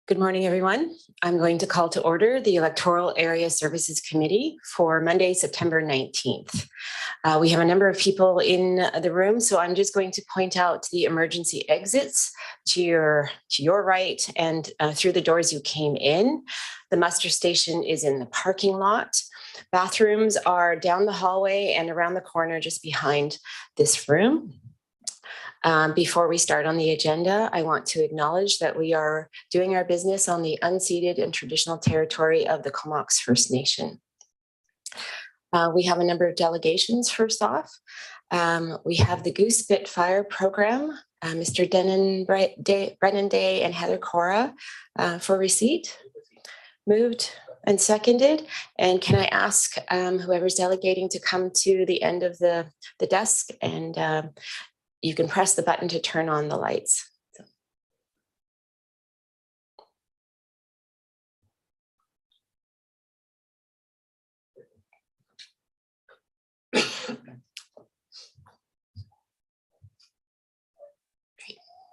Good morning, everyone. I'm going to call to order the Electoral Area Services Committee for Monday, September 19th. We have a number of people in the room, so I'm just going to point out the emergency exits to your right and through the doors you came in. The muster station is in the parking lot. Bathrooms are down the hallway and around the corner just behind this room. Before we start on the agenda, I want to acknowledge that we are doing our business on the unceded and traditional territory of the Comox First Nation. We have a number of delegations first off. We have the Goose Spit Fire Program, Mr. Brennan Day and Heather Cora for receipt. Moved and seconded. And can I ask whoever's delegating to come to the end of the desk, and you can press the button to turn on the lights.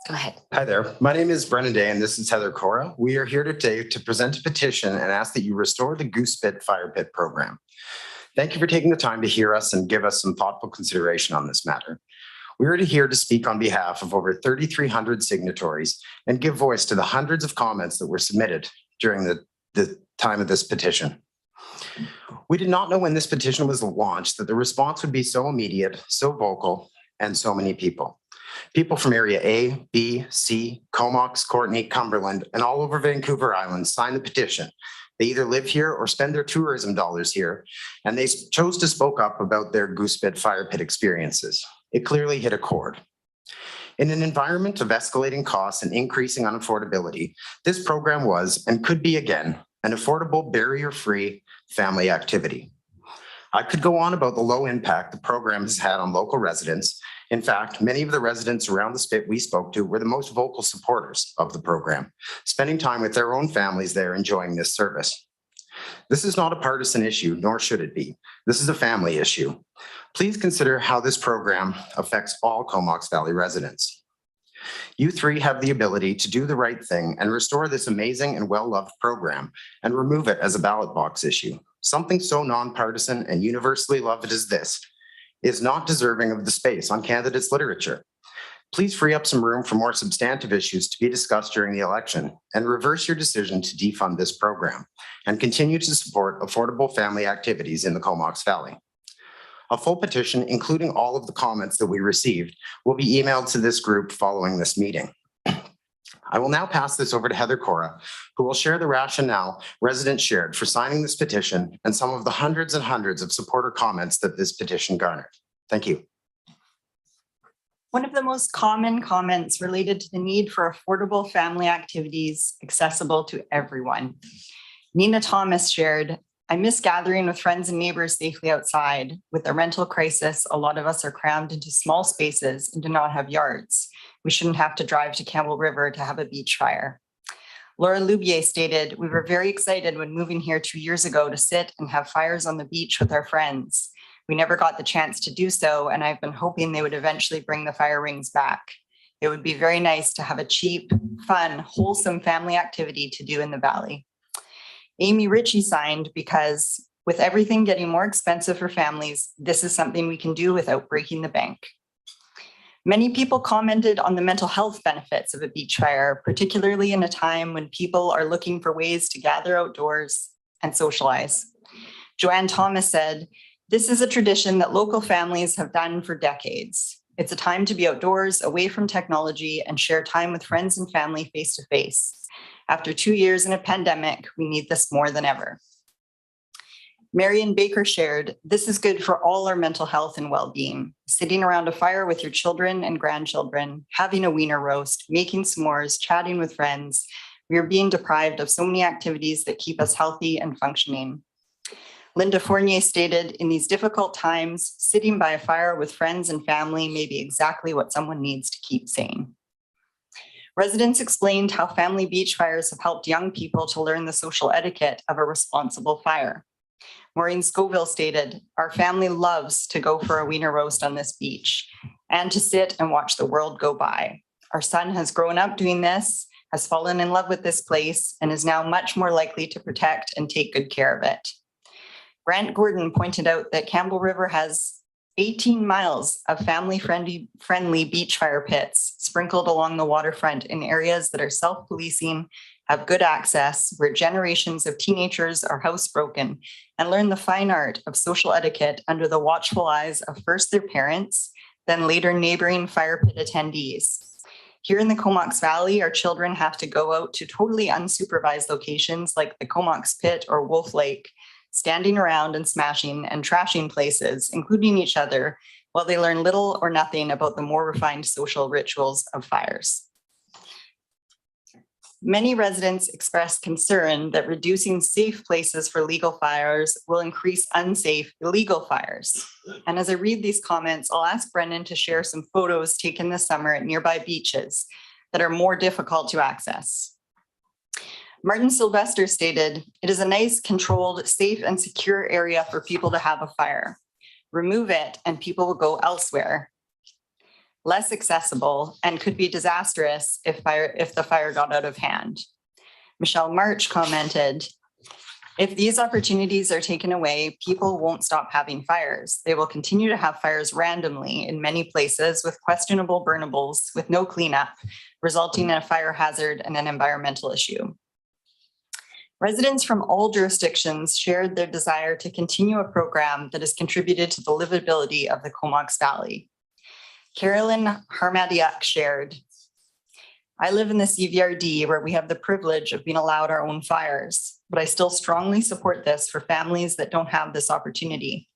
Go ahead. Hi there. My name is Brennan Day and this is Heather Cora. We are here today to present a petition and ask that you restore the Goose Spit Fire Pit program. Thank you for taking the time to hear us and give us some thoughtful consideration on this matter. We are here to speak on behalf of over 3,300 signatories and give voice to the hundreds of comments that were submitted during the time of this petition. We did not know when this petition was launched that the response would be so immediate, so vocal, and so many people. People from Area A, B, C, Comox, Courtenay, Cumberland, and all over Vancouver Island signed the petition. They either live here or spend their tourism dollars here, and they chose to speak up about their Goose Spit Fire Pit experiences. It clearly hit a chord. In an environment of escalating costs and increasing unaffordability, this program was, and could be again, an affordable, barrier-free family activity. I could go on about the low impact the program has had on local residents. In fact, many of the residents around the Spit we spoke to were the most vocal supporters of the program, spending time with their own families there enjoying this service. This is not a partisan issue, nor should it be. This is a family issue. Please consider how this program affects all Comox Valley residents. You three have the ability to do the right thing and restore this amazing and well-loved program and remove it as a ballot box issue. Something so nonpartisan and universally loved as this is not deserving of the space on candidates' literature. Please free up some room for more substantive issues to be discussed during the election and reverse your decision to defund this program and continue to support affordable family activities in the Comox Valley. A full petition, including all of the comments that we received, will be emailed to this group following this meeting. I will now pass this over to Heather Cora, who will share the rationale residents shared for signing this petition and some of the hundreds and hundreds of supporter comments that this petition garnered. Thank you. One of the most common comments related to the need for affordable family activities accessible to everyone. Nina Thomas shared, "I miss gathering with friends and neighbors safely outside. With the rental crisis, a lot of us are crammed into small spaces and do not have yards. We shouldn't have to drive to Campbell River to have a beach fire." Laura Lubier stated, "We were very excited when moving here 2 years ago to sit and have fires on the beach with our friends. We never got the chance to do so, and I've been hoping they would eventually bring the fire rings back. It would be very nice to have a cheap, fun, wholesome family activity to do in the valley." Amy Ritchie signed because with everything getting more expensive for families, this is something we can do without breaking the bank. Many people commented on the mental health benefits of a beach fire, particularly in a time when people are looking for ways to gather outdoors and socialize. Joanne Thomas said, "This is a tradition that local families have done for decades. It's a time to be outdoors, away from technology, and share time with friends and family face to face. After 2 years in a pandemic, we need this more than ever." Marion Baker shared, "This is good for all our mental health and well-being. Sitting around a fire with your children and grandchildren, having a wiener roast, making s'mores, chatting with friends. We are being deprived of so many activities that keep us healthy and functioning." Linda Fournier stated, "In these difficult times, sitting by a fire with friends and family may be exactly what someone needs to keep sane." Residents explained how family beach fires have helped young people to learn the social etiquette of a responsible fire. Maureen Scoville stated, "Our family loves to go for a wiener roast on this beach and to sit and watch the world go by. Our son has grown up doing this has fallen in love with this place, and is now much more likely to protect and take good care of it. Grant Gordon pointed out that Campbell River has 18 miles of family-friendly beach fire pits sprinkled along the waterfront in areas that are self-policing, have good access, where generations of teenagers are housebroken and learn the fine art of social etiquette under the watchful eyes of first their parents, then later neighboring fire pit attendees. Here in the Comox Valley, our children have to go out to totally unsupervised locations like the Comox Pit or Wolf Lake, standing around and smashing and trashing places, including each other, while they learn little or nothing about the more refined social rituals of fires. Many residents expressed concern that reducing safe places for legal fires will increase unsafe illegal fires. And as I read these comments, I'll ask Brendan to share some photos taken this summer at nearby beaches that are more difficult to access. Martin Sylvester stated, "It is a nice, controlled, safe, and secure area for people to have a fire. Remove it and people will go elsewhere. Less accessible and could be disastrous if the fire got out of hand." Michelle March commented, "If these opportunities are taken away, people won't stop having fires. They will continue to have fires randomly in many places with questionable burnables with no cleanup, resulting in a fire hazard and an environmental issue." Residents from all jurisdictions shared their desire to continue a program that has contributed to the livability of the Comox Valley. Carolyn Harmadiak shared, "I live in the CVRD where we have the privilege of being allowed our own fires, but I still strongly support this for families that don't have this opportunity.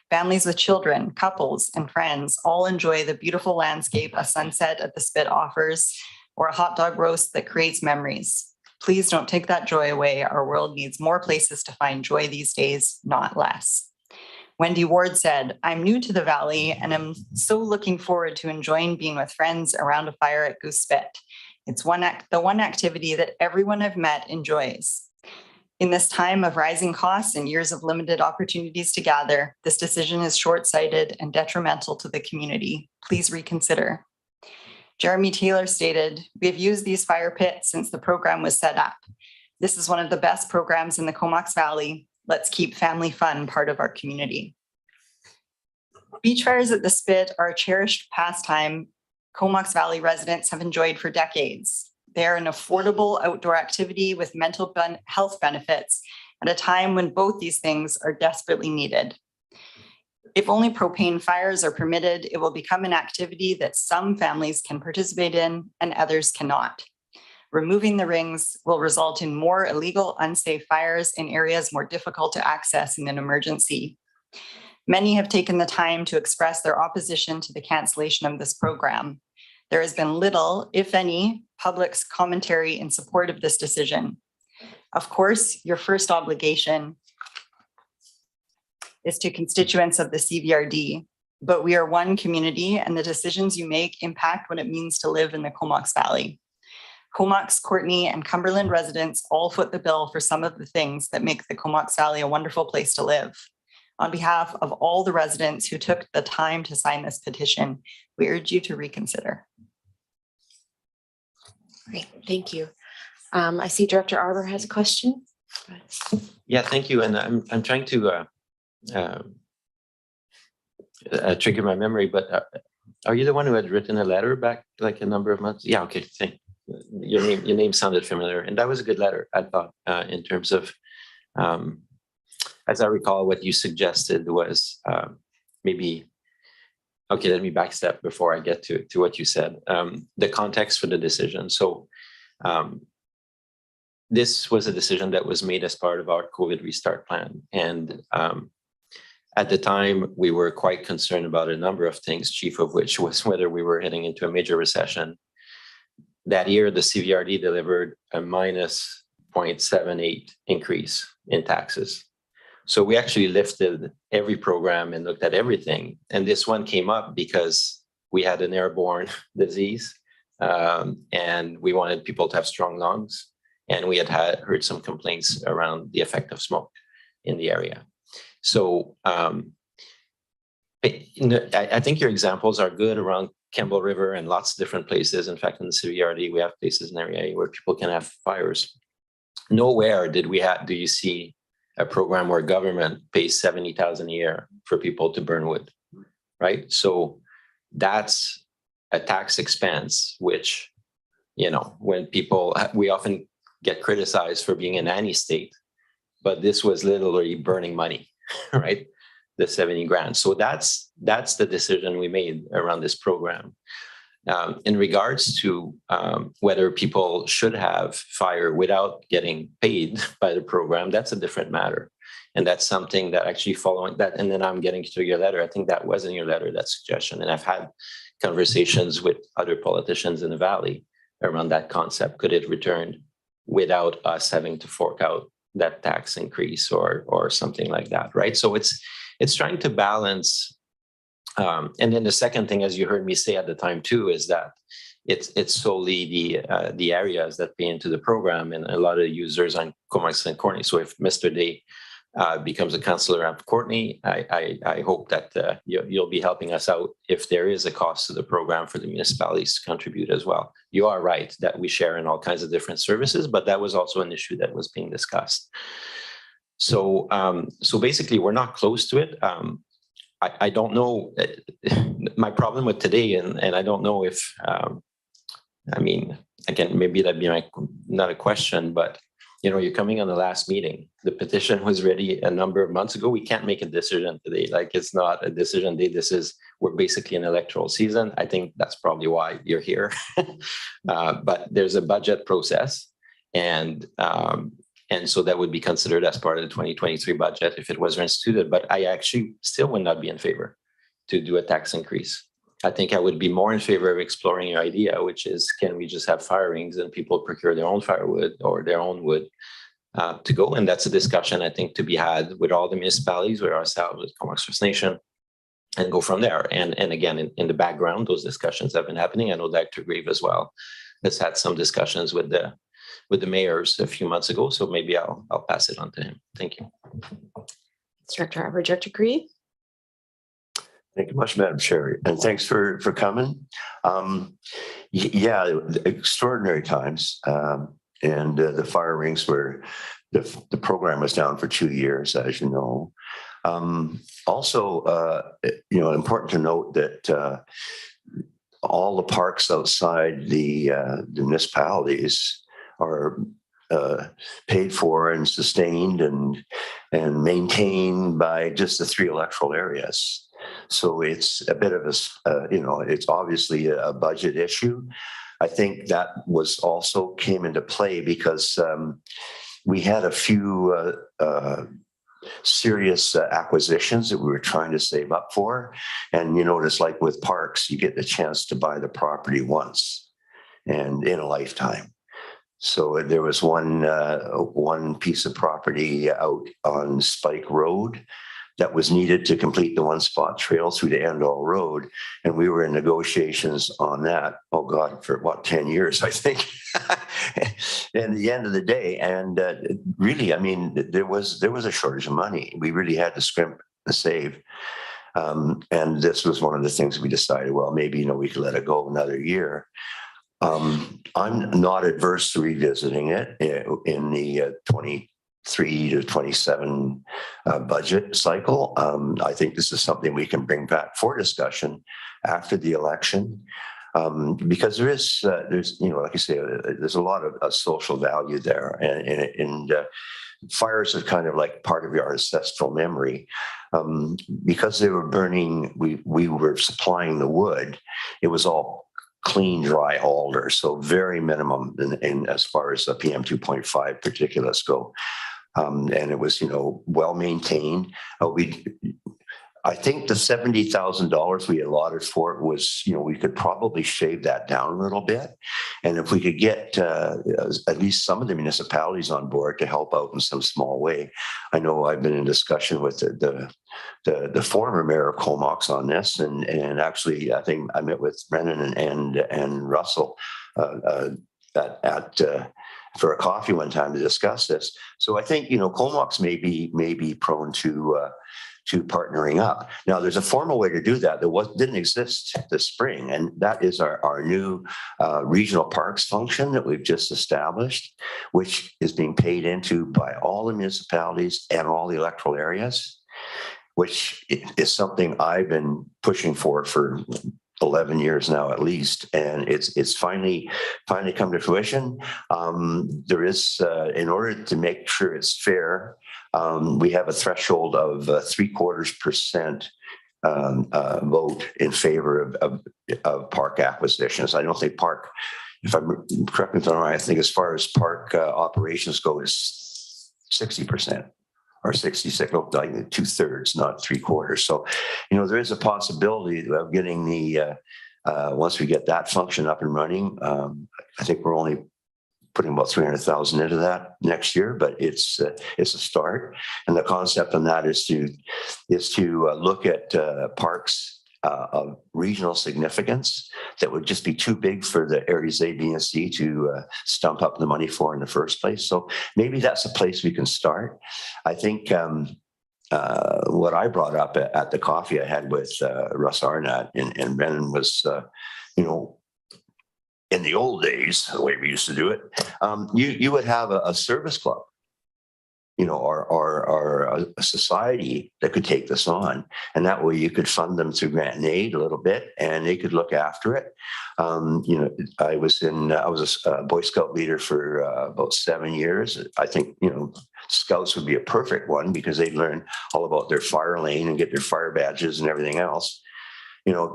Families with children, couples, and friends all enjoy the beautiful landscape a sunset at the Spit offers or a hot dog roast that creates memories. Please don't take that joy away. Our world needs more places to find joy these days, not less." Wendy Ward said, "I'm new to the Valley and I'm so looking forward to enjoying being with friends around a fire at Goose Spit. It's the one activity that everyone I've met enjoys. In this time of rising costs and years of limited opportunities to gather, this decision is short-sighted and detrimental to the community. Please reconsider." Jeremy Taylor stated, "We have used these fire pits since the program was set up. This is one of the best programs in the Comox Valley. Let's keep family fun part of our community." Beach fires at the Spit are a cherished pastime Comox Valley residents have enjoyed for decades. They are an affordable outdoor activity with mental health benefits at a time when both these things are desperately needed. If only propane fires are permitted, it will become an activity that some families can participate in and others cannot. Removing the rings will result in more illegal, unsafe fires in areas more difficult to access in an emergency. Many have taken the time to express their opposition to the cancellation of this program. There has been little, if any, public commentary in support of this decision. Of course, your first obligation is to constituents of the CVRD, but we are one community and the decisions you make impact what it means to live in the Comox Valley. Comox, Courtenay, and Cumberland residents all foot the bill for some of the things that make the Comox Valley a wonderful place to live. On behalf of all the residents who took the time to sign this petition, we urge you to reconsider. Great, thank you. I see Director Arbor has a question. Yeah, thank you. And I'm trying to trigger my memory, but are you the one who had written a letter back like a number of months? Yeah, okay. Your name sounded familiar, and that was a good letter, I thought, in terms of, as I recall, what you suggested was maybe. Okay, let me backstep before I get to what you said. The context for the decision. So this was a decision that was made as part of our COVID restart plan. And at the time, we were quite concerned about a number of things, chief of which was whether we were heading into a major recession. That year, the CVRD delivered a minus 0.78 increase in taxes. So we actually lifted every program and looked at everything. And this one came up because we had an airborne disease and we wanted people to have strong lungs. And we had heard some complaints around the effect of smoke in the area. So I think your examples are good around Campbell River and lots of different places. In fact, in the CVRD, we have places in the area where people can have fires. Nowhere do you see a program where government pays $70,000 a year for people to burn wood, right? So that's a tax expense, which, when we often get criticized for being a nanny state, but this was literally burning money, right? The 70 grand. So that's the decision we made around this program. In regards to whether people should have fire without getting paid by the program, that's a different matter. And that's something that actually following that, and then I'm getting to your letter. I think that was in your letter, that suggestion. And I've had conversations with other politicians in the Valley around that concept. Could it return without us having to fork out that tax increase or something like that, right? So it's trying to balance. And then the second thing, as you heard me say at the time too, is that it's solely the areas that pay into the program, and a lot of users on Comox and Courtney. So if Mr. Day becomes a councillor at Courtney, I hope that you'll be helping us out if there is a cost to the program for the municipalities to contribute as well. You are right that we share in all kinds of different services, but that was also an issue that was being discussed. So basically, we're not close to it. I don't know my problem with today, and I don't know if, again, maybe that'd be not a question, but you're coming on the last meeting. The petition was ready a number of months ago. We can't make a decision today. Like, it's not a decision day. We're basically in electoral season. I think that's probably why you're here. But there's a budget process, and so that would be considered as part of the 2023 budget if it was instituted. But I actually still would not be in favor to do a tax increase. I think I would be more in favor of exploring your idea, which is, can we just have fire rings and people procure their own firewood or their own wood to go? And that's a discussion, I think, to be had with all the municipalities, with ourselves, with Comox First Nation, and go from there. And again, in the background, those discussions have been happening. I know Dr. Grieve as well has had some discussions with the mayors a few months ago. So maybe I'll pass it on to him. Thank you. Director Robert, Director Grieve. Thank you much, Madam Chair, and thanks for coming. Yeah, extraordinary times, and the fire rings were the program was down for 2 years, as you know. Also, important to note that all the parks outside the municipalities are paid for and sustained and maintained by just the 3 electoral areas. So it's a bit of it's obviously a budget issue. I think that came into play because we had a few serious acquisitions that we were trying to save up for. And it's like with parks, you get the chance to buy the property once and in a lifetime. So there was one piece of property out on Spike Road that was needed to complete the one spot trail through to Endall Road. And we were in negotiations on that, oh God, for 10 years, I think. And the end of the day, and really, there was a shortage of money. We really had to scrimp and save. And this was one of the things we decided, well, maybe, we could let it go another year. I'm not adverse to revisiting it in the 23 to 27 budget cycle. I think this is something we can bring back for discussion after the election, because there's like I say, there's a lot of social value there, and fires are kind of like part of our ancestral memory. Because they were burning, we were supplying the wood. It was all clean, dry alder, so very minimum in as far as the PM 2.5 particulates go. And it was, well maintained. I think the $70,000 we allotted for it was, we could probably shave that down a little bit. And if we could get at least some of the municipalities on board to help out in some small way. I know I've been in discussion with the former mayor of Comox on this, and actually I think I met with Brennan and Russell for a coffee one time to discuss this. So I think Comox may be prone to partnering up. Now, there's a formal way to do that didn't exist this spring, and that is our new regional parks function that we've just established, which is being paid into by all the municipalities and all the electoral areas, which is something I've been pushing for 11 years now at least, and it's finally come to fruition. There is, in order to make sure it's fair, we have a threshold of 0.75% vote in favor of park acquisitions. I don't think park, if I'm correct me if I'm wrong, I think as far as park operations go, is 60%. Or 66, like 2/3, not 3/4. So, there is a possibility of getting the, once we get that function up and running, I think we're only putting about 300,000 into that next year, but it's a start. And the concept on that is to look at parks of regional significance that would just be too big for the areas A, B, and C to stump up the money for in the first place. So maybe that's a place we can start. I think what I brought up at the coffee I had with Russ Arnott and Brennan was, in the old days, the way we used to do it, you would have a service club, or a society that could take this on. And that way you could fund them through grant and aid a little bit, and they could look after it. I was a Boy Scout leader for about 7 years. I think, Scouts would be a perfect one because they'd learn all about their fire lane and get their fire badges and everything else.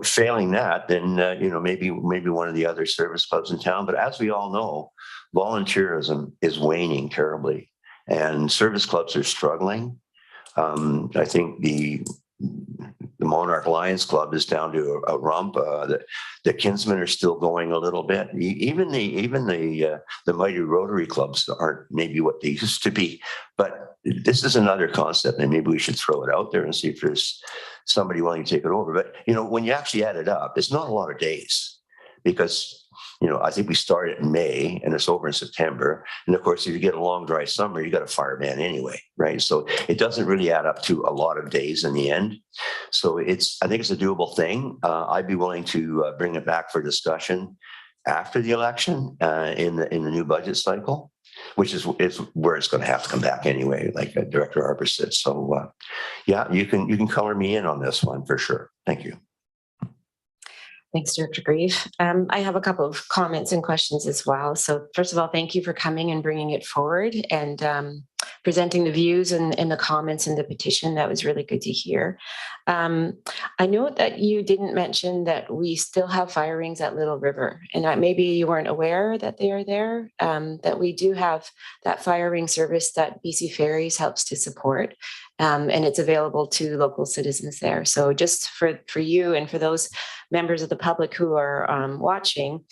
Failing that, then, maybe one of the other service clubs in town. But as we all know, volunteerism is waning terribly. And service clubs are struggling. I think the Monarch Lions Club is down to a rump. The Kinsmen are still going a little bit. Even the mighty Rotary clubs aren't maybe what they used to be. But this is another concept, and maybe we should throw it out there and see if there's somebody willing to take it over. But when you actually add it up, it's not a lot of days, because I think we started in May and it's over in September. And of course, if you get a long, dry summer, you got a fire ban anyway, right? So it doesn't really add up to a lot of days in the end. So I think it's a doable thing. I'd be willing to bring it back for discussion after the election in the new budget cycle, which is where it's going to have to come back anyway, like Director Arbor said. So yeah, you can color me in on this one for sure. Thank you. Thanks, Director Grieve. I have a couple of comments and questions as well. So first of all, thank you for coming and bringing it forward and presenting the views and the comments in the petition. That was really good to hear. I know that you didn't mention that we still have fire rings at Little River, and that maybe you weren't aware that they are there, that we do have that fire ring service that BC Ferries helps to support. And it's available to local citizens there. So just for you and for those members of the public who are watching,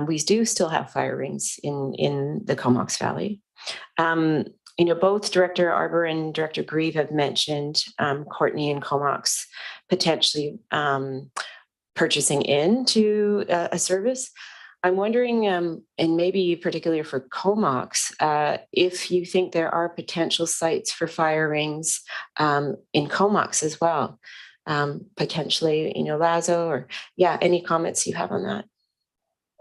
we do still have fire rings in the Comox Valley. Both Director Arbor and Director Grieve have mentioned Courtney and Comox potentially purchasing into a service. I'm wondering, and maybe particularly for Comox, if you think there are potential sites for fire rings in Comox as well, potentially, Lazo, or any comments you have on that?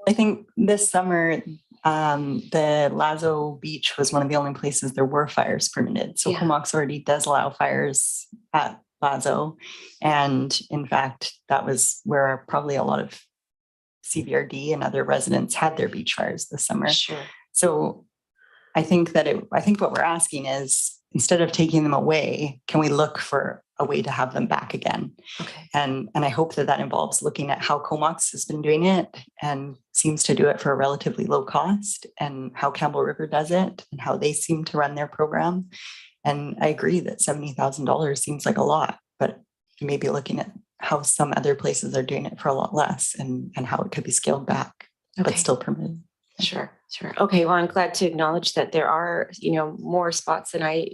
I think this summer, the Lazo Beach was one of the only places there were fires permitted. So Comox already does allow fires at Lazo. And in fact, that was where probably a lot of CVRD and other residents had their beach fires this summer. Sure. So I think what we're asking is, instead of taking them away, can we look for a way to have them back again? Okay. And I hope that involves looking at how Comox has been doing it and seems to do it for a relatively low cost, and how Campbell River does it and how they seem to run their program. And I agree that $70,000 seems like a lot, but maybe looking at how some other places are doing it for a lot less, and how it could be scaled back, but still permitted. Sure. Okay. Well, I'm glad to acknowledge that there are, more spots than I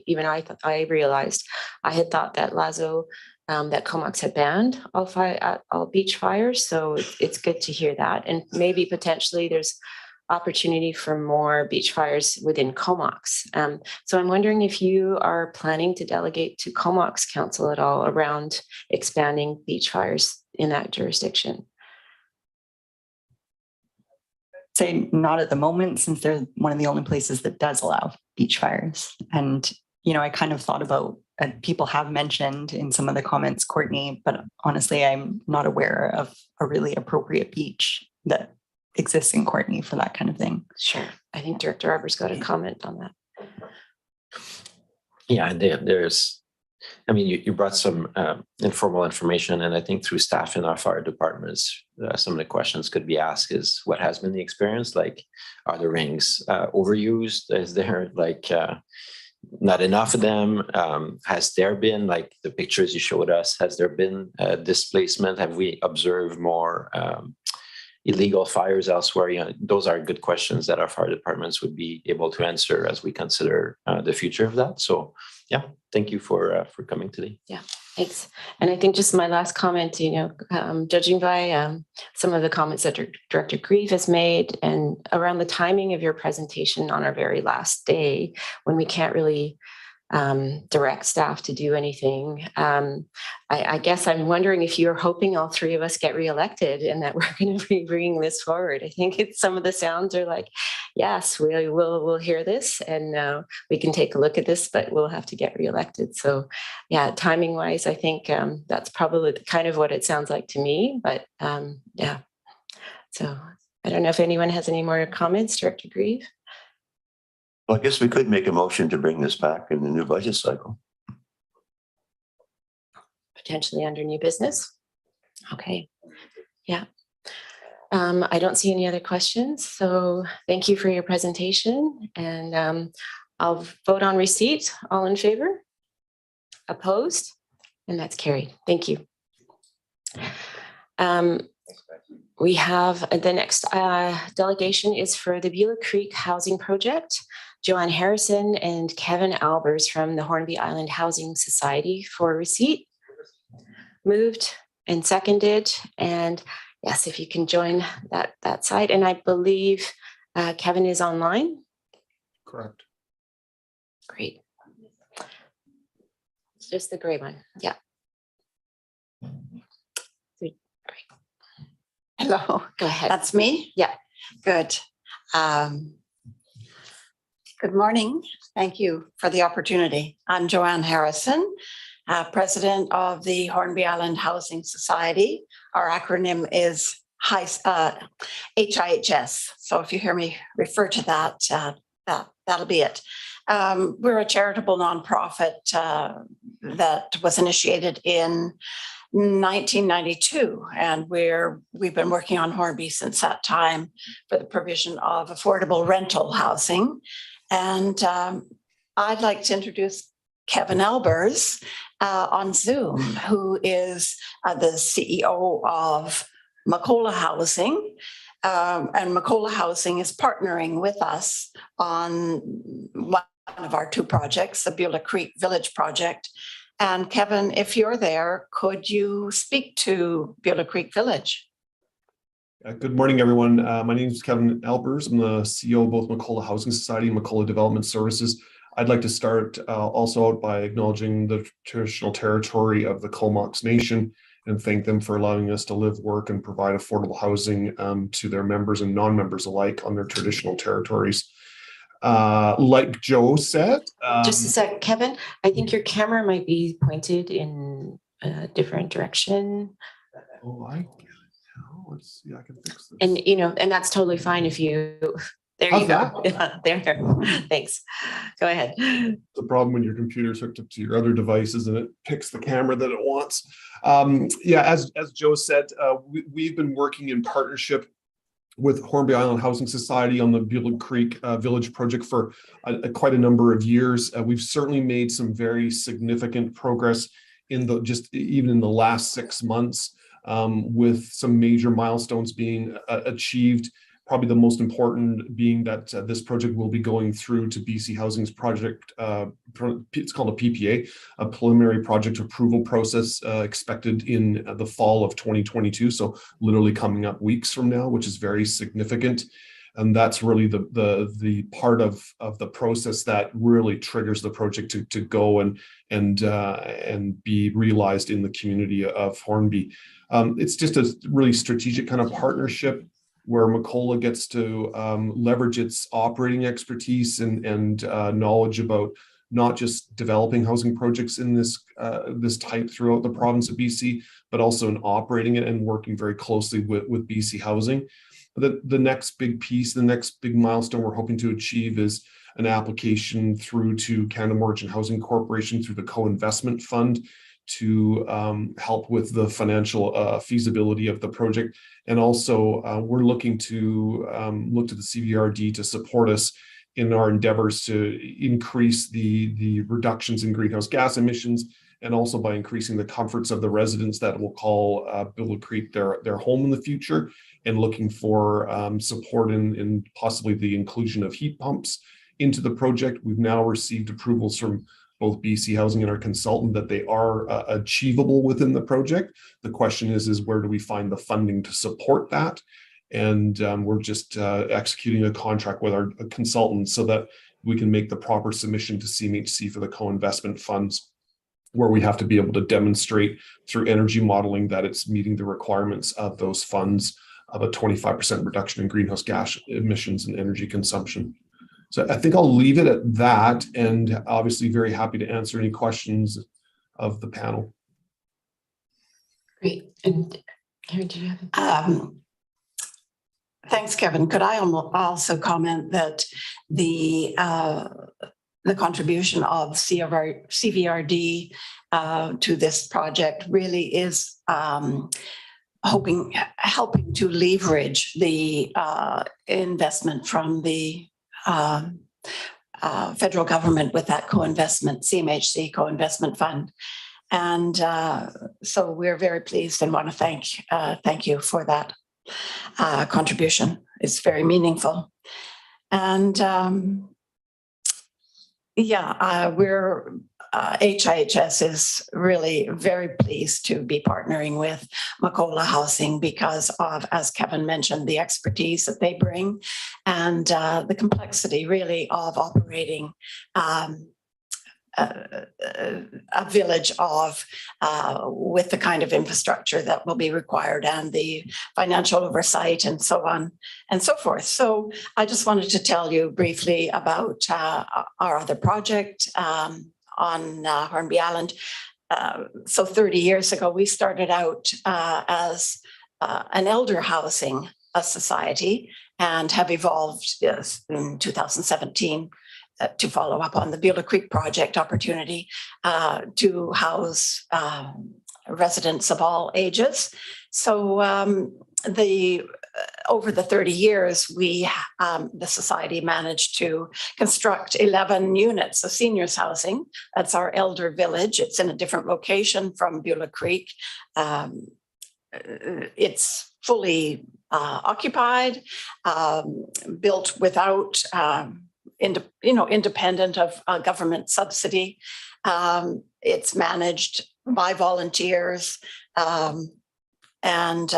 realized. I had thought that Lazo, that Comox had banned all beach fires. So it's good to hear that. And maybe potentially there's opportunity for more beach fires within Comox. So I'm wondering if you are planning to delegate to Comox Council at all around expanding beach fires in that jurisdiction. Say not at the moment, since they're one of the only places that does allow beach fires. And, you know, I kind of thought about, people have mentioned in some of the comments, Courtney, but honestly, I'm not aware of a really appropriate beach that exists in Courtney for that kind of thing. Sure. I think Director Arbor's got a comment on that. Yeah, and there's, I mean, you brought some informal information, and I think through staff in our fire departments, some of the questions could be asked is what has been the experience? Like, are the rings overused? Is there like not enough of them? Has there been, like the pictures you showed us, has there been displacement? Have we observed more illegal fires elsewhere? You know, those are good questions that our fire departments would be able to answer as we consider the future of that. So yeah, thank you for coming today. Yeah, thanks. And I think just my last comment, you know, judging by some of the comments that Director Grieve has made and around the timing of your presentation on our very last day, when we can't really direct staff to do anything. I guess I'm wondering if you're hoping all three of us get reelected and that we're going to be bringing this forward. I think some of the sounds are like, yes, we'll hear this and we can take a look at this, but we'll have to get reelected. So yeah, timing wise, I think that's probably kind of what it sounds like to me, but yeah. So I don't know if anyone has any more comments, Director Grieve. Well, I guess we could make a motion to bring this back in the new budget cycle. Potentially under new business. Okay. Yeah. I don't see any other questions. So thank you for your presentation, and I'll vote on receipt. All in favor? Opposed? And that's carried. Thank you. We have the next delegation is for the Beulah Creek Housing Project. Joanne Harrison and Kevin Albers from the Hornby Island Housing Society for receipt. Moved and seconded. And yes, if you can join that side. And I believe Kevin is online. Correct. Great. It's just the gray one. Yeah. Great. Hello. Go ahead. That's me? Yeah. Good. Good morning. Thank you for the opportunity. I'm Joanne Harrison, president of the Hornby Island Housing Society. Our acronym is HIHS. So if you hear me refer to that, that'll be it. We're a charitable nonprofit that was initiated in 1992, and we've been working on Hornby since that time for the provision of affordable rental housing. And I'd like to introduce Kevin Albers on Zoom, who is the CEO of Macola Housing. And Macola Housing is partnering with us on one of our two projects, the Beulah Creek Village project. And Kevin, if you're there, could you speak to Beulah Creek Village? Good morning, everyone. My name is Kevin Albers. I'm the CEO of both Macola Housing Society and Macola Development Services. I'd like to start also out by acknowledging the traditional territory of the Comox Nation and thank them for allowing us to live, work, and provide affordable housing to their members and non-members alike on their traditional territories. Like Joe said, just a sec, Kevin, I think your camera might be pointed in a different direction. Oh, I get it now. Let's see, I can fix this. And and that's totally fine if you, there How's you go. Yeah, there. Thanks. Go ahead. The problem when your computer's hooked up to your other devices and it picks the camera that it wants. Yeah, as Joe said, we've been working in partnership with Hornby Island Housing Society on the Beulah Creek Village project for quite a number of years. We've certainly made some very significant progress in even in the last 6 months, with some major milestones being achieved. Probably the most important being that this project will be going through to BC Housing's project. It's called a PPA, a preliminary project approval process, expected in the fall of 2022. So literally coming up weeks from now, which is very significant. And that's really the part of the process that really triggers the project to go and be realized in the community of Hornby. It's just a really strategic kind of partnership where Macola gets to leverage its operating expertise and knowledge about not just developing housing projects in this type throughout the province of BC, but also in operating it and working very closely with BC Housing. The next big piece, the next big milestone we're hoping to achieve is an application through to Canada Mortgage and Housing Corporation through the co-investment fund to help with the financial feasibility of the project. And also we're looking to look to the CVRD to support us in our endeavors to increase the reductions in greenhouse gas emissions, and also by increasing the comforts of the residents that will call Billow Creek their home in the future, and looking for support in possibly the inclusion of heat pumps into the project. We've now received approvals from both BC Housing and our consultant that they are achievable within the project. The question is where do we find the funding to support that? And we're just executing a contract with our consultant so that we can make the proper submission to CMHC for the co-investment funds, where we have to be able to demonstrate through energy modeling that it's meeting the requirements of those funds of a 25% reduction in greenhouse gas emissions and energy consumption. So I think I'll leave it at that, and obviously very happy to answer any questions of the panel. Great. And Karen, do you have? Thanks, Kevin. Could I also comment that the contribution of CVRD to this project really is helping to leverage the investment from the federal government with that co-investment, CMHC co-investment fund. And so we're very pleased and want to thank you for that contribution. It's very meaningful. And we're HIHS is really very pleased to be partnering with Macola Housing because of, as Kevin mentioned, the expertise that they bring and the complexity really of operating a village with the kind of infrastructure that will be required and the financial oversight and so on and so forth. So I just wanted to tell you briefly about our other project on Hornby Island. So 30 years ago, we started out as an elder housing society and have evolved in 2017 to follow up on the Billow Creek project opportunity to house residents of all ages. So over the 30 years, the society managed to construct 11 units of seniors housing. That's our elder village. It's in a different location from Billow Creek. It's fully occupied, built without independent of government subsidy. It's managed by volunteers and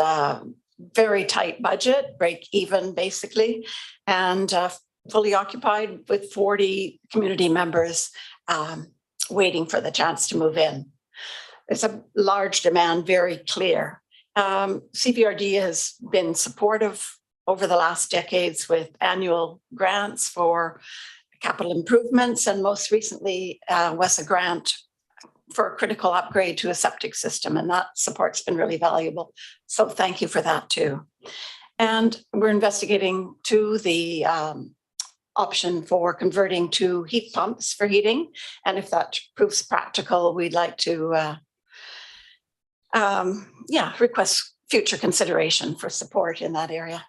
very tight budget, break even basically, and fully occupied with 40 community members waiting for the chance to move in. There's a large demand, very clear. CVRD has been supportive over the last decades with annual grants for capital improvements, and most recently was a grant for a critical upgrade to a septic system, and that support's been really valuable. So thank you for that too. And we're investigating too the option for converting to heat pumps for heating, and if that proves practical, we'd like to request future consideration for support in that area.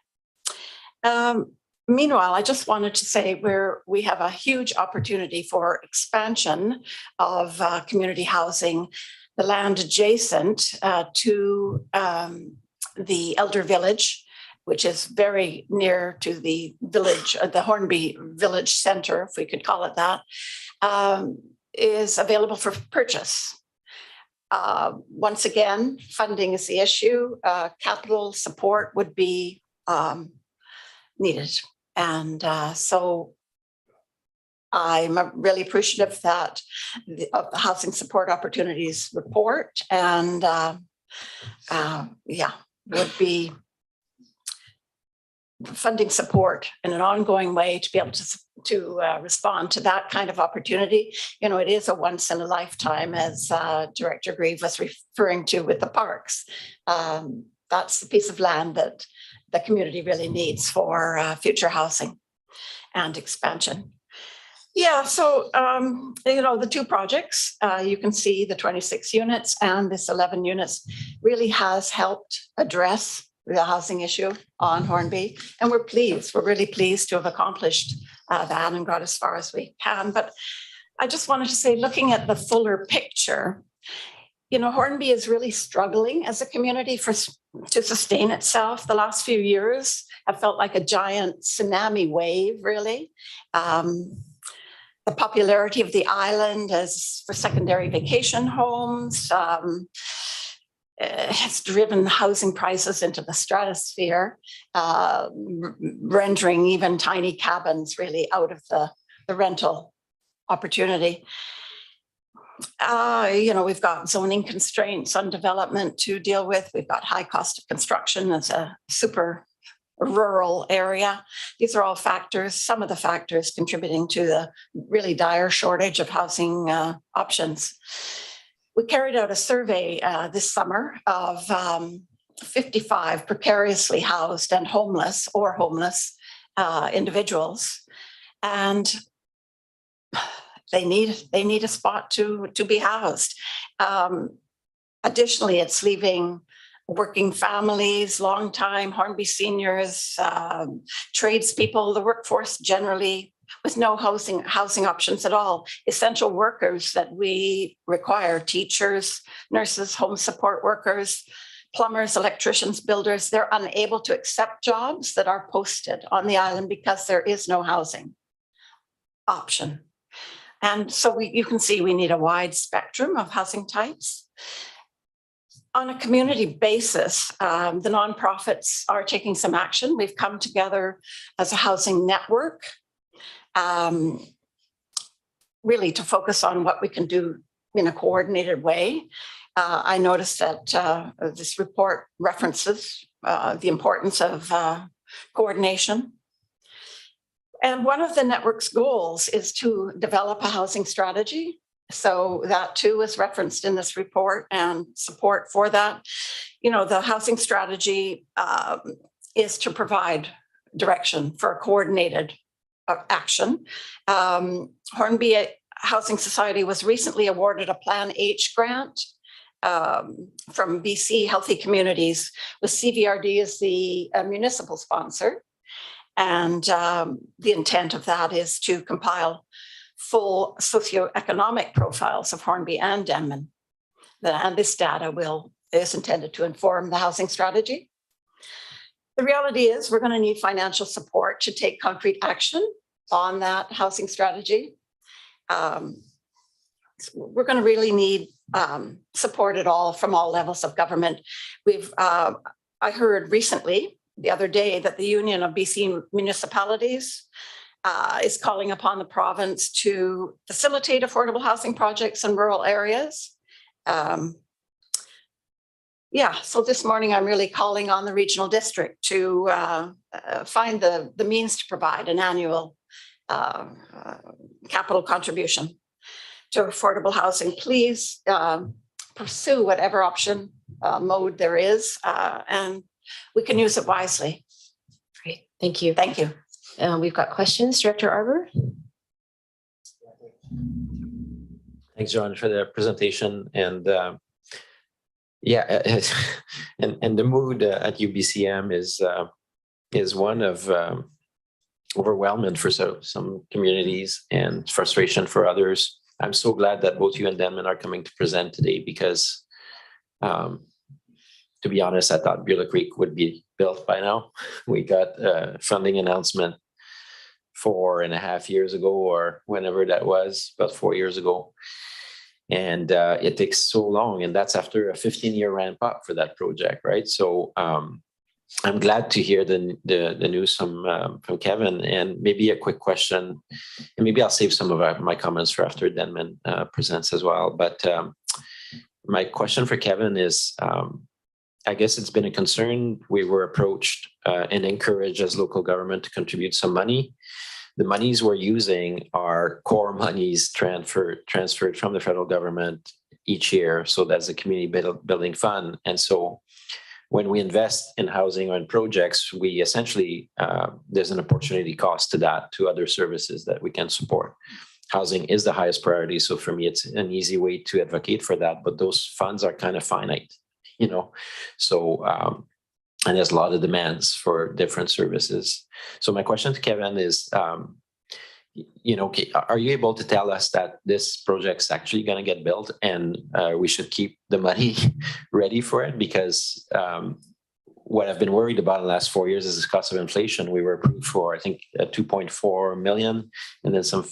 Meanwhile, I just wanted to say we have a huge opportunity for expansion of community housing, the land adjacent to the Elder Village, which is very near to the village, the Hornby Village Center, if we could call it that, is available for purchase. Once again, funding is the issue. Capital support would be needed. And so I'm really appreciative that of the Housing Support Opportunities report, and would be funding support in an ongoing way to be able to respond to that kind of opportunity. You know, it is a once in a lifetime, as Director Grieve was referring to with the parks. That's the piece of land that the community really needs for future housing and expansion. Yeah, so, you know, the two projects, you can see the 26 units and this 11 units really has helped address the housing issue on Hornby. And we're really pleased to have accomplished that and got as far as we can. But I just wanted to say, looking at the fuller picture, you know, Hornby is really struggling as a community to sustain itself. The last few years have felt like a giant tsunami wave, really. The popularity of the island as for secondary vacation homes has driven housing prices into the stratosphere, rendering even tiny cabins really out of the rental opportunity. You know, we've got zoning constraints on development to deal with. We've got high cost of construction as a super rural area. These are all factors, some of the factors contributing to the really dire shortage of housing options. We carried out a survey this summer of 55 precariously housed and homeless individuals, and they need a spot to be housed. Additionally, it's leaving working families, long-time Hornby seniors, tradespeople, the workforce generally, with no housing options at all. Essential workers that we require, teachers, nurses, home support workers, plumbers, electricians, builders, they're unable to accept jobs that are posted on the island because there is no housing option. And so you can see we need a wide spectrum of housing types. On a community basis, the nonprofits are taking some action. We've come together as a housing network, really to focus on what we can do in a coordinated way. I noticed that this report references the importance of coordination. And one of the network's goals is to develop a housing strategy. So that too is referenced in this report, and support for that. You know, the housing strategy is to provide direction for a coordinated action. Hornby Housing Society was recently awarded a Plan H grant from BC Healthy Communities, with CVRD as the municipal sponsor. And the intent of that is to compile full socioeconomic profiles of Hornby and Denman. And this data is intended to inform the housing strategy. The reality is we're going to need financial support to take concrete action on that housing strategy. We're going to really need support at all from all levels of government. I heard recently, the other day, that the Union of BC Municipalities is calling upon the province to facilitate affordable housing projects in rural areas. So this morning I'm really calling on the regional district to find the means to provide an annual capital contribution to affordable housing. Please pursue whatever option mode there is, and we can use it wisely. Great, thank you. Thank you. We've got questions. Director Arbor? Thanks, John, for the presentation. And and the mood at UBCM is one of overwhelming for some communities and frustration for others. I'm so glad that both you and Denman are coming to present today, because to be honest, I thought Beulah Creek would be built by now. We got a funding announcement 4.5 years ago, or whenever that was, about 4 years ago. And it takes so long, and that's after a 15-year ramp up for that project, right? So I'm glad to hear the news from Kevin, and maybe a quick question, and maybe I'll save some of my comments for after Denman presents as well. But my question for Kevin is, I guess it's been a concern. We were approached and encouraged as local government to contribute some money. The monies we're using are core monies transferred from the federal government each year. So that's a community building fund. And so when we invest in housing or in projects, we essentially, there's an opportunity cost to that, to other services that we can support. Housing is the highest priority. So for me, it's an easy way to advocate for that, but those funds are kind of finite, you know? So, and there's a lot of demands for different services. So my question to Kevin is, you know, are you able to tell us that this project's actually going to get built and we should keep the money ready for it? Because what I've been worried about in the last 4 years is the cost of inflation. We were approved for, I think, 2.4 million and then some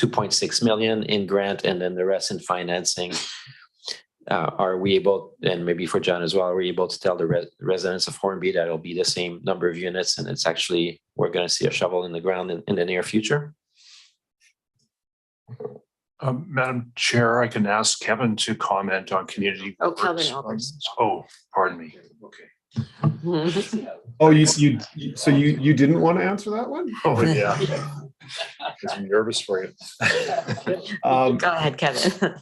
2.6 million in grant and then the rest in financing. Are we able, and maybe for John as well, are we able to tell the residents of Hornby that it'll be the same number of units and it's actually, we're going to see a shovel in the ground in the near future? Madam Chair, I can ask Kevin to comment on community. Oh, Kevin works. Albers. Oh, pardon me. Okay. Oh, so you didn't want to answer that one? Oh, yeah. I'm nervous for you. Go ahead, Kevin.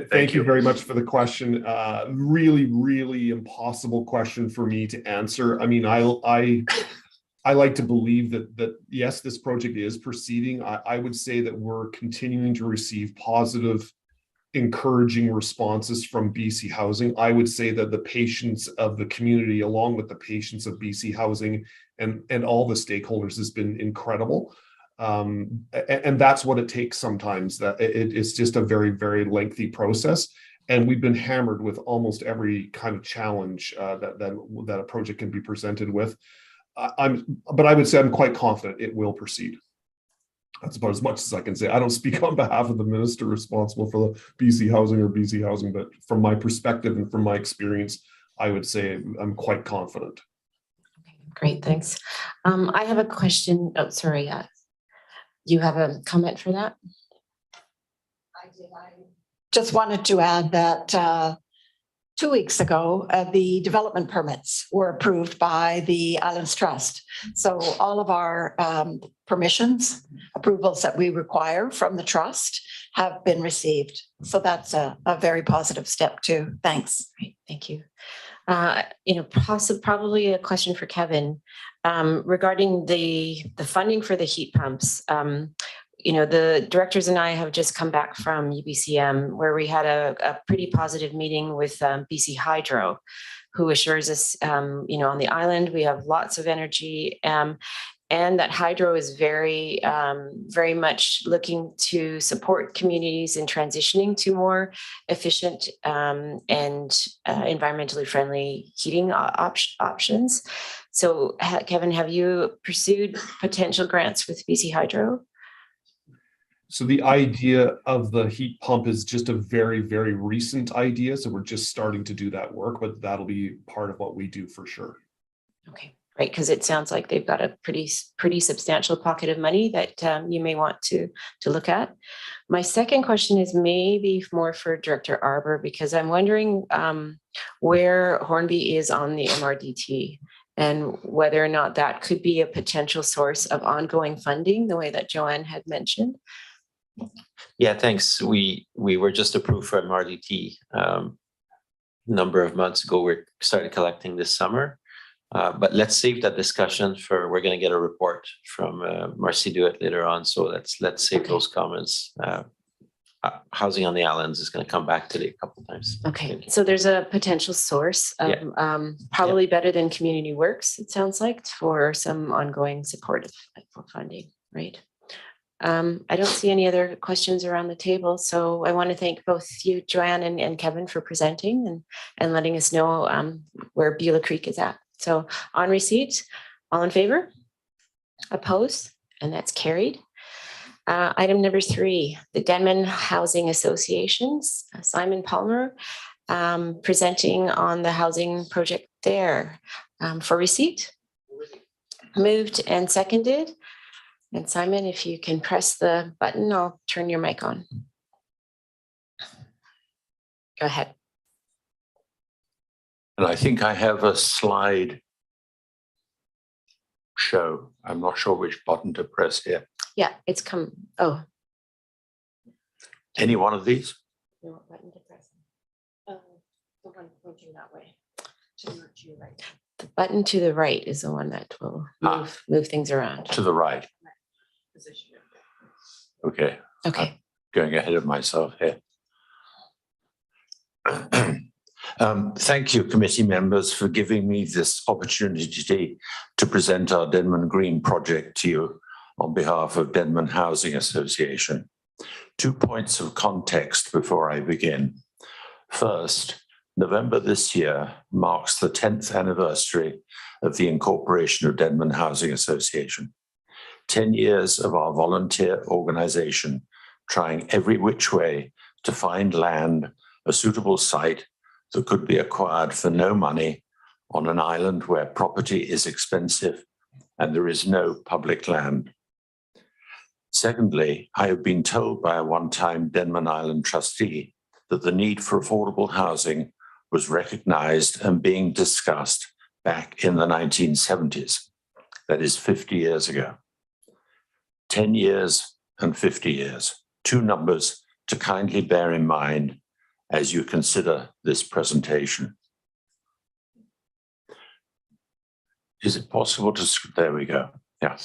Thank you very much for the question. Really impossible question for me to answer. I mean, I like to believe that yes, this project is proceeding. I would say that we're continuing to receive positive, encouraging responses from BC Housing. I would say that the patience of the community, along with the patience of BC Housing and all the stakeholders, has been incredible. And that's what it takes sometimes. That it's just a very, very lengthy process. And we've been hammered with almost every kind of challenge that a project can be presented with. But I would say I'm quite confident it will proceed. That's about as much as I can say. I don't speak on behalf of the minister responsible for the BC Housing, but from my perspective and from my experience, I would say I'm quite confident. Okay, great, thanks. I have a question. Oh, sorry. You have a comment for that? I just wanted to add that 2 weeks ago, the development permits were approved by the Islands Trust. So all of our permissions, approvals that we require from the trust have been received. So that's a very positive step too. Thanks. Great, thank you. You know, probably a question for Kevin regarding the funding for the heat pumps. You know, the directors and I have just come back from UBCM, where we had a pretty positive meeting with BC Hydro, who assures us, you know, on the island, we have lots of energy, and that Hydro is very, very much looking to support communities in transitioning to more efficient and environmentally friendly heating options. So, Kevin, have you pursued potential grants with BC Hydro? So the idea of the heat pump is just a very, very recent idea. So we're just starting to do that work, but that'll be part of what we do for sure. Okay, great. Because it sounds like they've got a pretty substantial pocket of money that you may want to look at. My second question is maybe more for Director Arbour, because I'm wondering where Hornby is on the MRDT and whether or not that could be a potential source of ongoing funding, the way that Joanne had mentioned. Yeah, thanks. We were just approved for MRDT number of months ago. We started collecting this summer, but let's save that discussion for, we're going to get a report from Marcy Dewitt later on. So let's save those comments. Housing on the Islands is going to come back today a couple of times. Okay, so there's a potential source of probably better than Community Works, it sounds like, for some ongoing supportive funding, right? I don't see any other questions around the table, so I want to thank both you, Joanne and Kevin, for presenting and letting us know where Beulah Creek is at. So on receipt, all in favor? Opposed? And that's carried. Item number 3, the Denman Housing Associations. Simon Palmer presenting on the housing project there. For receipt? Moved and seconded. And Simon, if you can press the button, I'll turn your mic on. Go ahead. And I think I have a slide show. I'm not sure which button to press here. Yeah, it's come. Oh. Any one of these? You know what button to press? The one pointing that way. To your right. The button to the right is the one that will move things around. To the right. Okay. Okay. Going ahead of myself here. Thank you, committee members, for giving me this opportunity to present our Denman Green project to you on behalf of Denman Housing Association. 2 points of context before I begin. First, November this year marks the 10th anniversary of the incorporation of Denman Housing Association. 10 years of our volunteer organization trying every which way to find land, a suitable site that could be acquired for no money on an island where property is expensive and there is no public land. Secondly, I have been told by a one-time Denman Island trustee that the need for affordable housing was recognized and being discussed back in the 1970s. That is 50 years ago. 10 years and 50 years, two numbers to kindly bear in mind as you consider this presentation. Is it possible to, there we go, yeah.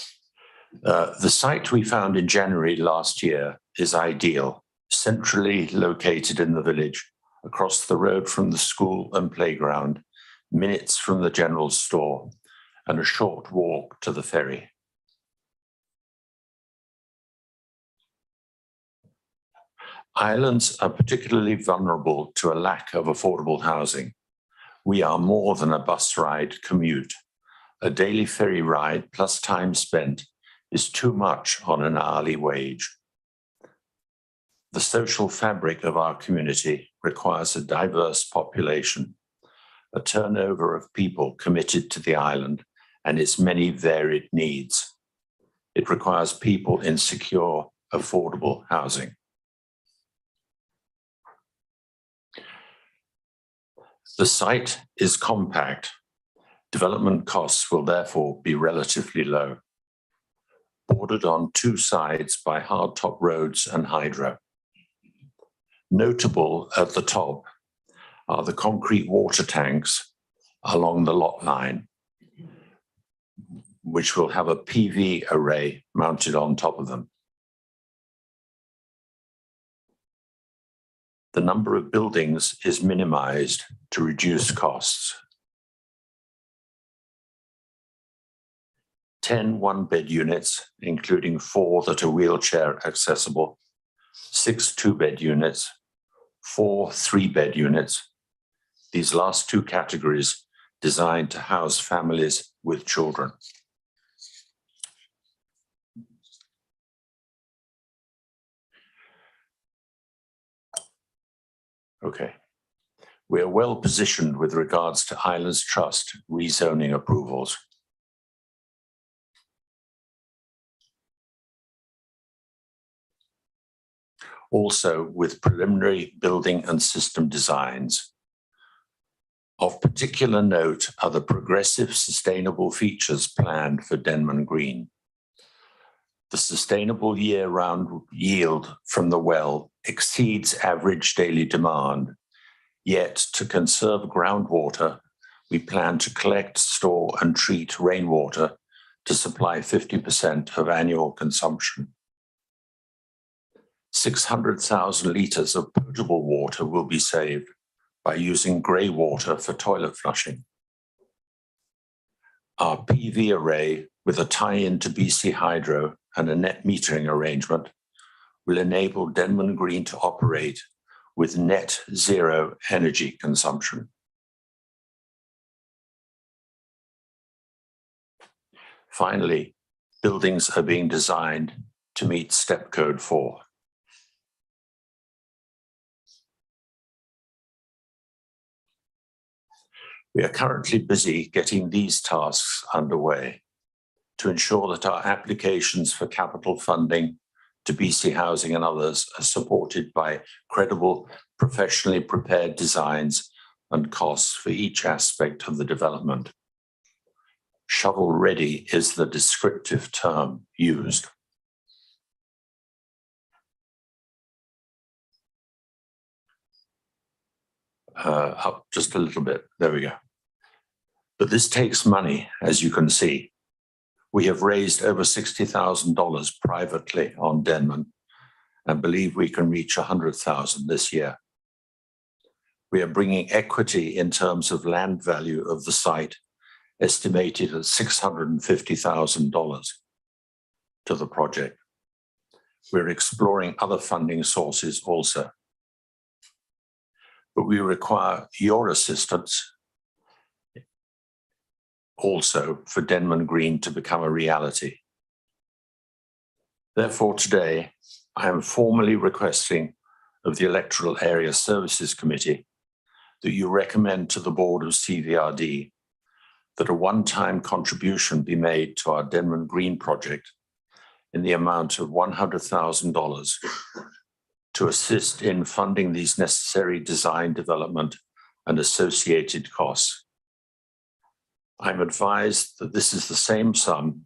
The site we found in January last year is ideal, centrally located in the village, across the road from the school and playground, minutes from the general store, and a short walk to the ferry. Islands are particularly vulnerable to a lack of affordable housing. We are more than a bus ride commute. A daily ferry ride plus time spent is too much on an hourly wage. The social fabric of our community requires a diverse population, a turnover of people committed to the island and its many varied needs. It requires people in secure, affordable housing. The site is compact. Development costs will therefore be relatively low. Bordered on two sides by hardtop roads and hydro. Notable at the top are the concrete water tanks along the lot line, which will have a PV array mounted on top of them. The number of buildings is minimized to reduce costs. 10 one-bed units, including 4 that are wheelchair accessible, 6 two-bed units, 4 three-bed units. These last two categories designed to house families with children. Okay. We are well positioned with regards to Islands Trust rezoning approvals. Also with preliminary building and system designs. Of particular note are the progressive sustainable features planned for Denman Green. The sustainable year-round yield from the well exceeds average daily demand, yet to conserve groundwater, we plan to collect, store and treat rainwater to supply 50% of annual consumption. 600,000 litres of potable water will be saved by using grey water for toilet flushing. Our PV array with a tie-in to BC Hydro and a net metering arrangement will enable Denman Green to operate with net zero energy consumption. Finally, buildings are being designed to meet Step Code 4. We are currently busy getting these tasks underway to ensure that our applications for capital funding to BC Housing and others are supported by credible, professionally prepared designs and costs for each aspect of the development. Shovel-ready is the descriptive term used. Up just a little bit. There we go. But this takes money, as you can see. We have raised over $60,000 privately on Denman and believe we can reach $100,000 this year. We are bringing equity in terms of land value of the site, estimated at $650,000 to the project. We're exploring other funding sources also. But we require your assistance also for Denman Green to become a reality. Therefore, today, I am formally requesting of the Electoral Area Services Committee that you recommend to the Board of CVRD that a one-time contribution be made to our Denman Green project in the amount of $100,000 to assist in funding these necessary design development and associated costs. I'm advised that this is the same sum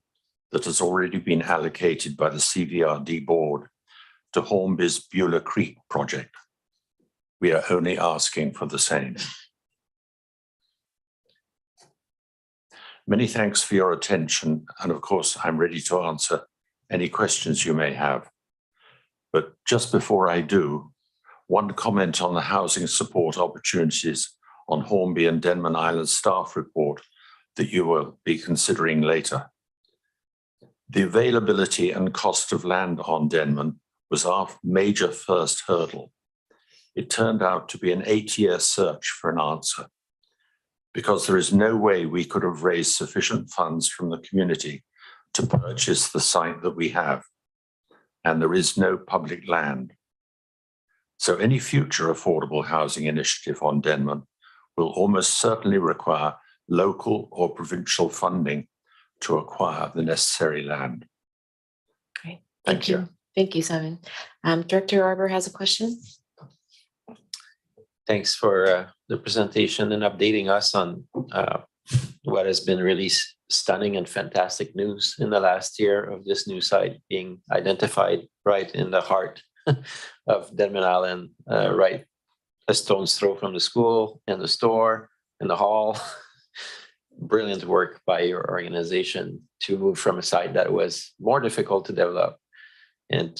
that has already been allocated by the CVRD board to Hornby's Beulah Creek project. We are only asking for the same. Many thanks for your attention, and of course, I'm ready to answer any questions you may have. But just before I do, one comment on the housing support opportunities on Hornby and Denman Island staff report that you will be considering later. The availability and cost of land on Denman was our major first hurdle. It turned out to be an 8-year search for an answer, because there is no way we could have raised sufficient funds from the community to purchase the site that we have, and there is no public land. So any future affordable housing initiative on Denman will almost certainly require local or provincial funding to acquire the necessary land. Great. Thank you. Thank you, Simon. Director Arbor has a question. Thanks for the presentation and updating us on what has been really stunning and fantastic news in the last year of this new site being identified right in the heart of Denman Island, right a stone's throw from the school and the store and the hall. Brilliant work by your organization to move from a site that was more difficult to develop, and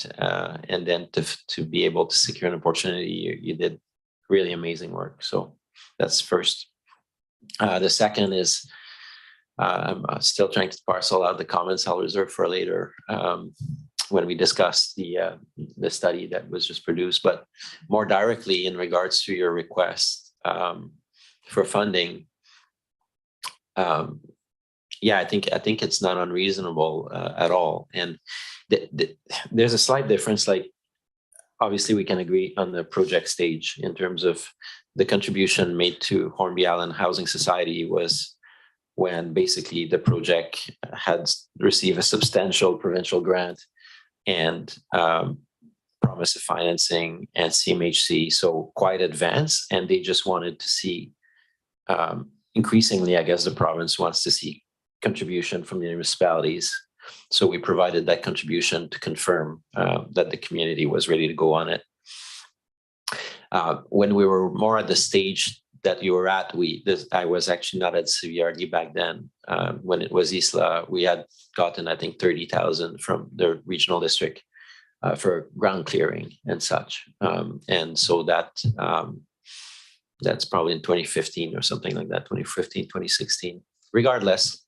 then to be able to secure an opportunity. You did really amazing work. So that's first. The second is I'm still trying to parcel out the comments. I'll reserve for later when we discuss the study that was just produced, but more directly in regards to your request for funding. Yeah, I think it's not unreasonable at all. And there's a slight difference. Like, obviously, we can agree on the project stage in terms of the contribution made to Hornby Island Housing Society was when basically the project had received a substantial provincial grant and promise of financing and CMHC, so quite advanced. And they just wanted to see, increasingly, I guess the province wants to see contribution from the municipalities. So we provided that contribution to confirm that the community was ready to go on it. When we were more at the stage that you were at, I was actually not at CVRD back then. When it was Isla, we had gotten, I think, 30,000 from the regional district for ground clearing and such. And so that's probably in 2015 or something like that, 2015, 2016. Regardless,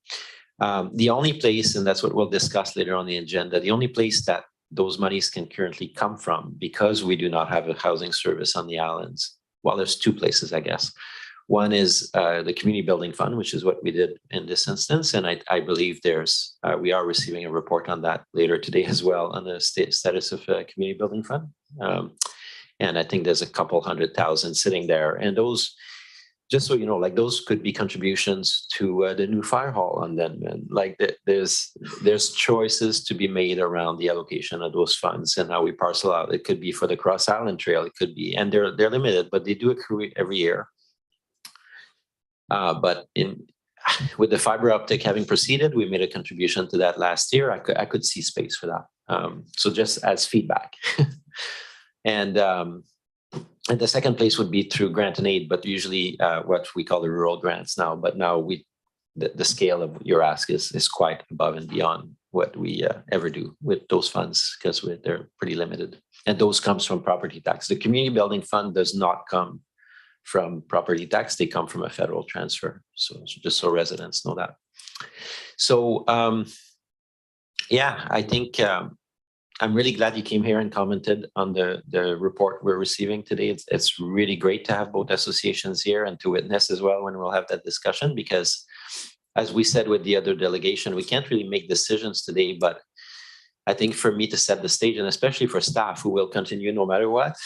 the only place, and that's what we'll discuss later on the agenda, the only place that those monies can currently come from, because we do not have a housing service on the islands. Well, there's two places, I guess. One is the Community Building Fund, which is what we did in this instance. And I believe we are receiving a report on that later today as well, on the status of Community Building Fund. And I think there's a couple 100,000 sitting there. And those just so you know, like those could be contributions to the new fire hall on Denman. Like there's choices to be made around the allocation of those funds and how we parcel out. It could be for the Cross Island Trail. It could be, and they're limited, but they do accrue every year. But with the fiber optic having proceeded, we made a contribution to that last year. I could see space for that. So just as feedback. And the second place would be through grant and aid, but usually what we call the rural grants now. But now the scale of your ask is quite above and beyond what we ever do with those funds, because they're pretty limited. And those comes from property tax. The community building fund does not come from property tax. They come from a federal transfer. So just so residents know that. So yeah, I think I'm really glad you came here and commented on the report we're receiving today. It's really great to have both associations here and to witness as well when we'll have that discussion, because as we said with the other delegation, we can't really make decisions today, but I think for me to set the stage, and especially for staff who will continue no matter what,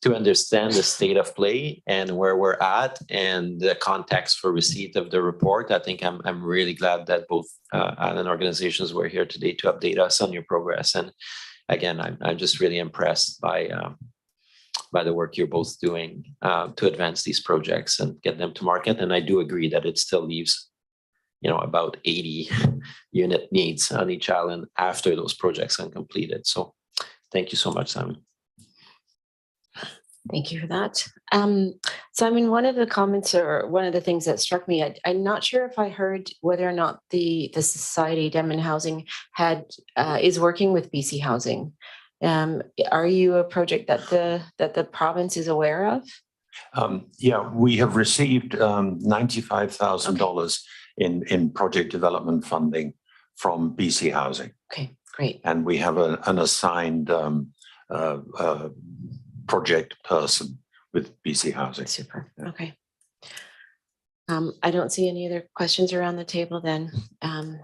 to understand the state of play and where we're at and the context for receipt of the report, I think I'm really glad that both island organizations were here today to update us on your progress. And again, I'm just really impressed by the work you're both doing to advance these projects and get them to market. And I do agree that it still leaves about 80 unit needs on each island after those projects are completed. So thank you so much, Simon. Thank you for that. Simon, one of the comments or one of the things that struck me, I'm not sure if I heard whether or not the Society Denman Housing is working with BC Housing. Are you a project that the province is aware of? Yeah, we have received $95,000 in project development funding from BC Housing. Okay, great. And we have an assigned project person with BC Housing. Super. Yeah. Okay. I don't see any other questions around the table then.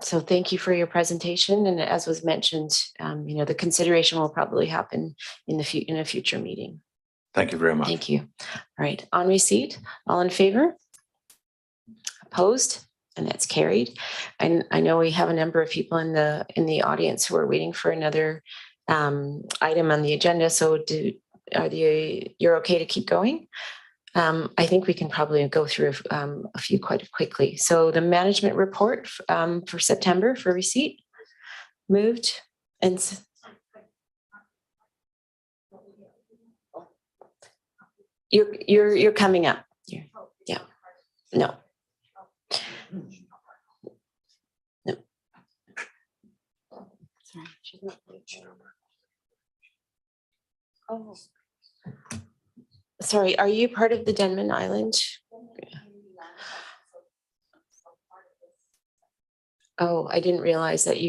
So thank you for your presentation. And as was mentioned, the consideration will probably happen in a future meeting. Thank you very much. Thank you. All right, on receipt, all in favor? Opposed? And that's carried. And I know we have a number of people in the audience who are waiting for another item on the agenda. So you're okay to keep going? I think we can probably go through a few quite quickly. So the management report for September for receipt moved, and you're coming up. Yeah. No. No. Sorry, she's not. Oh. Sorry, are you part of the Denman Island? Oh, I didn't realize that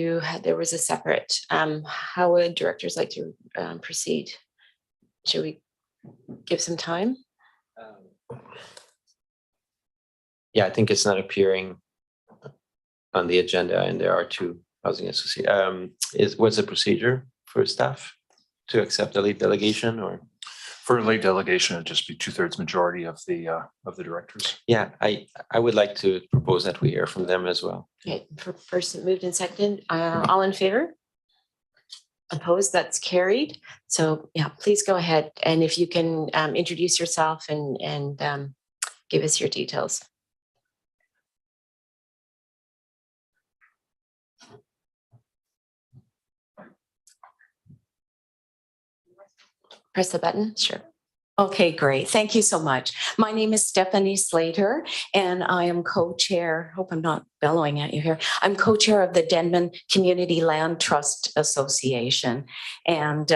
there was a separate. How would directors like to proceed? Should we give some time? Yeah, I think it's not appearing on the agenda, and there are two housing associations. What's the procedure for staff to accept a late delegation, or? For a late delegation, it'd just be 2/3 majority of the directors. Yeah, I would like to propose that we hear from them as well. Okay, first moved and seconded. All in favor? Opposed? That's carried. So yeah, please go ahead, and if you can introduce yourself and give us your details. Press the button. Sure. Okay, great. Thank you so much. My name is Stephanie Slater, and I am co-chair. Hope I'm not bellowing at you here. I'm co-chair of the Denman Community Land Trust Association. And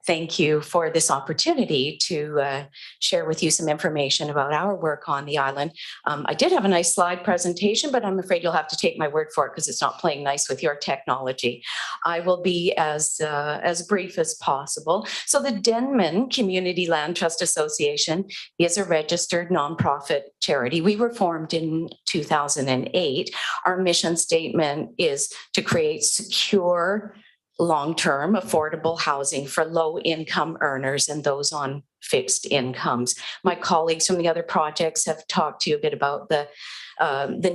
thank you for this opportunity to share with you some information about our work on the island. I did have a nice slide presentation, but I'm afraid you'll have to take my word for it because it's not playing nice with your technology. I will be as brief as possible. So the Denman Community Land Trust Association is a registered nonprofit charity. We were formed in 2008. Our mission statement is to create secure, long-term affordable housing for low-income earners and those on fixed incomes. My colleagues from the other projects have talked to you a bit about the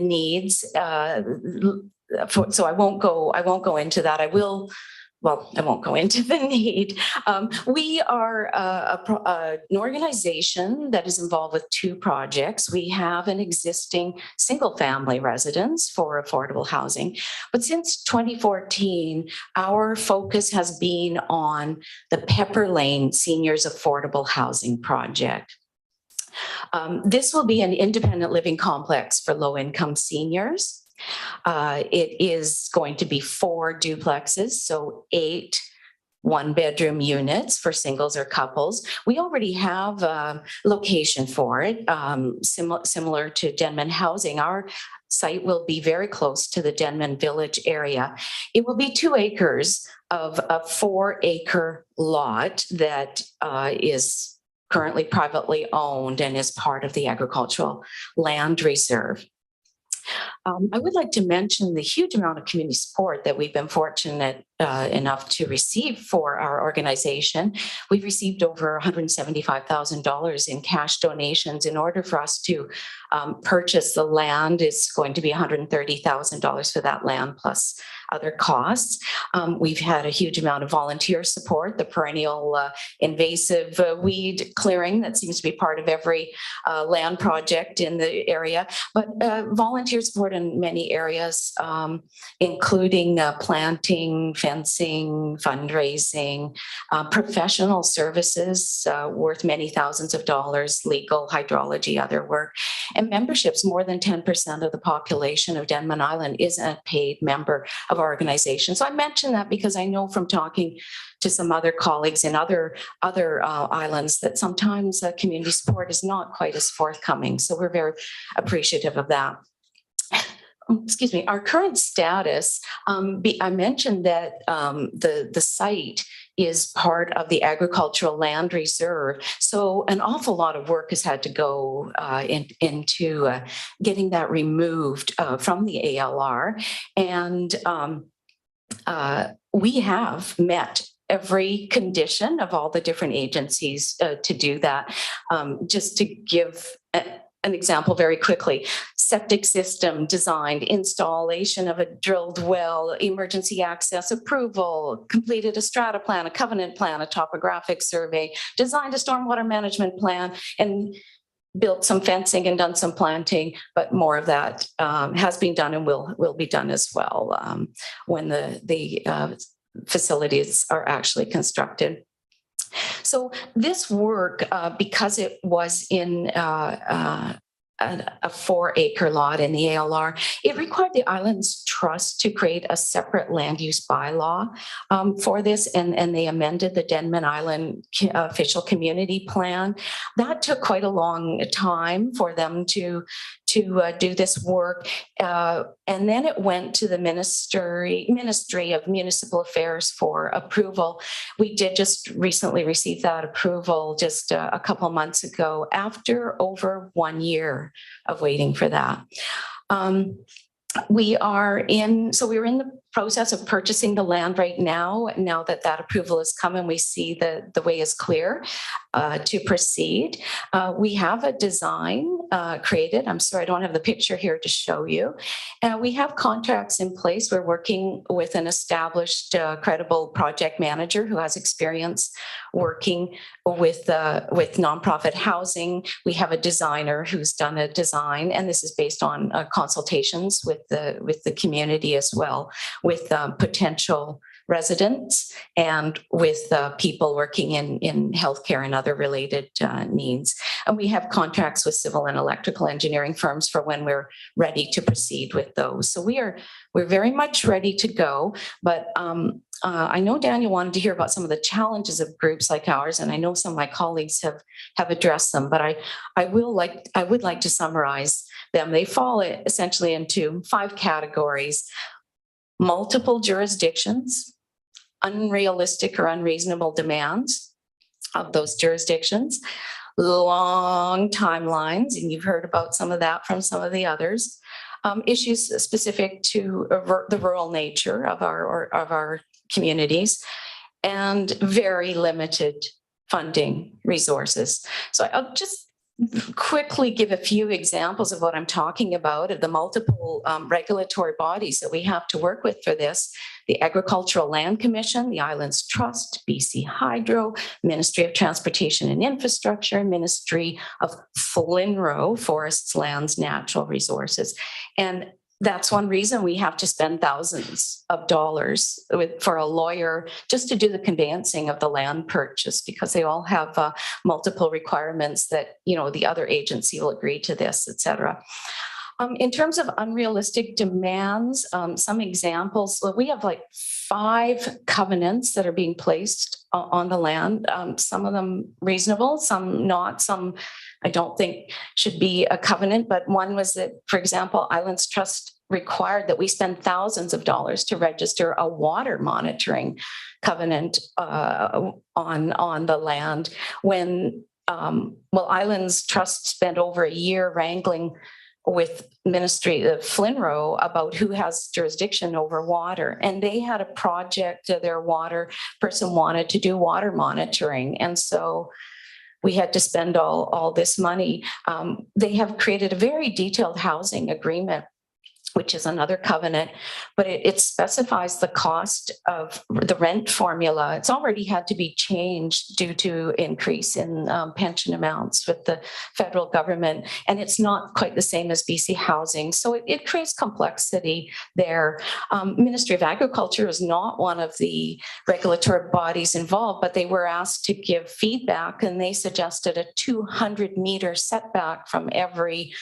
needs. So I won't go into that. I won't go into the need. We are an organization that is involved with 2 projects. We have an existing single-family residence for affordable housing, but since 2014, our focus has been on the Pepper Lane Seniors Affordable Housing Project. This will be an independent living complex for low-income seniors. It is going to be 4 duplexes, so 8 one-bedroom units for singles or couples. We already have a location for it, similar to Denman Housing. Our site will be very close to the Denman Village area. It will be 2 acres of a 4-acre lot that is currently privately owned and is part of the agricultural land reserve. I would like to mention the huge amount of community support that we've been fortunate enough to receive for our organization. We've received over $175,000 in cash donations. In order for us to purchase the land, it's going to be $130,000 for that land plus other costs. We've had a huge amount of volunteer support, the perennial invasive weed clearing that seems to be part of every land project in the area, but volunteer support in many areas, including planting, fencing, fundraising, professional services worth many thousands of dollars, legal, hydrology, other work, and memberships. More than 10% of the population of Denman Island is a paid member of our organization. So I mention that because I know from talking to some other colleagues in other islands that sometimes community support is not quite as forthcoming. So we're very appreciative of that. Excuse me, our current status, I mentioned that the site is part of the agricultural land reserve. So an awful lot of work has had to go into getting that removed from the ALR. And we have met every condition of all the different agencies to do that. Just to give an example very quickly, septic system designed, installation of a drilled well, emergency access approval, completed a strata plan, a covenant plan, a topographic survey, designed a stormwater management plan, and built some fencing and done some planting, but more of that has been done and will be done as well when the facilities are actually constructed. So this work, because it was in a 4-acre lot in the ALR, it required the Islands Trust to create a separate land use bylaw for this, and they amended the Denman Island official community plan. That took quite a long time for them to do this work. And then it went to the Ministry of Municipal Affairs for approval. We did just recently receive that approval just a couple months ago after over 1 year of waiting for that. We're in the process of purchasing the land right now. Now that approval has come and we see the way is clear to proceed. We have a design created. I'm sorry, I don't have the picture here to show you. We have contracts in place. We're working with an established, credible project manager who has experience working with nonprofit housing. We have a designer who's done a design, and this is based on consultations with the community as well, with potential residents and with people working in healthcare and other related needs. And we have contracts with civil and electrical engineering firms for when we're ready to proceed with those. So we're very much ready to go. But I know Daniel wanted to hear about some of the challenges of groups like ours, and I know some of my colleagues have addressed them. But I would like to summarize them. They fall essentially into 5 categories: multiple jurisdictions, unrealistic or unreasonable demands of those jurisdictions, long timelines, and you've heard about some of that from some of the others, issues specific to the rural nature of our communities and very limited funding resources. So I'll just quickly give a few examples of what I'm talking about, of the multiple regulatory bodies that we have to work with for this. The Agricultural Land Commission, the Islands Trust, BC Hydro, Ministry of Transportation and Infrastructure, Ministry of FLNRO, Forests, Lands, Natural Resources. And that's one reason we have to spend thousands of dollars for a lawyer just to do the conveyancing of the land purchase, because they all have multiple requirements that, the other agency will agree to this, et cetera. In terms of unrealistic demands, some examples, we have like 5 covenants that are being placed on the land. Some of them reasonable, some not, some I don't think should be a covenant, but one was that, for example, Islands Trust required that we spend thousands of dollars to register a water monitoring covenant on the land when, Islands Trust spent over a year wrangling with Ministry of FLNRO about who has jurisdiction over water. And they had a project, their water person wanted to do water monitoring. And so we had to spend all this money. They have created a very detailed housing agreement, which is another covenant, but it specifies the cost of the rent formula. It's already had to be changed due to increase in pension amounts with the federal government, and it's not quite the same as BC Housing. So it creates complexity there. Ministry of Agriculture is not one of the regulatory bodies involved, but they were asked to give feedback, and they suggested a 200-meter setback from every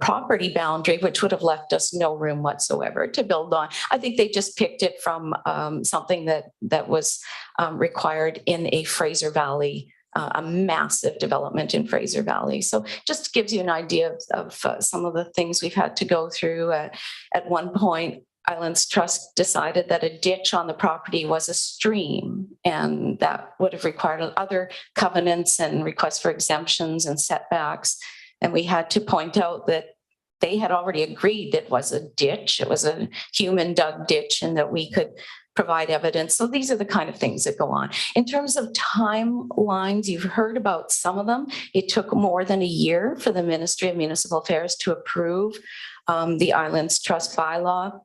property boundary, which would have left us no room whatsoever to build on. I think they just picked it from something that was required in a Fraser Valley, a massive development in Fraser Valley. So just gives you an idea of some of the things we've had to go through. At one point, Islands Trust decided that a ditch on the property was a stream, and that would have required other covenants and requests for exemptions and setbacks. And we had to point out that they had already agreed it was a ditch, it was a human dug ditch, and that we could provide evidence. So these are the kind of things that go on. In terms of timelines, you've heard about some of them. It took more than a year for the Ministry of Municipal Affairs to approve the Islands Trust bylaw.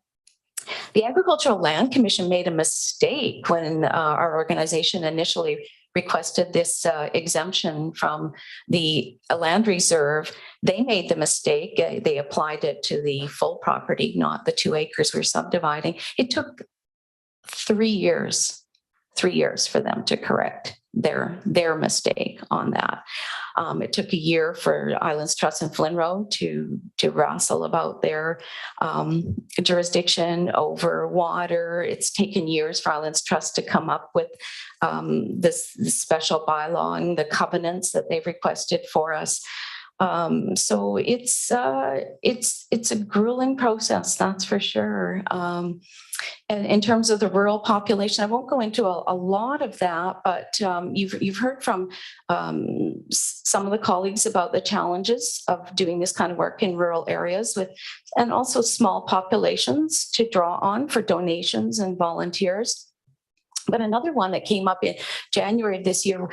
The Agricultural Land Commission made a mistake when our organization initially requested this exemption from the land reserve. They made the mistake. They applied it to the full property, not the 2 acres we're subdividing. It took 3 years for them to correct their mistake on that. It took a year for Islands Trust and FLNRO to wrestle about their jurisdiction over water. It's taken years for Islands Trust to come up with this special bylaw and the covenants that they've requested for us. So it's a grueling process, that's for sure. And in terms of the rural population, I won't go into a lot of that, but you've heard from some of the colleagues about the challenges of doing this kind of work in rural areas and also small populations to draw on for donations and volunteers. But another one that came up in January of this year,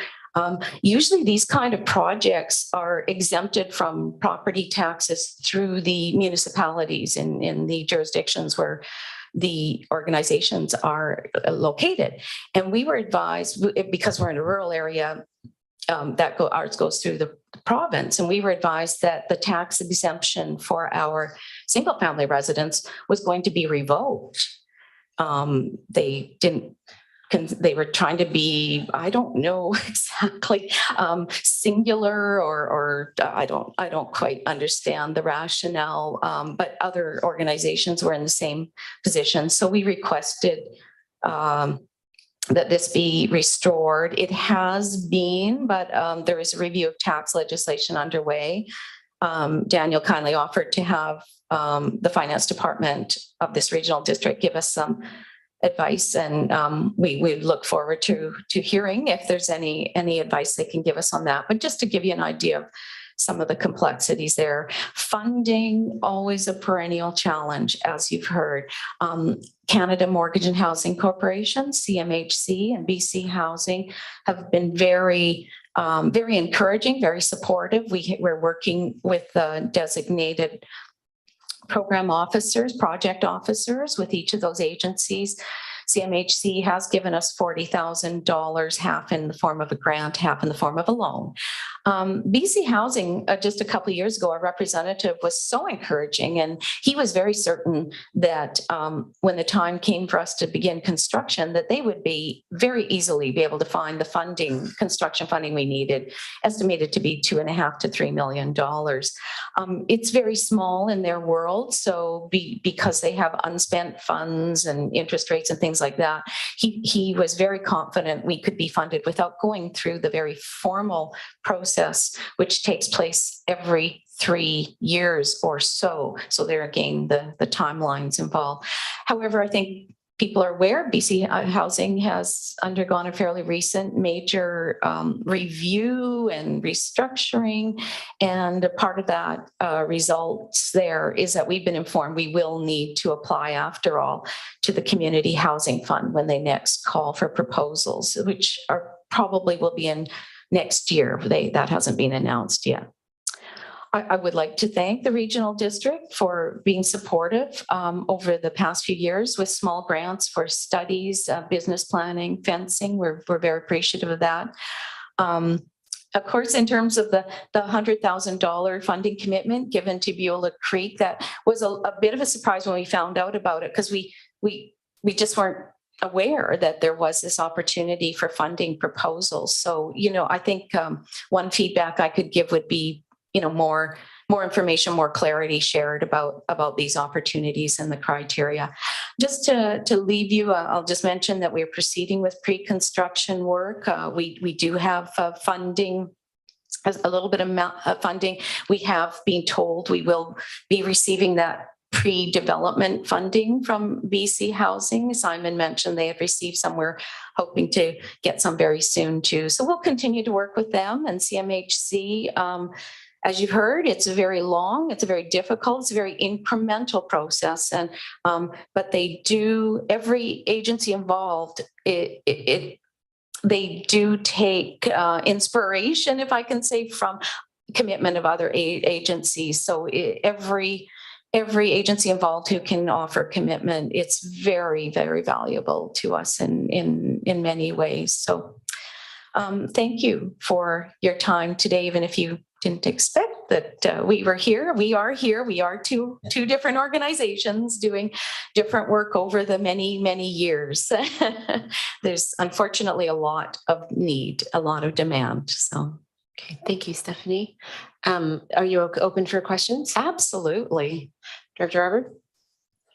usually these kind of projects are exempted from property taxes through the municipalities in the jurisdictions where the organizations are located. And we were advised, because we're in a rural area, ours goes through the province, and we were advised that the tax exemption for our single family residents was going to be revoked. They were trying to be, I don't know exactly, singular or I don't quite understand the rationale, but other organizations were in the same position. So we requested that this be restored. It has been, but there is a review of tax legislation underway. Daniel kindly offered to have the finance department of this regional district give us some advice, and we look forward to hearing if there's any advice they can give us on that. But just to give you an idea of some of the complexities there. Funding, always a perennial challenge, as you've heard. Canada Mortgage and Housing Corporation, CMHC, and BC Housing have been very encouraging, very supportive. We're working with designated program officers, project officers with each of those agencies. CMHC has given us $40,000, half in the form of a grant, half in the form of a loan. BC Housing, just a couple of years ago, our representative was so encouraging, and he was very certain that when the time came for us to begin construction, that they would be very easily be able to find the funding, construction funding we needed, estimated to be $2.5 to $3 million. It's very small in their world, so because they have unspent funds and interest rates and things like that, he was very confident we could be funded without going through the very formal process, which takes place every 3 years or so. So there again, the timelines involved. However, I think people are aware BC Housing has undergone a fairly recent major review and restructuring. And a part of that results there is that we've been informed we will need to apply, after all, to the Community Housing Fund when they next call for proposals, which are probably will be in next year. That hasn't been announced yet. I would like to thank the regional district for being supportive over the past few years with small grants for studies, business planning, fencing. We're very appreciative of that. Of course, in terms of the $100,000 funding commitment given to Beulah Creek, that was a bit of a surprise when we found out about it, because we just weren't aware that there was this opportunity for funding proposals. So, I think one feedback I could give would be, more information, more clarity shared about these opportunities and the criteria. Just to leave you, I'll just mention that we're proceeding with pre-construction work. We do have funding, a little bit of funding. We have been told we will be receiving that pre-development funding from BC Housing. Simon mentioned they have received some. We're hoping to get some very soon too. So we'll continue to work with them and CMHC. As you've heard, it's a very long, it's a very difficult, it's a very incremental process. And but they do, every agency involved, they do take inspiration, if I can say, from commitment of other agencies. So every agency involved who can offer commitment, it's very, very valuable to us in many ways. So thank you for your time today, even if you didn't expect that we were here. We are here. We are two different organizations doing different work over the many, many years. There's unfortunately a lot of need, a lot of demand. So, okay, thank you, Stephanie. Are you open for questions? Absolutely. Director Robert?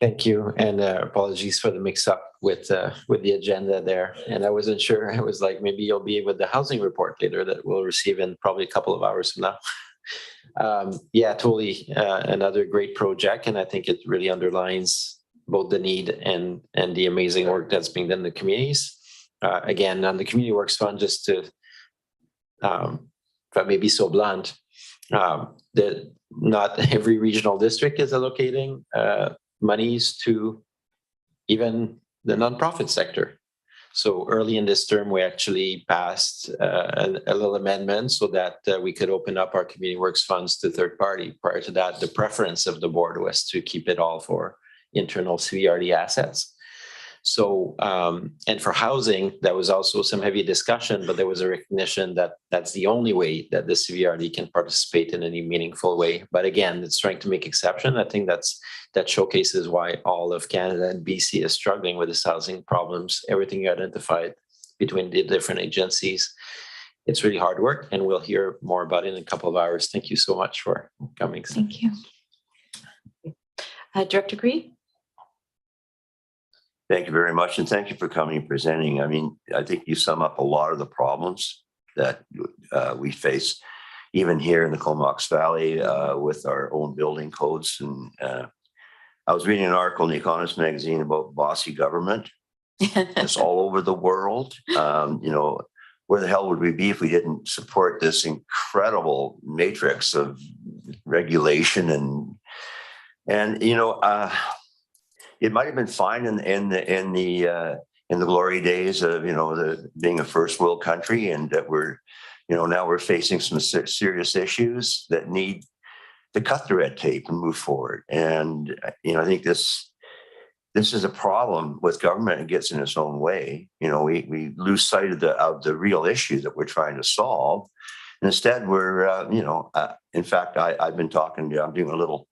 Thank you, and apologies for the mix-up with the agenda there. And I wasn't sure. I was like, maybe you'll be with the housing report later that we'll receive in probably a couple of hours from now. Yeah, totally. Another great project, and I think it really underlines both the need and the amazing work that's being done in the communities. Again, on the Community Works Fund, just to, if I may be so blunt, that not every regional district is allocating monies to even the nonprofit sector. So early in this term, we actually passed a little amendment so that we could open up our Community Works funds to third party. Prior to that, the preference of the board was to keep it all for internal CVRD assets. So, and for housing, there was also some heavy discussion, but there was a recognition that that's the only way that the CVRD can participate in any meaningful way. But again, it's trying to make exception. I think that showcases why all of Canada and BC is struggling with this housing problems. Everything you identified between the different agencies, it's really hard work, and we'll hear more about it in a couple of hours. Thank you so much for coming. Thank you. Director Green? Thank you very much, and thank you for coming and presenting. I mean, I think you sum up a lot of the problems that we face, even here in the Comox Valley with our own building codes. And I was reading an article in The Economist magazine about bossy government. It's all over the world. You know, where the hell would we be if we didn't support this incredible matrix of regulation and it might have been fine in the glory days of the being a first world country, and that now we're facing some serious issues that need to cut the red tape and move forward. And I think this is a problem with government. It gets in its own way. We lose sight of the real issue that we're trying to solve. And instead, we're in fact, I've been talking. I'm doing a little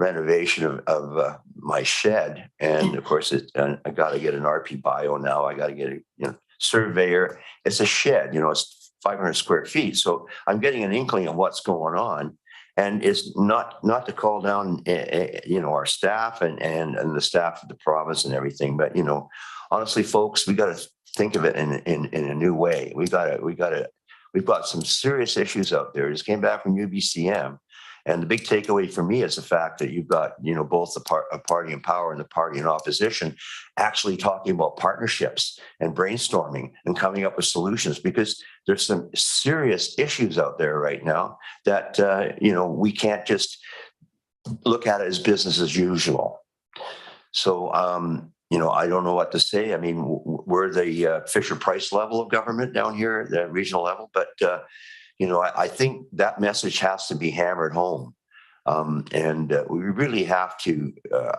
renovation of my shed, and of course, I got to get an RP bio now. I got to get a surveyor. It's a shed. It's 500 square feet. So I'm getting an inkling of what's going on. And it's not to call down, our staff and the staff of the province and everything, but honestly, folks, we got to think of it in a new way. we've got some serious issues out there. Just came back from UBCM, and the big takeaway for me is the fact that you've got both a party in power and the party in opposition actually talking about partnerships and brainstorming and coming up with solutions, because there's some serious issues out there right now that we can't just look at it as business as usual. So I don't know what to say. I mean, we're the Fisher Price level of government down here, the regional level, but I think that message has to be hammered home. And we really have to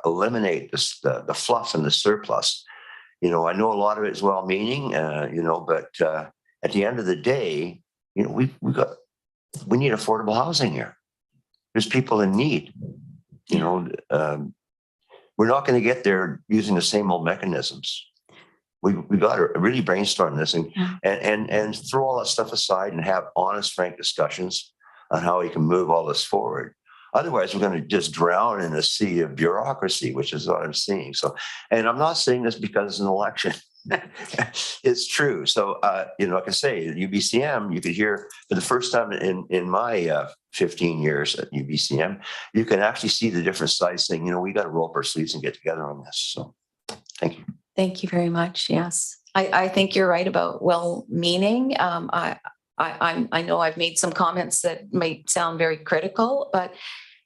eliminate the fluff and the surplus. I know a lot of it is well-meaning, but at the end of the day, we need affordable housing here. There's people in need. We're not going to get there using the same old mechanisms. We got to really brainstorm this and throw all that stuff aside and have honest, frank discussions on how we can move all this forward. Otherwise, we're going to just drown in a sea of bureaucracy, which is what I'm seeing. So, and I'm not saying this because it's an election. It's true. So, like I say, at UBCM, you could hear for the first time in my 15 years at UBCM, you can actually see the different sides saying, we got to roll up our sleeves and get together on this. So, thank you. Thank you very much. Yes, I think you're right about well-meaning. I know I've made some comments that might sound very critical, but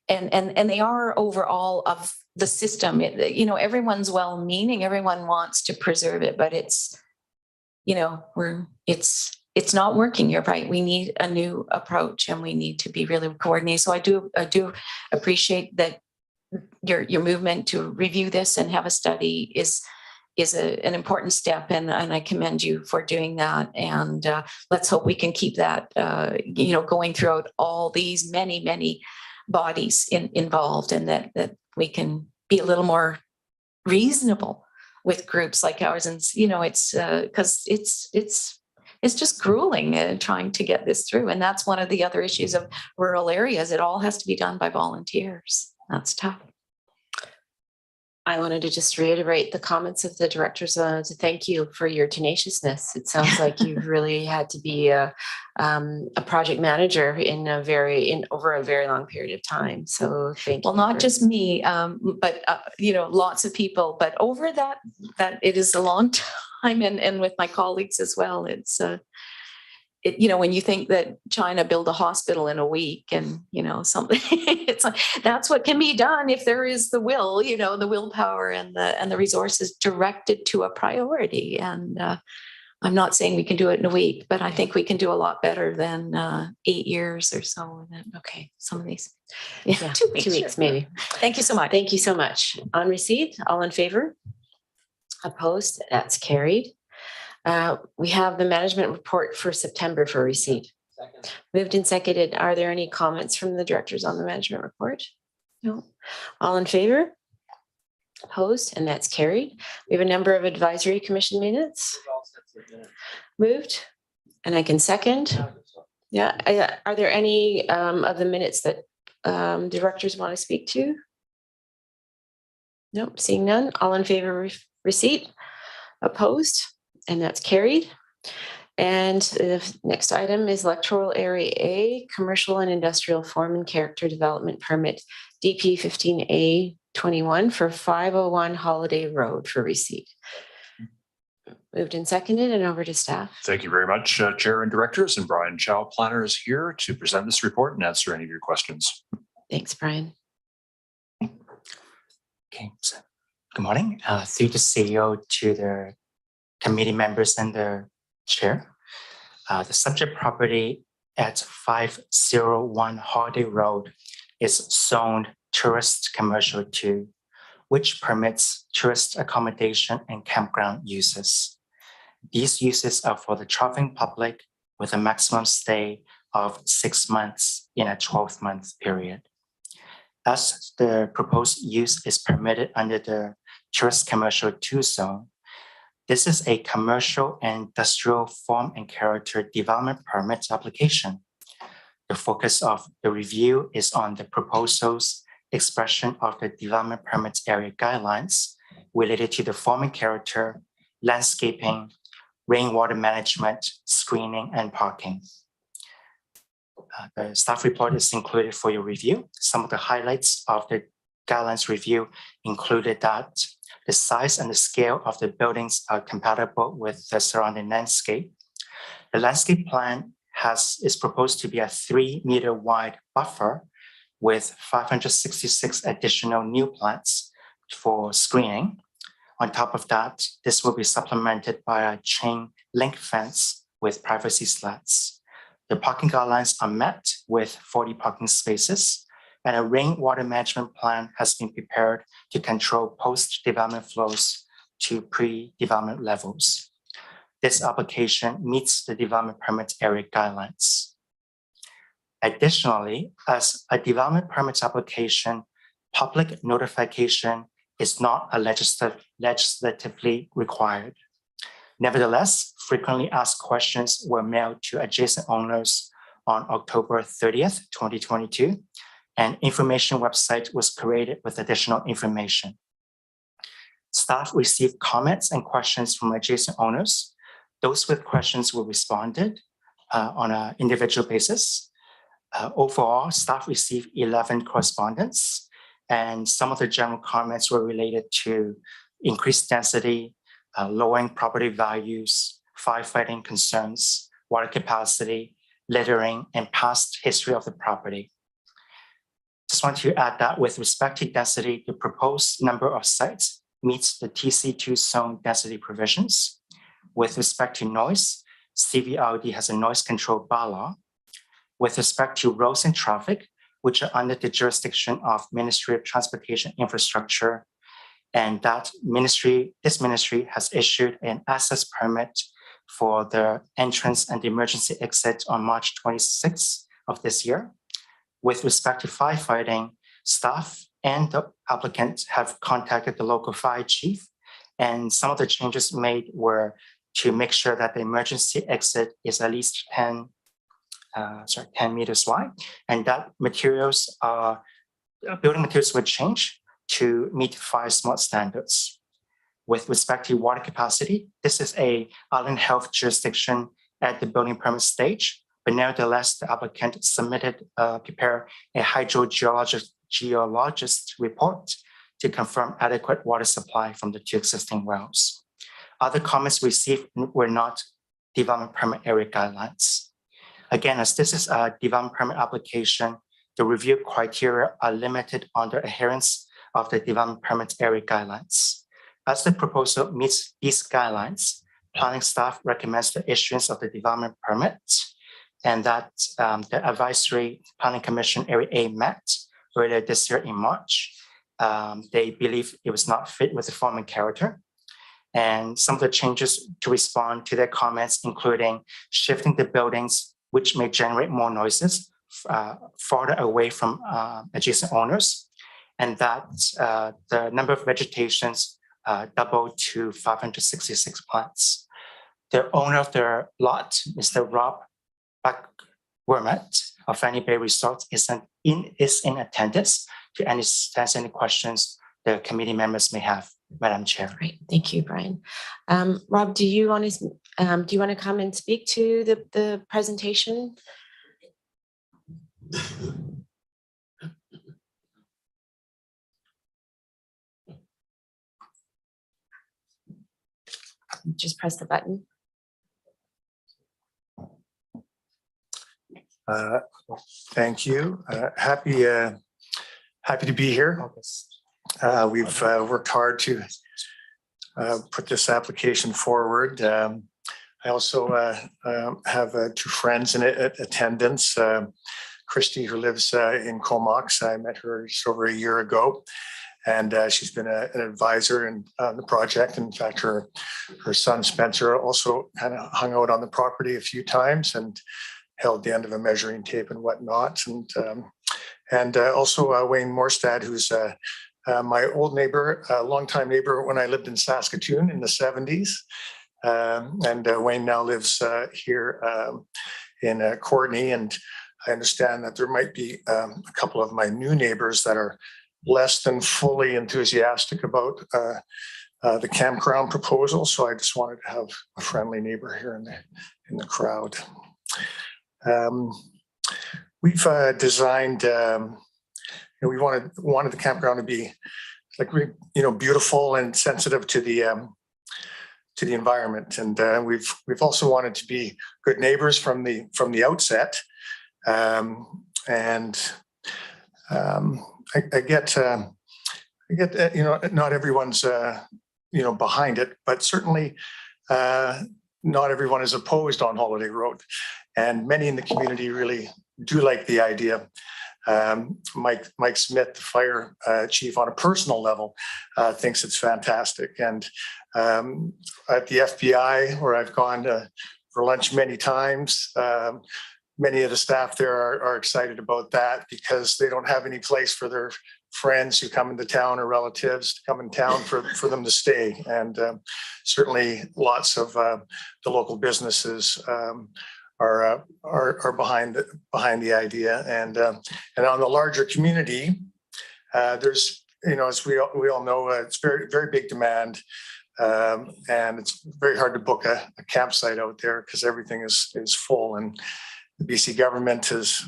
and they are overall of the system. Everyone's well-meaning. Everyone wants to preserve it, but it's not working. You're right. We need a new approach, and we need to be really coordinated. So I do appreciate that your movement to review this and have a study is an important step, and I commend you for doing that. And let's hope we can keep that, going throughout all these many bodies involved, and that we can be a little more reasonable with groups like ours. And it's because it's just grueling trying to get this through. And that's one of the other issues of rural areas. It all has to be done by volunteers. That's tough. I wanted to just reiterate the comments of the directors to thank you for your tenaciousness. It sounds like you really had to be a project manager over a very long period of time. So thank you. Well, not just me, but lots of people. But over that it is a long time, and with my colleagues as well. It's when you think that China built a hospital in a week, and something, it's like that's what can be done if there is the will, the willpower and the resources directed to a priority. And I'm not saying we can do it in a week, but I think we can do a lot better than 8 years or so. Okay, some of these, 2 weeks maybe. Thank you so much. Thank you so much. On receipt, all in favor? Opposed? That's carried. We have the management report for September for receipt. Second. Moved and seconded. Are there any comments from the directors on the management report? No. All in favor? Opposed? And that's carried. We have a number of advisory commission minutes. Moved. And I can second. Yeah. Are there any of the minutes that directors want to speak to? Nope. Seeing none. All in favor of receipt? Opposed? And that's carried. And the next item is Electoral Area A, Commercial and Industrial Form and Character Development Permit, DP 15A 21 for 501 Holiday Road for receipt. Moved and seconded and over to staff. Thank you very much, Chair and Directors, and Brian Chow, planner, is here to present this report and answer any of your questions. Thanks, Brian. Okay, so good morning. Through the CEO to the committee members and the chair. The subject property at 501 Hardy Road is zoned tourist commercial 2, which permits tourist accommodation and campground uses. These uses are for the traveling public with a maximum stay of 6 months in a 12-month period. As the proposed use is permitted under the tourist commercial 2 zone, this is a commercial and industrial form and character development permit application. The focus of the review is on the proposal's expression of the development permit area guidelines related to the form and character, landscaping, rainwater management, screening, and parking. The staff report is included for your review. Some of the highlights of the guidelines review included that the size and the scale of the buildings are compatible with the surrounding landscape. The landscape plan is proposed to be a 3-meter wide buffer with 566 additional new plants for screening. On top of that, this will be supplemented by a chain link fence with privacy slats. The parking guidelines are met with 40 parking spaces, and a rainwater management plan has been prepared to control post-development flows to pre-development levels. This application meets the development permit area guidelines. Additionally, as a development permit application, public notification is not a legislatively required. Nevertheless, frequently asked questions were mailed to adjacent owners on October 30th, 2022, and information website was created with additional information. Staff received comments and questions from adjacent owners. Those with questions were responded on an individual basis. Overall, staff received 11 correspondence, and some of the general comments were related to increased density, lowering property values, firefighting concerns, water capacity, littering, and past history of the property. Just want to add that with respect to density, the proposed number of sites meets the TC2 zone density provisions. With respect to noise, CVRD has a noise control bylaw. With respect to roads and traffic, which are under the jurisdiction of Ministry of Transportation Infrastructure, and this ministry has issued an access permit for the entrance and the emergency exit on March 26th of this year. With respect to firefighting, staff and the applicant have contacted the local fire chief, and some of the changes made were to make sure that the emergency exit is at least 10 meters wide, and that building materials would change to meet fire smart standards. With respect to water capacity, this is a island health jurisdiction at the building permit stage, but nevertheless, the applicant prepared a hydrogeologist report to confirm adequate water supply from the 2 existing wells. Other comments received were not development permit area guidelines. Again, as this is a development permit application, the review criteria are limited on the adherence of the development permit area guidelines. As the proposal meets these guidelines, planning staff recommends the issuance of the development permit, and that the advisory planning commission area A met earlier this year in March. They believe it was not fit with the form and character. And some of the changes to respond to their comments, including shifting the buildings, which may generate more noises, farther away from adjacent owners, and that the number of vegetations doubled to 566 plants. The owner of the lot, Mr. Rob Wormet of Fanny Bay Resort, is in attendance to answer any questions the committee members may have, Madam Chair. Great, thank you, Brian. Rob, do you want to come and speak to the presentation? Just press the button. Thank you. Happy to be here. We've worked hard to put this application forward. I also have two friends in attendance. Christy, who lives in Comox. I met her just over a year ago, and she's been an advisor in the project. In fact, her son Spencer also kind of hung out on the property a few times and held the end of a measuring tape and whatnot. And also Wayne Morstad, who's my old neighbor, a longtime neighbor when I lived in Saskatoon in the 70s. And Wayne now lives here in Courtenay. And I understand that there might be a couple of my new neighbors that are less than fully enthusiastic about the campground proposal. So I just wanted to have a friendly neighbor here in the crowd. We've designed, we wanted the campground to be like, beautiful and sensitive to the environment. And we've also wanted to be good neighbors from the outset. I get not everyone's behind it, but certainly not everyone is opposed on Holiday Road, and many in the community really do like the idea. Mike Smith, the fire chief, on a personal level, thinks it's fantastic. And at the FBI, where I've gone for lunch many times, many of the staff there are excited about that because they don't have any place for their friends who come into town or relatives to come in town for them to stay. And certainly lots of the local businesses are behind the idea. And on the larger community, there's, as we all know, it's very, very big demand. And it's very hard to book a campsite out there because everything is full. And the BC government has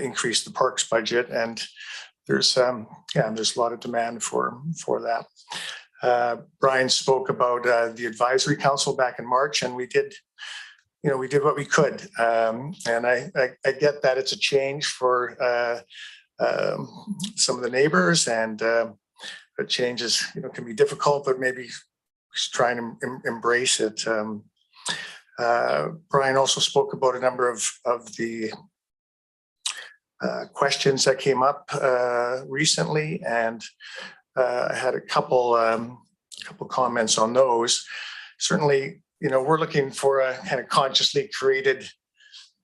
increased the parks budget, and there's a lot of demand for that. Brian spoke about the advisory council back in March, and we did what we could. And I get that it's a change for some of the neighbors, and the changes can be difficult, but maybe just try and embrace it. Brian also spoke about a number of the questions that came up recently, and I had a couple comments on those. Certainly, we're looking for a kind of consciously created,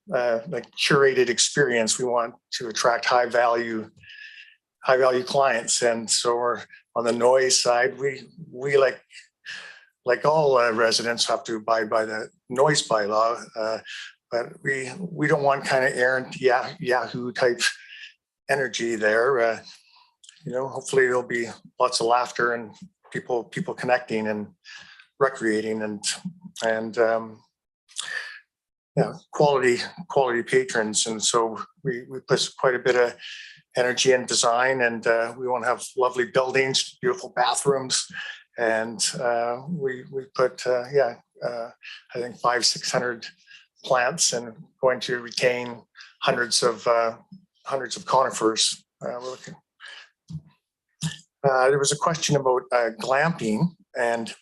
curated experience. We want to attract high value clients, and so we're on the noise side. We like all residents have to abide by the noise bylaw, but we don't want kind of errant Yahoo type energy there. Hopefully there'll be lots of laughter and people connecting and recreating and quality patrons. And so we put quite a bit of energy in design, and we want to have lovely buildings, beautiful bathrooms. And we put, I think 500-600 plants, and going to retain hundreds of conifers. There was a question about glamping, and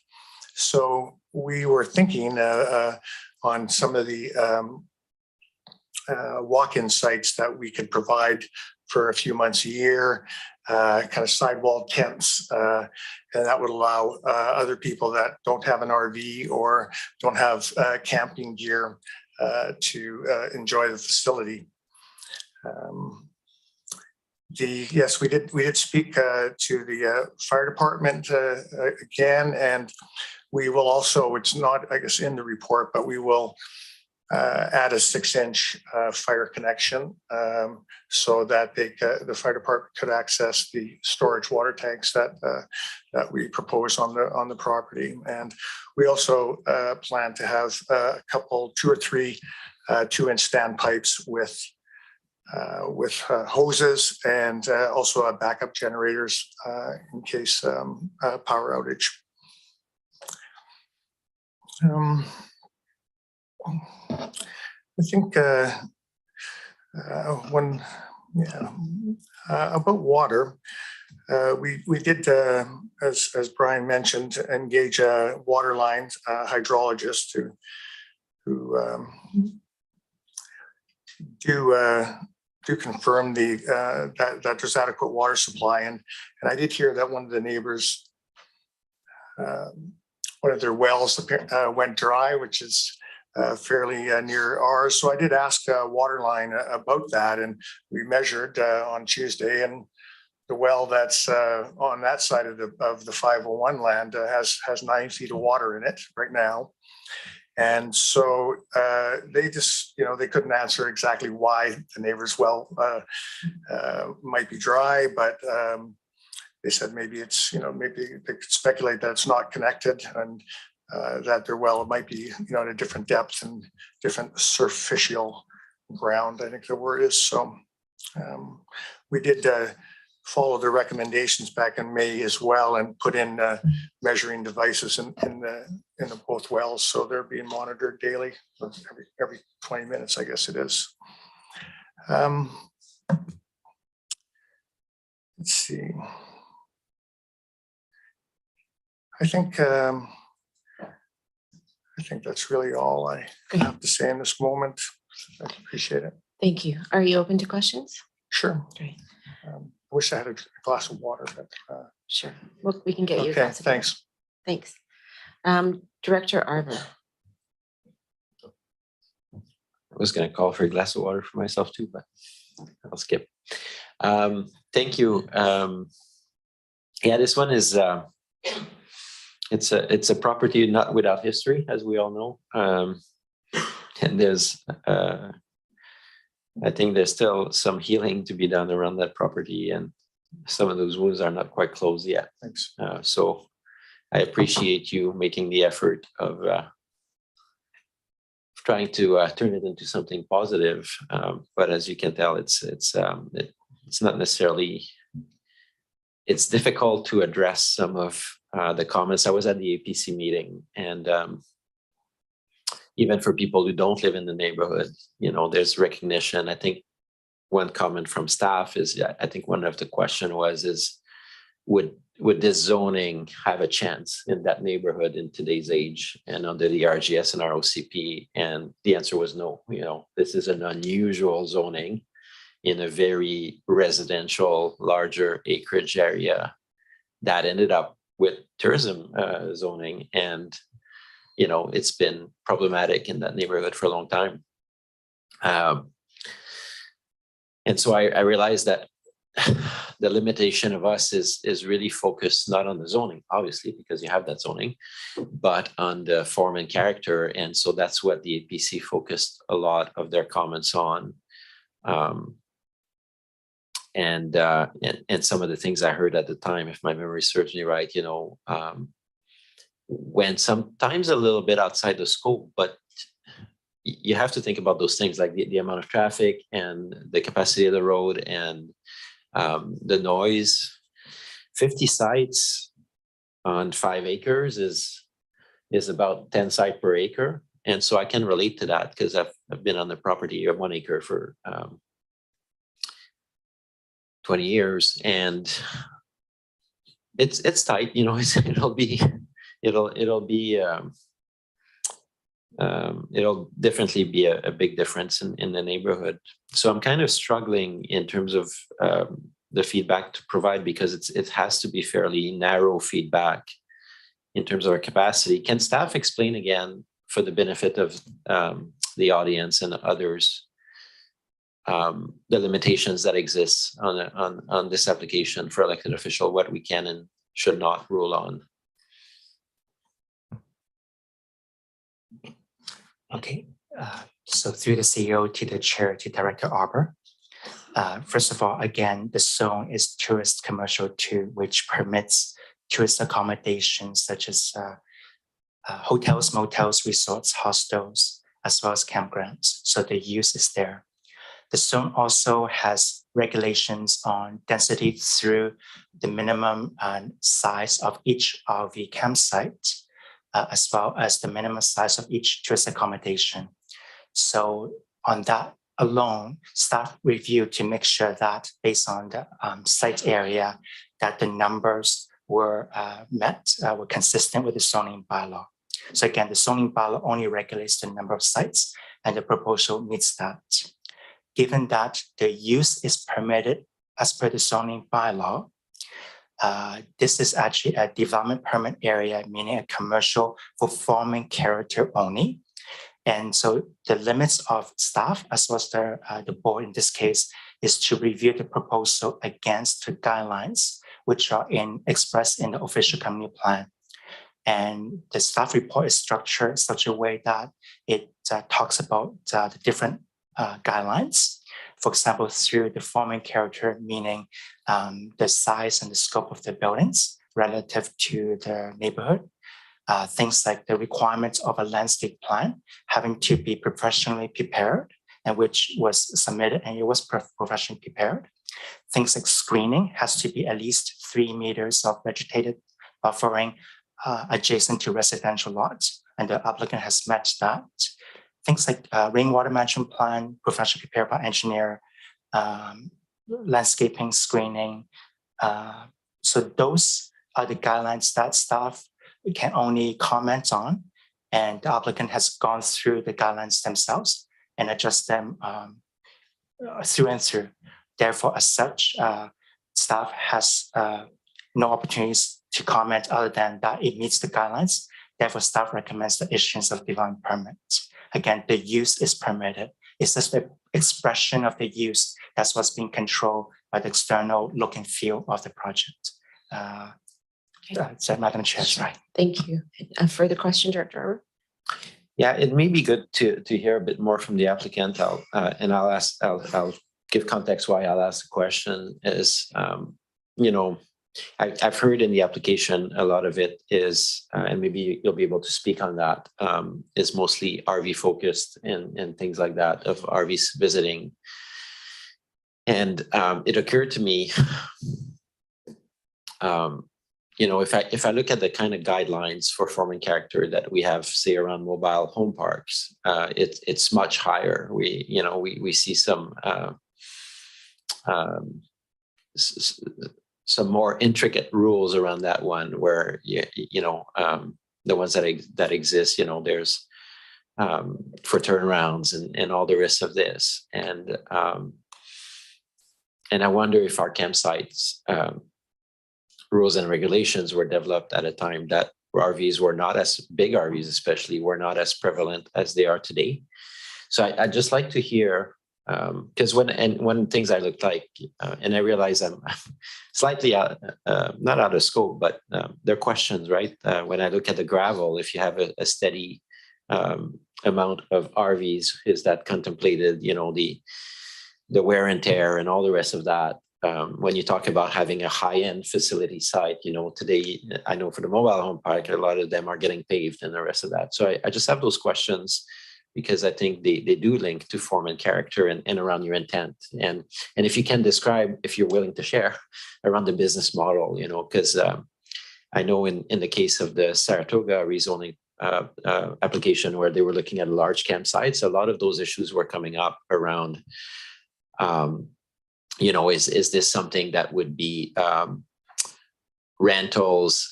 so we were thinking on some of the walk-in sites that we could provide for a few months a year, kind of sidewall tents, and that would allow other people that don't have an RV or don't have camping gear to enjoy the facility. Yes, we did speak to the fire department again, and we will also, it's not, I guess, in the report, but we will add a 6-inch fire connection so that the fire department could access the storage water tanks that we propose on the property. And we also plan to have a couple, 2 or 3 2-inch standpipes with hoses, and also backup generators in case power outage. I think when about water, we did, as Brian mentioned, engage a water line hydrologist to do confirm that there's adequate water supply, and I did hear that one of the neighbors, one of their wells went dry, which is fairly near ours. So I did ask Waterline about that, and we measured on Tuesday, and the well that's on that side of the 501 land has 9 feet of water in it right now. And so they just, they couldn't answer exactly why the neighbor's well might be dry, but they said maybe it's, maybe they could speculate that it's not connected, and that their well might be, at a different depth and different superficial ground, I think the word is. So we did follow the recommendations back in May as well, and put in measuring devices in the both wells. So they're being monitored daily, every 20 minutes, I guess it is. Let's see. I think that's really all I have to say in this moment. I appreciate it. Thank you. Are you open to questions? Sure. Great. I wish I had a glass of water, but Sure. Well, we can get you a okay, glass of water. thanks. Thanks. Director Arbour. I was going to call for a glass of water for myself too, but I'll skip. Thank you. Yeah, this one is it's a property not without history, as we all know. And there's I think there's still some healing to be done around that property, and some of those wounds are not quite closed yet. Thanks. So I appreciate you making the effort of trying to turn it into something positive. But as you can tell, it's not necessarily. It's difficult to address some of the comments. I was at the APC meeting, and even for people who don't live in the neighborhood, there's recognition. I think one comment from staff is, I think one of the question is would this zoning have a chance in that neighborhood in today's age and under the RGS and ROCP? And the answer was no. This is an unusual zoning in a very residential, larger acreage area that ended up with tourism zoning. And it's been problematic in that neighborhood for a long time. And so I realized that the limitation of us is really focused not on the zoning, obviously, because you have that zoning, but on the form and character. And so that's what the APC focused a lot of their comments on. And some of the things I heard at the time, if my memory serves me right, went sometimes a little bit outside the scope, but you have to think about those things like the amount of traffic and the capacity of the road and the noise. 50 sites on 5 acres is about 10 sites per acre. And so I can relate to that because I've been on the property of 1 acre for 20 years, and it's tight, it'll definitely be a big difference in the neighborhood. So I'm kind of struggling in terms of the feedback to provide, because it has to be fairly narrow feedback in terms of our capacity. Can staff explain again, for the benefit of the audience and others, the limitations that exist on this application for elected official, what we can and should not rule on? Okay, so through the CEO to the chair to Director Arbour. First of all, again, the zone is tourist commercial 2, which permits tourist accommodations such as hotels, motels, resorts, hostels, as well as campgrounds. So the use is there. The zone also has regulations on density through the minimum size of each RV campsite, as well as the minimum size of each tourist accommodation. So on that alone, staff review to make sure that based on the site area, that the numbers were met, were consistent with the zoning bylaw. So again, the zoning bylaw only regulates the number of sites, and the proposal meets that. Given that the use is permitted as per the zoning bylaw, this is actually a development permit area, meaning a commercial performing character only. And so the limits of staff, as well as the board in this case, is to review the proposal against the guidelines, which are expressed in the official community plan. And the staff report is structured in such a way that it talks about the different guidelines. For example, through the forming character, meaning the size and the scope of the buildings relative to the neighborhood. Things like the requirements of a landscape plan having to be professionally prepared, and which was submitted and it was professionally prepared. Things like screening has to be at least 3 meters of vegetated buffering adjacent to residential lots, and the applicant has met that. Things like rainwater management plan, professionally prepared by engineer, landscaping, screening. So those are the guidelines that staff can only comment on, and the applicant has gone through the guidelines themselves and adjust them through and through. Therefore, as such, staff has no opportunities to comment other than that it meets the guidelines. Therefore, staff recommends the issuance of development permits. Again, the use is permitted. It's just the expression of the use that's what's being controlled by the external look and feel of the project. So, Madam Chair, right. Thank you. A further question, Director Arbor? Yeah, it may be good to hear a bit more from the applicant. I'll give context why I'll ask the question is, I've heard in the application, a lot of it is, and maybe you'll be able to speak on that, is mostly RV focused and things like that, of RVs visiting. And it occurred to me, if I look at the kind of guidelines for forming character that we have, say, around mobile home parks, it's much higher. We see some more intricate rules around that one, where the ones that exist. There's for turnarounds and all the rest of this, and I wonder if our campsites rules and regulations were developed at a time that RVs were not as big, RVs especially were not as prevalent as they are today. So I'd just like to hear, because one things I looked like, and I realize I'm slightly not out of scope, but there are questions, right? When I look at the gravel, if you have a steady amount of RVs, is that contemplated, the wear and tear and all the rest of that? When you talk about having a high-end facility site, today, I know for the mobile home park, a lot of them are getting paved and the rest of that. So I just have those questions because I think they do link to form and character and around your intent. And if you can describe, if you're willing to share, around the business model, because I know in the case of the Saratoga rezoning application, where they were looking at large campsites, a lot of those issues were coming up around is this something that would be rentals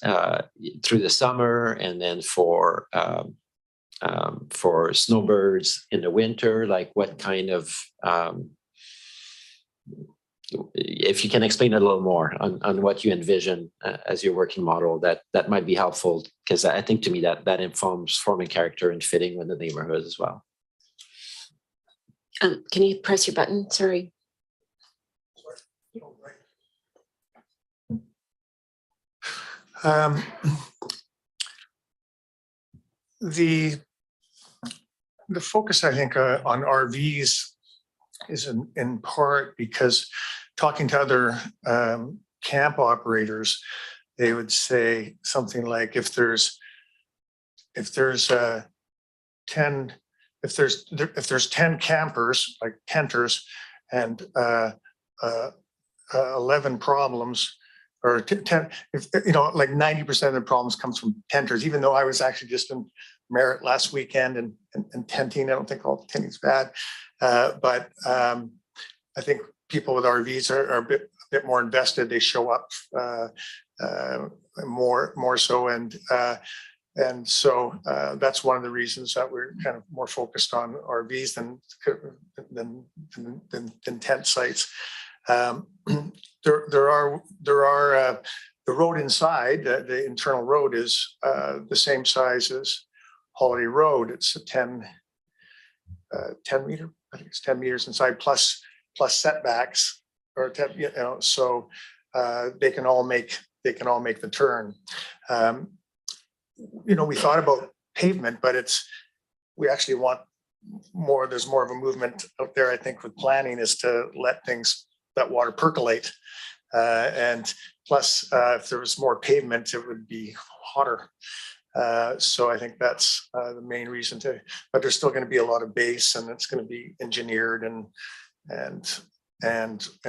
through the summer, and then for snowbirds in the winter? Like, what kind of, if you can explain a little more on what you envision as your working model, that might be helpful, because I think to me that informs forming character and fitting with the neighborhood as well. Can you press your button? Sorry. The focus, I think, on RVs is in part because talking to other camp operators, they would say something like, if there's 10 campers, like tenters, and 11 problems, or 10, if, like 90% of the problems comes from tenters, even though I was actually just in Merritt last weekend and tenting. I don't think all tenting's bad. But I think people with RVs are a bit more invested. They show up more so. And so that's one of the reasons that we're kind of more focused on RVs than tent sites. There are the road inside, the internal road is the same size as Holiday Road. It's a 10 meter, I think it's 10 meters inside plus setbacks, or 10, so they can all make the turn. We thought about pavement, but we actually want more. There's more of a movement out there, I think, with planning, is to let water percolate. And plus, if there was more pavement, it would be hotter. So I think that's the main reason but there's still going to be a lot of base, and it's going to be engineered and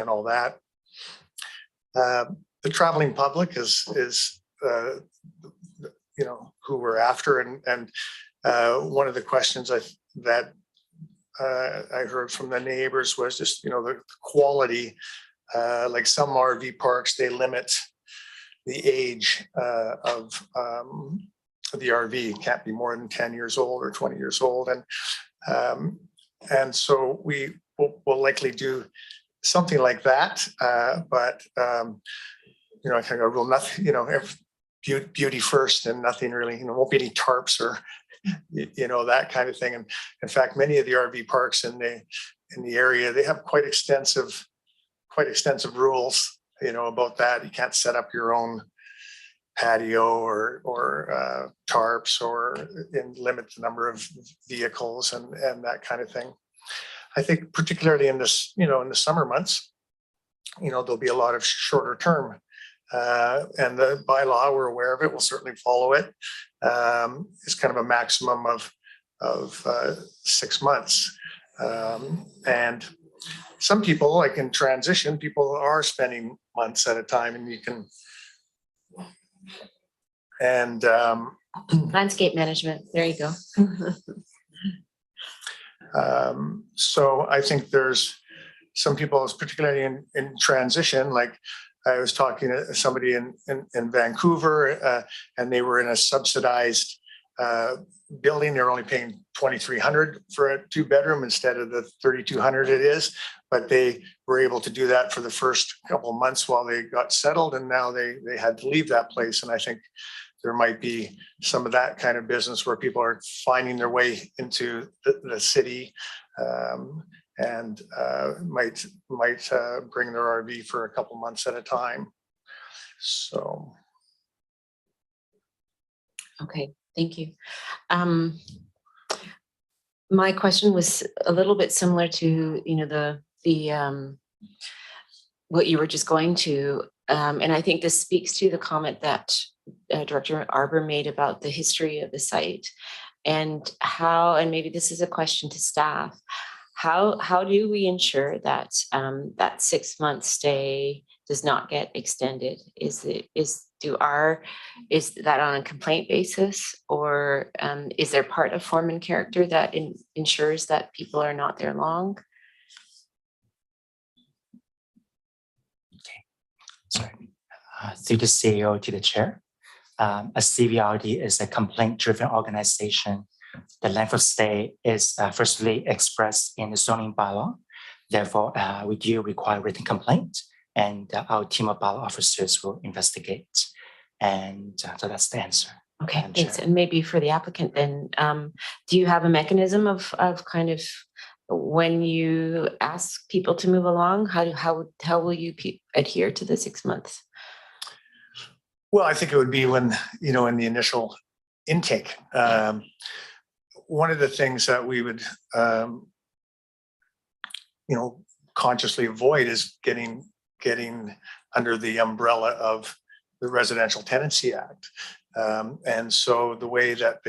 all that. The traveling public is who we're after, and one of the questions that I heard from the neighbors was just the quality. Like some RV parks, they limit the age of the RV. It can't be more than 10 years old or 20 years old, and so we will likely do something like that. But I think I rule nothing. Beauty first, and nothing really. Won't be any tarps or that kind of thing. And in fact, many of the RV parks in the area, they have quite extensive rules about that. You can't set up your own patio or tarps, or limit the number of vehicles and that kind of thing. I think particularly in this, in the summer months, there'll be a lot of shorter term. And the bylaw, we're aware of it, we'll certainly follow it. It's kind of a maximum of 6 months. And some people, like in transition, people are spending months at a time, and you can, and Landscape management, there you go. so I think there's some people, particularly in transition, like I was talking to somebody in Vancouver, and they were in a subsidized building. They're only paying $2,300 for a 2-bedroom instead of the $3,200 it is. But they were able to do that for the first couple of months while they got settled, and now they had to leave that place. And I think there might be some of that kind of business where people are finding their way into the city, and might bring their RV for a couple months at a time. So. Okay, thank you. My question was a little bit similar to the what you were just going to, and I think this speaks to the comment that Director Arbour made about the history of the site, and how, and maybe this is a question to staff, how do we ensure that that 6-month stay does not get extended? Is that on a complaint basis, or is there part of form and character that ensures that people are not there long? Sorry, through the CEO to the chair. A CVRD is a complaint-driven organization. The length of stay is firstly expressed in the zoning bylaw. Therefore, we do require written complaint, and our team of bylaw officers will investigate. And so that's the answer. Okay, thanks. And maybe for the applicant then, do you have a mechanism of kind of when you ask people to move along, how will you adhere to the 6 months? Well, I think it would be when, in the initial intake. One of the things that we would, consciously avoid is getting under the umbrella of the Residential Tenancy Act. And so the way that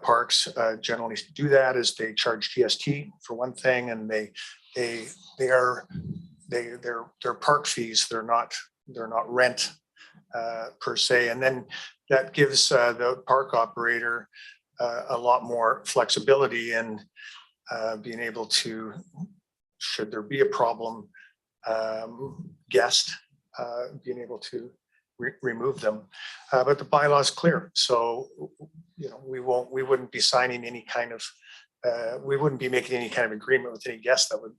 parks generally do that is they charge GST for one thing, and they're park fees. They're not they're not rent per se. And then that gives the park operator a lot more flexibility in being able to, should there be a problem, guest, being able to remove them. But the bylaw is clear. So, you know, we wouldn't be signing any kind of, we wouldn't be making any kind of agreement with any guest that would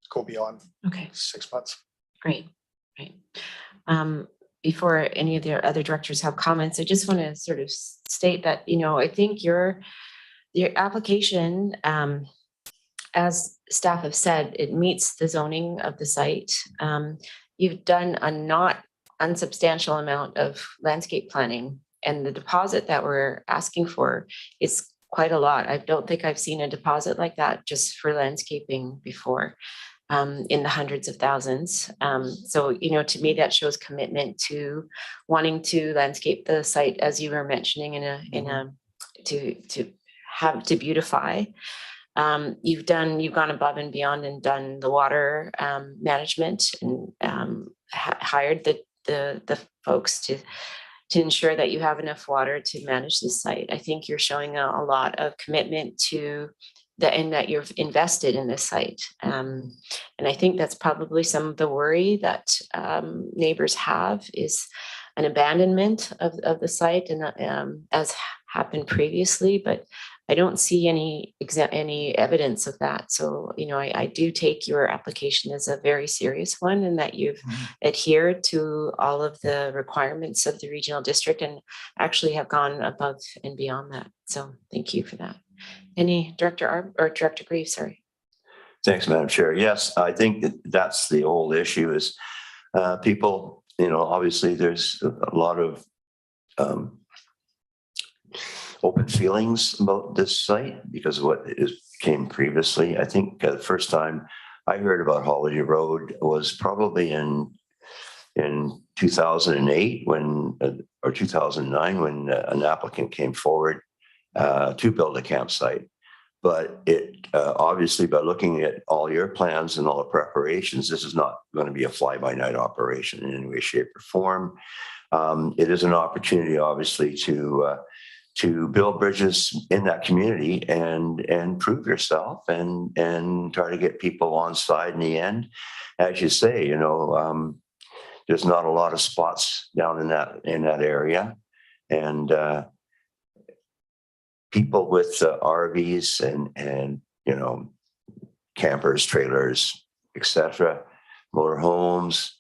go beyond Okay, 6 months. great, great. Before any of the other directors have comments, I just want to sort of state that, you know, I think your application, as staff have said, it meets the zoning of the site. You've done a not unsubstantial amount of landscape planning, and the deposit that we're asking for is quite a lot. I don't think I've seen a deposit like that just for landscaping before, in the hundreds of thousands. So, you know, to me, that shows commitment to wanting to landscape the site, as you were mentioning, to beautify. You've gone above and beyond and done the water management, and hired the folks to ensure that you have enough water to manage the site. I think you're showing a lot of commitment to and that you've invested in this site. And I think that's probably some of the worry that neighbors have, is an abandonment of the site, and as happened previously, but I don't see any evidence of that. So, you know, I do take your application as a very serious one, and that you've adhered to all of the requirements of the regional district and actually have gone above and beyond that. So thank you for that. Any Director Grieve, sorry. Thanks, Madam Chair. Yes, I think that's the old issue is people, you know, obviously there's a lot of open feelings about this site because of what came previously. I think the first time I heard about Holiday Road was probably in 2008 or 2009 when an applicant came forward to build a campsite. But it obviously, by looking at all your plans and all the preparations, this is not going to be a fly-by-night operation in any way, shape, or form. It is an opportunity, obviously, to build bridges in that community and prove yourself and try to get people on side in the end. As you say, you know, there's not a lot of spots down in that area, and people with RVs and you know, campers, trailers, etc., motorhomes.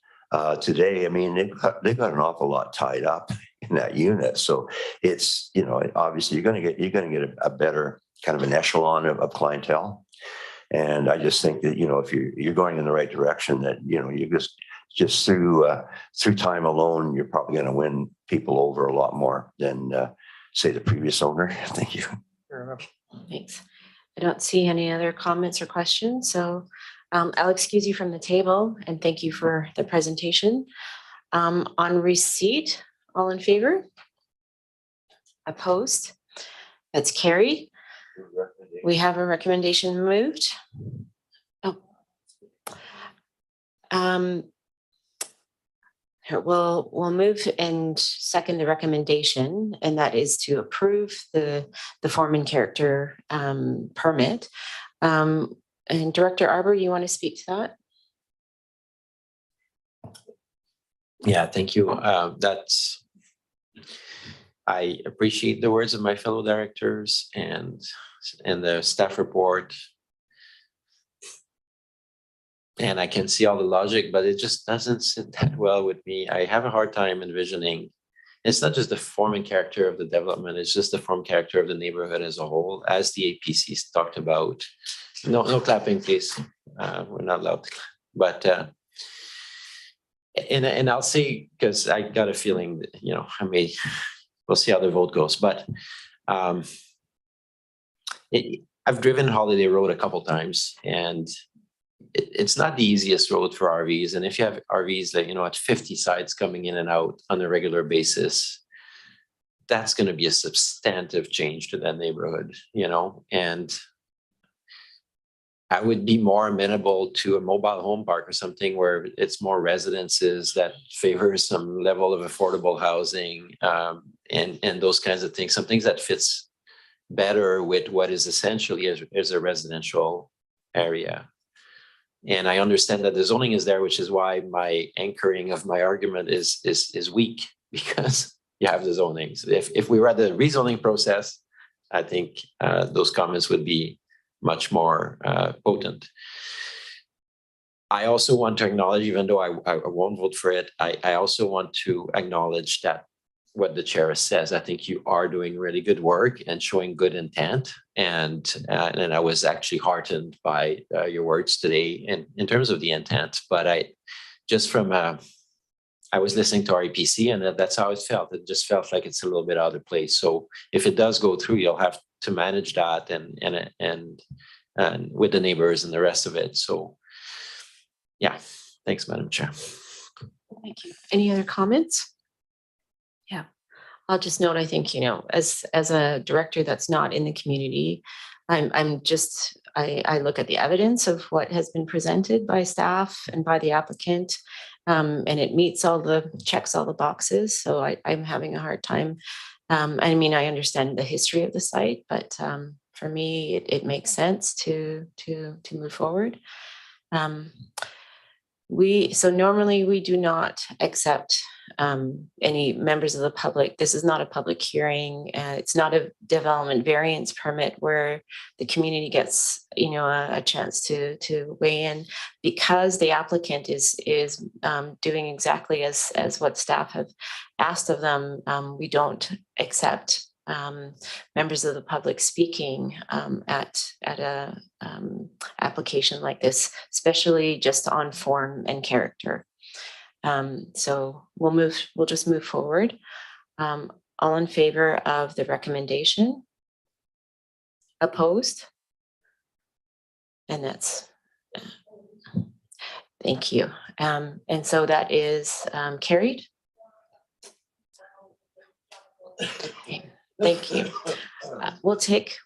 Today, I mean, they've got an awful lot tied up in that unit. So it's, you know, obviously you're going to get a better kind of an echelon of clientele. And I just think that, you know, if you're going in the right direction, that, you know, you just through time alone, you're probably going to win people over a lot more than say the previous owner. Thank you. Fair enough. Thanks. I don't see any other comments or questions, so I'll excuse you from the table and thank you for the presentation. On receipt, all in favor? Opposed? That's carried. We have a recommendation moved. Oh. We'll move and second the recommendation, and that is to approve the form and character permit. And Director Arbor, you want to speak to that? Yeah, thank you. I appreciate the words of my fellow directors and the staff report. And I can see all the logic, but it just doesn't sit that well with me. I have a hard time envisioning. It's not just the form and character of the development, it's just the form character of the neighborhood as a whole, as the APCs talked about. No clapping, please. We're not allowed to clap. But and I'll say, because I got a feeling that, you know, we'll see how the vote goes. But I've driven Holiday Road a couple times, and it's not the easiest road for RVs. And if you have RVs that, you know, at 50 sides coming in and out on a regular basis, that's going to be a substantive change to that neighborhood, you know. And I would be more amenable to a mobile home park or something where it's more residences that favor some level of affordable housing, and those kinds of things. Some things that fits better with what is essentially is a residential area. And I understand that the zoning is there, which is why my anchoring of my argument is weak, because you have the zonings. If we were at the rezoning process, I think those comments would be much more potent. I also want to acknowledge, even though I won't vote for it, I also want to acknowledge that what the chair says. I think you are doing really good work and showing good intent. And I was actually heartened by your words today in terms of the intent. But I was listening to REPC, and that's how it felt. It just felt like it's a little bit out of place. So if it does go through, you'll have to manage that and with the neighbors and the rest of it. So yeah, thanks, Madam Chair. Thank you. Any other comments? Yeah, I'll just note, I think, as a director that's not in the community, I look at the evidence of what has been presented by staff and by the applicant, and it checks all the boxes. So I'm having a hard time. I mean, I understand the history of the site, but for me, it makes sense to move forward. Normally we do not accept any members of the public. This is not a public hearing. It's not a development variance permit where the community gets, a chance to weigh in, because the applicant is doing exactly as what staff have asked of them. We don't accept members of the public speaking at a application like this, especially just on form and character. So we'll just move forward. All in favor of the recommendation? Opposed? And that's, thank you. And so that is carried. Okay. Thank you. We'll take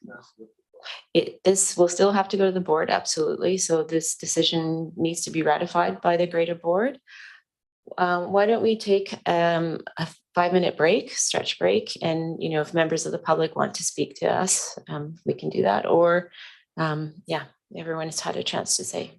it. This will still have to go to the board. Absolutely. So this decision needs to be ratified by the greater board. Why don't we take a 5-minute break, stretch break, and if members of the public want to speak to us, we can do that. Or yeah, everyone has had a chance to say.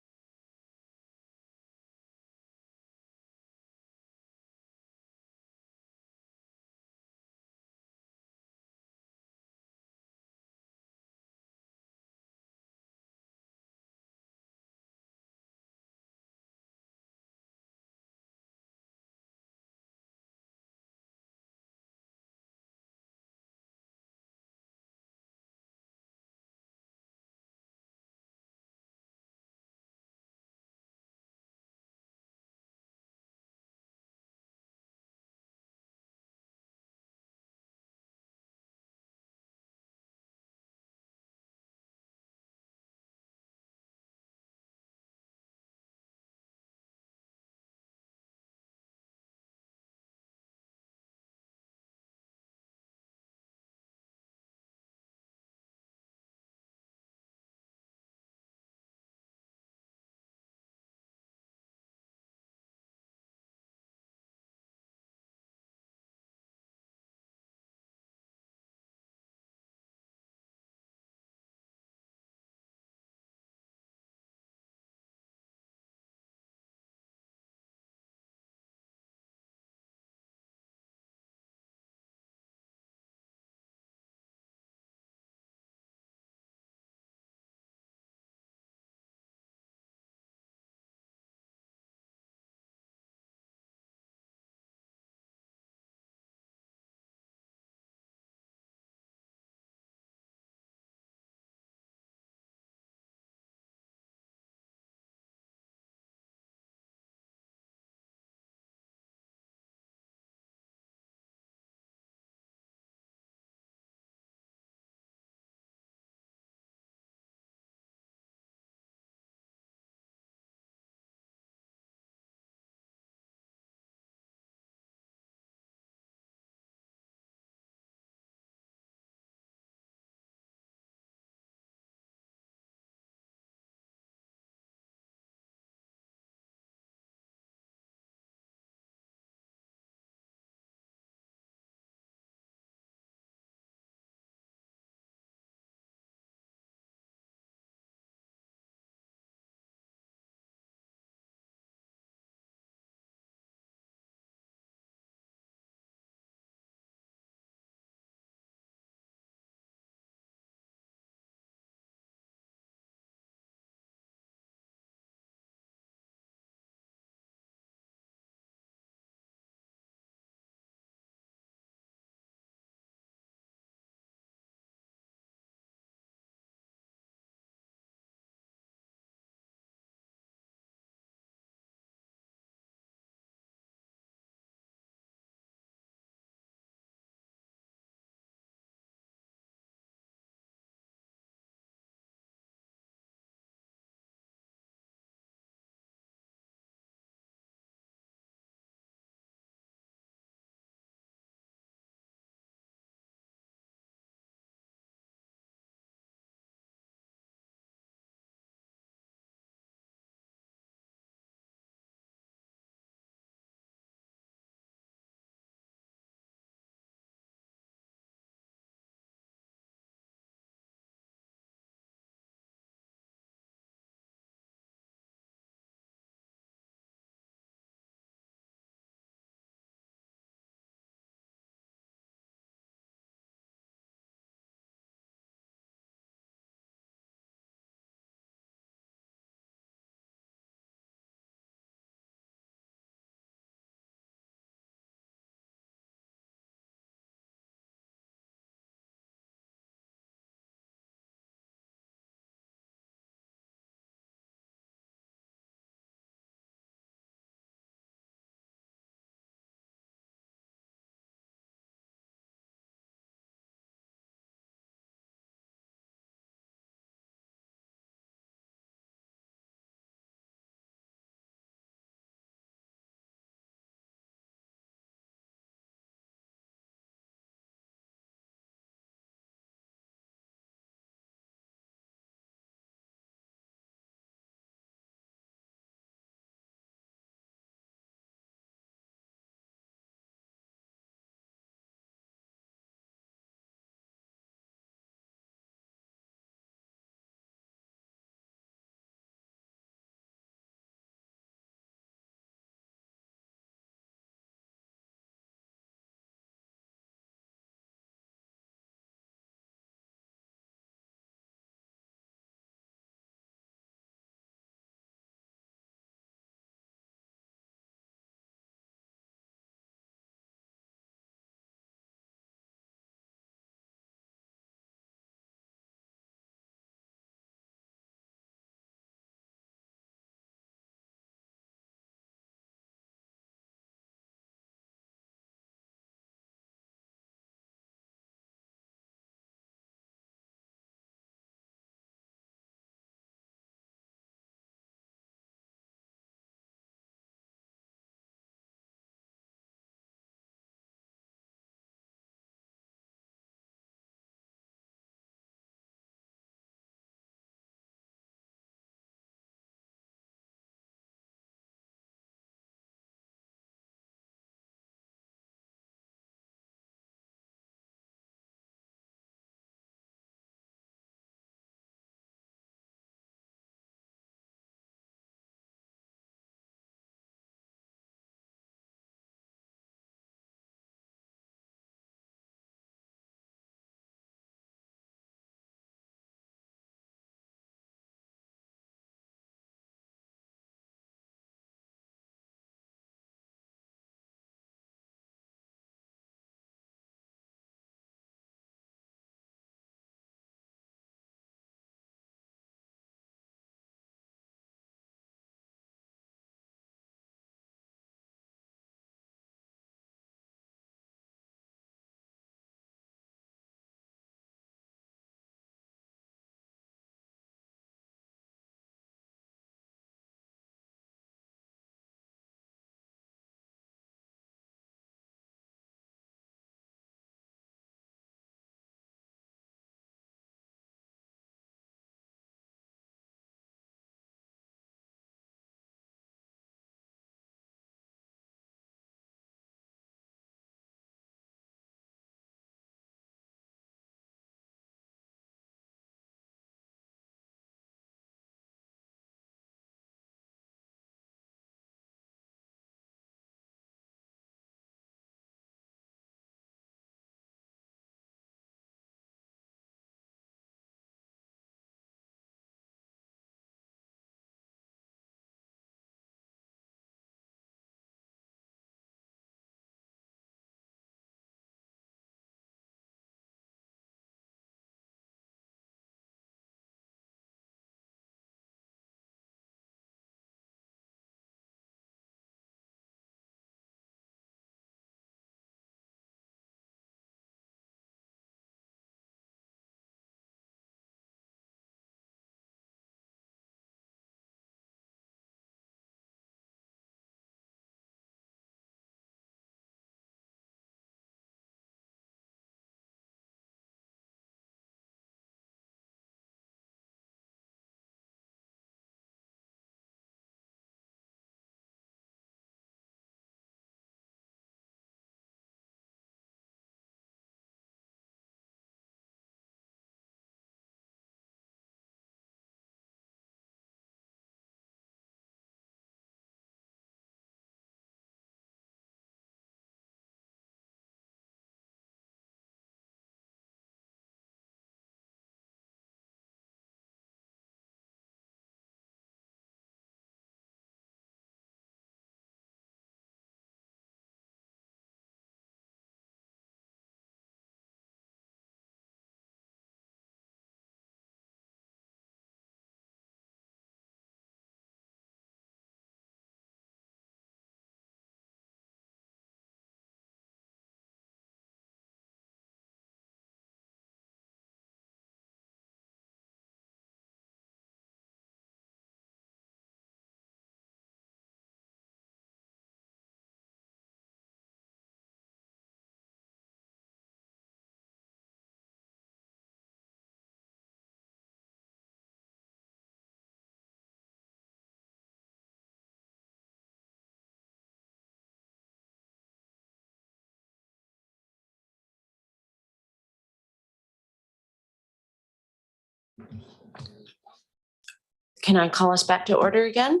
Can I call us back to order again?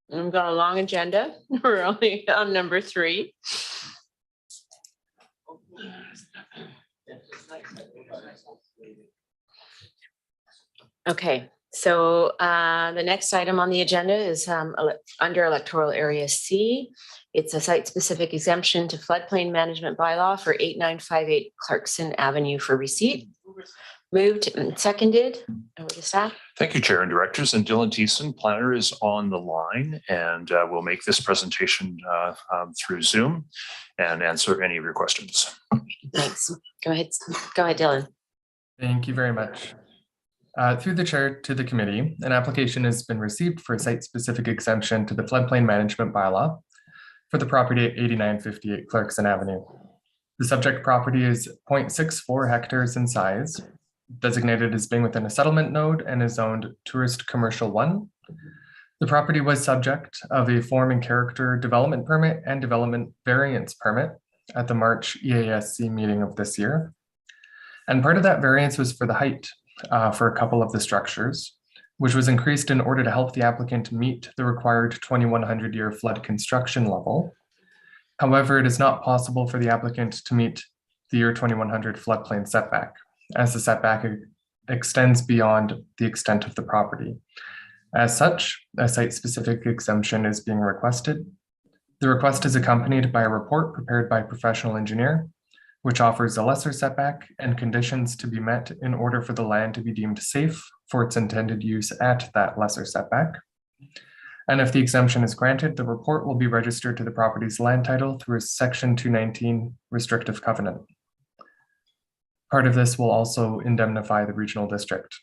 We've got a long agenda. We're only on number 3. Okay, so the next item on the agenda is under electoral area C. It's a site-specific exemption to floodplain management bylaw for 8958 Clarkson Avenue for receipt. Moved and seconded. Over to staff. Thank you, Chair and Directors. And Dylan Thiessen, planner, is on the line and will make this presentation through Zoom and answer any of your questions. Thanks. Go ahead, Dylan. Thank you very much. Through the chair to the committee, an application has been received for a site-specific exemption to the floodplain management bylaw for the property at 8958 Clarkson Avenue. The subject property is 0.64 hectares in size, designated as being within a settlement node and is zoned Tourist Commercial 1. The property was subject of a form and character development permit and development variance permit at the March EASC meeting of this year. And part of that variance was for the height for a couple of the structures, which was increased in order to help the applicant meet the required 2100-year flood construction level. However, it is not possible for the applicant to meet the year 2100 floodplain setback, as the setback extends beyond the extent of the property. As such, a site-specific exemption is being requested. The request is accompanied by a report prepared by a professional engineer, which offers a lesser setback and conditions to be met in order for the land to be deemed safe for its intended use at that lesser setback. And if the exemption is granted, the report will be registered to the property's land title through a Section 219 restrictive covenant. Part of this will also indemnify the regional district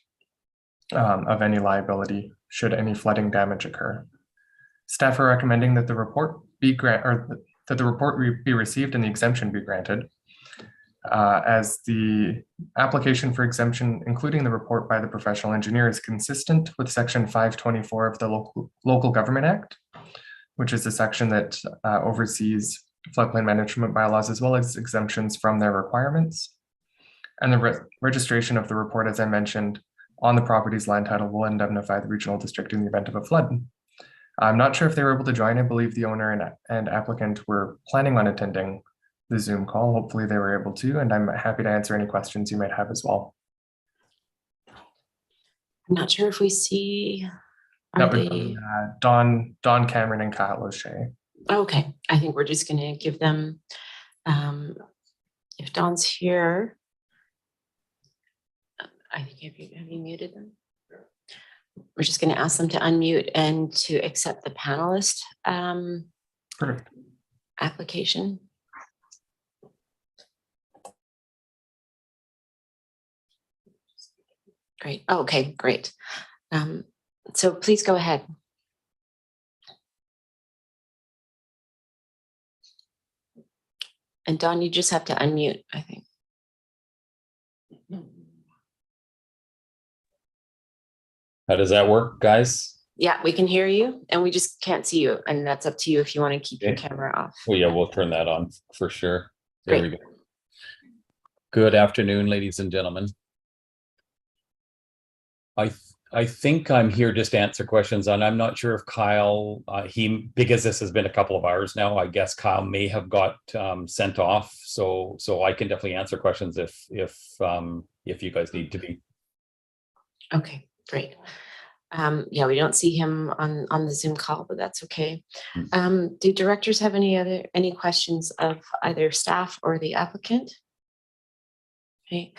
of any liability should any flooding damage occur. Staff are recommending that the report be received and the exemption be granted, as the application for exemption, including the report by the professional engineer, is consistent with Section 524 of the Local Government Act, which is a section that oversees floodplain management bylaws as well as exemptions from their requirements. And the registration of the report, as I mentioned, on the property's land title will indemnify the regional district in the event of a flood. I'm not sure if they were able to join. I believe the owner and applicant were planning on attending the Zoom call. Hopefully they were able to, and I'm happy to answer any questions you might have as well. I'm not sure if we see. That would be Don Cameron and Kyle O'Shea. Okay, I think we're just going to give them, if Don's here, I think, have you muted them? We're just going to ask them to unmute and to accept the panelist Perfect. application. Great. Oh, okay, great. So please go ahead. And Don, you just have to unmute, I think. How does that work, guys? Yeah, we can hear you and we just can't see you. And that's up to you if you want to keep your Okay. camera off. Well, yeah, we'll turn that on for sure. There Great. we go. Good afternoon, ladies and gentlemen. I think I'm here just to answer questions, and I'm not sure if Kyle, because this has been a couple of hours now, I guess Kyle may have got sent off. So I can definitely answer questions if you guys need to be. Okay, great. Yeah, we don't see him on the Zoom call, but that's okay. Do directors have any questions of either staff or the applicant? Okay,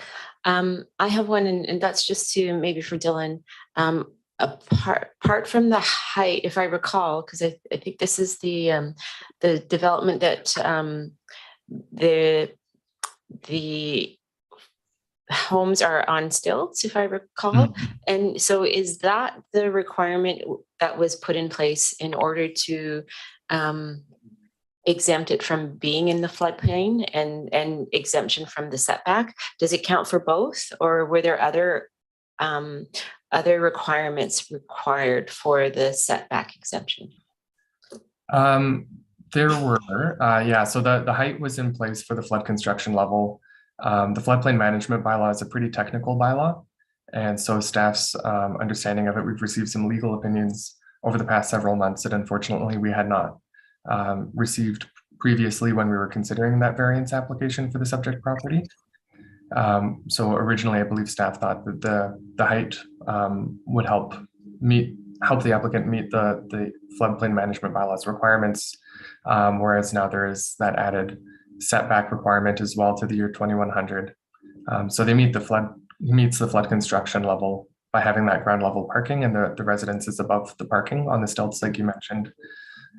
I have one, and that's just to maybe for Dylan. Apart from the height, if I recall, because I think this is the development that the homes are on stilts, if I recall. And so is that the requirement that was put in place in order to exempt it from being in the floodplain and exemption from the setback? Does it count for both, or were there other requirements required for the setback exemption? There were, yeah, so the height was in place for the flood construction level. The floodplain management bylaw is a pretty technical bylaw. And so staff's understanding of it, we've received some legal opinions over the past several months that unfortunately we had not received previously when we were considering that variance application for the subject property. So originally, I believe staff thought that the height would help the applicant meet the floodplain management bylaws requirements, whereas now there is that added setback requirement as well to the year 2100. So they meets the flood construction level by having that ground level parking, and the residence is above the parking on the stilts like you mentioned.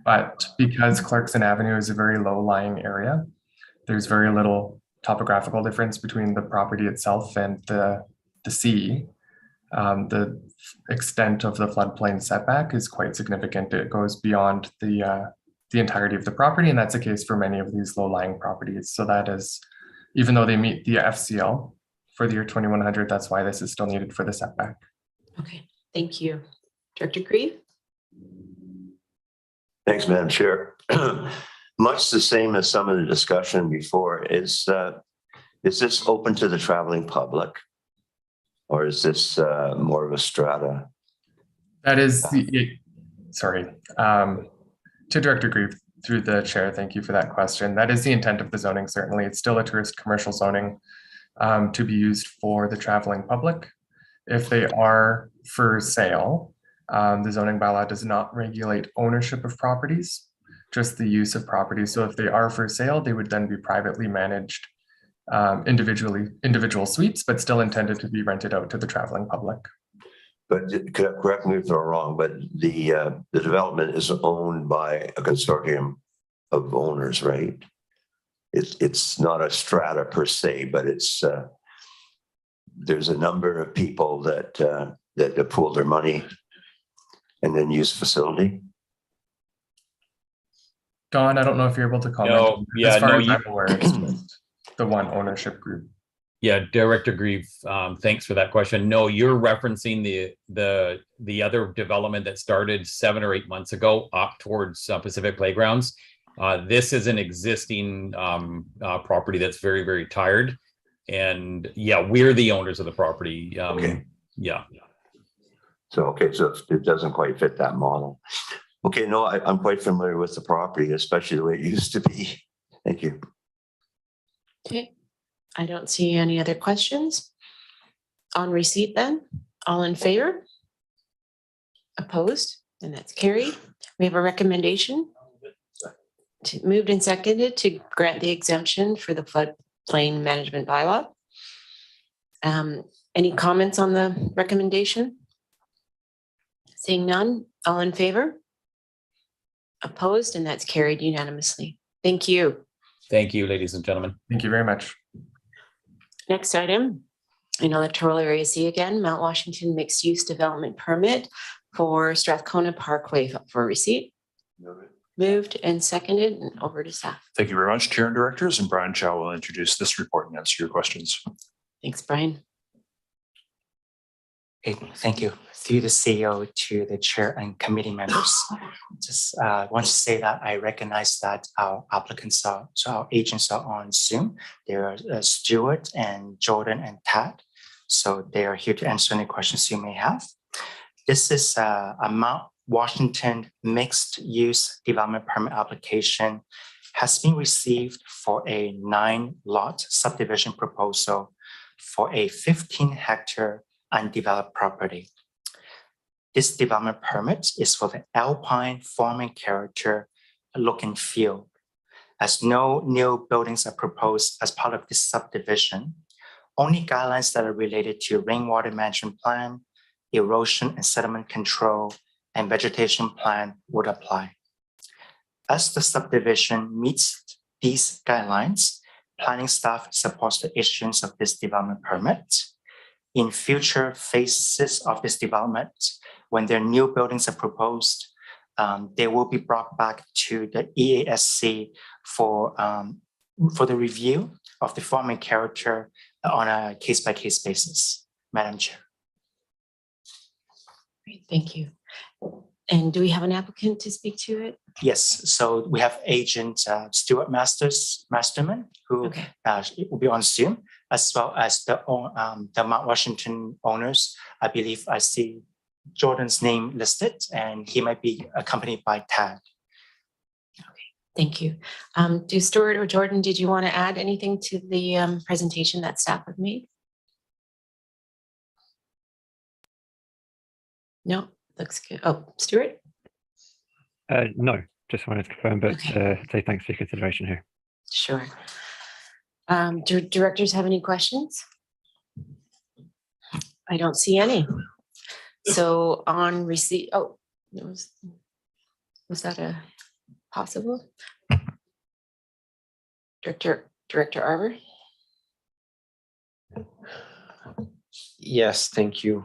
But because Clarkson Avenue is a very low lying area, there's very little topographical difference between the property itself and the sea. The extent of the floodplain setback is quite significant. It goes beyond the entirety of the property, and that's the case for many of these low-lying properties. So that is, even though they meet the FCL for the year 2100, that's why this is still needed for the setback. Okay, thank you. Director Grieve? Thanks, Madam Chair. Much the same as some of the discussion before, is this open to the traveling public? Or is this more of a strata? That is sorry. To Director Grieve, through the chair, thank you for that question. That is the intent of the zoning, certainly. It's still a tourist commercial zoning to be used for the traveling public. If they are for sale, the zoning bylaw does not regulate ownership of properties, just the use of properties. So if they are for sale, they would then be privately managed individual suites, but still intended to be rented out to the traveling public. But correct me if I'm wrong, but the development is owned by a consortium of owners, right? It's not a strata per se, but it's there's a number of people that pool their money and then use facility. Don, I don't know if you're able to comment. No, yeah, as far no, as I'm aware, it's just the one ownership group. Yeah, Director Grieve, thanks for that question. No, you're referencing the other development that started 7 or 8 months ago up towards Pacific Playgrounds. This is an existing property that's very, very tired. And yeah, we're the owners of the property. Okay. Yeah. So it doesn't quite fit that model. Okay, no, I'm quite familiar with the property, especially the way it used to be. Thank you. Okay, I don't see any other questions. On receipt then, all in favor? Opposed? And that's carried. We have a recommendation moved and seconded to grant the exemption for the floodplain management bylaw. Any comments on the recommendation? Seeing none, all in favor? Opposed, and that's carried unanimously. Thank you. Thank you, ladies and gentlemen. Thank you very much. Next item, in Electoral Area C again, Mount Washington Mixed Use Development Permit for Strathcona Parkway for receipt. Moved and seconded, and over to staff. Thank you very much, Chair and Directors, and Brian Chow will introduce this report and answer your questions. Thanks, Brian. Okay, thank you. Through the CEO to the chair and committee members. Just want to say that I recognize that our applicants are, so our agents are on Zoom. There are Stuart and Jordan and Tad. So they are here to answer any questions you may have. This is a Mount Washington mixed use development permit application has been received for a 9-lot subdivision proposal for a 15-hectare undeveloped property. This development permit is for the alpine farming character look and feel. As no new buildings are proposed as part of this subdivision, only guidelines that are related to rainwater management plan, erosion and sediment control, and vegetation plan would apply. As the subdivision meets these guidelines, planning staff supports the issuance of this development permit. In future phases of this development, when their new buildings are proposed, they will be brought back to the EASC for the review of the farming character on a case-by-case basis. Madam Chair. Great, thank you. And do we have an applicant to speak to it? Yes, so we have agent Stuart Masterman, who will be on Zoom. as well as the Mount Washington owners. I believe I see Jordan's name listed, and he might be accompanied by Tad. Thank you. Do Stuart or Jordan, did you want to add anything to the presentation that staff have made? No, looks good. Oh, Stuart? No, just wanted to confirm, but Okay. say thanks for your consideration here. Sure. Do directors have any questions? I don't see any. So on receipt, oh, was that a possible? Director Arbor? Yes, thank you.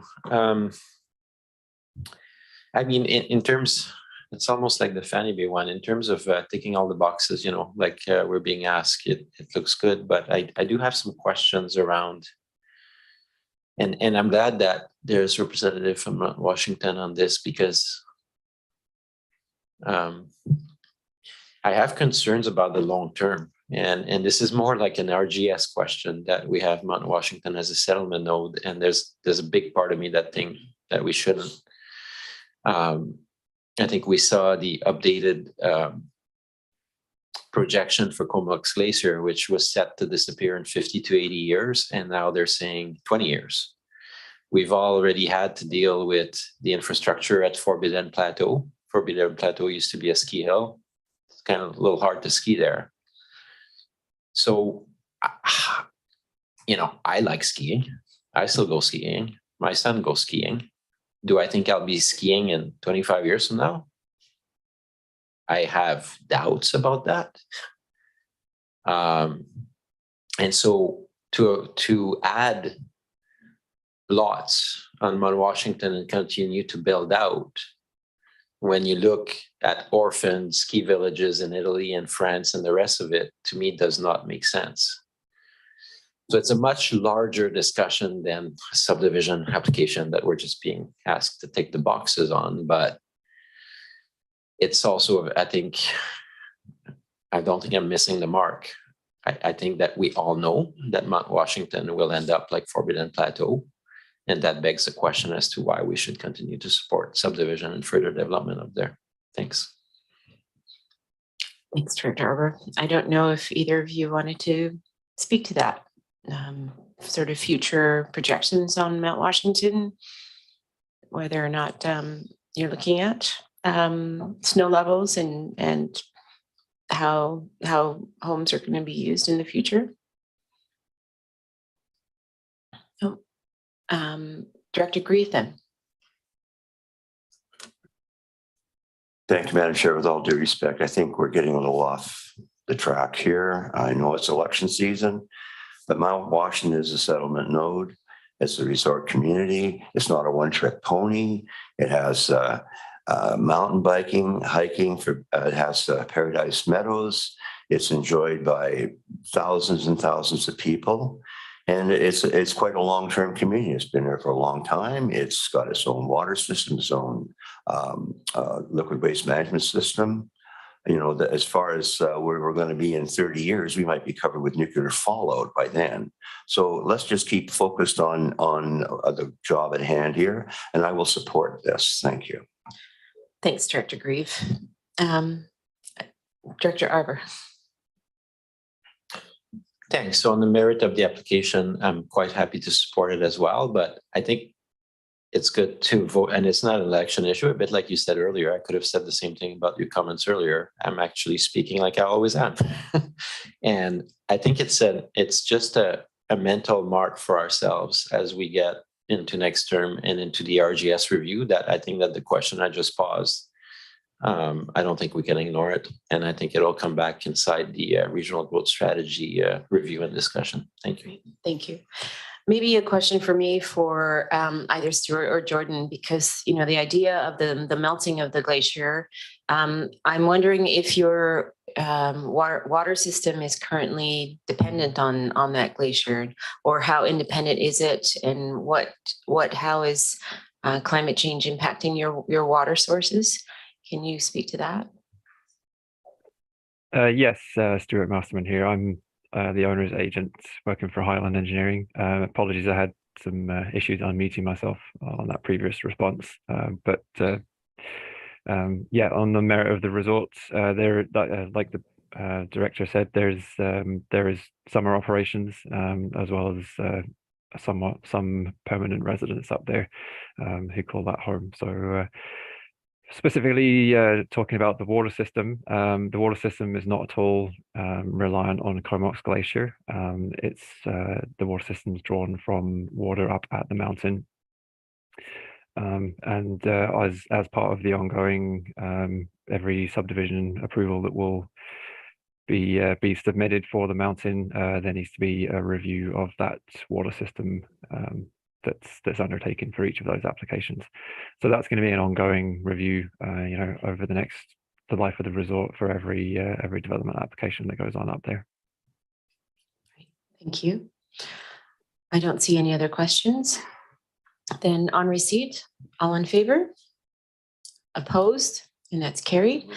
I mean, in terms, it's almost like the Fannie Mae one, in terms of ticking all the boxes, you know, like we're being asked, it looks good, but I do have some questions around, and I'm glad that there's representative from Washington on this, because I have concerns about the long term. And this is more like an RGS question, that we have Mount Washington as a settlement node, and there's a big part of me that think that we shouldn't. I think we saw the updated projection for Comox Glacier, which was set to disappear in 50 to 80 years, and now they're saying 20 years. We've already had to deal with the infrastructure at Forbidden Plateau. Forbidden Plateau used to be a ski hill. It's kind of a little hard to ski there. So, you know, I like skiing. I still go skiing. My son goes skiing. Do I think I'll be skiing in 25 years from now? I have doubts about that. And so to add lots on Mount Washington and continue to build out, when you look at orphaned ski villages in Italy and France and the rest of it, to me, does not make sense. So it's a much larger discussion than a subdivision application that we're just being asked to tick the boxes on. But it's also, I don't think I'm missing the mark. I think that we all know that Mount Washington will end up like Forbidden Plateau. And that begs the question as to why we should continue to support subdivision and further development up there. Thanks. Thanks, Director Arbor. I don't know if either of you wanted to speak to that. Sort of future projections on Mount Washington, whether or not you're looking at snow levels and how homes are going to be used in the future. Director Greethan. Thank you, Madam Chair. With all due respect, I think we're getting a little off the track here. I know it's election season, but Mount Washington is a settlement node. It's a resort community. It's not a one-trick pony. It has mountain biking, hiking. It has Paradise Meadows. It's enjoyed by thousands and thousands of people. And it's quite a long-term community. It's been there for a long time. It's got its own water system, its own liquid waste management system. You know, as far as where we're going to be in 30 years, we might be covered with nuclear fallout by then. So let's just keep focused on the job at hand here, and I will support this. Thank you. Thanks, Director Grieve. Director Arbor. Thanks. So on the merit of the application, I'm quite happy to support it as well, but I think it's good to vote, and it's not an election issue, a bit like you said earlier. I could have said the same thing about your comments earlier. I'm actually speaking like I always am. And I think it's just a mental mark for ourselves as we get into next term and into the RGS review, that I think that the question I just paused, I don't think we can ignore it. And I think it'll come back inside the regional growth strategy review and discussion. Thank you. Thank you. Maybe a question for me for either Stuart or Jordan, because, you know, the idea of the melting of the glacier, I'm wondering if your water system is currently dependent on that glacier, or how independent is it, and how is climate change impacting your water sources? Can you speak to that? Yes, Stuart Masterman here. I'm the owner's agent working for Highland Engineering. Apologies, I had some issues unmuting myself on that previous response. Yeah, on the merit of the results, like the director said, there is summer operations as well as some permanent residents up there who call that home. So specifically talking about the water system is not at all reliant on Comox Glacier. It's the water system is drawn from water up at the mountain. And as part of the ongoing every subdivision approval that will be submitted for the mountain, there needs to be a review of that water system that's undertaken for each of those applications. So that's going to be an ongoing review, over the life of the resort for every development application that goes on up there. Thank you. I don't see any other questions. Then on receipt, all in favor? Opposed? And that's carried.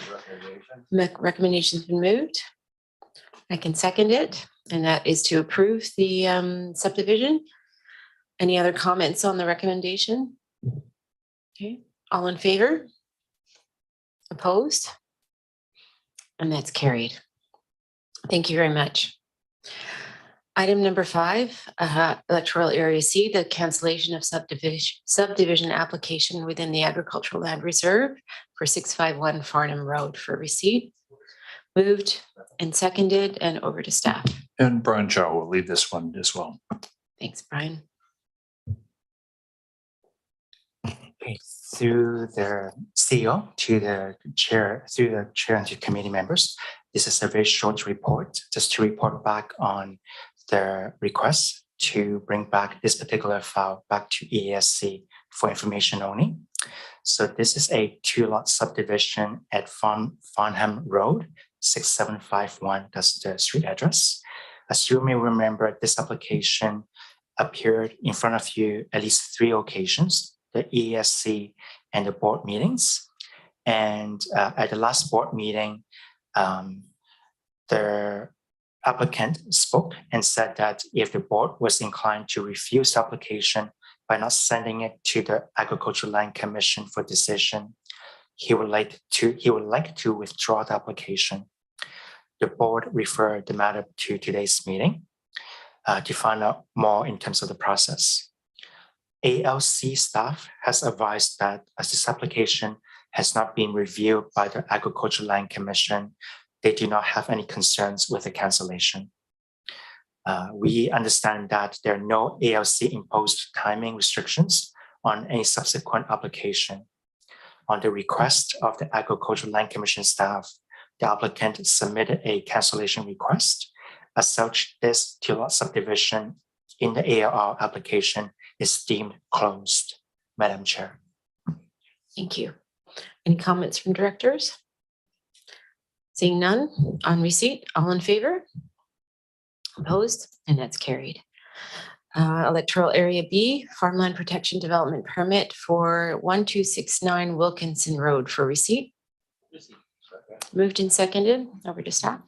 Recommendation's been moved. I can second it, and that is to approve the subdivision. Any other comments on the recommendation? Okay, all in favor? Opposed? And that's carried. Thank you very much. Item number 5, Electoral Area C, the cancellation of subdivision application within the Agricultural Land Reserve for 651 Farnham Road for receipt. Moved and seconded, and over to staff. And Brian Chow will lead this one as well. Thanks, Brian. Okay, through the CEO to the chair, through the chair and to committee members, this is a very short report, just to report back on the request to bring back this particular file back to EASC for information only. So this is a 2-lot subdivision at Farnham Road, 6751, that's the street address. As you may remember, this application appeared in front of you at least 3 occasions, the EASC and the board meetings. And at the last board meeting, the applicant spoke and said that if the board was inclined to refuse the application by not sending it to the Agricultural Land Commission for decision, he would like to withdraw the application. The board referred the matter to today's meeting to find out more in terms of the process. ALC staff has advised that as this application has not been reviewed by the Agricultural Land Commission, they do not have any concerns with the cancellation. We understand that there are no ALC imposed timing restrictions on any subsequent application. On the request of the Agricultural Land Commission staff, the applicant submitted a cancellation request. As such, this 2-lot subdivision in the ALR application is deemed closed. Madam Chair. Thank you. Any comments from directors? Seeing none, on receipt, all in favor? Opposed? And that's carried. Electoral Area B, Farmland Protection Development Permit for 1269 Wilkinson Road for receipt. Moved and seconded. Over to staff.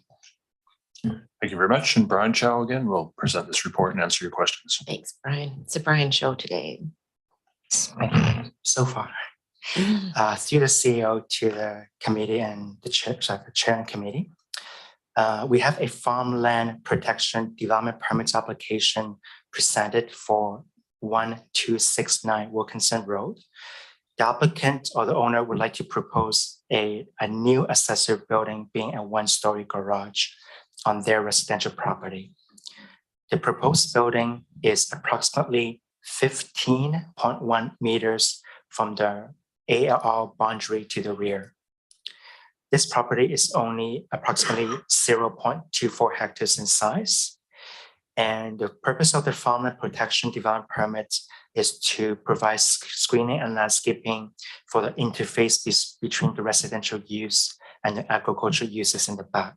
Thank you very much. And Brian Chow again will present this report and answer your questions. Thanks, Brian. It's a Brian show today. So far. Through the CEO to the committee and the chair and committee, we have a farmland protection development permits application presented for 1269 Wilkinson Road. The applicant or the owner would like to propose a new accessory building being a 1-story garage on their residential property. The proposed building is approximately 15.1 meters from the ALR boundary to the rear. This property is only approximately 0.24 hectares in size. And the purpose of the farmland protection development permit is to provide screening and landscaping for the interface between the residential use and the agricultural uses in the back.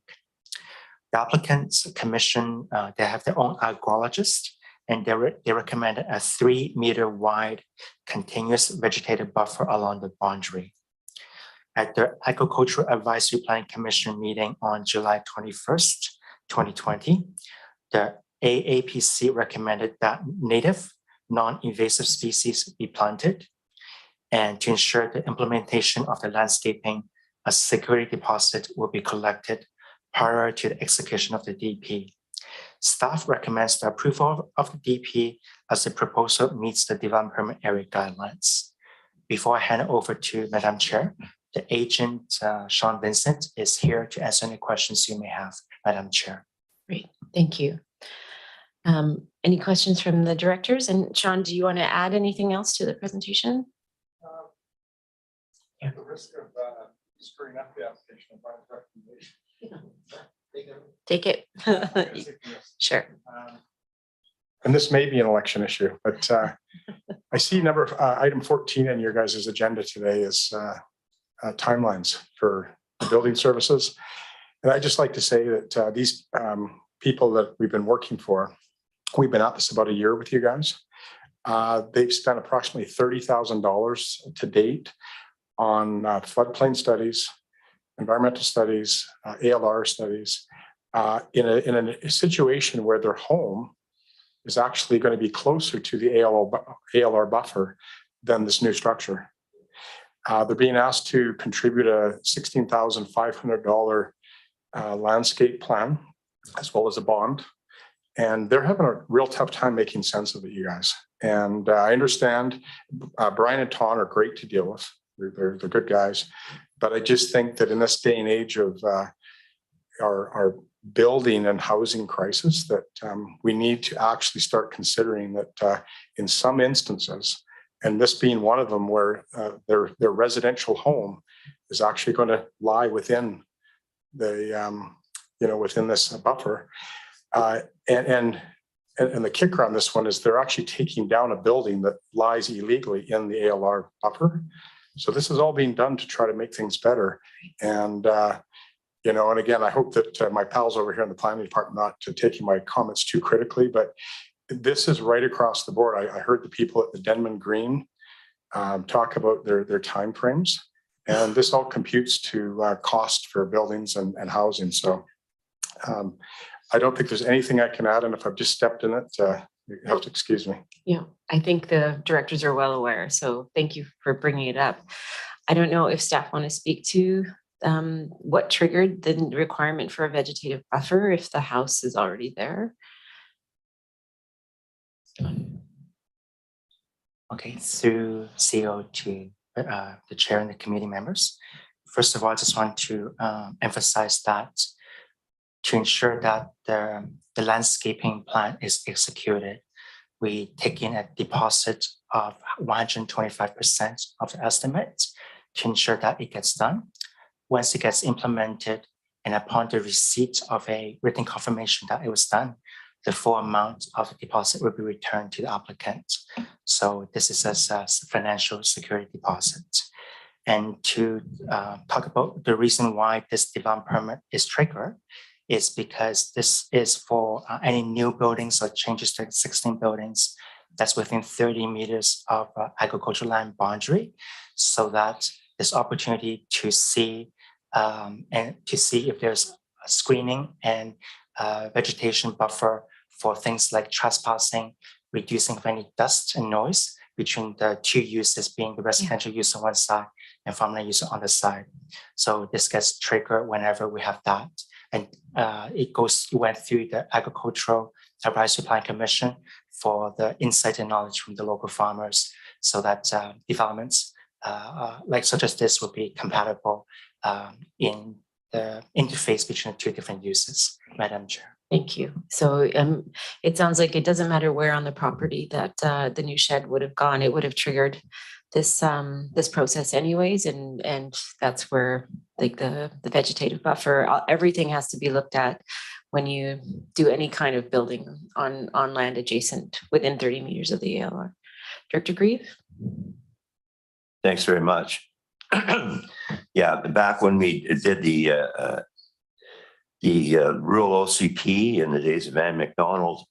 The applicants commission, they have their own agrologist, and they recommended a 3-meter wide continuous vegetative buffer along the boundary. At the Agricultural Advisory Planning Commission meeting on July 21st, 2020, The AAPC recommended that native non-invasive species be planted, and to ensure the implementation of the landscaping, a security deposit will be collected prior to the execution of the DP. Staff recommends the approval of the DP as the proposal meets the development permit area guidelines. Before I hand it over to Madam Chair, the agent, Sean Vincent, is here to answer any questions you may have, Madam Chair. Great, thank you. Any questions from the directors? And Sean, do you want to add anything else to the presentation? At the risk of screwing up the application of my recommendation. Take it. Sure. And this may be an election issue, but I see number item 14 in your guys' agenda today is timelines for building services. And I'd just like to say that these people that we've been working for, we've been at this about a year with you guys. They've spent approximately $30,000 to date on floodplain studies, environmental studies, ALR studies, in a situation where their home is actually going to be closer to the ALR buffer than this new structure. They're being asked to contribute a $16,500 landscape plan, as well as a bond. And they're having a real tough time making sense of it, you guys. And I understand Brian and Ton are great to deal with. They're good guys. But I just think that in this day and age of our building and housing crisis, that we need to actually start considering that in some instances, and this being one of them, where their residential home is actually going to lie within the within this buffer, and the kicker on this one is they're actually taking down a building that lies illegally in the ALR buffer. So this is all being done to try to make things better. And, and again, I hope that my pals over here in the planning department not taking my comments too critically, but this is right across the board. I heard the people at the Denman Green talk about their timeframes, and this all computes to cost for buildings and housing. So I don't think there's anything I can add. And if I've just stepped in it, you have to excuse me. Yeah, I think the directors are well aware. So thank you for bringing it up. I don't know if staff want to speak to what triggered the requirement for a vegetative buffer if the house is already there. Okay, through CEO to the chair and the committee members. First of all, I just want to emphasize that to ensure that the landscaping plan is executed, we take in a deposit of 125% of the estimate to ensure that it gets done. Once it gets implemented, and upon the receipt of a written confirmation that it was done, the full amount of the deposit will be returned to the applicant. So this is as a financial security deposit. And to talk about the reason why this development permit is triggered is because this is for any new buildings or changes to existing buildings that's within 30 meters of agricultural land boundary, so that this opportunity to see if there's a screening and vegetation buffer for things like trespassing, reducing of any dust and noise between the two uses, being the residential use on one side and farmland use on the side. So this gets triggered whenever we have that. And it went through the Agricultural Advisory Plan Commission for the insight and knowledge from the local farmers, so that developments like such as this will be compatible in the interface between the two different uses. Madam Chair. Thank you. So it sounds like it doesn't matter where on the property that the new shed would have gone, it would have triggered this this process anyways, and that's where like the vegetative buffer, everything has to be looked at when you do any kind of building on land adjacent within 30 meters of the ALR. Director Grieve. Thanks very much. Yeah, back when we did the rural OCP in the days of Ann McDonald,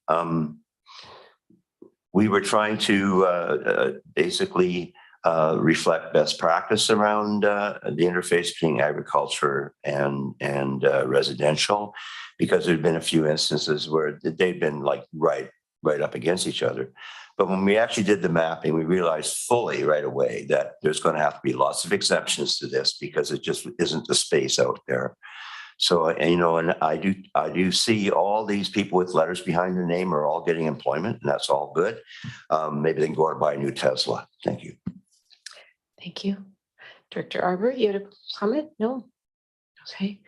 we were trying to basically reflect best practice around the interface between agriculture and residential, because there've been a few instances where they've been like right up against each other. But when we actually did the mapping, we realized fully right away that there's going to have to be lots of exceptions to this because it just isn't the space out there. So, and I do see all these people with letters behind their name are all getting employment, and that's all good. Maybe they can go out and buy a new Tesla. Thank you. Thank you. Director Arbor, you had a comment? No? Okay.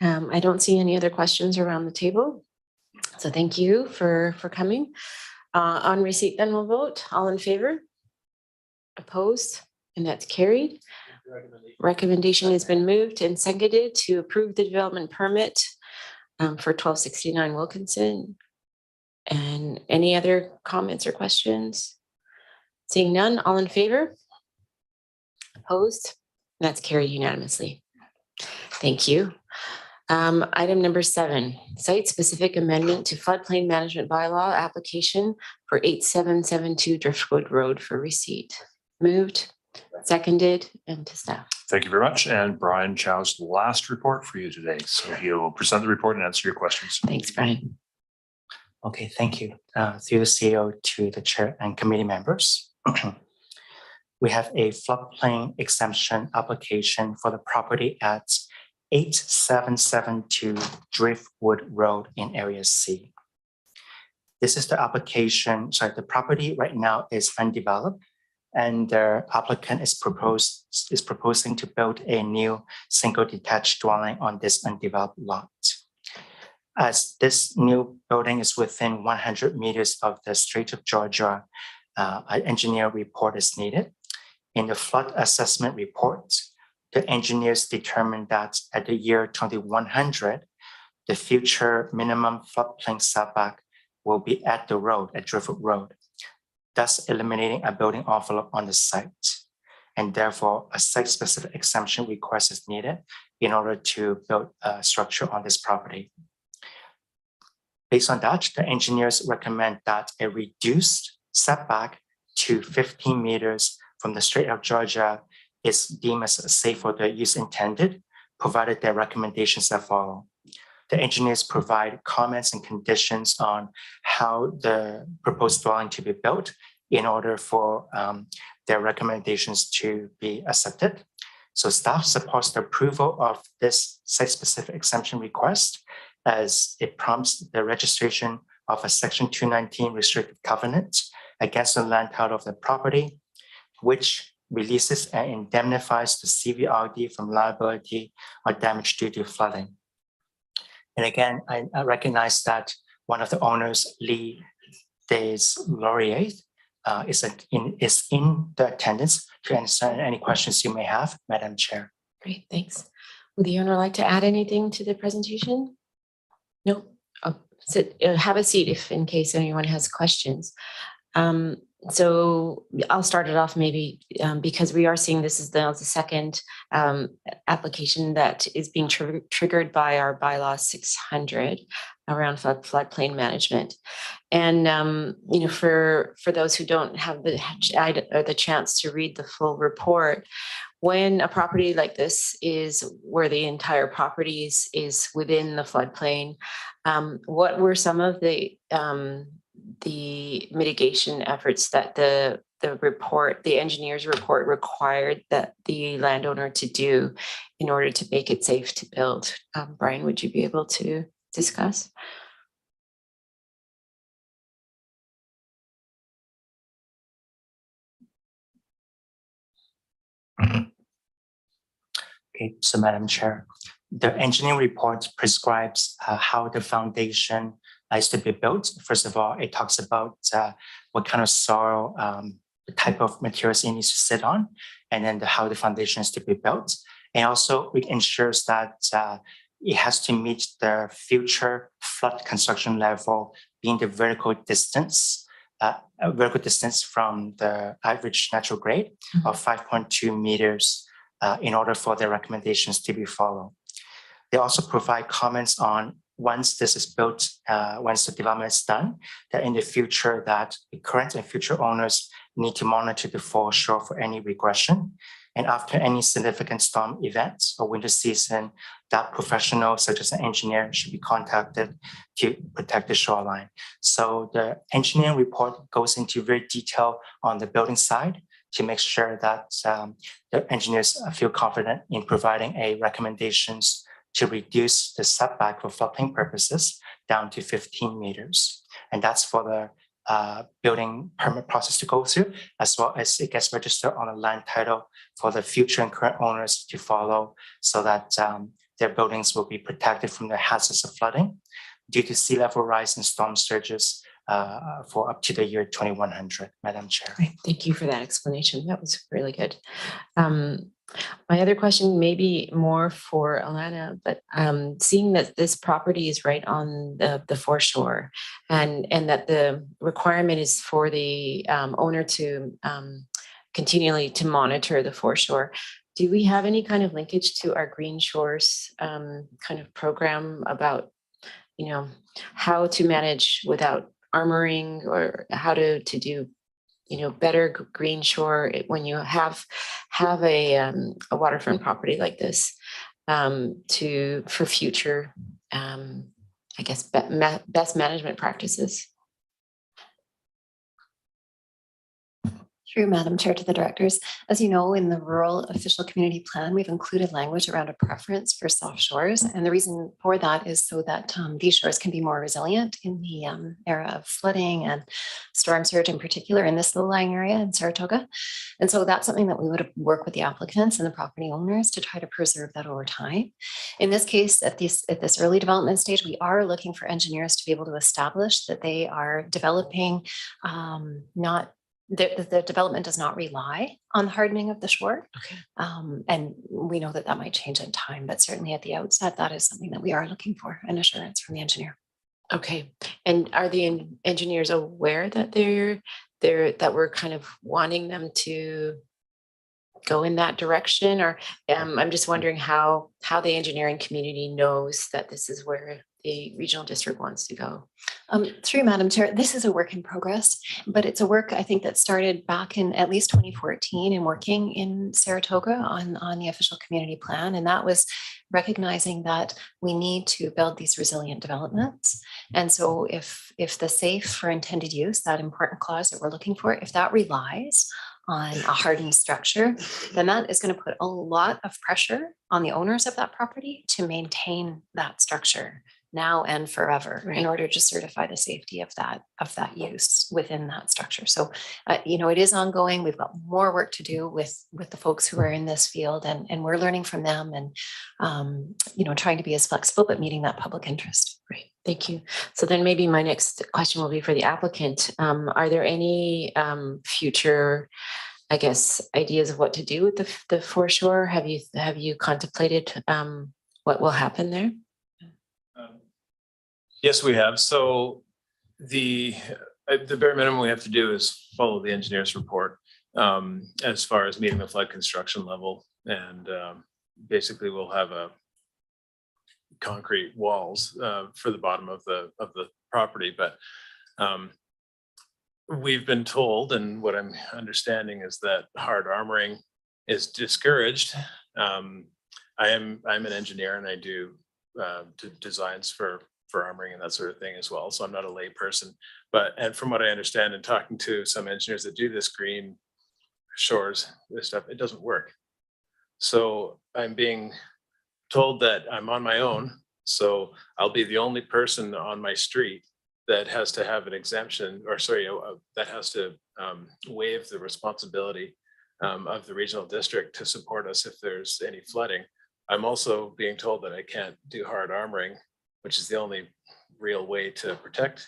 I don't see any other questions around the table. So thank you for coming. On receipt, then we'll vote. All in favor? Opposed? And that's carried. Recommendation has been moved and seconded to approve the development permit for 1269 Wilkinson. And any other comments or questions? Seeing none, all in favor? Opposed? That's carried unanimously. Thank you. Item number 7, site-specific amendment to floodplain management bylaw application for 8772 Driftwood Road for receipt. Moved, seconded, and to staff. Thank you very much. And Brian Chow's last report for you today. So he'll present the report and answer your questions. Thanks, Brian. Okay, thank you. Through the CEO to the chair and committee members. We have a floodplain exemption application for the property at 8772 Driftwood Road in Area C. This is the application, the property right now is undeveloped, and the applicant is proposing to build a new single detached dwelling on this undeveloped lot. As this new building is within 100 meters of the Strait of Georgia, an engineer report is needed. In the flood assessment report, the engineers determined that at the year 2100, the future minimum floodplain setback will be at the road, at Driftwood Road, thus eliminating a building envelope on the site. And therefore, a site-specific exemption request is needed in order to build a structure on this property. Based on that, the engineers recommend that a reduced setback to 15 meters from the Strait of Georgia is deemed as safe for the use intended, provided their recommendations that follow. The engineers provide comments and conditions on how the proposed dwelling to be built in order for their recommendations to be accepted. So staff supports the approval of this site-specific exemption request as it prompts the registration of a Section 219 restricted covenant against the land title of the property, which releases and indemnifies the CVRD from liability or damage due to flooding. And again, I recognize that one of the owners, Lee Deslauriers, is in the attendance to answer any questions you may have, Madam Chair. Great, thanks. Would the owner like to add anything to the presentation? No. Oh, have a seat if in case anyone has questions. So I'll start it off maybe because we are seeing this is the second application that is being triggered by our bylaw 600 around floodplain management. And for those who don't have the chance to read the full report, when a property like this is where the entire property is within the floodplain, what were some of the mitigation efforts that the engineer's report required that the landowner to do in order to make it safe to build? Brian, would you be able to discuss? Okay, so Madam Chair, the engineering report prescribes how the foundation is to be built. First of all, it talks about what kind of soil, the type of materials it needs to sit on, and then how the foundation is to be built. And also it ensures that it has to meet the future flood construction level, being the vertical distance from the average natural grade of 5.2 meters in order for their recommendations to be followed. They also provide comments on once this is built, once the development is done, that in the future that the current and future owners need to monitor the foreshore for any regression. And after any significant storm events or winter season, that professional, such as an engineer, should be contacted to protect the shoreline. So the engineering report goes into very detail on the building side to make sure that the engineers feel confident in providing a recommendations to reduce the setback for floodplain purposes down to 15 meters. And that's for the building permit process to go through, as well as it gets registered on a land title for the future and current owners to follow, so that their buildings will be protected from the hazards of flooding due to sea level rise and storm surges for up to the year 2100, Madam Chair. Thank you for that explanation. That was really good. My other question may be more for Alana, but seeing that this property is right on the foreshore, and that the requirement is for the owner to continually to monitor the foreshore, do we have any kind of linkage to our Green Shores kind of program about, you know, how to manage without armoring, or how to do, you know, better green shore when you have a waterfront property like this, for future, I guess, best management practices? Through Madam Chair to the directors. As you know, in the rural official community plan, we've included language around a preference for soft shores. And the reason for that is so that these shores can be more resilient in the era of flooding and storm surge, in particular in this low-lying area in Saratoga. And so that's something that we would work with the applicants and the property owners to try to preserve that over time. In this case, at this early development stage, we are looking for engineers to be able to establish that they are developing the development does not rely on the hardening of the shore. Okay. And we know that that might change in time, but certainly at the outset, that is something that we are looking for, an assurance from the engineer. Okay. And are the engineers aware that that we're kind of wanting them to go in that direction? Or I'm just wondering how the engineering community knows that this is where the regional district wants to go. Through Madam Chair, this is a work in progress, but it's a work I think that started back in at least 2014 in working in Saratoga on the official community plan. And that was recognizing that we need to build these resilient developments. And so if the safe for intended use, that important clause that we're looking for, if that relies on a hardened structure, then that is going to put a lot of pressure on the owners of that property to maintain that structure now and forever, in order to certify the safety of that use within that structure. So, it is ongoing. We've got more work to do with the folks who are in this field, and we're learning from them, and trying to be as flexible, but meeting that public interest. Right. Thank you. So then maybe my next question will be for the applicant. Are there any future, I guess, ideas of what to do with the foreshore? Have you contemplated what will happen there? Yes, we have. So the bare minimum we have to do is follow the engineer's report as far as meeting the flood construction level, and basically we'll have a concrete walls for the bottom of the property. But we've been told, and what I'm understanding is that hard armoring is discouraged. I'm an engineer, and I do designs for armoring and that sort of thing as well. So I'm not a lay person, and from what I understand and talking to some engineers that do this green shores, this stuff, it doesn't work. So I'm being told that I'm on my own. So I'll be the only person on my street that has to have an exemption, or sorry, that has to waive the responsibility of the regional district to support us if there's any flooding. I'm also being told that I can't do hard armoring, which is the only real way to protect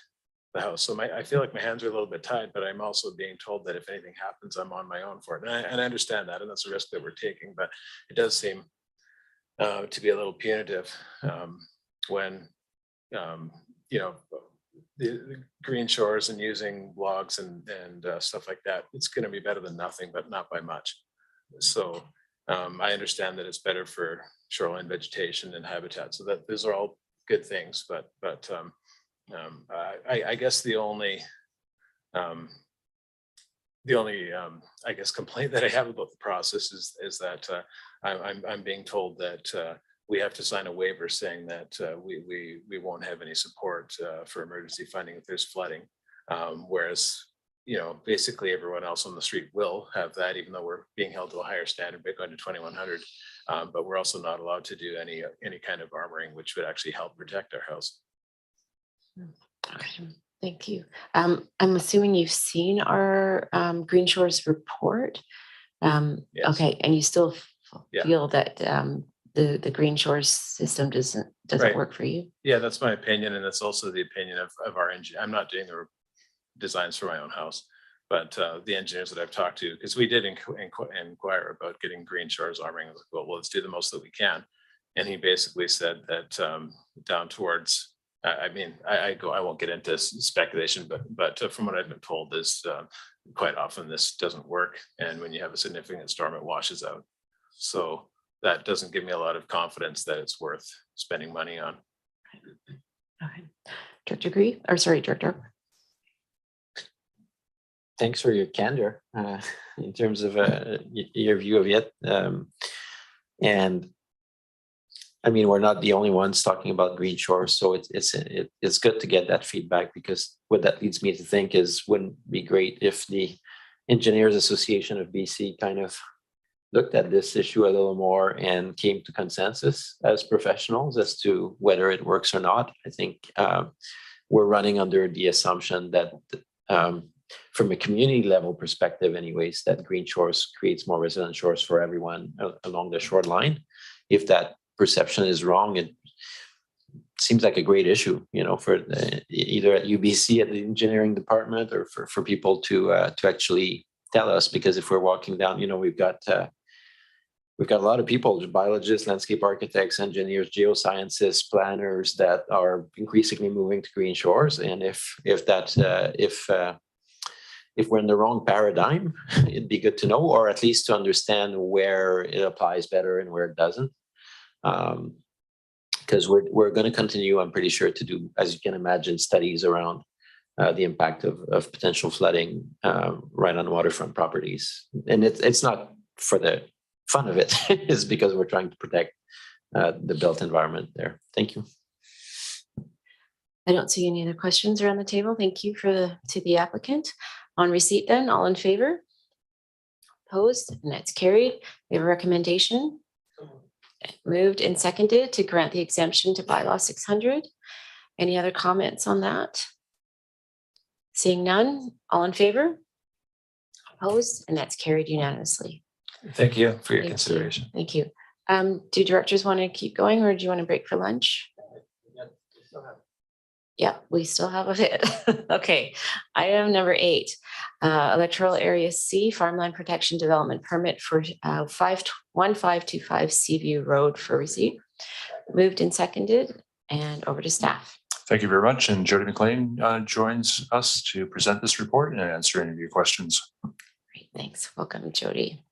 the house. So I feel like my hands are a little bit tied, but I'm also being told that if anything happens, I'm on my own for it. And I understand that, and that's a risk that we're taking, but it does seem to be a little punitive when, the green shores and using logs and stuff like that, it's going to be better than nothing, but not by much. So I understand that it's better for shoreline vegetation and habitat. So that those are all good things, but I guess the only the only, I guess, complaint that I have about the process is that I'm being told that we have to sign a waiver saying that we won't have any support for emergency funding if there's flooding. Whereas, you know, basically everyone else on the street will have that, even though we're being held to a higher standard, by going to 2,100. But we're also not allowed to do any kind of armoring, which would actually help protect our house. Okay, thank you. I'm assuming you've seen our Green Shores report. Yes. Okay, and you still Yeah. feel that the Green Shores system doesn't Right. work for you? Yeah, that's my opinion, and that's also the opinion of our engineer. I'm not doing the designs for my own house, but the engineers that I've talked to, because we did inquire about getting Green Shores armoring. I was like, well, let's do the most that we can. And he basically said that down towards, I mean, I won't get into speculation, but from what I've been told is quite often this doesn't work. And when you have a significant storm, it washes out. So that doesn't give me a lot of confidence that it's worth spending money on. Okay, Director Gree, or sorry, Director. Thanks for your candor in terms of your view of it. And I mean, we're not the only ones talking about Green Shores, so it's good to get that feedback, because what that leads me to think is, wouldn't it be great if the Engineers Association of BC kind of looked at this issue a little more and came to consensus as professionals as to whether it works or not. I think we're running under the assumption that from a community level perspective anyways, that Green Shores creates more resident shores for everyone along the shoreline. If that perception is wrong, it seems like a great issue, you know, for either at UBC at the engineering department, or for people to actually tell us. Because if we're walking down, you know, we've got a lot of people, biologists, landscape architects, engineers, geoscientists, planners that are increasingly moving to Green Shores. And if we're in the wrong paradigm, it'd be good to know, or at least to understand where it applies better and where it doesn't. Because we're going to continue, I'm pretty sure, to do, as you can imagine, studies around the impact of potential flooding right on waterfront properties. And it's not for the fun of it, it's because we're trying to protect the built environment there. Thank you. I don't see any other questions around the table. Thank you to the applicant. On receipt then, all in favor? Opposed? And that's carried. We have a recommendation. Moved and seconded to grant the exemption to bylaw 600. Any other comments on that? Seeing none, all in favor? Opposed? And that's carried unanimously. Thank you for your consideration. Thank you. Do directors want to keep going, or do you want to break for lunch? Yeah, we still have a bit. Okay, item number 8, Electoral Area C, Farmland Protection Development Permit for 1525 Seaview Road for receipt. Moved and seconded, and over to staff. Thank you very much. And Jody McLean joins us to present this report and answer any of your questions. Great, thanks. Welcome, Jody.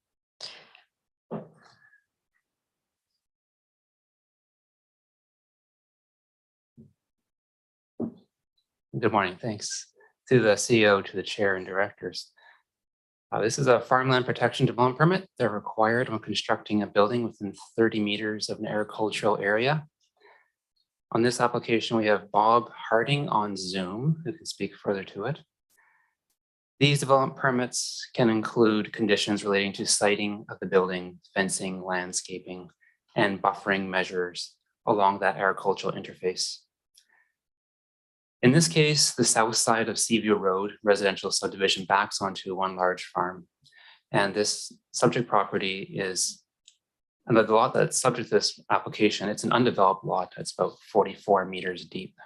Good morning. Thanks to the CEO, to the chair and directors. This is a farmland protection development permit. They're required when constructing a building within 30 meters of an agricultural area. On this application, we have Bob Harding on Zoom, who can speak further to it. These development permits can include conditions relating to siting of the building, fencing, landscaping, and buffering measures along that agricultural interface. In this case, the south side of Seaview Road residential subdivision backs onto one large farm. And this subject property is, and the lot that's subject to this application, it's an undeveloped lot that's about 44 meters deep.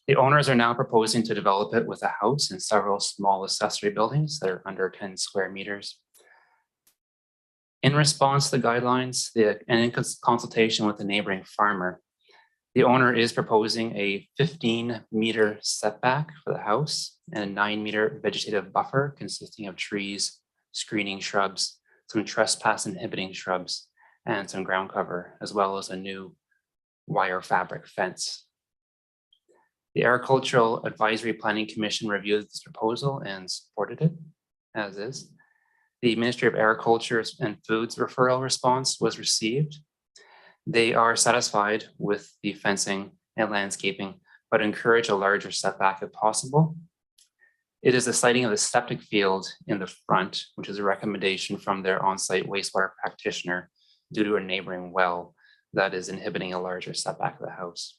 The owners are now proposing to develop it with a house and several small accessory buildings that are under 10 square meters. In response to the guidelines and in consultation with the neighboring farmer, the owner is proposing a 15-meter setback for the house and a 9-meter vegetative buffer consisting of trees, screening shrubs, some trespass inhibiting shrubs, and some ground cover, as well as a new wire fabric fence. The Agricultural Advisory Planning Commission reviewed this proposal and supported it. as is. The Ministry of Agriculture and Foods referral response was received. They are satisfied with the fencing and landscaping, but encourage a larger setback if possible. It is the siting of the septic field in the front, which is a recommendation from their on-site wastewater practitioner due to a neighboring well that is inhibiting a larger setback of the house.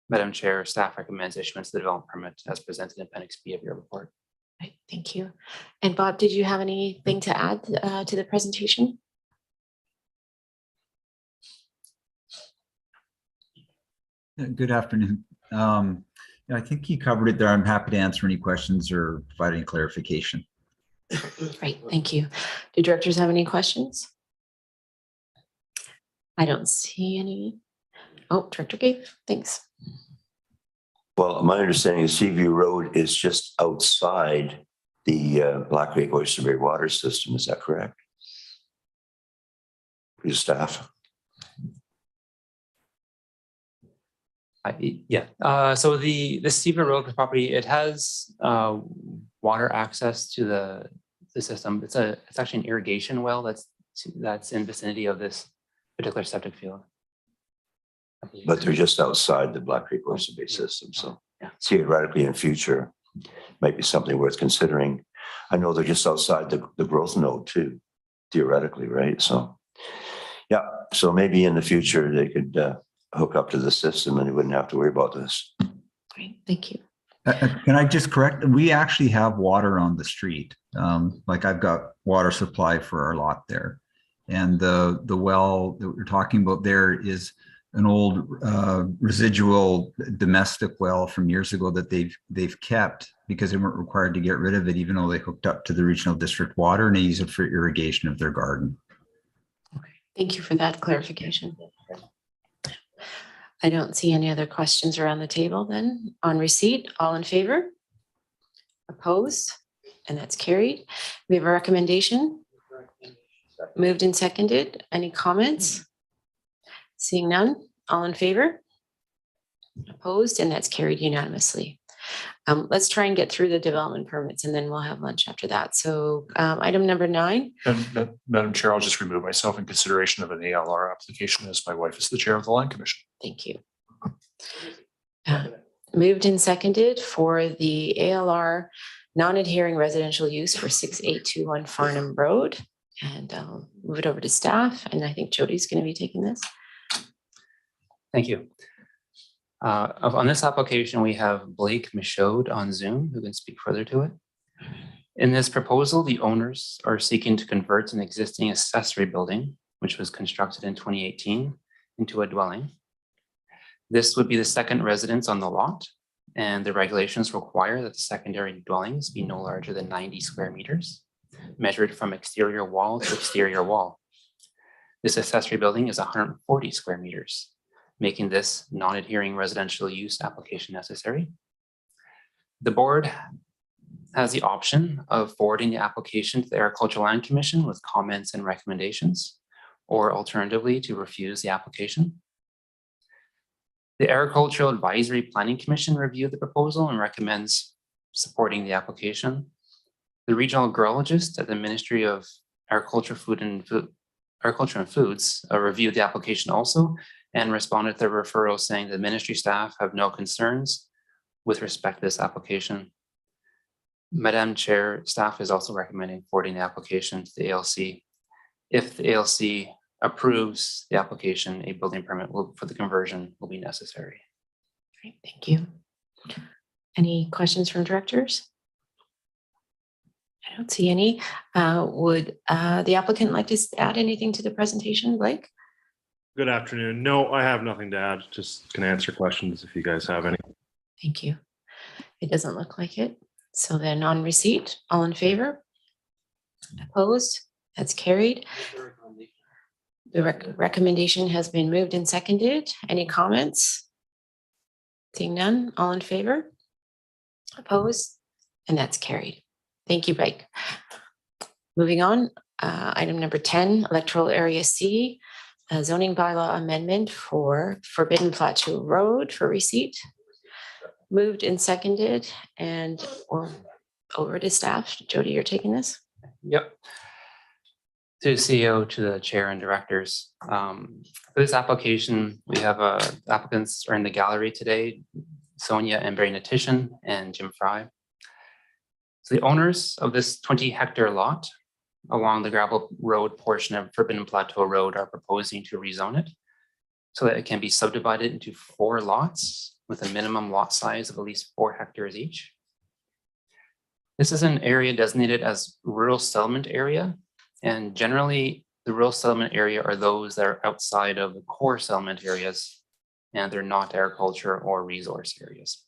Madam Chair, staff recommends issuance of the development permit as presented in Appendix B of your report. Right, thank you. And Bob, did you have anything to add to the presentation? Good afternoon. I think you covered it there. I'm happy to answer any questions or provide any clarification. Right, thank you. Do directors have any questions? I don't see any. Oh, Director Gabe, thanks. Well, my understanding is Seaview Road is just outside the Black Creek Oyster Bay water system. Is that correct? For your staff? Yeah. So the Seaview Road property, it has water access to the system. It's actually an irrigation well that's in vicinity of this particular septic field. But they're just outside the Black Creek Oyster Bay system. So theoretically in future, might be something worth considering. I know they're just outside the growth node too, theoretically, right? So yeah, so maybe in the future they could hook up to the system and they wouldn't have to worry about this. Great, thank you. Can I just correct? We actually have water on the street. Like I've got water supply for our lot there. And the well that we're talking about there is an old residual domestic well from years ago that they've kept because they weren't required to get rid of it, even though they hooked up to the regional district water and they use it for irrigation of their garden. Okay, thank you for that clarification. I don't see any other questions around the table then. On receipt, all in favor? Opposed? And that's carried. We have a recommendation. Moved and seconded. Any comments? Seeing none, all in favor? Opposed, and that's carried unanimously. Let's try and get through the development permits and then we'll have lunch after that. So item number 9. And Madam Chair, I'll just remove myself in consideration of an ALR application as my wife is the chair of the Land Commission. Thank you. Moved and seconded for the ALR non-adhering residential use for 6821 Farnham Road. And I'll move it over to staff. And I think Jody's going to be taking this. Thank you. On this application, we have Blake Michaud on Zoom who can speak further to it. In this proposal, the owners are seeking to convert an existing accessory building, which was constructed in 2018, into a dwelling. This would be the second residence on the lot, and the regulations require that the secondary dwellings be no larger than 90 square meters, measured from exterior wall to exterior wall. This accessory building is 140 square meters, making this non-adhering residential use application necessary. The board has the option of forwarding the application to the Agricultural Land Commission with comments and recommendations, or alternatively to refuse the application. The Agricultural Advisory Planning Commission reviewed the proposal and recommends supporting the application. The regional agrologist at the Ministry of Agriculture, Agriculture and Foods reviewed the application also and responded to the referral saying the ministry staff have no concerns with respect to this application. Madam Chair, staff is also recommending forwarding the application to the ALC. If the ALC approves the application, a building permit for the conversion will be necessary. Great, thank you. Any questions from directors? I don't see any. Would the applicant like to add anything to the presentation, Blake? Good afternoon. No, I have nothing to add. Just can answer questions if you guys have any. Thank you. It doesn't look like it. So then on receipt, all in favor? Opposed? That's carried. The recommendation has been moved and seconded. Any comments? Seeing none, all in favor? Opposed? And that's carried. Thank you, Blake. Moving on, item number 10, Electoral Area C, a zoning bylaw amendment for Forbidden Plateau Road for receipt. Moved and seconded, and over to staff. Jody, you're taking this? Yep. To the CEO, to the chair and directors. For this application, we have applicants are in the gallery today, Sonia and Barry Natition and Jim Fry. So the owners of this 20-hectare lot along the gravel road portion of Forbidden Plateau Road are proposing to rezone it so that it can be subdivided into 4 lots with a minimum lot size of at least 4 hectares each. This is an area designated as rural settlement area, and generally the rural settlement area are those that are outside of the core settlement areas, and they're not agriculture or resource areas.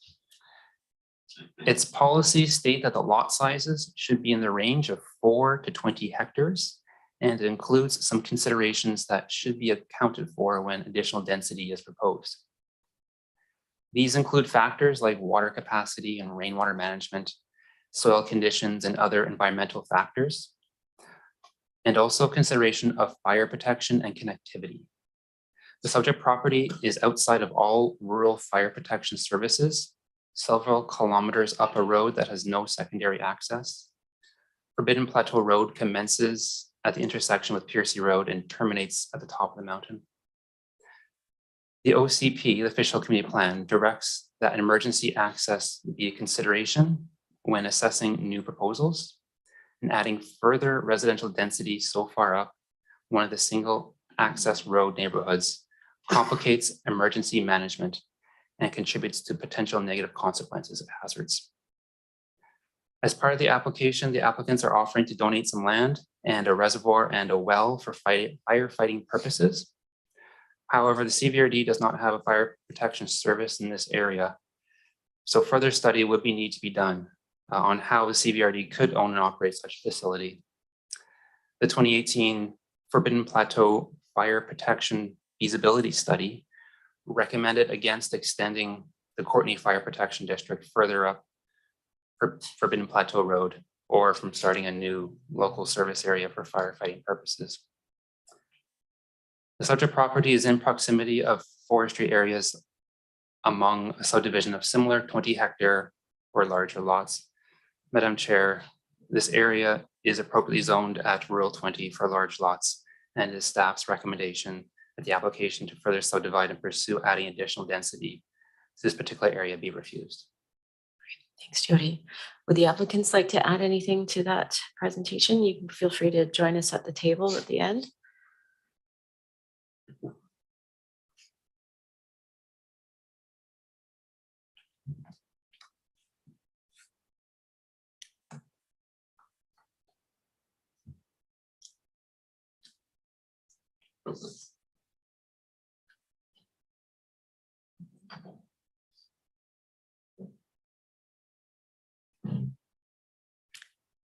Its policies state that the lot sizes should be in the range of 4 to 20 hectares, and it includes some considerations that should be accounted for when additional density is proposed. These include factors like water capacity and rainwater management, soil conditions, and other environmental factors, and also consideration of fire protection and connectivity. The subject property is outside of all rural fire protection services, several kilometers up a road that has no secondary access. Forbidden Plateau Road commences at the intersection with Piercy Road and terminates at the top of the mountain. The OCP, the Official Community Plan, directs that an emergency access be a consideration when assessing new proposals, and adding further residential density so far up one of the single access road neighborhoods complicates emergency management and contributes to potential negative consequences of hazards. As part of the application, the applicants are offering to donate some land and a reservoir and a well for firefighting purposes. However, the CVRD does not have a fire protection service in this area, so further study would need to be done on how the CVRD could own and operate such a facility. The 2018 Forbidden Plateau Fire Protection Feasibility Study recommended against extending the Courtney Fire Protection District further up Forbidden Plateau Road, or from starting a new local service area for firefighting purposes. The subject property is in proximity of forestry areas among a subdivision of similar 20-hectare or larger lots. Madam Chair, this area is appropriately zoned at Rural 20 for large lots, and is staff's recommendation that the application to further subdivide and pursue adding additional density to this particular area be refused. Thanks, Jody. Would the applicants like to add anything to that presentation? You can feel free to join us at the table at the end.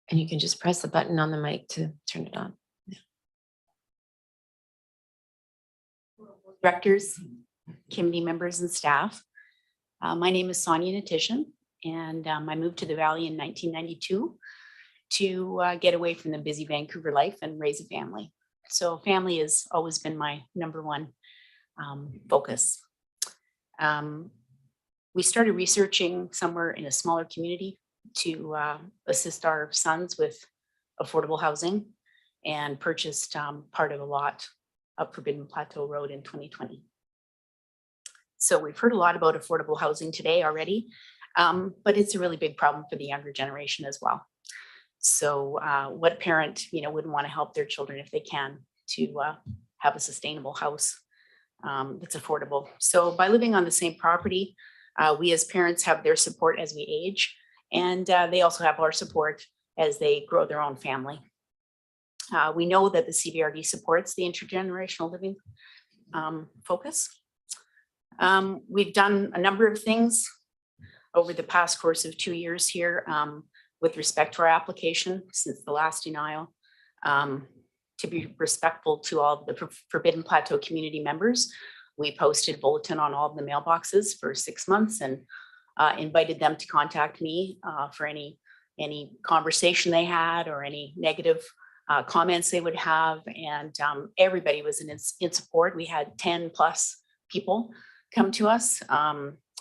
And you can just press the button on the mic to turn it on. Directors, committee members and staff. My name is Sonia Natition, and I moved to the Valley in 1992 to get away from the busy Vancouver life and raise a family. So family has always been my number one focus. We started researching somewhere in a smaller community to assist our sons with affordable housing, and purchased part of a lot of Forbidden Plateau Road in 2020. So we've heard a lot about affordable housing today already, but it's a really big problem for the younger generation as well. So what parent, wouldn't want to help their children if they can to have a sustainable house that's affordable. So by living on the same property, we as parents have their support as we age, and they also have our support as they grow their own family. We know that the CVRD supports the intergenerational living focus. We've done a number of things over the past course of 2 years here with respect to our application since the last denial, to be respectful to all of the Forbidden Plateau community members. We posted bulletin on all of the mailboxes for 6 months and invited them to contact me for any conversation they had or any negative comments they would have. And everybody was in support. We had 10 plus people come to us.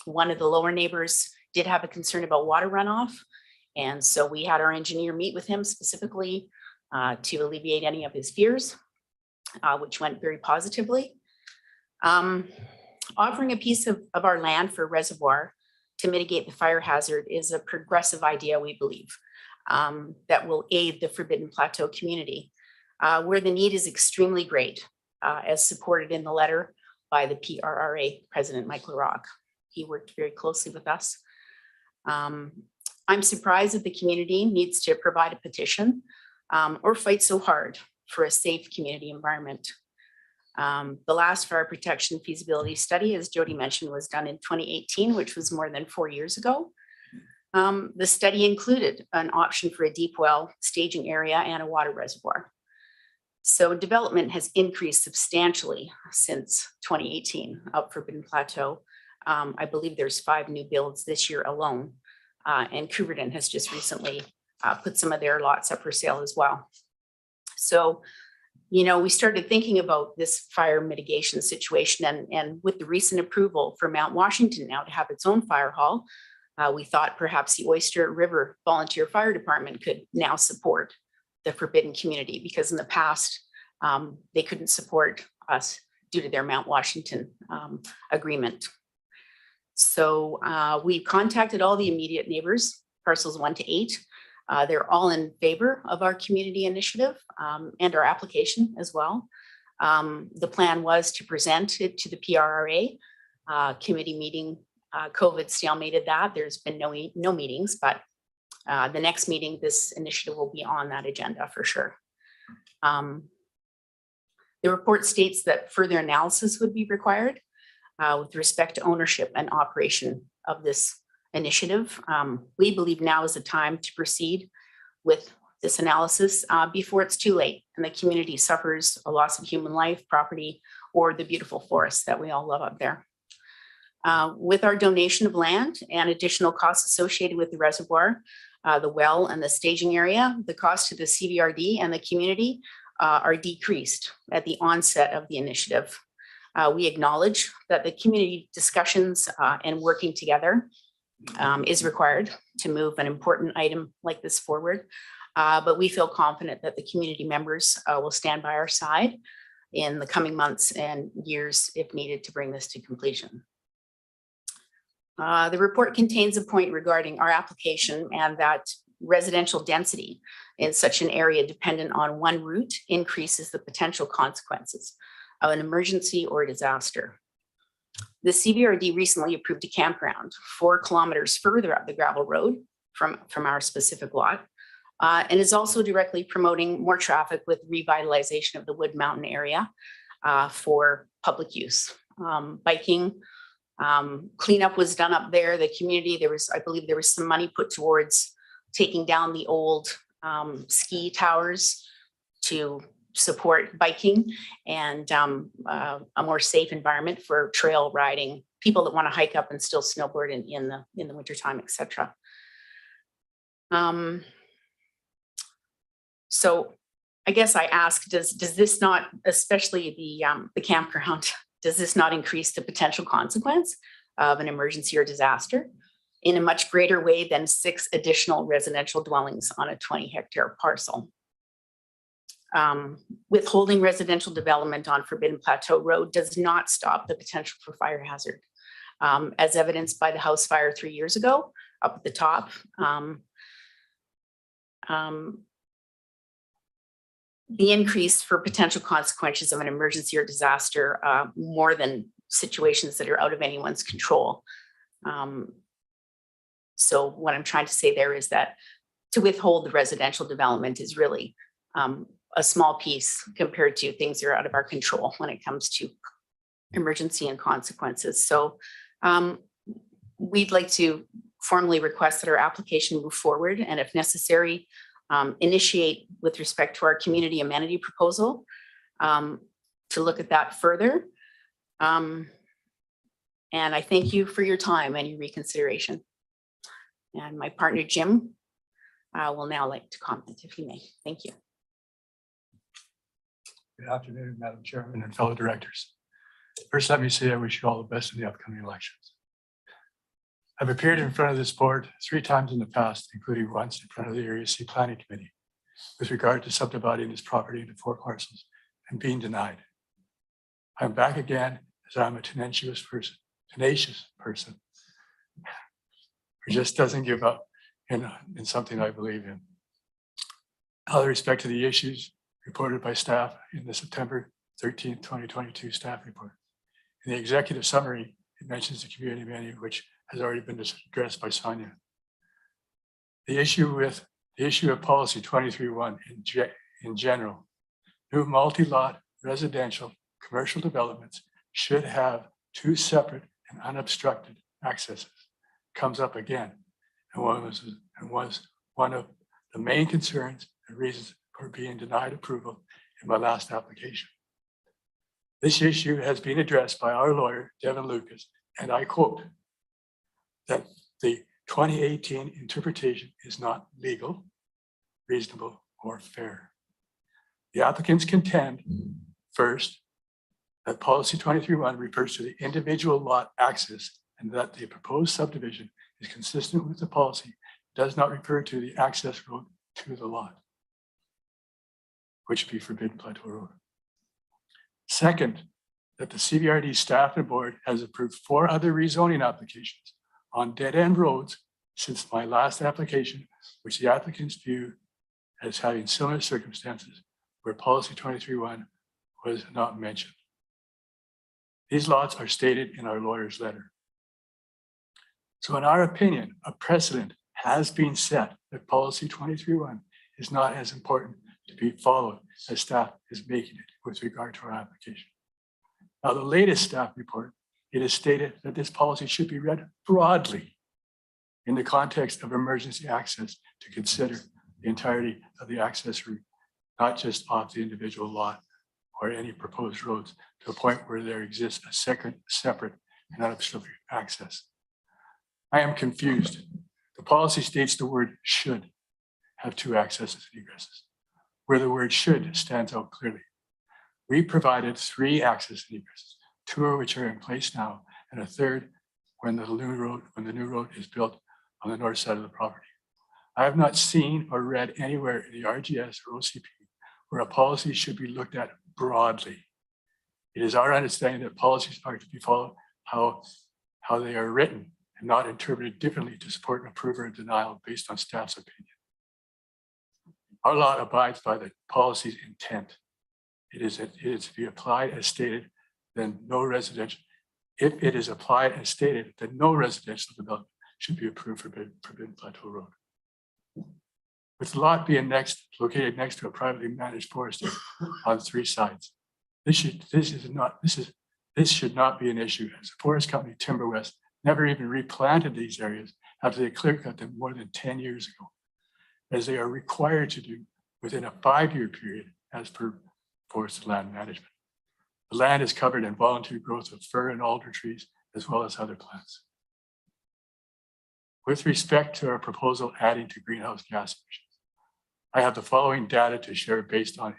One of the lower neighbors did have a concern about water runoff, And so we had our engineer meet with him specifically to alleviate any of his fears, which went very positively. Offering a piece of our land for a reservoir to mitigate the fire hazard is a progressive idea, we believe, that will aid the Forbidden Plateau community, where the need is extremely great, as supported in the letter by the PRRA President Mike LaRock. He worked very closely with us. I'm surprised that the community needs to provide a petition or fight so hard for a safe community environment. The last fire protection feasibility study, as Jody mentioned, was done in 2018, which was more than 4 years ago. The study included an option for a deep well staging area and a water reservoir. So development has increased substantially since 2018 up Forbidden Plateau. I believe there's 5 new builds this year alone. And Coubertin has just recently put some of their lots up for sale as well. So, you know, we started thinking about this fire mitigation situation, and with the recent approval for Mount Washington now to have its own fire hall, we thought perhaps the Oyster River Volunteer Fire Department could now support the Forbidden community, because in the past they couldn't support us due to their Mount Washington agreement. So we contacted all the immediate neighbors, parcels 1 to 8. They're all in favor of our community initiative and our application as well. The plan was to present it to the PRRA committee meeting. COVID stalemated that. There's been no meetings, but the next meeting, this initiative will be on that agenda for sure. The report states that further analysis would be required with respect to ownership and operation of this initiative. We believe now is the time to proceed with this analysis before it's too late and the community suffers a loss of human life, property, or the beautiful forests that we all love up there. With our donation of land and additional costs associated with the reservoir, the well and the staging area, the cost to the CVRD and the community are decreased at the onset of the initiative. We acknowledge that the community discussions and working together is required to move an important item like this forward. But we feel confident that the community members will stand by our side in the coming months and years if needed to bring this to completion. The report contains a point regarding our application and that residential density in such an area dependent on one route increases the potential consequences of an emergency or disaster. The CVRD recently approved a campground 4 kilometers further up the gravel road from our specific lot, and is also directly promoting more traffic with revitalization of the Wood Mountain area for public use. Biking, cleanup was done up there. The community, I believe there was some money put towards taking down the old ski towers to support biking and a more safe environment for trail riding, people that want to hike up and still snowboard in the wintertime, et cetera. So I guess I ask, does this not, especially the campground, does this not increase the potential consequence of an emergency or disaster in a much greater way than 6 additional residential dwellings on a 20-hectare parcel? Withholding residential development on Forbidden Plateau Road does not stop the potential for fire hazard, as evidenced by the house fire 3 years ago up at the top. The increase for potential consequences of an emergency or disaster more than situations that are out of anyone's control. So what I'm trying to say there is that to withhold the residential development is really a small piece compared to things that are out of our control when it comes to emergency and consequences. So we'd like to formally request that our application move forward, and if necessary, initiate with respect to our community amenity proposal to look at that further. And I thank you for your time and your reconsideration. And my partner, Jim, will now like to comment if he may. Thank you. Good afternoon, Madam Chairman and fellow directors. First, let me say I wish you all the best in the upcoming elections. I've appeared in front of this board 3 times in the past, including once in front of the Area C Planning Committee, with regard to subdividing this property into 4 parcels and being denied. I'm back again as I'm a tenacious person who just doesn't give up in something I believe in. Out of respect to the issues reported by staff in the September 13th, 2022 staff report. In the executive summary, it mentions the community menu, which has already been addressed by Sonia. The issue of policy 23.1 in general, new multi-lot residential commercial developments should have 2 separate and unobstructed accesses, comes up again, and was one of the main concerns and reasons for being denied approval in my last application. This issue has been addressed by our lawyer, Devin Lucas, and I quote, that the 2018 interpretation is not legal, reasonable, or fair. The applicants contend, first, that policy 23.1 refers to the individual lot access and that the proposed subdivision is consistent with the policy, does not refer to the access road to the lot, which would be Forbidden Plateau Road. Second, that the CBRD staff and board has approved 4 other rezoning applications on dead-end roads since my last application, which the applicants view as having similar circumstances where policy 23.1 was not mentioned. These lots are stated in our lawyer's letter. So in our opinion, a precedent has been set that policy 23.1 is not as important to be followed as staff is making it with regard to our application. Now, the latest staff report, it is stated that this policy should be read broadly in the context of emergency access to consider the entirety of the access route, not just off the individual lot or any proposed roads, to a point where there exists a second, separate, and unobstructed access. I am confused. The policy states the word should have 2 accesses and egresses, where the word should stands out clearly. We provided 3 access and egresses, 2 of which are in place now, and a 3rd when the new road is built on the north side of the property. I have not seen or read anywhere in the RGS or OCP where a policy should be looked at broadly. It is our understanding that policies are to be followed how they are written and not interpreted differently to support an approval or denial based on staff's opinion. Our law abides by the policy's intent. It is to be applied as stated, then no residential. If it is applied as stated, then no residential development should be approved for Forbidden Plateau Road. With the lot being located next to a privately managed forest on 3 sides, this should not be an issue, as the forest company Timber West never even replanted these areas after they clear cut them more than 10 years ago, as they are required to do within a 5-year period as per forest land management. The land is covered in voluntary growth of fir and alder trees, as well as other plants. With respect to our proposal adding to greenhouse gas emissions, I have the following data to share based on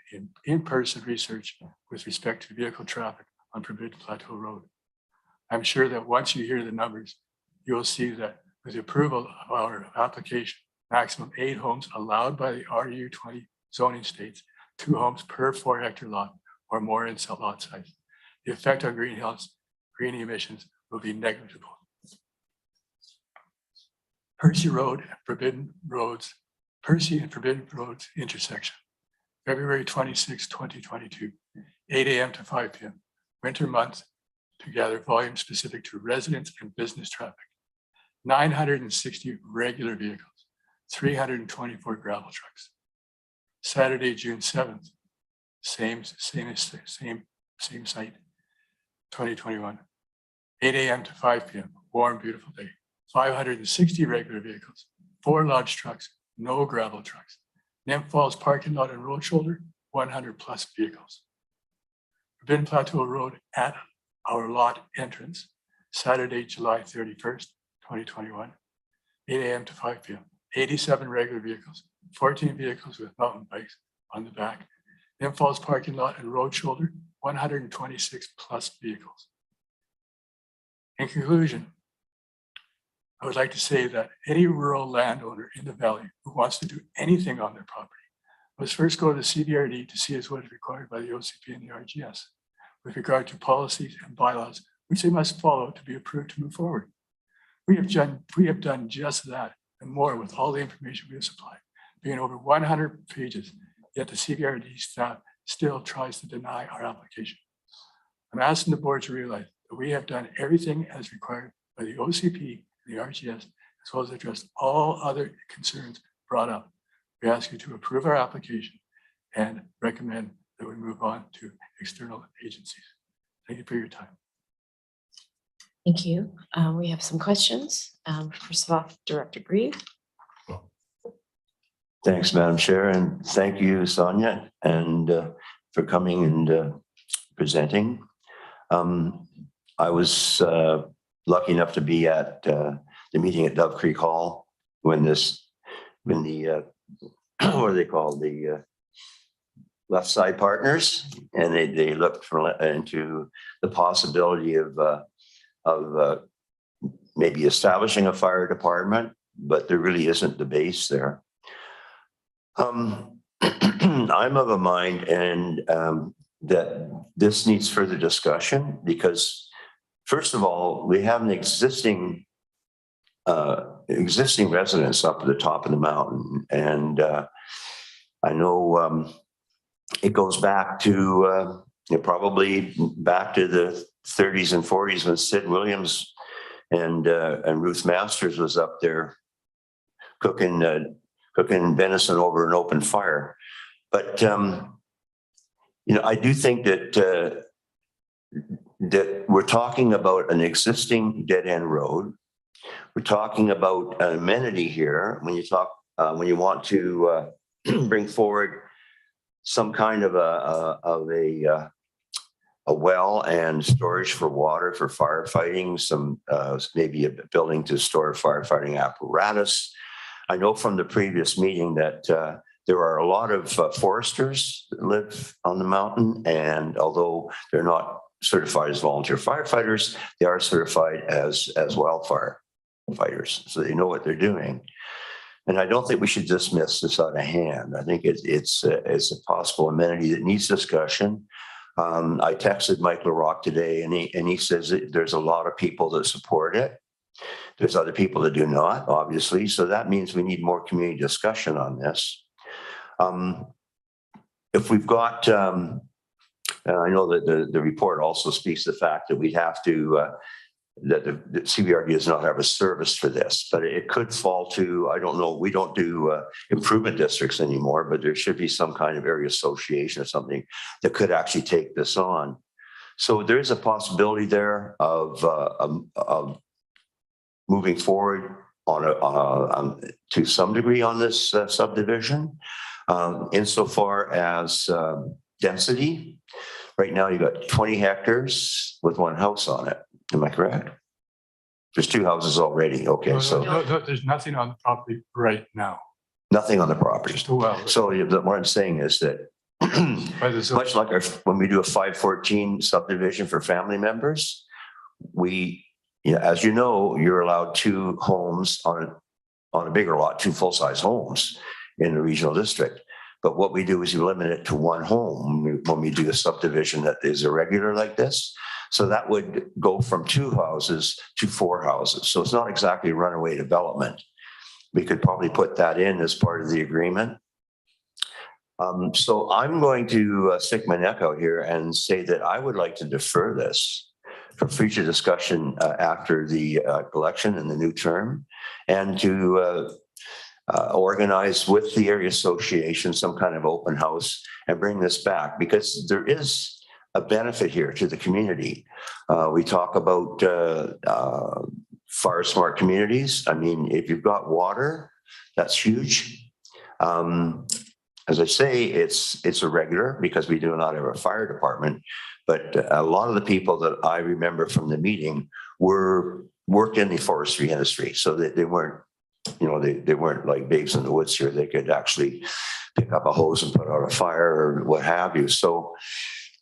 in-person research with respect to vehicle traffic on Forbidden Plateau Road. I'm sure that once you hear the numbers, you will see that with the approval of our application, maximum 8 homes allowed by the RU20 zoning states, 2 homes per 4-hectare lot or more in lot size. The effect on green emissions will be negligible. Percy and Forbidden Roads intersection, February 26, 2022, 8 a.m. to 5 p.m. Winter months to gather volume specific to residents and business traffic. 960 regular vehicles, 324 gravel trucks. Saturday, June 7th, same site, 2021, 8 a.m. to 5 p.m. Warm, beautiful day. 560 regular vehicles, 4 large trucks, no gravel trucks. Nymph Falls parking lot and road shoulder, 100 plus vehicles. Forbidden Plateau Road at our lot entrance, Saturday, July 31st, 2021, 8 a.m. to 5 p.m. 87 regular vehicles, 14 vehicles with mountain bikes on the back. Nymph Falls parking lot and road shoulder, 126 plus vehicles. In conclusion, I would like to say that any rural landowner in the valley who wants to do anything on their property must first go to the CBRD to see as what is required by the OCP and the RGS with regard to policies and bylaws, which they must follow to be approved to move forward. We have done just that and more with all the information we have supplied, being over 100 pages, yet the CBRD staff still tries to deny our application. I'm asking the board to realize that we have done everything as required by the OCP and the RGS, as well as addressed all other concerns brought up. We ask you to approve our application and recommend that we move on to external agencies. Thank you for your time. Thank you. We have some questions. First of all, Director Grieve. Thanks, Madam Chair, and thank you, Sonia, and for coming and presenting. I was lucky enough to be at the meeting at Dove Creek Hall when the what are they called, the left side partners, and they looked into the possibility of maybe establishing a fire department, but there really isn't the base there. I'm of a mind and that this needs further discussion because, first of all, we have an existing residence up at the top of the mountain, and I know it goes back to probably back to the 30s and 40s when Sid Williams and Ruth Masters was up there cooking venison over an open fire. But I do think that that we're talking about an existing dead-end road. We're talking about an amenity here. When you want to bring forward some kind of a well and storage for water for firefighting, some maybe a building to store firefighting apparatus. I know from the previous meeting that there are a lot of foresters that live on the mountain, and although they're not certified as volunteer firefighters, they are certified as wildfire fighters, so they know what they're doing. And I don't think we should dismiss this out of hand. I think it's a possible amenity that needs discussion. I texted Mike LaRock today, and he says that there's a lot of people that support it. There's other people that do not, obviously. So that means we need more community discussion on this. If we've got, I know that the report also speaks to the fact that we'd have to, that the CBRD does not have a service for this, but it could fall to, I don't know, we don't do improvement districts anymore, but there should be some kind of area association or something that could actually take this on. So there is a possibility there of moving forward to some degree on this subdivision. Insofar as density, right now you've got 20 hectares with one house on it. Am I correct? There's two houses already. Okay, no, there's nothing on the property right now. Nothing on the property. Just a well. So what I'm saying is that much like when we do a 514 subdivision for family members, as you know, you're allowed two homes on a bigger lot, two full-size homes in the regional district. But what we do is you limit it to one home when we do a subdivision that is irregular like this. So that would go from two houses to four houses. So it's not exactly runaway development. We could probably put that in as part of the agreement. So I'm going to stick my neck out here and say that I would like to defer this for future discussion after the election and the new term, and to organize with the area association some kind of open house and bring this back, because there is a benefit here to the community. We talk about fire smart communities. I mean, if you've got water, that's huge. As I say, it's irregular because we do not have a fire department, but a lot of the people that I remember from the meeting worked in the forestry industry, so that they weren't, they weren't like babes in the woods here. They could actually pick up a hose and put out a fire or what have you. So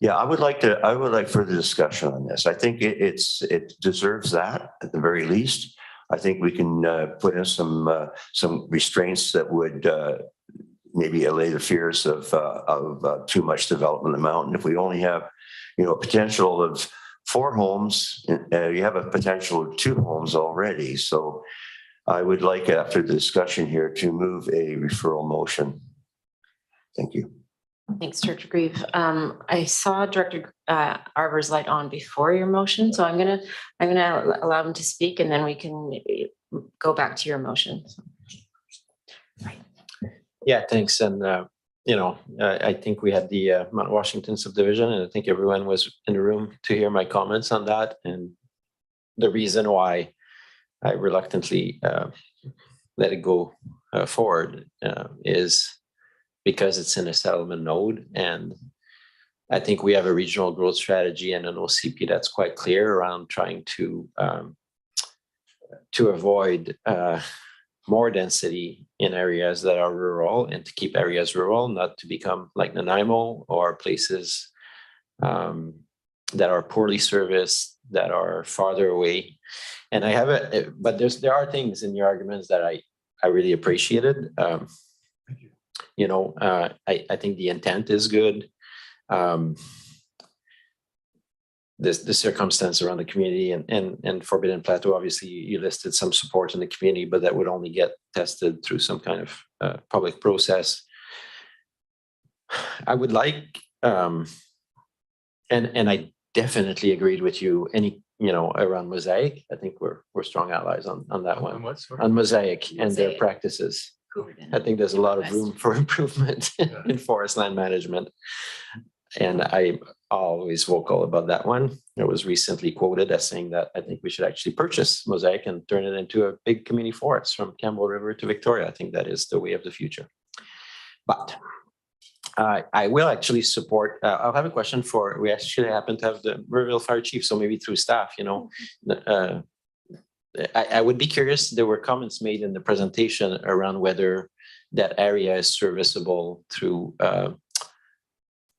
yeah, I would like further discussion on this. I think it deserves that at the very least. I think we can put in some restraints that would maybe allay the fears of too much development in the mountain. If we only have, a potential of 4 homes, you have a potential of 2 homes already. So I would like, after the discussion here, to move a referral motion. Thank you. Thanks, Director Grieve. I saw Director Arbor's light on before your motion, so I'm gonna allow him to speak, and then we can go back to your motion. Yeah, thanks. And, I think we had the Mount Washington subdivision, and I think everyone was in the room to hear my comments on that. And the reason why I reluctantly let it go forward is because it's in a settlement node. And I think we have a regional growth strategy and an OCP that's quite clear around trying to avoid more density in areas that are rural and to keep areas rural, not to become like Nanaimo or places that are poorly serviced, that are farther away. And I have but there are things in your arguments that I really appreciated. I think the intent is good. The circumstance around the community and Forbidden Plateau, obviously you listed some support in the community, but that would only get tested through some kind of public process. I would like, and I definitely agreed with you, around Mosaic. I think we're strong allies on that one. On Mosaic and their practices. I think there's a lot of room for improvement in forest land management. And I'm always vocal about that one. I was recently quoted as saying that I think we should actually purchase Mosaic and turn it into a big community forest from Campbell River to Victoria. I think that is the way of the future. But I will actually support, I'll have a question we actually happen to have the Riverville Fire Chief, so maybe through staff, I would be curious, there were comments made in the presentation around whether that area is serviceable through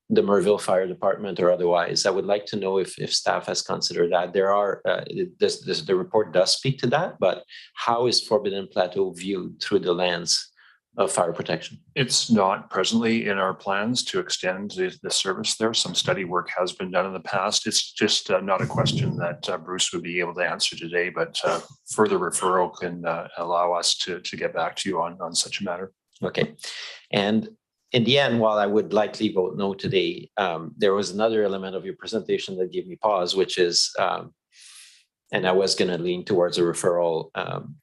the Merville Fire Department or otherwise. I would like to know if staff has considered that. There are, the report does speak to that, but how is Forbidden Plateau viewed through the lens of fire protection? It's not presently in our plans to extend the service there. Some study work has been done in the past. It's just not a question that Bruce would be able to answer today, but further referral can allow us to get back to you on such a matter. Okay. And in the end, while I would likely vote no today, there was another element of your presentation that gave me pause, which is, and I was going to lean towards a referral.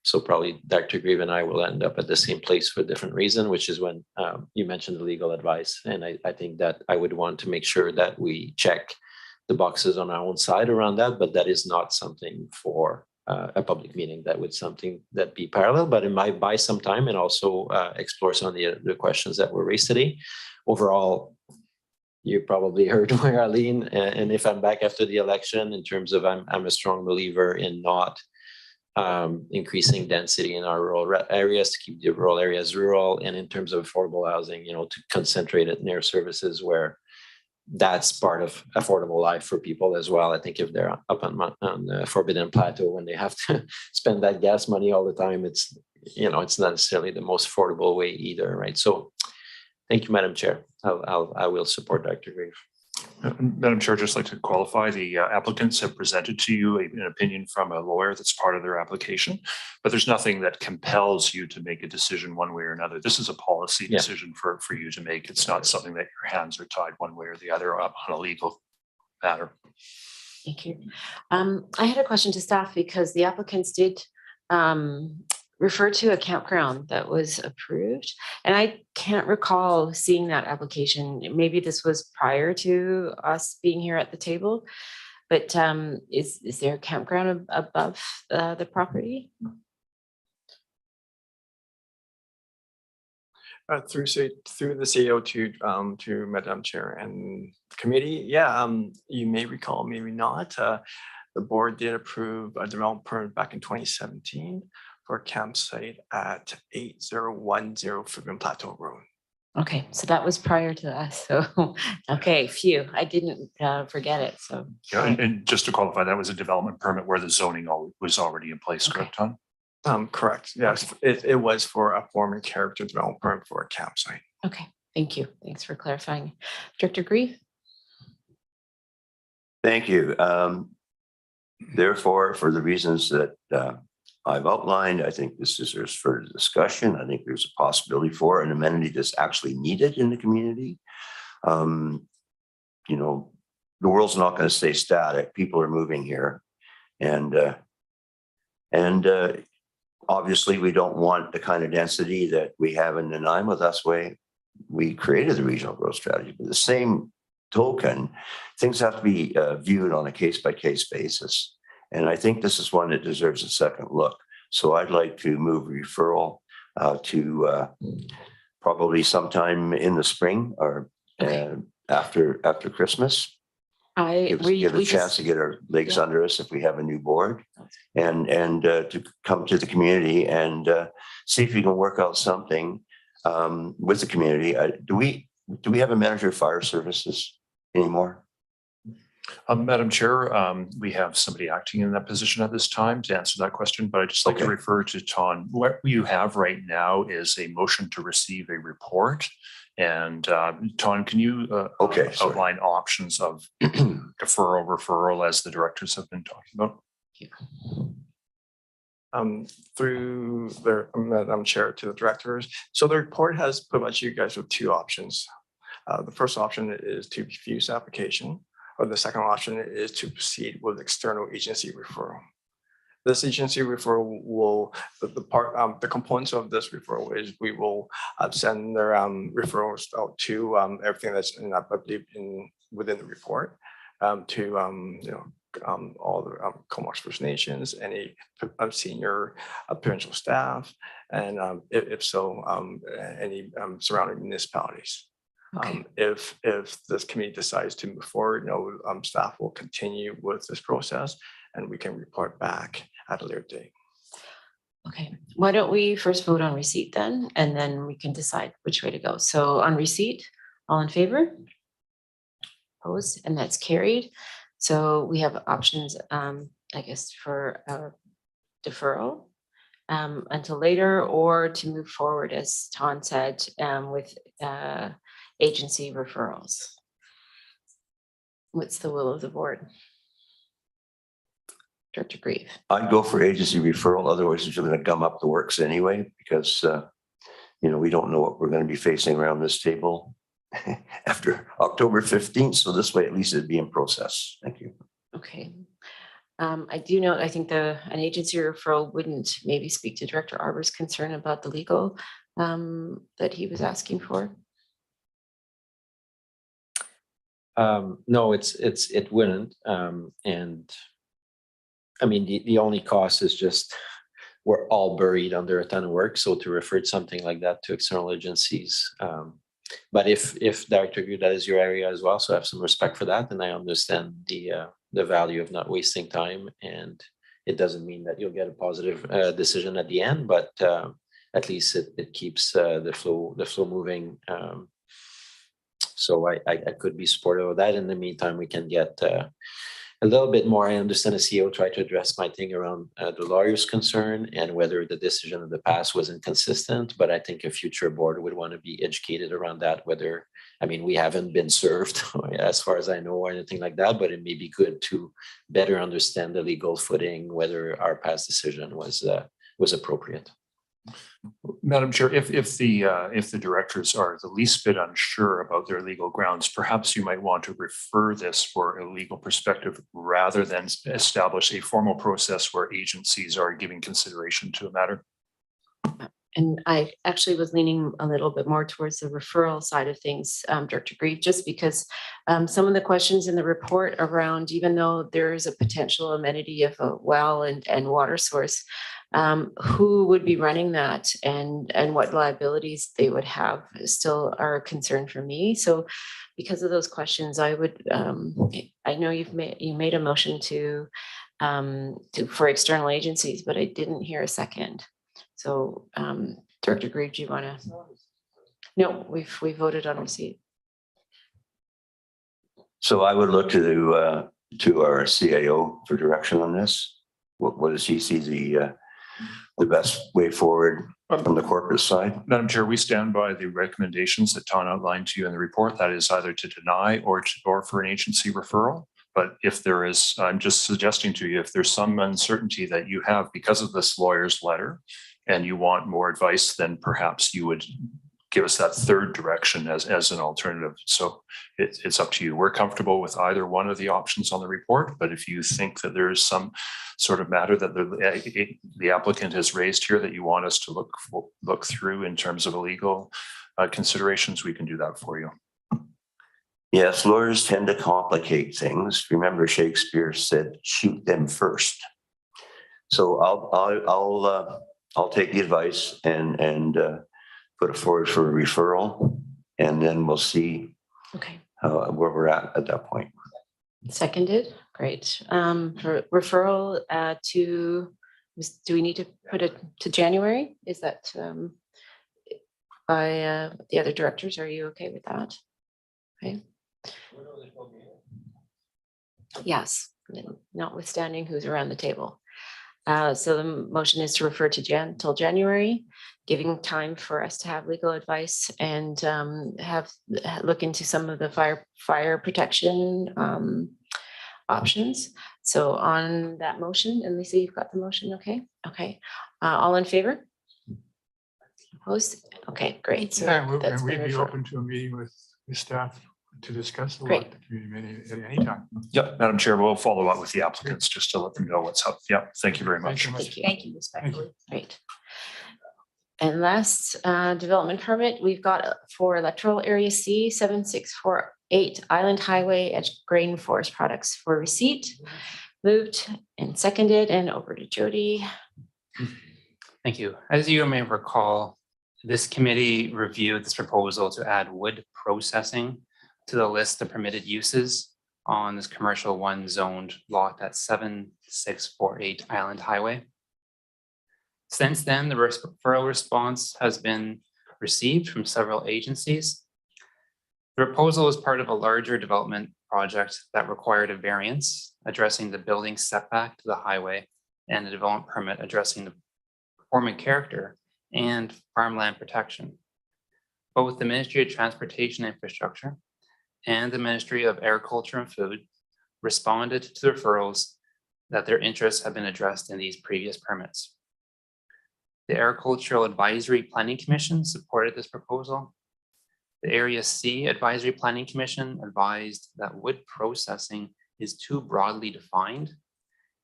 So probably Dr. Grieve and I will end up at the same place for a different reason, which is when you mentioned the legal advice. And I think that I would want to make sure that we check the boxes on our own side around that, but that is not something for a public meeting. That would something that be parallel, but it might buy some time and also explore some of the questions that were raised today. Overall, you probably heard where I lean, and if I'm back after the election, in terms of I'm a strong believer in not increasing density in our rural areas to keep the rural areas rural, and in terms of affordable housing, to concentrate it near services where that's part of affordable life for people as well. I think if they're up on the Forbidden Plateau, when they have to spend that gas money all the time, it's not necessarily the most affordable way either, right? So thank you, Madam Chair. I will support Dr. Grieve. Madam Chair, just like to qualify, the applicants have presented to you an opinion from a lawyer that's part of their application, but there's nothing that compels you to make a decision one way or another. This is a policy decision for you to make. It's not something that your hands are tied one way or the other on a legal matter. Thank you. I had a question to staff because the applicants did refer to a campground that was approved, and I can't recall seeing that application. Maybe this was prior to us being here at the table, but is there a campground above the property? Through the CEO to Madam Chair and committee, you may recall, maybe not. The board did approve a development permit back in 2017 for a campsite at 8010 Forbidden Plateau Road. Okay, so that was prior to us. So, okay, phew, I didn't forget it. So, yeah, and just to qualify, that was a development permit where the zoning was already in place, correct, Tom? Correct. Yes, it was for a form and character development for a campsite. Okay, thank you. Thanks for clarifying. Director Grieve? Thank you. Therefore, for the reasons that I've outlined, I think this deserves further discussion. I think there's a possibility for an amenity that's actually needed in the community. You know, the world's not going to stay static. People are moving here, and obviously we don't want the kind of density that we have in Nanaimo. That's why we created the regional growth strategy. But the same token, things have to be viewed on a case-by-case basis. And I think this is one that deserves a second look. So I'd like to move referral to probably sometime in the spring or after Christmas. Give us a chance to get our legs under us if we have a new board, and to come to the community and see if we can work out something with the community. Do we have a manager of fire services anymore? Madam Chair, we have somebody acting in that position at this time to answer that question, but I'd just like to refer to Ton. What you have right now is a motion to receive a report. And Ton, can you outline options of deferral, referral, as the directors have been talking about? Through their Madam Chair to the directors. So the report has provided you guys with two options. The first option is to refuse application, or the second option is to proceed with external agency referral. This agency referral will, the components of this referral is we will send their referrals out to everything that's in, I believe, within the report to all the Comox First Nations, any senior provincial staff, and if so, any surrounding municipalities. If this committee decides to move forward, staff will continue with this process, and we can report back at a later date. Okay, why don't we first vote on receipt then, and then we can decide which way to go. So on receipt, all in favor? Opposed, and that's carried. So we have options, I guess, for deferral until later, or to move forward, as Ton said, with agency referrals. What's the will of the board? Director Grieve. I'd go for agency referral. Otherwise, it's going to gum up the works anyway, because we don't know what we're going to be facing around this table after October 15th. So this way, at least it'd be in process. Thank you. Okay. I do know, I think an agency referral wouldn't maybe speak to Director Arbor's concern about the legal that he was asking for. No, it wouldn't. And I mean, the only cost is just we're all buried under a ton of work. So to refer to something like that to external agencies. But if Director Grieve, that is your area as well, so I have some respect for that, and I understand the value of not wasting time. And it doesn't mean that you'll get a positive decision at the end, but at least it keeps the flow moving. So I could be supportive of that. In the meantime, we can get a little bit more. I understand the CEO tried to address my thing around the lawyer's concern and whether the decision of the past was inconsistent, but I think a future board would want to be educated around that, whether, I mean, we haven't been served as far as I know or anything like that, but it may be good to better understand the legal footing, whether our past decision was appropriate. Madam Chair, if the directors are the least bit unsure about their legal grounds, perhaps you might want to refer this for a legal perspective rather than establish a formal process where agencies are giving consideration to a matter. And I actually was leaning a little bit more towards the referral side of things, Director Grieve, just because some of the questions in the report around, even though there is a potential amenity of a well and water source, who would be running that and what liabilities they would have still are a concern for me. So because of those questions, I would, I know you made a motion for external agencies, but I didn't hear a second. So Director Grieve, do you want to? No, we voted on receipt. So I would look to our CAO for direction on this. What does he see the best way forward from the corporate side. Madam Chair, we stand by the recommendations that Tom outlined to you in the report. That is either to deny or for an agency referral. But if there is, I'm just suggesting to you, if there's some uncertainty that you have because of this lawyer's letter and you want more advice, then perhaps you would give us that third direction as an alternative. So it's up to you. We're comfortable with either one of the options on the report, but if you think that there is some sort of matter that the applicant has raised here that you want us to look through in terms of legal considerations, we can do that for you. Yes, lawyers tend to complicate things. Remember, Shakespeare said, "Shoot them first." So I'll take the advice and put it forward for a referral, and then we'll see where we're at that point. Seconded. Great. For referral to, do we need to put it to January? Is that by the other directors? Are you okay with that? Okay. Yes, notwithstanding who's around the table. So the motion is to refer to till January, giving time for us to have legal advice and look into some of the fire protection options. So on that motion, and Lisa, you've got the motion, okay? Okay. All in favor? Opposed? Okay, great. So And that's we'd been be referred. open to a meeting with staff to discuss the Great. community at any time. Yep, Madam Chair, we'll follow up with the applicants just to let them know what's up. Yeah, thank you very much. Thank you, respectfully. Great. And last development permit we've got for Electoral Area C 7648 Island Highway at Grain Forest Products for receipt. Moved and seconded, and over to Jody. Thank you. As you may recall, this committee reviewed this proposal to add wood processing to the list of permitted uses on this commercial 1 zoned lot at 7648 Island Highway. Since then, the referral response has been received from several agencies. The proposal is part of a larger development project that required a variance addressing the building setback to the highway and a development permit addressing the performing character and farmland protection. Both the Ministry of Transportation and Infrastructure and the Ministry of Agriculture and Food responded to the referrals that their interests have been addressed in these previous permits. The Agricultural Advisory Planning Commission supported this proposal. The Area C Advisory Planning Commission advised that wood processing is too broadly defined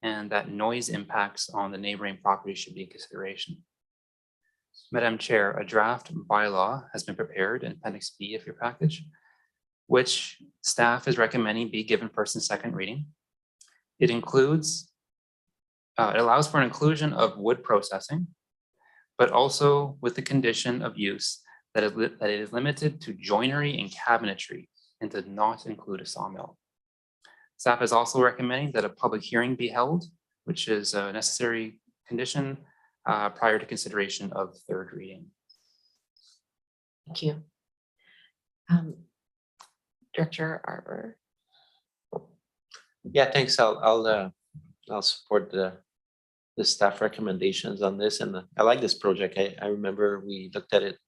and that noise impacts on the neighboring property should be in consideration. Madam Chair, a draft bylaw has been prepared in Appendix B of your package, which staff is recommending be given first and second reading. It includes, it allows for an inclusion of wood processing, but also with the condition of use that it is limited to joinery and cabinetry and does not include a sawmill. Staff is also recommending that a public hearing be held, which is a necessary condition prior to consideration of third reading. Thank you. Director Arbor. Yeah, thanks. I'll support the staff recommendations on this, and I like this project. I remember we looked at it a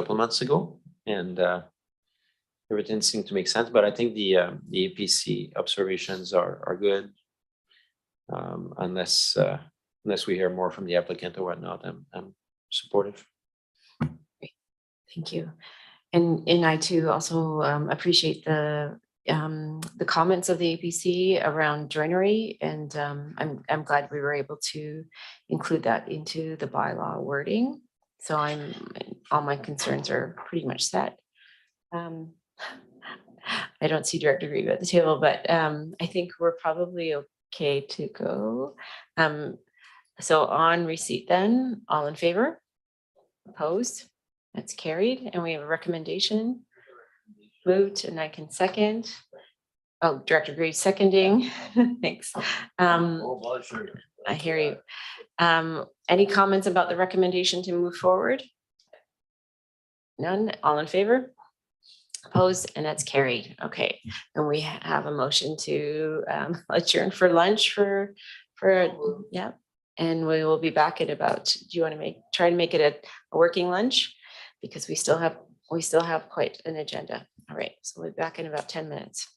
couple of months ago, and everything seemed to make sense. But I think the APC observations are good, unless we hear more from the applicant or whatnot. I'm supportive. Thank you. And I too also appreciate the comments of the APC around joinery, and I'm glad we were able to include that into the bylaw wording. So all my concerns are pretty much set. I don't see Director Grebe at the table, but I think we're probably okay to go. So on receipt then, all in favor? Opposed? That's carried, and we have a recommendation. Moved, and I can second. Oh, Director Grebe seconding. Thanks. I hear you. Any comments about the recommendation to move forward? None. All in favor? Opposed, and that's carried. Okay, and we have a motion to adjourn for lunch for yeah. And we will be back at about, do you want to try to make it a working lunch? Because we still have quite an agenda. All right, so we'll be back in about 10 minutes.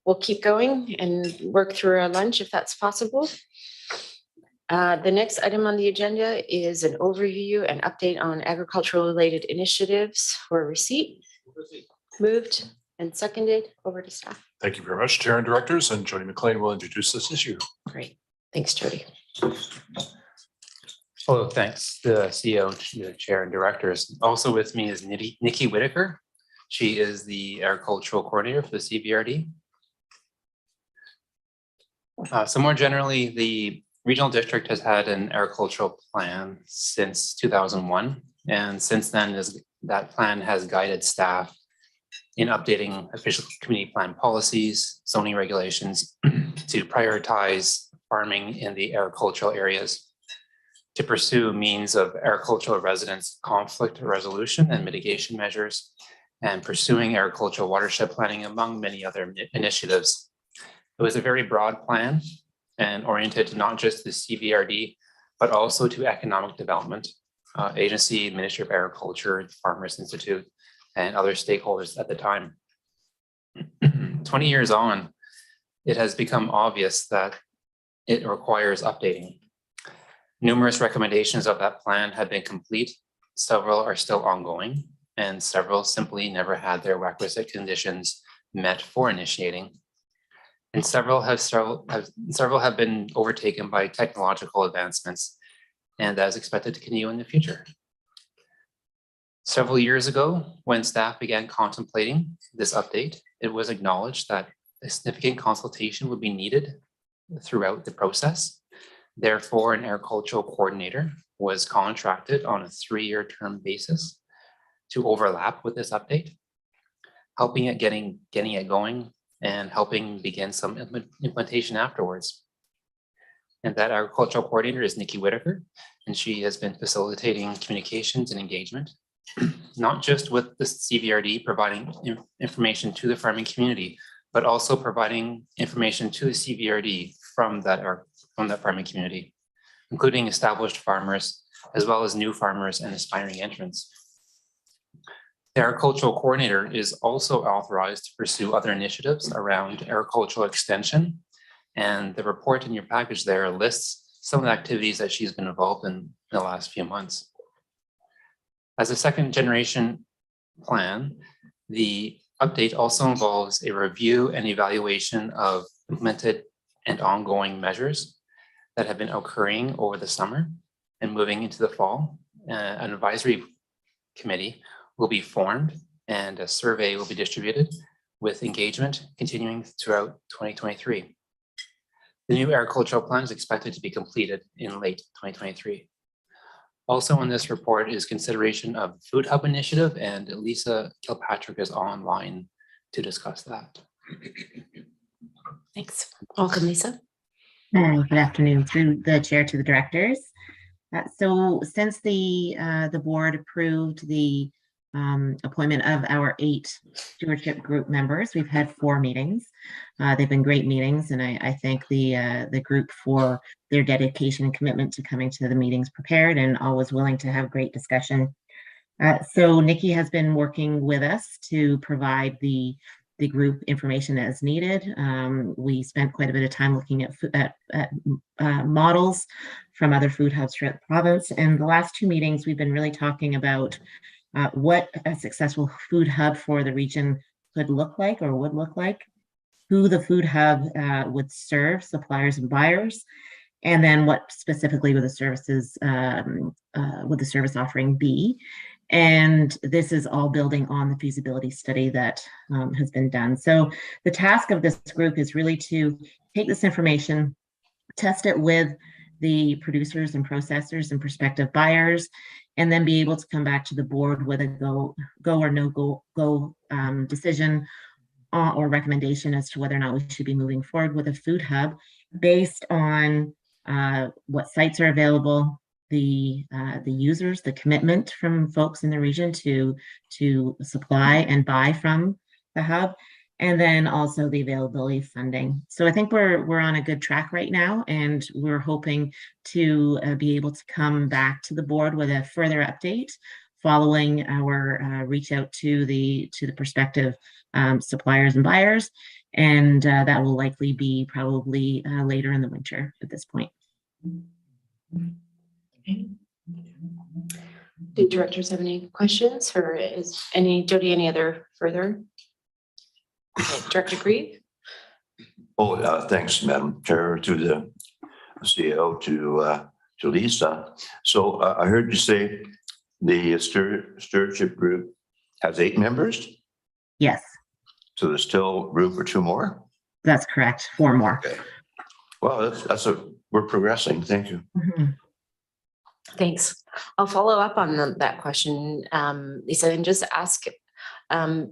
we'll keep going and work through our lunch if that's possible. The next item on the agenda is an overview and update on agricultural related initiatives for receipt. Moved and seconded. Over to staff. Thank you very much, Chair and Directors, and Jody McLean will introduce this issue. Great. Thanks, Jody. Oh, thanks, the CEO, the Chair and Directors. Also with me is Nikki Whitaker. She is the Agricultural Coordinator for the CVRD. So more generally, the Regional District has had an agricultural plan since 2001. And since then, that plan has guided staff in updating official community plan policies, zoning regulations to prioritize farming in the agricultural areas, to pursue means of agricultural residents conflict resolution and mitigation measures, and pursuing agricultural watershed planning, among many other initiatives. It was a very broad plan and oriented to not just the CVRD, but also to economic development, agency, Ministry of Agriculture, Farmers Institute, and other stakeholders at the time. 20 years on, it has become obvious that it requires updating. Numerous recommendations of that plan have been complete, several are still ongoing, and several simply never had their requisite conditions met for initiating. And several have been overtaken by technological advancements, and that is expected to continue in the future. Several years ago, when staff began contemplating this update, it was acknowledged that a significant consultation would be needed throughout the process. Therefore, an agricultural coordinator was contracted on a 3-year term basis to overlap with this update, helping it getting it going and helping begin some implementation afterwards. And that agricultural coordinator is Nikki Whitaker, and she has been facilitating communications and engagement, not just with the CVRD providing information to the farming community, but also providing information to the CVRD from that farming community, including established farmers, as well as new farmers and aspiring entrants. The agricultural coordinator is also authorized to pursue other initiatives around agricultural extension. And the report in your package there lists some of the activities that she's been involved in the last few months. As a second generation plan, the update also involves a review and evaluation of implemented and ongoing measures that have been occurring over the summer and moving into the fall. An advisory committee will be formed and a survey will be distributed with engagement continuing throughout 2023. The new agricultural plan is expected to be completed in late 2023. Also in this report is consideration of Food Hub initiative, and Lisa Kilpatrick is online to discuss that. Thanks. Welcome, Lisa. Good afternoon, through the chair to the directors. So since the board approved the appointment of our 8 stewardship group members, we've had 4 meetings. They've been great meetings, and I thank the group for their dedication and commitment to coming to the meetings prepared and always willing to have great discussion. So Nikki has been working with us to provide the group information as needed. We spent quite a bit of time looking at models from other food hubs throughout the province. And the last 2 meetings, we've been really talking about what a successful food hub for the region could look like or would look like, who the food hub would serve, suppliers and buyers, and then what specifically would the services, would the service offering be. And this is all building on the feasibility study that has been done. So the task of this group is really to take this information, test it with the producers and processors and prospective buyers, and then be able to come back to the board with a go or no go decision or recommendation as to whether or not we should be moving forward with a food hub based on what sites are available, the users, the commitment from folks in the region to supply and buy from the hub, and then also the availability of funding. So I think we're on a good track right now, and we're hoping to be able to come back to the board with a further update following our reach out to the prospective suppliers and buyers, And that will likely be probably later in the winter at this point. Okay. Do directors have any questions, or is Jody, any other further? Okay, Director Grieve. Oh, thanks, Madam Chair, to the CEO, to Lisa. So I heard you say the stewardship group has 8 members. Yes, So there's still room for 2 more? that's correct. 4 more. Okay. Well, we're progressing. Thank you. Mhm. Thanks. I'll follow up on that question, Lisa, and just ask,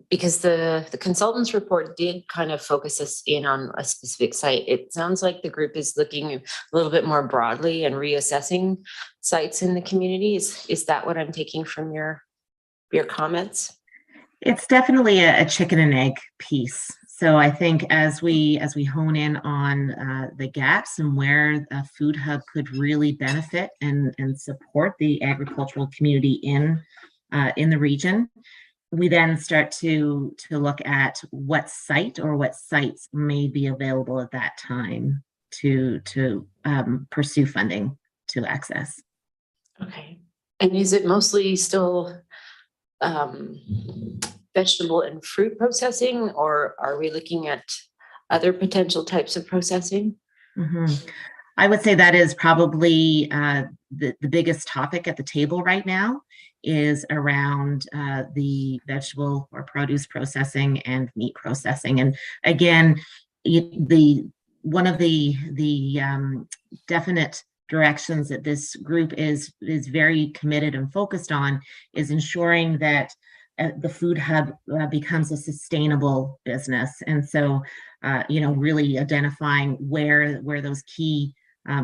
because the consultant's report did kind of focus us in on a specific site. It sounds like the group is looking a little bit more broadly and reassessing sites in the community. Is that what I'm taking from your comments? It's definitely a chicken and egg piece. So I think as we hone in on the gaps and where a food hub could really benefit and support the agricultural community in the region, we then start to look at what site or what sites may be available at that time to pursue funding to access. Okay. And is it mostly still vegetable and fruit processing, or are we looking at other potential types of processing? Mm-hmm. I would say that is probably the biggest topic at the table right now is around the vegetable or produce processing and meat processing. And again, one of the definite directions that this group is very committed and focused on is ensuring that the food hub becomes a sustainable business. And so, really identifying where those key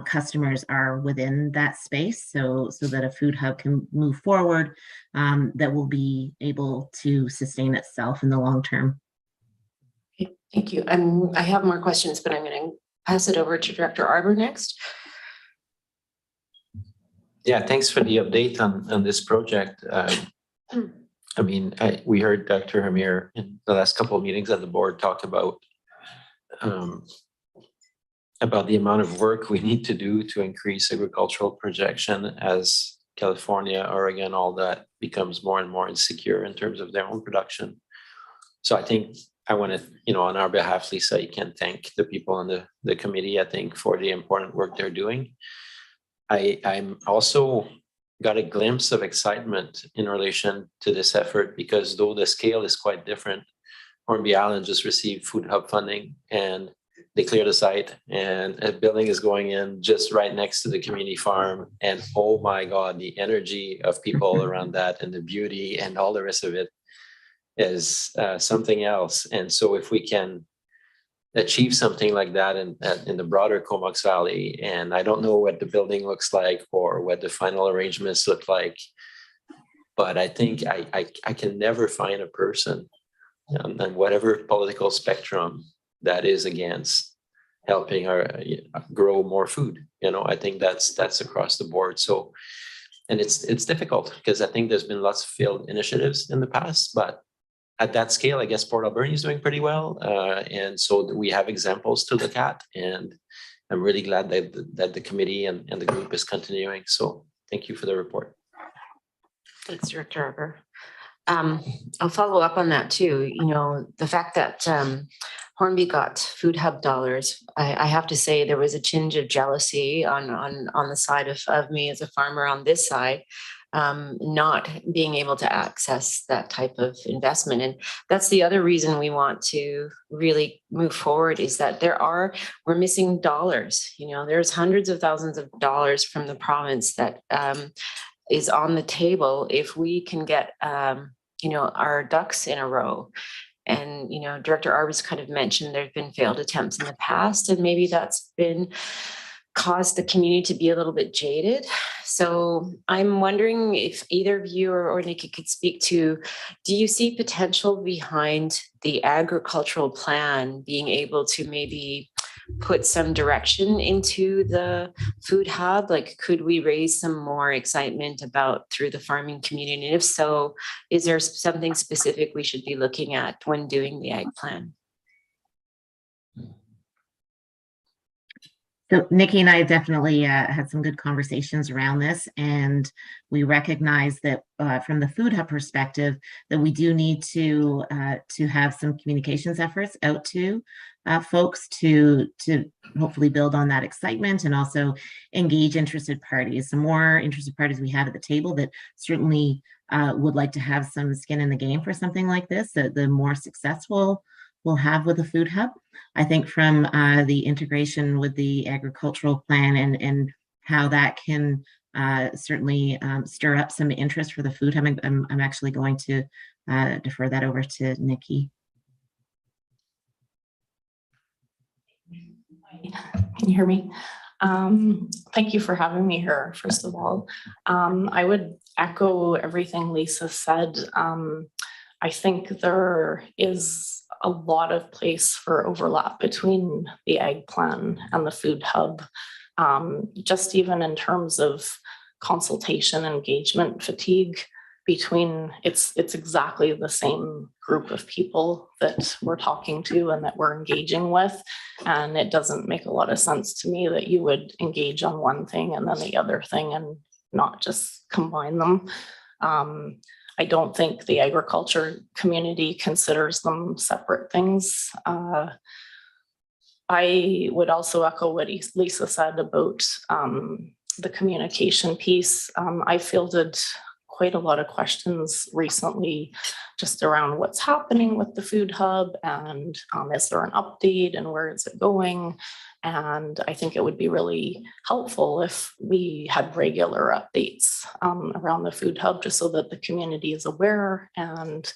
customers are within that space, so that a food hub can move forward, that will be able to sustain itself in the long term. Okay, thank you. I have more questions, but I'm going to pass it over to Director Arbor next. Yeah, thanks for the update on this project. I mean, we heard Dr. Hamir in the last couple of meetings at the board talk about the amount of work we need to do to increase agricultural projection as California, Oregon, all that becomes more and more insecure in terms of their own production. So I think I want to, on our behalf, Lisa, you can thank the people on the committee, I think, for the important work they're doing. I'm also got a glimpse of excitement in relation to this effort, because though the scale is quite different, Hornby Island just received food hub funding and they cleared the site, and a building is going in just right next to the community farm. And oh my God, the energy of people around that and the beauty and all the rest of it is something else. And so if we can achieve something like that in the broader Comox Valley, and I don't know what the building looks like or what the final arrangements look like, but I think I can never find a person on whatever political spectrum that is against helping her grow more food. I think that's across the board. So, and it's difficult because I think there's been lots of failed initiatives in the past, but at that scale, I guess Port Alberni is doing pretty well. And so we have examples to look at, and I'm really glad that the committee and the group is continuing. So thank you for the report. Thanks, Director Arbor. I'll follow up on that too. The fact that Hornby got food hub dollars, I have to say there was a tinge of jealousy on the side of me as a farmer on this side, not being able to access that type of investment. And that's the other reason we want to really move forward, is that we're missing dollars. There's hundreds of thousands of dollars from the province that is on the table if we can get our ducks in a row. And Director Arbor's kind of mentioned there've been failed attempts in the past, and maybe that's caused the community to be a little bit jaded. So I'm wondering if either of you or Nikki could speak to, do you see potential behind the agricultural plan being able to maybe put some direction into the food hub? Like, could we raise some more excitement through the farming community? And if so, is there something specific we should be looking at when doing the ag plan? So Nikki and I have definitely had some good conversations around this, and we recognize that from the Food Hub perspective, that we do need to have some communications efforts out to folks to hopefully build on that excitement and also engage interested parties. The more interested parties we have at the table that certainly would like to have some skin in the game for something like this, the more successful we'll have with the Food Hub. I think from the integration with the agricultural plan and how that can certainly stir up some interest for the Food Hub, I'm actually going to defer that over to Nikki. Can you hear me? Thank you for having me here, first of all. I would echo everything Lisa said. I think there is a lot of place for overlap between the ag plan and the Food Hub, just even in terms of consultation engagement fatigue between it's exactly the same group of people that we're talking to and that we're engaging with. And it doesn't make a lot of sense to me that you would engage on one thing and then the other thing and not just combine them. I don't think the agriculture community considers them separate things. I would also echo what Lisa said about the communication piece. I fielded quite a lot of questions recently just around what's happening with the Food Hub and is there an update and where is it going? And I think it would be really helpful if we had regular updates around the Food Hub just so that the community is aware and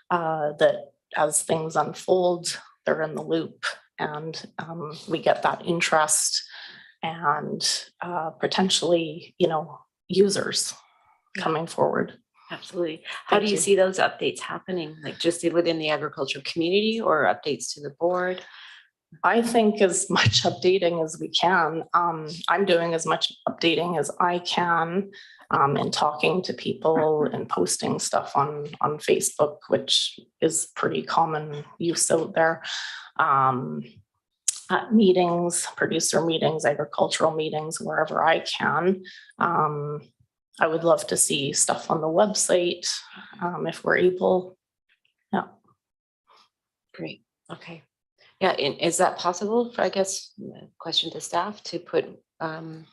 that as things unfold, they're in the loop and we get that interest and potentially, users coming forward. Absolutely. How do you see those updates happening? Like just within the agricultural community or updates to the board? I think as much updating as we can. I'm doing as much updating as I can and talking to people and posting stuff on Facebook, which is pretty common use out there. At meetings, producer meetings, agricultural meetings, wherever I can. I would love to see stuff on the website if we're able. Yeah. Great. Okay. Yeah. And is that possible? I guess question to staff to put on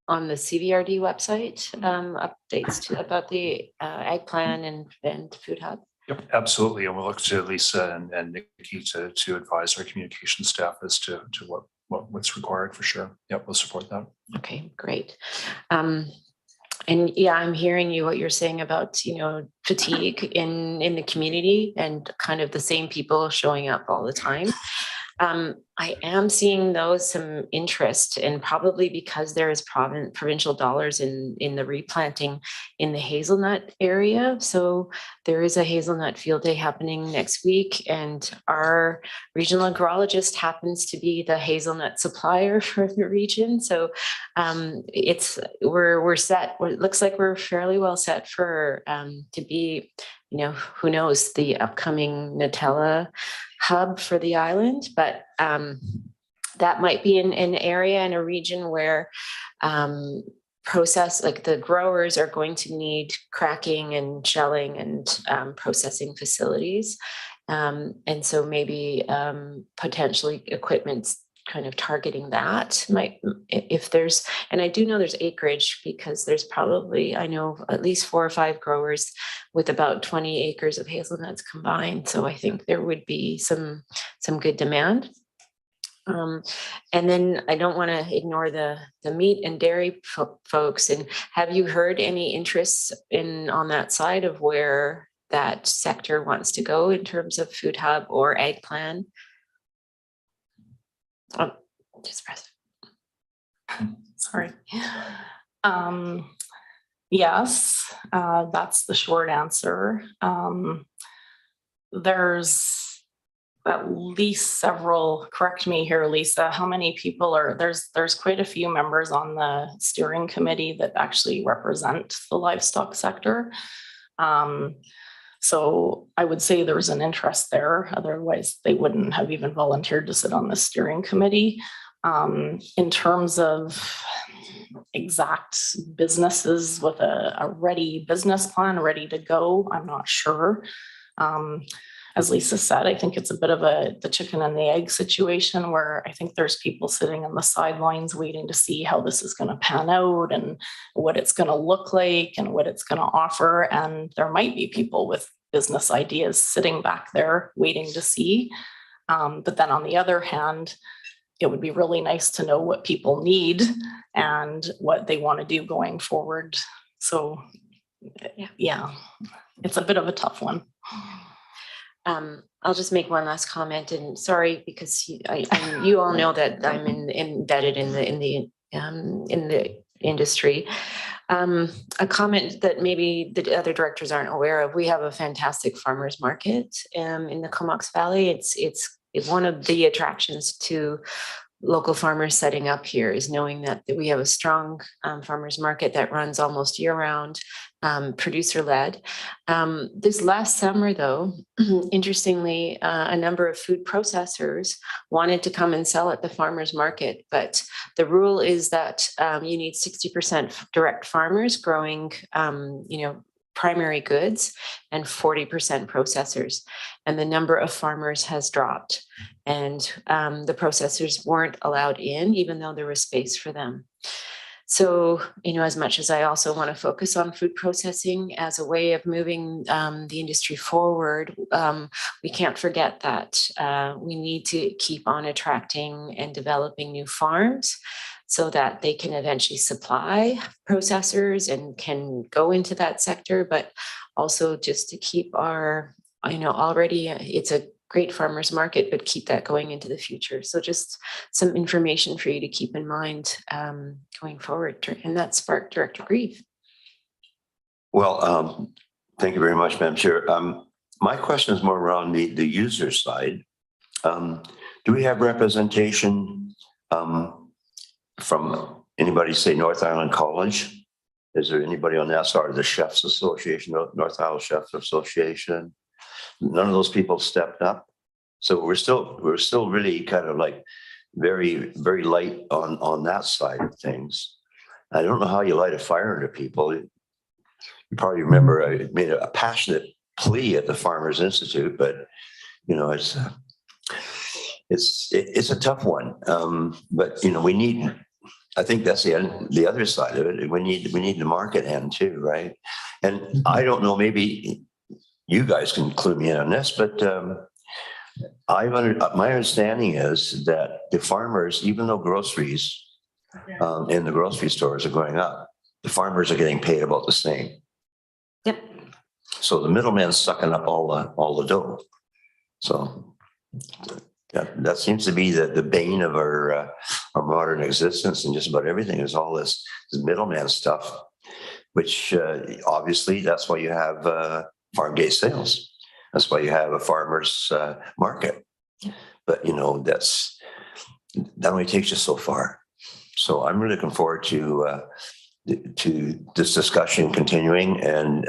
the CVRD website updates about the ag plan and Food Hub? Yep, absolutely. And we'll look to Lisa and Nikki to advise our communication staff as to what's required for sure. Yep, we'll support that. Okay, great. And yeah, I'm hearing what you're saying about, fatigue in the community and kind of the same people showing up all the time. I am seeing some interest, and probably because there is provincial dollars in the replanting in the hazelnut area. So there is a hazelnut field day happening next week, and our regional agrologist happens to be the hazelnut supplier for the region. So we're set. It looks like we're fairly well set for to be, who knows, the upcoming Nutella hub for the island, but that might be an area in a region where the growers are going to need cracking and shelling and processing facilities. And so maybe potentially equipment's kind of targeting that and I do know there's acreage because there's probably, I know at least 4 or 5 growers with about 20 acres of hazelnuts combined. So I think there would be some good demand. And then I don't want to ignore the meat and dairy folks. And have you heard any interest on that side of where that sector wants to go in terms of Food Hub or ag plan? Just press it. Sorry. Yes, that's the short answer. There's at least several, correct me here, Lisa, how many people there's quite a few members on the steering committee that actually represent the livestock sector. So I would say there's an interest there. Otherwise, they wouldn't have even volunteered to sit on the steering committee. In terms of exact businesses with a ready business plan, ready to go, I'm not sure. As Lisa said, I think it's a bit of the chicken and the egg situation where I think there's people sitting on the sidelines waiting to see how this is going to pan out and what it's going to look like and what it's going to offer. And there might be people with business ideas sitting back there waiting to see. But then on the other hand, it would be really nice to know what people need and what they want to do going forward. So yeah, it's a bit of a tough one. I'll just make one last comment, and sorry, because you all know that I'm embedded in the industry. A comment that maybe the other directors aren't aware of: we have a fantastic farmers market in the Comox Valley. It's one of the attractions to local farmers setting up here is knowing that we have a strong farmers market that runs almost year round, producer led. This last summer though, interestingly, a number of food processors wanted to come and sell at the farmers market, but the rule is that you need 60% direct farmers growing, primary goods and 40% processors. And the number of farmers has dropped, and the processors weren't allowed in, even though there was space for them. So, as much as I also want to focus on food processing as a way of moving the industry forward, we can't forget that we need to keep on attracting and developing new farms so that they can eventually supply processors and can go into that sector, but also just to keep our, already it's a great farmers market, but keep that going into the future. So just some information for you to keep in mind going forward. And that sparked Director Grieve. Well, thank you very much, Madam Chair. My question is more around the user side. Do we have representation from anybody, say North Island College? Is there anybody on that side of the Chefs Association, North Island Chefs Association? None of those people stepped up. So we're still really kind of like very, very light on that side of things. I don't know how you light a fire under people. You probably remember I made a passionate plea at the Farmers Institute, but it's a tough one. But we need, I think that's the other side of it. We need the market end too, right? And I don't know, maybe you guys can clue me in on this, but my understanding is that the farmers, even though groceries in the grocery stores are going up, the farmers are getting paid about the same. Yep. So the middleman's sucking up all the dough. So that seems to be the bane of our modern existence, and just about everything is all this middleman stuff, which obviously that's why you have farm gate sales. That's why you have a farmer's market. But that only takes you so far. So I'm really looking forward to this discussion continuing. And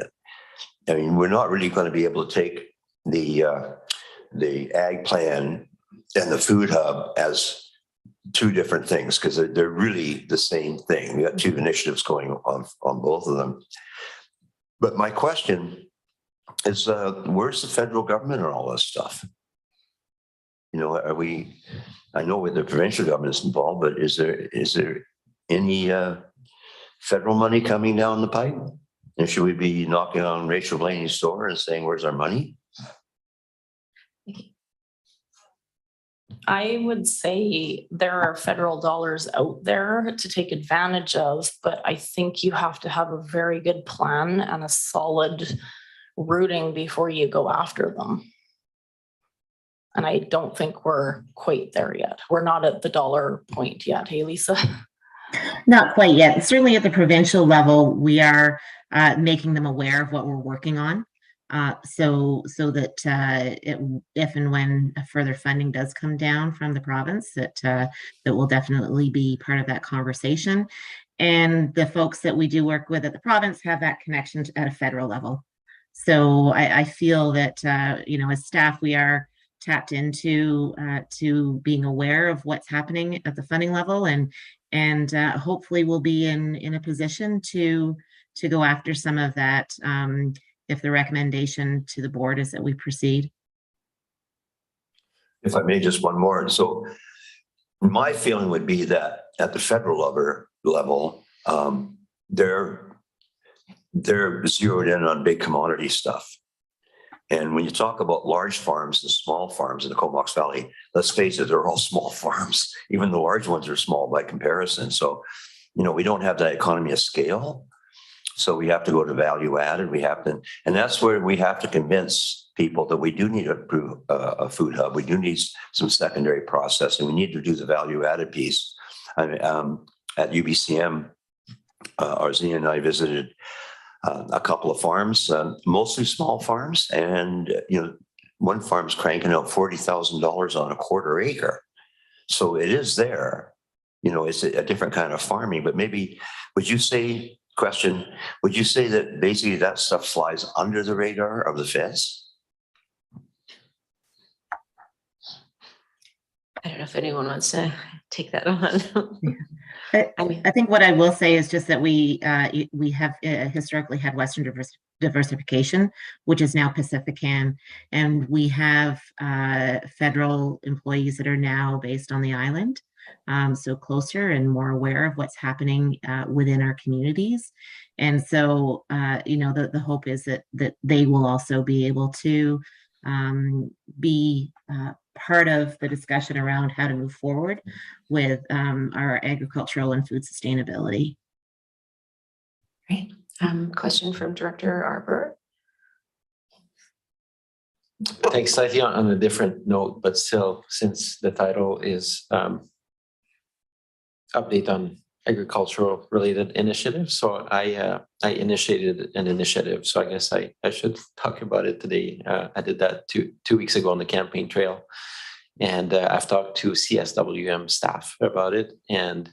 I mean, we're not really going to be able to take the ag plan and the food hub as two different things, because they're really the same thing. We got two initiatives going on both of them. But my question is, where's the federal government on all this stuff? I know the provincial government is involved, but is there any federal money coming down the pipe? And should we be knocking on Rachel Blaney's door and saying, where's our money? I would say there are federal dollars out there to take advantage of, but I think you have to have a very good plan and a solid routing before you go after them. And I don't think we're quite there yet. We're not at the dollar point yet. Hey, Lisa? Not quite yet. Certainly at the provincial level, we are making them aware of what we're working on. So that if and when further funding does come down from the province, that will definitely be part of that conversation. And the folks that we do work with at the province have that connection at a federal level. So I feel that as staff, we are tapped into to being aware of what's happening at the funding level, and hopefully we'll be in a position to go after some of that if the recommendation to the board is that we proceed. If I may, just one more. So my feeling would be that at the federal level, they're zeroed in on big commodity stuff. And when you talk about large farms and small farms in the Comox Valley, let's face it, they're all small farms. Even the large ones are small by comparison. So, we don't have that economy of scale. So we have to go to value added. And that's where we have to convince people that we do need a food hub. We do need some secondary processing. We need to do the value added piece. At UBCM, Arzina and I visited a couple of farms, mostly small farms, and one farm's cranking out $40,000 on a quarter acre. So it is there. It's a different kind of farming. But maybe would you say that basically that stuff flies under the radar of the feds? I don't know if anyone wants to take that on. I think what I will say is just that we have historically had Western diversification, which is now Pacifican, and we have federal employees that are now based on the island, so closer and more aware of what's happening within our communities. And so, the hope is that they will also be able to be part of the discussion around how to move forward with our agricultural and food sustainability. Great. Question from Director Arbor. Thanks, slightly on a different note, but still, since the title is update on agricultural related initiatives. So I initiated an initiative. So I guess I should talk about it today. I did that two weeks ago on the campaign trail. And I've talked to CSWM staff about it. And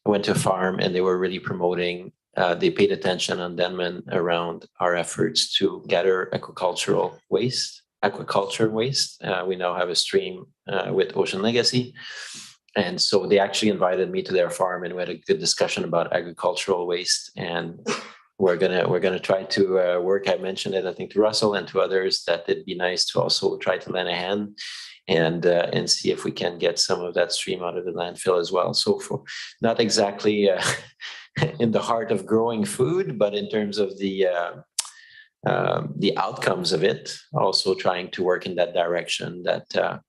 I went to a farm and they were really promoting, they paid attention on Denman around our efforts to gather aquaculture waste. We now have a stream with Ocean Legacy. And so they actually invited me to their farm and we had a good discussion about agricultural waste. And we're gonna try to work. I mentioned it, I think, to Russell and to others that it'd be nice to also try to lend a hand and see if we can get some of that stream out of the landfill as well. So for not exactly in the heart of growing food, but in terms of the outcomes of it, also trying to work in that direction. That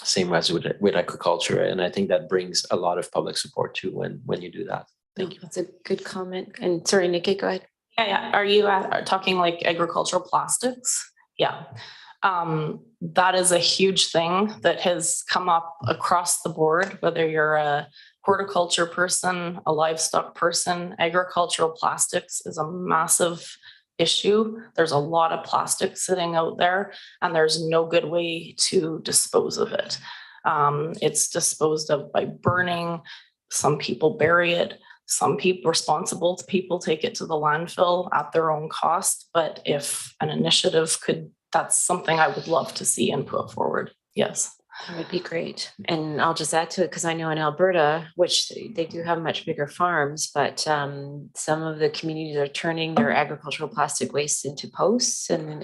same as with agriculture, and I think that brings a lot of public support too when you do that. Thank you. That's a good comment. And sorry, Nikki, go ahead. Yeah. Are you talking like agricultural plastics? Yeah. That is a huge thing that has come up across the board, whether you're a horticulture person, a livestock person. Agricultural plastics is a massive issue. There's a lot of plastic sitting out there and there's no good way to dispose of it. It's disposed of by burning. Some people bury it. Some responsible people take it to the landfill at their own cost. But if an initiative that's something I would love to see and put forward. Yes. That would be great. And I'll just add to it because I know in Alberta, which they do have much bigger farms, but some of the communities are turning their agricultural plastic waste into posts and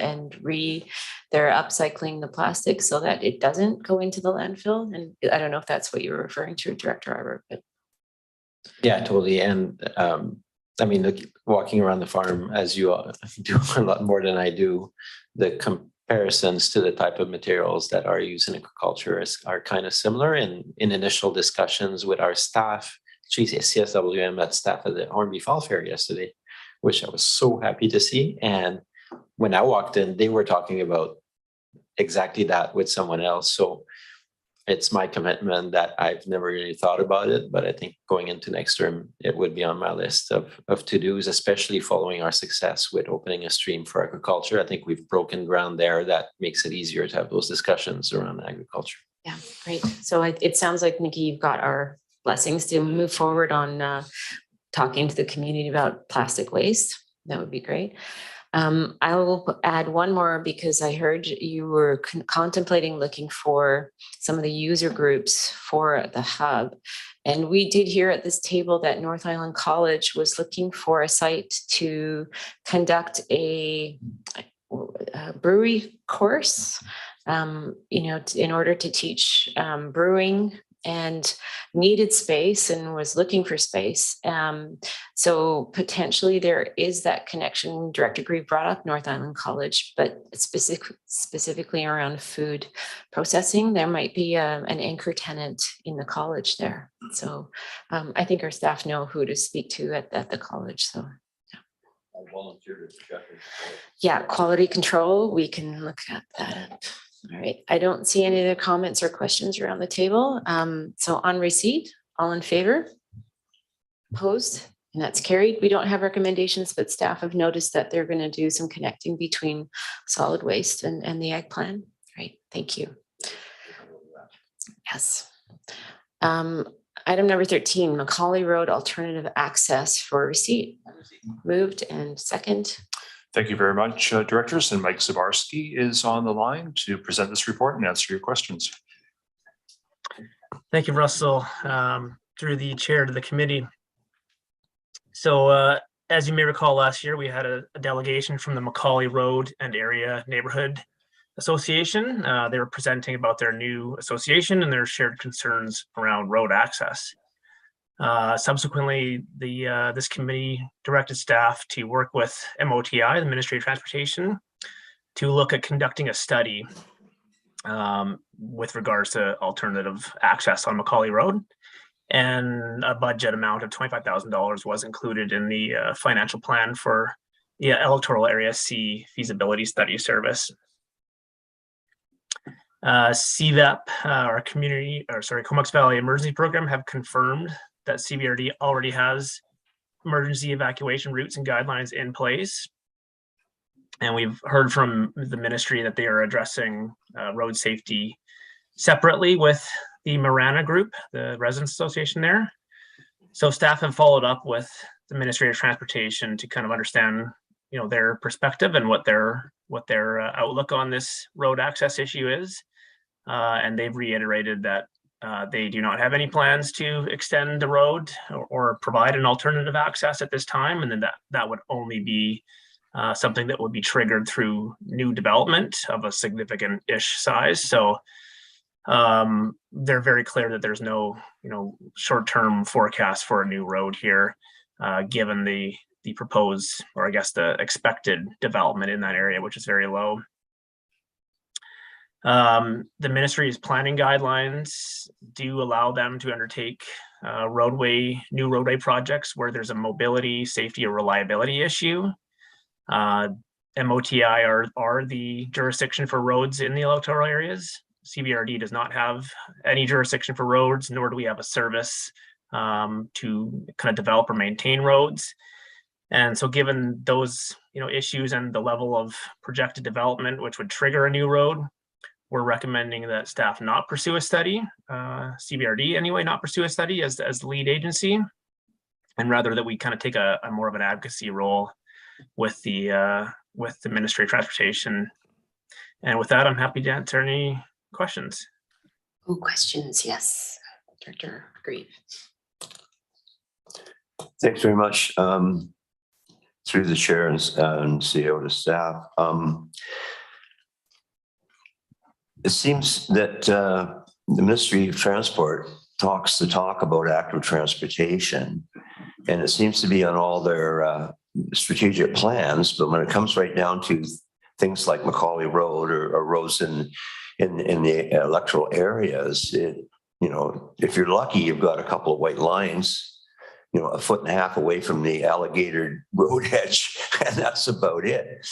they're upcycling the plastic so that it doesn't go into the landfill. And I don't know if that's what you were referring to, Director Arbor, but. Yeah, totally. And I mean, look, walking around the farm, as you do a lot more than I do, the comparisons to the type of materials that are used in agriculture are kind of similar. And in initial discussions with our staff, CSWM had staff at the Hornby Fall Fair yesterday, which I was so happy to see. And when I walked in, they were talking about exactly that with someone else. So it's my commitment that I've never really thought about it, but I think going into next term, it would be on my list of to-dos, especially following our success with opening a stream for agriculture. I think we've broken ground there that makes it easier to have those discussions around agriculture. Yeah, great. So it sounds like, Nikki, you've got our blessings to move forward on talking to the community about plastic waste. That would be great. I will add one more because I heard you were contemplating looking for some of the user groups for the hub. And we did hear at this table that North Island College was looking for a site to conduct a brewery course, in order to teach brewing, and needed space and was looking for space. So potentially there is that connection. Director Grieve brought up North Island College, but specifically around food processing, there might be an anchor tenant in the college there. So I think our staff know who to speak to at the college. So yeah, quality control, we can look at that. All right, I don't see any other comments or questions around the table. So on receipt, all in favor? Opposed? And that's carried. We don't have recommendations, but staff have noticed that they're going to do some connecting between solid waste and the ag plan. Right, thank you. Yes. Item number 13, Macaulay Road alternative access for receipt. Moved and second. Thank you very much, directors, and Mike Zabarski is on the line to present this report and answer your questions. Thank you, Russell, through the chair to the committee. So as you may recall, last year we had a delegation from the Macaulay Road and Area Neighborhood Association. They were presenting about their new association and their shared concerns around road access. Subsequently, this committee directed staff to work with MOTI, the Ministry of Transportation, to look at conducting a study with regards to alternative access on Macaulay Road. And a budget amount of $25,000 was included in the financial plan for the Electoral Area C feasibility study service. CVEP, our Comox Valley Emergency Program, have confirmed that CBRD already has emergency evacuation routes and guidelines in place. And we've heard from the ministry that they are addressing road safety separately with the Marana Group, the residents association there. So staff have followed up with the Ministry of Transportation to kind of understand, their perspective and what their outlook on this road access issue is. And they've reiterated that they do not have any plans to extend the road or provide an alternative access at this time, and then that would only be something that would be triggered through new development of a significant-ish size. So they're very clear that there's no, short-term forecast for a new road here, given the proposed, or I guess the expected development in that area, which is very low. The ministry's planning guidelines do allow them to undertake new roadway projects where there's a mobility, safety, or reliability issue. MOTI are the jurisdiction for roads in the electoral areas. CBRD does not have any jurisdiction for roads, nor do we have a service to kind of develop or maintain roads. And so given those issues and the level of projected development, which would trigger a new road, we're recommending that staff not pursue a study, CBRD anyway, not pursue a study as the lead agency, and rather that we kind of take a more of an advocacy role with the Ministry of Transportation. And with that, I'm happy to answer any questions. Oh, questions, yes. Director Grieve. Thanks very much. Through the chair and CEO to staff. It seems that the Ministry of Transport talks the talk about active transportation, and it seems to be on all their strategic plans. But when it comes right down to things like Macaulay Road or roads in the electoral areas, if you're lucky, you've got a couple of white lines, a foot and a half away from the alligator road edge, and that's about it.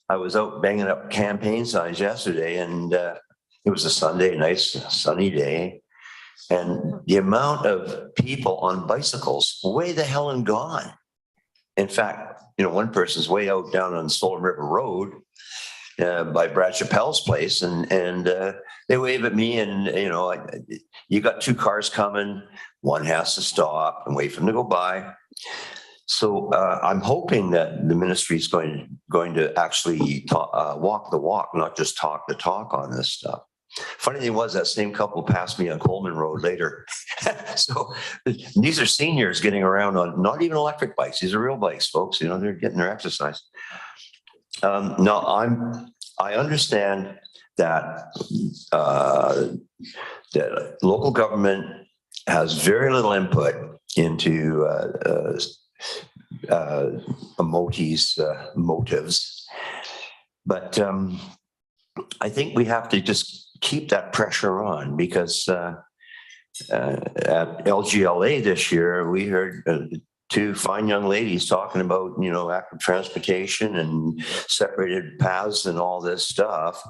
I was out banging up campaign signs yesterday, and it was a Sunday, nice sunny day. And the amount of people on bicycles, way the hell and gone. In fact, one person's way out down on Stolen River Road by Brad Chappelle's place, and they wave at me, and you got two cars coming, one has to stop and wait for them to go by. So I'm hoping that the ministry is going to actually walk the walk, not just talk the talk on this stuff. Funny thing was, that same couple passed me on Coleman Road later. So these are seniors getting around on not even electric bikes. These are real bikes, folks. You know, they're getting their exercise. No, I understand that that local government has very little input into Moti's motives, but I think we have to just keep that pressure on, because at LGLA this year, we heard two fine young ladies talking about, you know, active transportation and separated paths and all this stuff.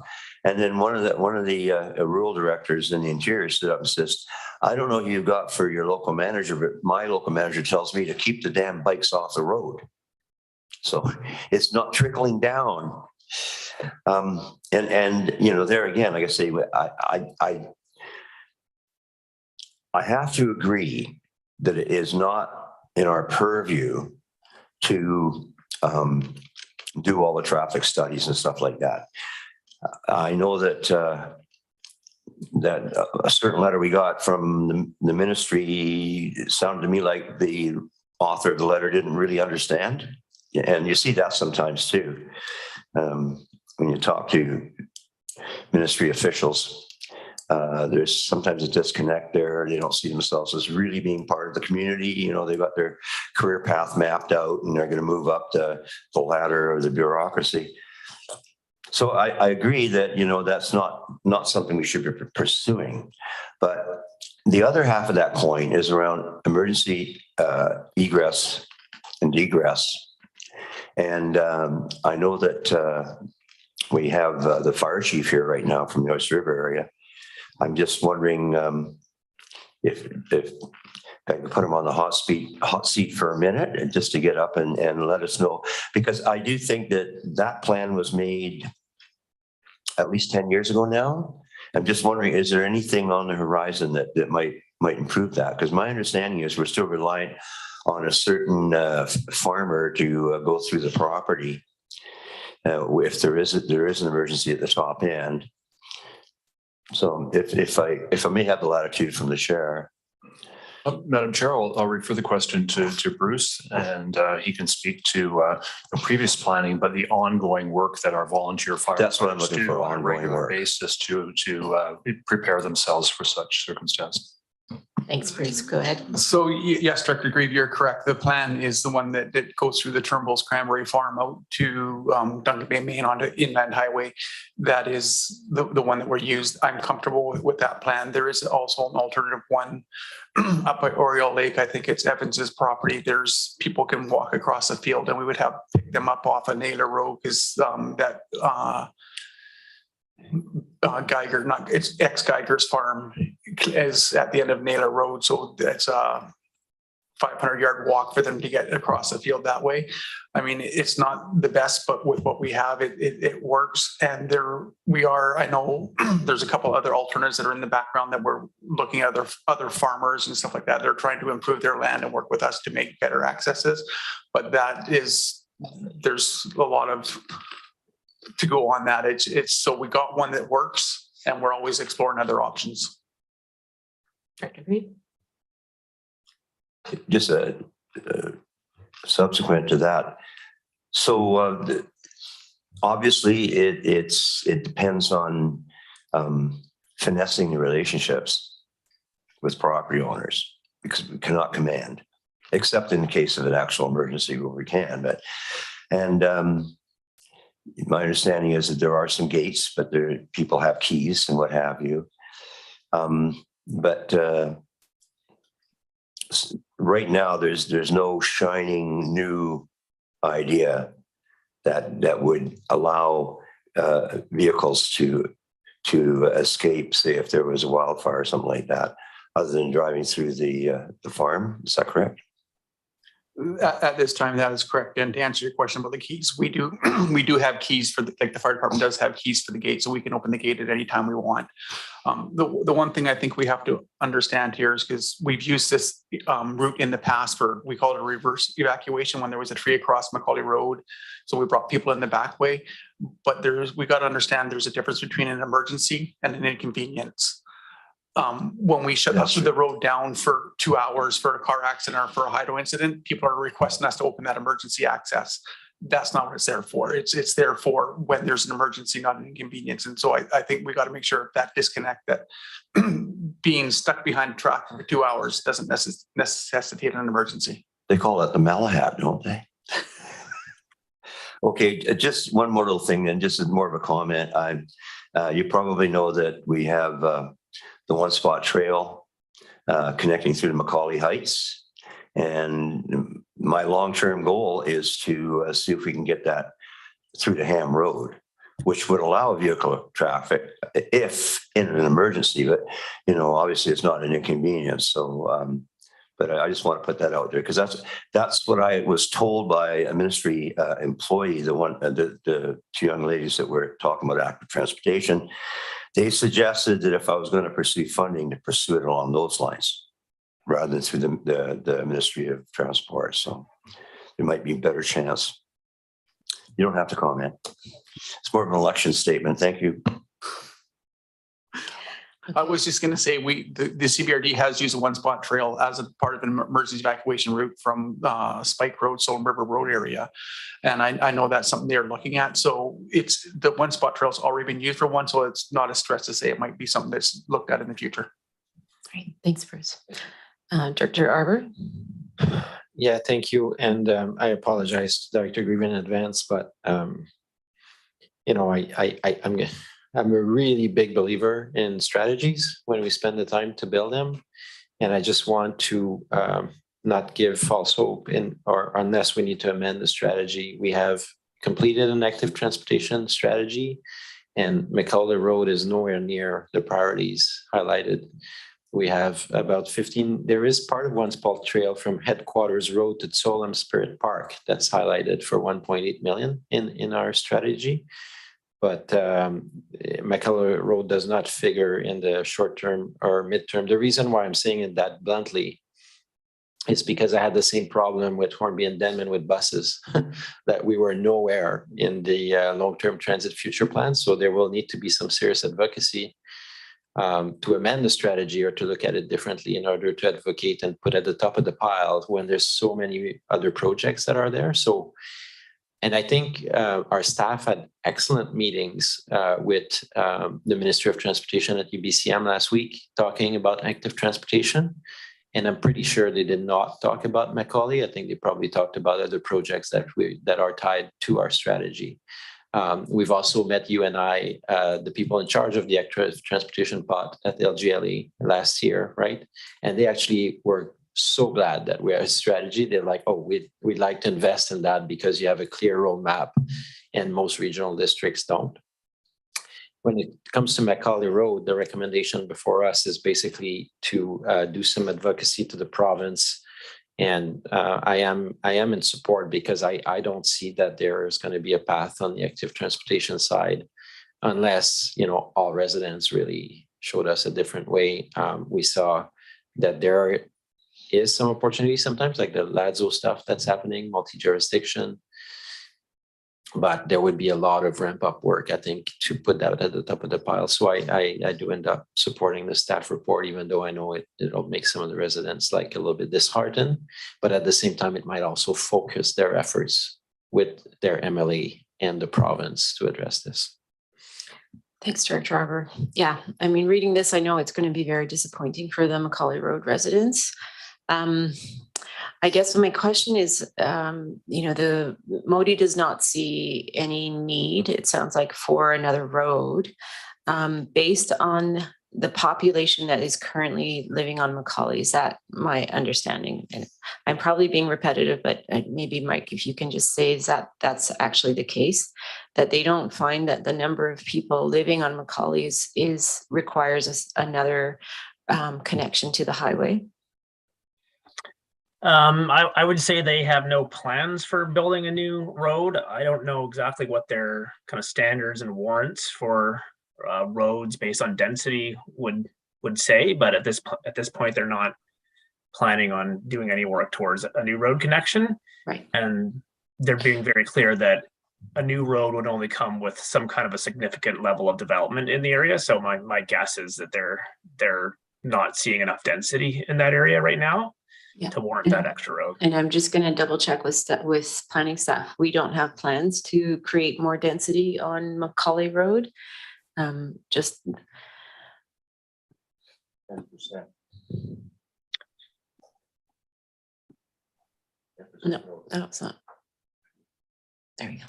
And then one of the rural directors in the interior stood up and says, I don't know who you got for your local manager, but my local manager tells me to keep the damn bikes off the road. So it's not trickling down. And you know, there again, like I say, I have to agree that it is not in our purview to do all the traffic studies and stuff like that. I know that that a certain letter we got from the ministry sounded to me like the author of the letter didn't really understand. And you see that sometimes too. When you talk to ministry officials, there's sometimes a disconnect there. They don't see themselves as really being part of the community. You know, they've got their career path mapped out and they're going to move up the ladder of the bureaucracy. So I agree that, you know, that's not something we should be pursuing. But the other half of that coin is around emergency egress and egress. And I know that we have the fire chief here right now from the Oyster River area. I'm just wondering if I could put him on the hot seat for a minute, and just to get up and let us know, because I do think that plan was made at least 10 years ago now. I'm just wondering, is there anything on the horizon that might improve that? Because my understanding is we're still reliant on a certain farmer to go through the property if there is an emergency at the top end. So if I may have the latitude from the chair. Madam Chair, I'll refer the question to Bruce, and he can speak to the previous planning, but the ongoing work that our volunteer firefighters do on a regular basis to prepare themselves for such circumstances. Thanks, Bruce. Go ahead. So yes, Director Grieve, you're correct. The plan is the one that goes through the Turnbull's Cranberry Farm out to Duncan Bay Main onto Inland Highway. That is the one that we're used. I'm comfortable with that plan. There is also an alternative one up by Oriole Lake. I think it's Evans's property. There's people can walk across the field, and we would have pick them up off of Naylor Road, because that Geiger, not it's ex-Geiger's farm, is at the end of Naylor Road, so that's a 500-yard walk for them to get across the field that way. I mean, it's not the best, but with what we have, it works. And I know there's a couple other alternatives that are in the background that we're looking at, other farmers and stuff like that. They're trying to improve their land and work with us to make better accesses. But there's a lot of to go on that. It's so we got one that works, and we're always exploring other options. Director Reed? Just subsequent to that. So obviously it depends on finessing the relationships with property owners, because we cannot command, except in the case of an actual emergency where we can. My understanding is that there are some gates, but people have keys and what have you. But right now, there's no shining new idea that would allow vehicles to escape, say if there was a wildfire or something like that, other than driving through the farm. Is that correct? At this time, that is correct. And to answer your question about the keys, we do we do have keys for like the fire department does have keys for the gate, so we can open the gate at any time we want. The one thing I think we have to understand here is because we've used this route in the past for, we call it a reverse evacuation when there was a tree across Macaulay Road. So we brought people in the back way, but we got to understand there's a difference between an emergency and an inconvenience. When we shut the road down for 2 hours for a car accident or for a hydro incident, people are requesting us to open that emergency access. That's not what it's there for. It's there for when there's an emergency, not an inconvenience. And so I think we got to make sure that disconnect, that being stuck behind traffic for 2 hours doesn't necessitate an emergency. They call it the Malahat, don't they? Okay, just one more little thing, and just as more of a comment. You probably know that we have the One Spot Trail connecting through to Macaulay Heights. And my long-term goal is to see if we can get that through to Ham Road, which would allow vehicle traffic if in an emergency, but, you know, obviously it's not an inconvenience. So, but I just want to put that out there because that's what I was told by a ministry employee, the two young ladies that were talking about active transportation. They suggested that if I was going to pursue funding, to pursue it along those lines rather than through the Ministry of Transport. So there might be a better chance. You don't have to comment. It's more of an election statement. Thank you. I was just going to say the CBRD has used a One Spot Trail as a part of an emergency evacuation route from Spike Road, Solon River Road area. And I know that's something they're looking at. So it's the One Spot Trail's already been used for one. So it's not a stress to say it might be something that's looked at in the future. Great. Thanks, Bruce. Director Arbor. Yeah, thank you. And I apologize to Director Green in advance, but you know, I'm a really big believer in strategies when we spend the time to build them. And I just want to not give false hope or unless we need to amend the strategy. We have completed an active transportation strategy and Macaulay Road is nowhere near the priorities highlighted. We have about 15, there is part of One Spot Trail from Headquarters Road to Solon Spirit Park that's highlighted for 1.8 million in our strategy. But Macaulay Road does not figure in the short term or midterm. The reason why I'm saying it that bluntly is because I had the same problem with Hornby and Denman with buses, that we were nowhere in the long-term transit future plan. So there will need to be some serious advocacy to amend the strategy or to look at it differently in order to advocate and put at the top of the pile when there's so many other projects that are there. So. And I think our staff had excellent meetings with the Ministry of Transportation at UBCM last week, talking about active transportation. And I'm pretty sure they did not talk about Macaulay. I think they probably talked about other projects that are tied to our strategy. We've also met you and I, the people in charge of the active transportation pot at LGLE last year, right? And they actually were so glad that we have a strategy. They're like, oh, we'd like to invest in that because you have a clear roadmap and most regional districts don't. When it comes to Macaulay Road, the recommendation before us is basically to do some advocacy to the province. And I am in support because I don't see that there is going to be a path on the active transportation side unless, you know, all residents really showed us a different way. We saw that there is some opportunity sometimes, like the LADSO stuff that's happening, multi-jurisdiction. But there would be a lot of ramp up work, I think, to put that at the top of the pile. So I do end up supporting the staff report, even though I know it'll make some of the residents like a little bit disheartened. But at the same time, it might also focus their efforts with their MLA and the province to address this. Thanks, Director Arbor. Yeah, I mean, reading this, I know it's going to be very disappointing for the Macaulay Road residents. I guess my question is, you know, the Modi does not see any need, it sounds like, for another road based on the population that is currently living on Macaulay. Is that my understanding? And I'm probably being repetitive, but maybe Mike, if you can just say, is that's actually the case, that they don't find that the number of people living on Macaulay requires another connection to the highway? I would say they have no plans for building a new road. I don't know exactly what their kind of standards and warrants for roads based on density would say, but at this point, they're not planning on doing any work towards a new road connection. Right. And they're being very clear that a new road would only come with some kind of a significant level of development in the area. So my guess is that they're not seeing enough density in that area right now to warrant that extra road. And I'm just going to double check with planning staff. We don't have plans to create more density on Macaulay Road. Just 10%. no, it's not. There we go.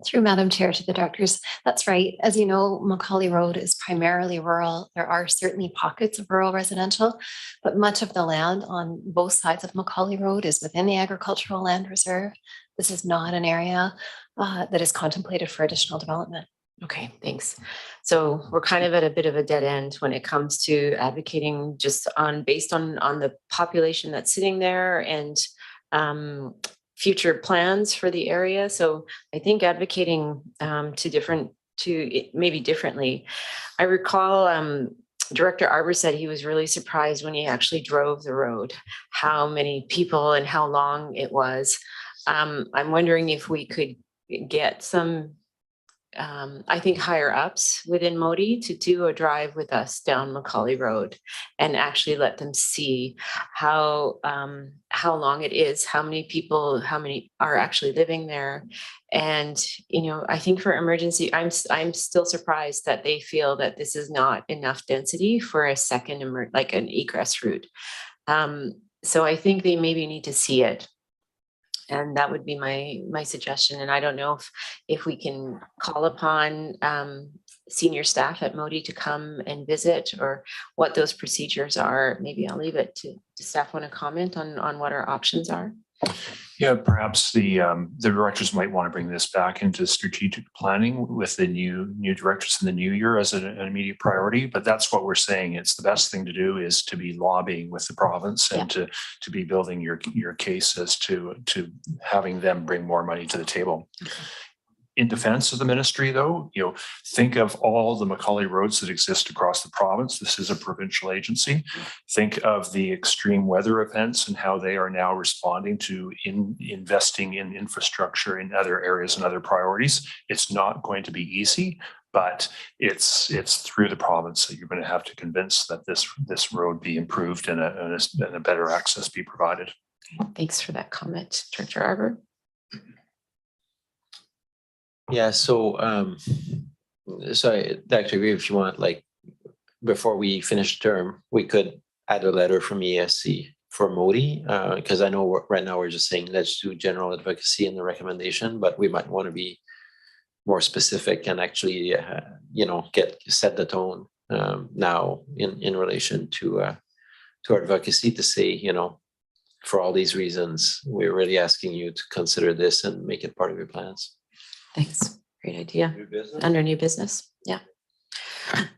Through Madam Chair to the directors, that's right. As you know, Macaulay Road is primarily rural. There are certainly pockets of rural residential, but much of the land on both sides of Macaulay Road is within the agricultural land reserve. This is not an area that is contemplated for additional development. Okay, thanks. So we're kind of at a bit of a dead end when it comes to advocating just based on the population that's sitting there and future plans for the area. So I think advocating maybe differently. I recall Director Arbor said he was really surprised when he actually drove the road, how many people and how long it was. I'm wondering if we could get some I think higher ups within Modi to do a drive with us down Macaulay Road and actually let them see how long it is, how many are actually living there. And, I think for emergency, I'm still surprised that they feel that this is not enough density for a second, like an egress route. So I think they maybe need to see it. And that would be my suggestion. And I don't know if we can call upon senior staff at Modi to come and visit or what those procedures are. Maybe I'll leave it to staff want to comment on what our options are. Yeah, perhaps the directors might want to bring this back into strategic planning with the new directors in the new year as an immediate priority. But that's what we're saying. It's the best thing to do is to be lobbying with the province and to be building your case as to having them bring more money to the table. Okay. In defense of the ministry, though, think of all the Macaulay roads that exist across the province. This is a provincial agency. Think of the extreme weather events and how they are now responding to investing in infrastructure in other areas and other priorities. It's not going to be easy, but it's through the province that you're going to have to convince that this road be improved and a better access be provided. Thanks for that comment, Director Arbor. Yeah, so I actually agree. If you want, like, before we finish the term, we could add a letter from ESC for Modi, because I know right now we're just saying let's do general advocacy and the recommendation, but we might want to be more specific and actually, set the tone now in relation to our advocacy to say, for all these reasons, we're really asking you to consider this and make it part of your plans. Thanks. Great idea. Under new business. Yeah.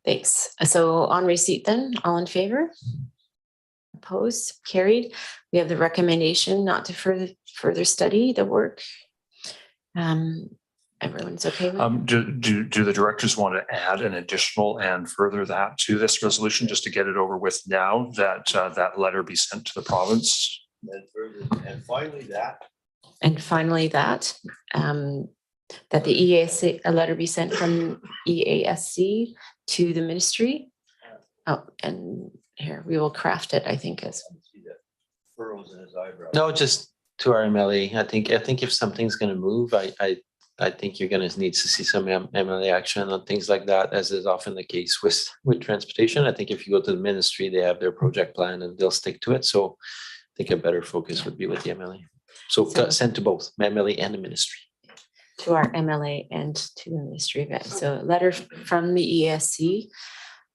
Thanks. So on receipt then, all in favor? Opposed? Carried. We have the recommendation not to further study the work. Everyone's okay with it? Do the directors want to add an additional and further that to this resolution just to get it over with now, that letter be sent to the province? And finally that. That the EASC, a letter be sent from EASC to the ministry. Oh, and here we will craft it, I think, as no, just to our MLA. I think if something's going to move, I think you're going to need to see some MLA action on things like that, as is often the case with transportation. I think if you go to the ministry, they have their project plan and they'll stick to it. So I think a better focus would be with the MLA. So sent to both MLA and the ministry. To our MLA and to the Ministry of Ed. So a letter from the ESC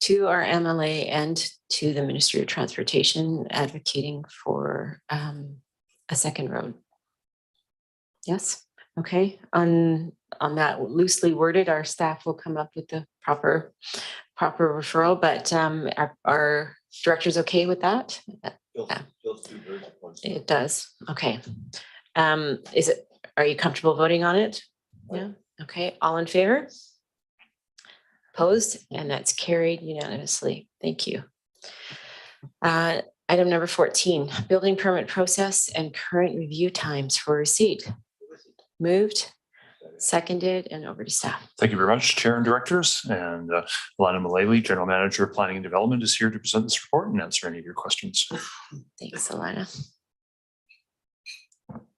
to our MLA and to the Ministry of Transportation advocating for a second road. Yes. Okay. On that loosely worded, our staff will come up with the proper referral, but our director's okay with that? It does. Okay. Are you comfortable voting on it? Yeah. Okay. All in favor? Opposed? And that's carried unanimously. Thank you. Item number 14, building permit process and current review times for receipt. Moved, seconded, and over to staff. Thank you very much, Chair and Directors. And Alana Mullally, General Manager of Planning and Development, is here to present this report and answer any of your questions. Thanks, Alana.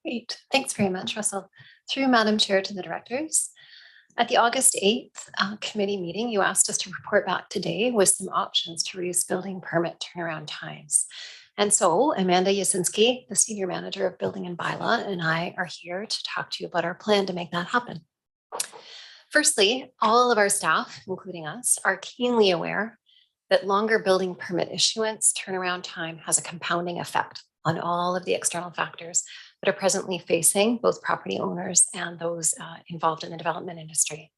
Great. Thanks very much, Russell. Through Madam Chair to the directors. At the August 8th committee meeting, you asked us to report back today with some options to reduce building permit turnaround times. And so Amanda Yasinski, the Senior Manager of Building and Bylaw, and I are here to talk to you about our plan to make that happen. Firstly, all of our staff, including us, are keenly aware that longer building permit issuance turnaround time has a compounding effect on all of the external factors that are presently facing both property owners and those involved in the development industry.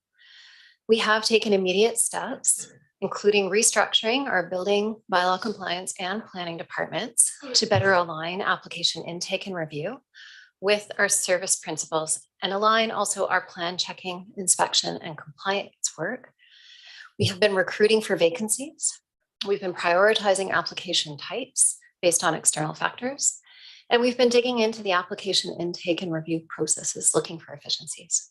We have taken immediate steps, including restructuring our building, bylaw compliance, and planning departments to better align application intake and review with our service principles and align also our plan checking, inspection, and compliance work. We have been recruiting for vacancies. We've been prioritizing application types based on external factors. And we've been digging into the application intake and review processes, looking for efficiencies.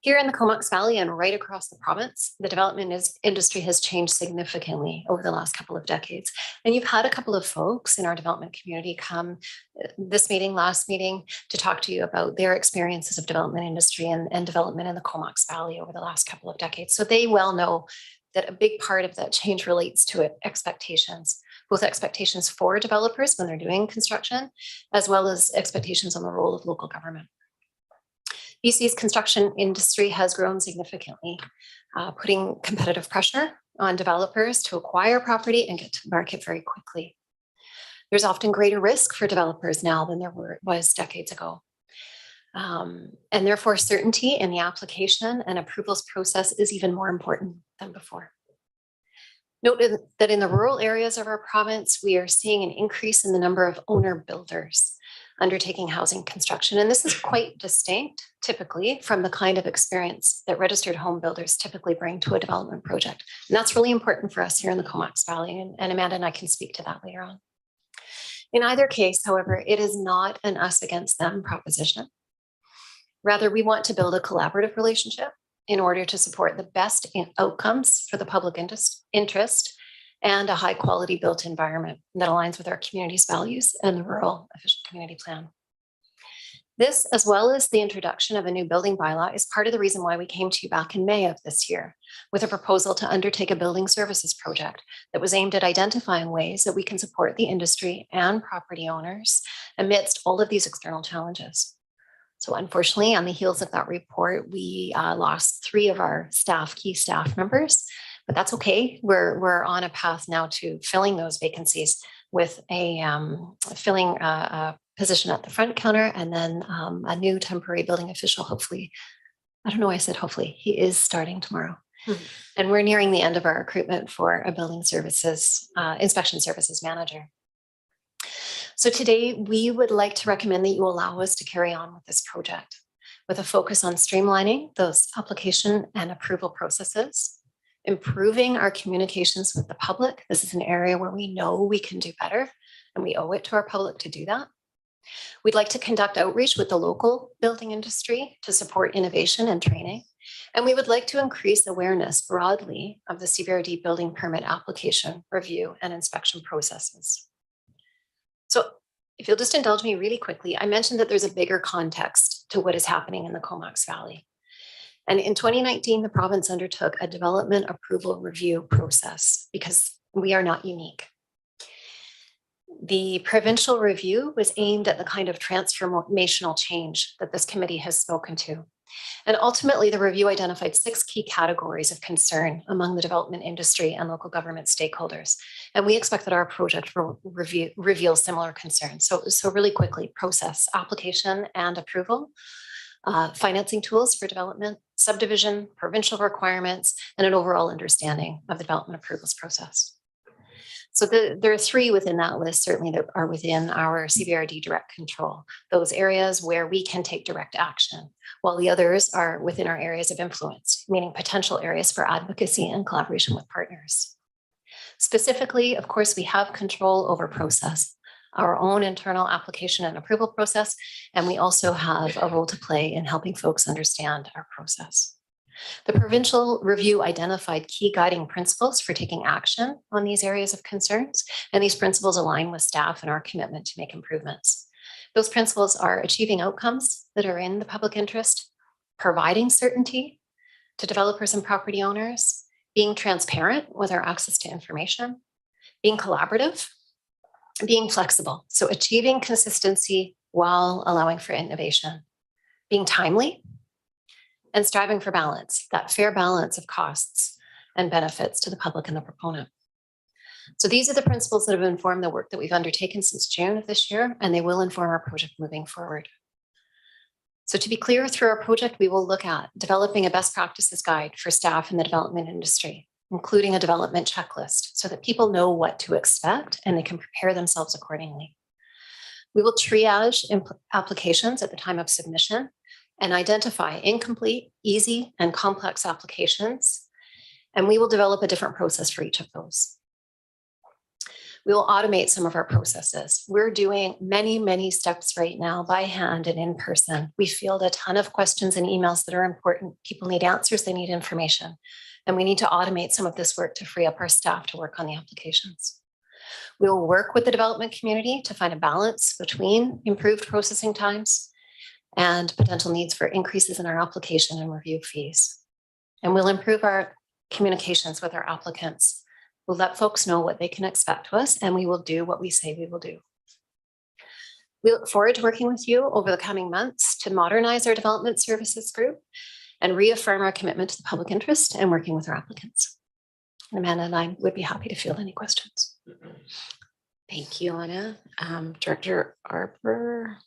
Here in the Comox Valley and right across the province, the development industry has changed significantly over the last couple of decades. And you've had a couple of folks in our development community come this meeting, last meeting, to talk to you about their experiences of development industry and development in the Comox Valley over the last couple of decades. So they well know that a big part of that change relates to expectations, both expectations for developers when they're doing construction, as well as expectations on the role of local government. BC's construction industry has grown significantly, putting competitive pressure on developers to acquire property and get to market very quickly. There's often greater risk for developers now than there was decades ago. And therefore, certainty in the application and approvals process is even more important than before. Note that in the rural areas of our province, we are seeing an increase in the number of owner builders undertaking housing construction. And this is quite distinct, typically, from the kind of experience that registered home builders typically bring to a development project. And that's really important for us here in the Comox Valley. And Amanda and I can speak to that later on. In either case, however, it is not an us against them proposition. Rather, we want to build a collaborative relationship in order to support the best outcomes for the public interest and a high quality built environment that aligns with our community's values and the rural official community plan. This, as well as the introduction of a new building bylaw, is part of the reason why we came to you back in May of this year with a proposal to undertake a building services project that was aimed at identifying ways that we can support the industry and property owners amidst all of these external challenges. So unfortunately, on the heels of that report, we lost 3 of our key staff members, but that's okay. We're on a path now to filling those vacancies with filling a position at the front counter and then a new temporary building official, hopefully. I don't know why I said hopefully. He is starting tomorrow. And we're nearing the end of our recruitment for a building services, inspection services manager. So today we would like to recommend that you allow us to carry on with this project with a focus on streamlining those application and approval processes, improving our communications with the public. This is an area where we know we can do better and we owe it to our public to do that. We'd like to conduct outreach with the local building industry to support innovation and training. And we would like to increase awareness broadly of the CBRD building permit application, review, and inspection processes. So if you'll just indulge me really quickly, I mentioned that there's a bigger context to what is happening in the Comox Valley. And in 2019, the province undertook a development approval review process because we are not unique. The provincial review was aimed at the kind of transformational change that this committee has spoken to. And ultimately, the review identified 6 key categories of concern among the development industry and local government stakeholders. And we expect that our project will reveal similar concerns. So really quickly, process, application and approval, financing tools for development, subdivision, provincial requirements, and an overall understanding of the development approvals process. So there are three within that list, certainly, that are within our CBRD direct control, those areas where we can take direct action, while the others are within our areas of influence, meaning potential areas for advocacy and collaboration with partners. Specifically, of course, we have control over process, our own internal application and approval process, and we also have a role to play in helping folks understand our process. The provincial review identified key guiding principles for taking action on these areas of concerns, and these principles align with staff and our commitment to make improvements. Those principles are achieving outcomes that are in the public interest, providing certainty to developers and property owners, being transparent with our access to information, being collaborative, being flexible. So achieving consistency while allowing for innovation, being timely, and striving for balance, that fair balance of costs and benefits to the public and the proponent. So these are the principles that have informed the work that we've undertaken since June of this year, and they will inform our project moving forward. So to be clear, through our project, we will look at developing a best practices guide for staff in the development industry, including a development checklist so that people know what to expect and they can prepare themselves accordingly. We will triage applications at the time of submission and identify incomplete, easy, and complex applications. And we will develop a different process for each of those. We will automate some of our processes. We're doing many, many steps right now by hand and in person. We field a ton of questions and emails that are important. People need answers, they need information. And we need to automate some of this work to free up our staff to work on the applications. We will work with the development community to find a balance between improved processing times and potential needs for increases in our application and review fees. And we'll improve our communications with our applicants. We'll let folks know what they can expect to us, and we will do what we say we will do. We look forward to working with you over the coming months to modernize our development services group and reaffirm our commitment to the public interest and working with our applicants. Amanda and I would be happy to field any questions. Thank you, Anna. Director Arbor.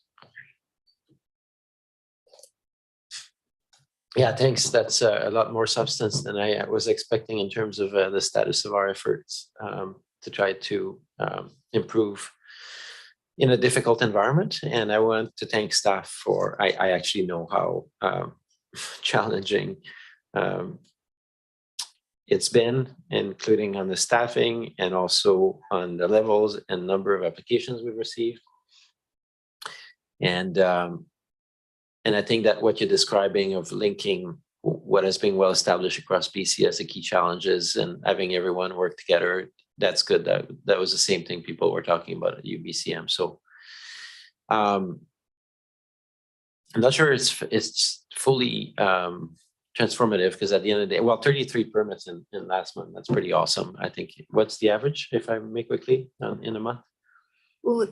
Yeah, thanks. That's a lot more substance than I was expecting in terms of the status of our efforts to try to improve in a difficult environment. And I want to thank staff for, I actually know how challenging it's been, including on the staffing and also on the levels and number of applications we've received. And I think that what you're describing of linking what has been well established across BC as the key challenges and having everyone work together, that's good. That was the same thing people were talking about at UBCM. So I'm not sure it's fully transformative, because at the end of the day, well, 33 permits in last month, that's pretty awesome. I think, what's the average, if I may quickly, in a month? Ooh,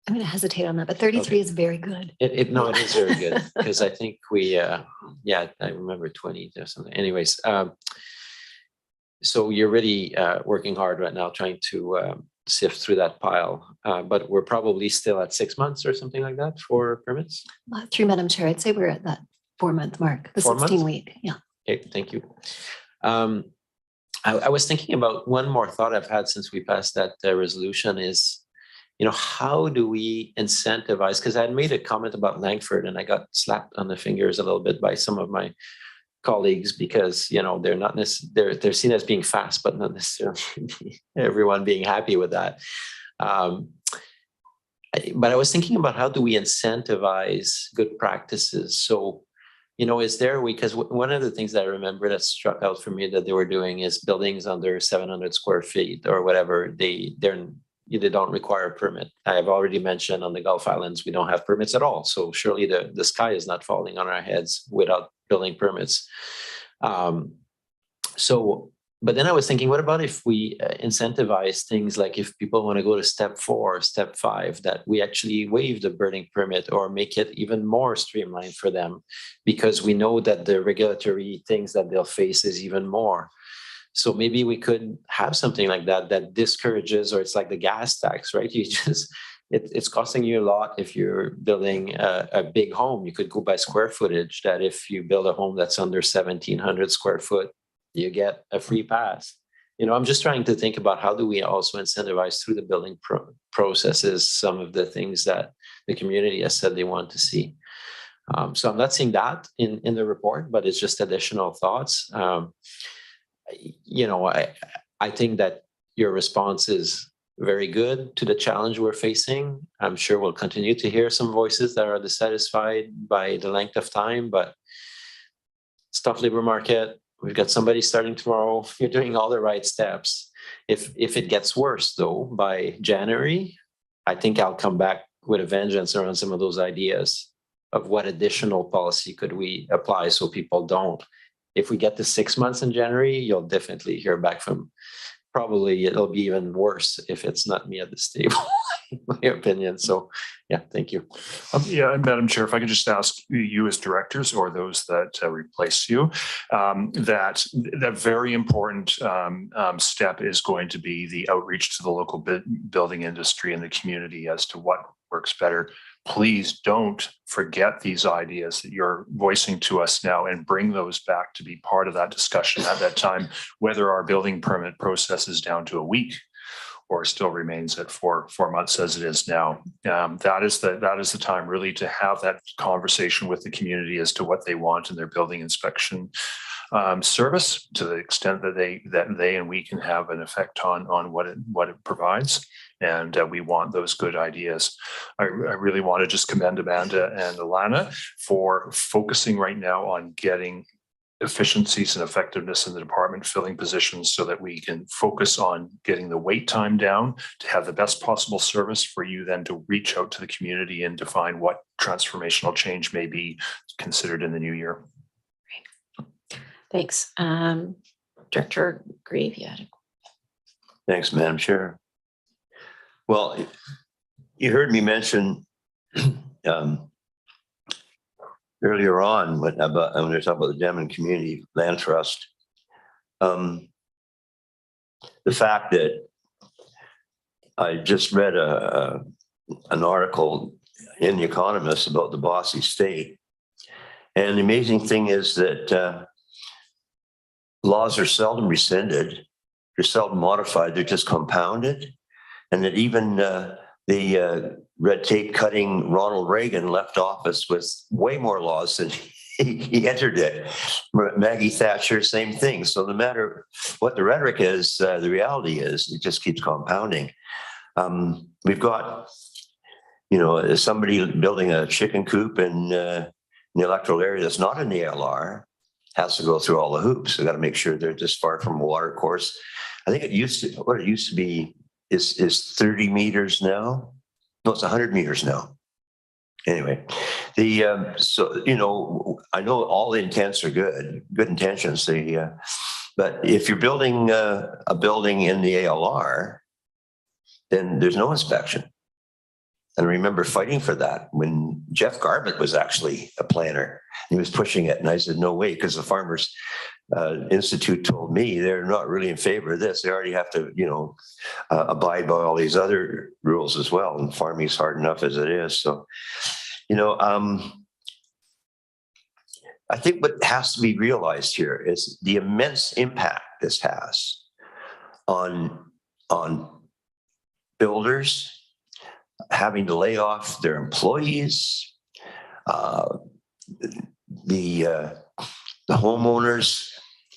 I'm going to hesitate on that, but 33 is very good. No, it is very good, because I think we, yeah, I remember 20 or something. Anyways, so you're really working hard right now trying to sift through that pile, but we're probably still at 6 months or something like that for permits. Through Madam Chair, I'd say we're at that 4-month mark, the 16-week. Yeah. Okay, thank you. I was thinking about one more thought I've had since we passed that resolution is, how do we incentivize? Because I had made a comment about Langford and I got slapped on the fingers a little bit by some of my colleagues because, they're not necessarily, they're seen as being fast, but not necessarily everyone being happy with that. But I was thinking about how do we incentivize good practices? So, is there a way, because one of the things that I remember that struck out for me that they were doing is buildings under 700 square feet or whatever, they don't require a permit. I have already mentioned on the Gulf Islands, we don't have permits at all. So surely the sky is not falling on our heads without building permits. But then I was thinking, what about if we incentivize things like if people want to go to step 4 or step 5, that we actually waive the building permit or make it even more streamlined for them, because we know that the regulatory things that they'll face is even more. So maybe we could have something like that discourages, or it's like the gas tax, right? It's costing you a lot if you're building a big home. You could go by square footage, that if you build a home that's under 1,700 square foot, you get a free pass. I'm just trying to think about how do we also incentivize through the building processes some of the things that the community has said they want to see. So I'm not seeing that in the report, but it's just additional thoughts. I think that your response is very good to the challenge we're facing. I'm sure we'll continue to hear some voices that are dissatisfied by the length of time, but it's tough labor market. We've got somebody starting tomorrow. You're doing all the right steps. If it gets worse though, by January, I think I'll come back with a vengeance around some of those ideas of what additional policy could we apply so people don't. If we get to 6 months in January, you'll definitely hear back from, probably it'll be even worse if it's not me at this table, in my opinion. So yeah, thank you. Yeah, and Madam Chair, if I could just ask you as directors or those that replace you, that very important step is going to be the outreach to the local building industry and the community as to what works better. Please don't forget these ideas that you're voicing to us now and bring those back to be part of that discussion at that time, whether our building permit process is down to a week or still remains at four months as it is now. That is the time really to have that conversation with the community as to what they want in their building inspection service, to the extent that they and we can have an effect on what it provides. And we want those good ideas. I really want to just commend Amanda and Alana for focusing right now on getting efficiencies and effectiveness in the department, filling positions so that we can focus on getting the wait time down to have the best possible service for you then to reach out to the community and define what transformational change may be considered in the new year. Thanks. Director Grieve, yeah. Thanks, Madam Chair. Well, you heard me mention earlier on when we were talking about the Denman Community Land Trust, the fact that I just read an article in The Economist about the Bossy State. And the amazing thing is that laws are seldom rescinded, they're seldom modified, they're just compounded. And that even the red tape cutting Ronald Reagan left office with way more laws than he entered it. Maggie Thatcher, same thing. So no matter what the rhetoric is, the reality is it just keeps compounding. We've got, somebody building a chicken coop in the electoral area that's not in the ALR has to go through all the hoops. They got to make sure they're just far from a water course. I think it used to be is 30 meters now. No, it's 100 meters now. Anyway, I know all the intents are good intentions. But if you're building a building in the ALR, then there's no inspection. And I remember fighting for that when Jeff Garbutt was actually a planner. He was pushing it, and I said, no way, because the Farmers Institute told me they're not really in favor of this. They already have to, abide by all these other rules as well. And farming is hard enough as it is. So, I think what has to be realized here is the immense impact this has on builders having to lay off their employees, the homeowners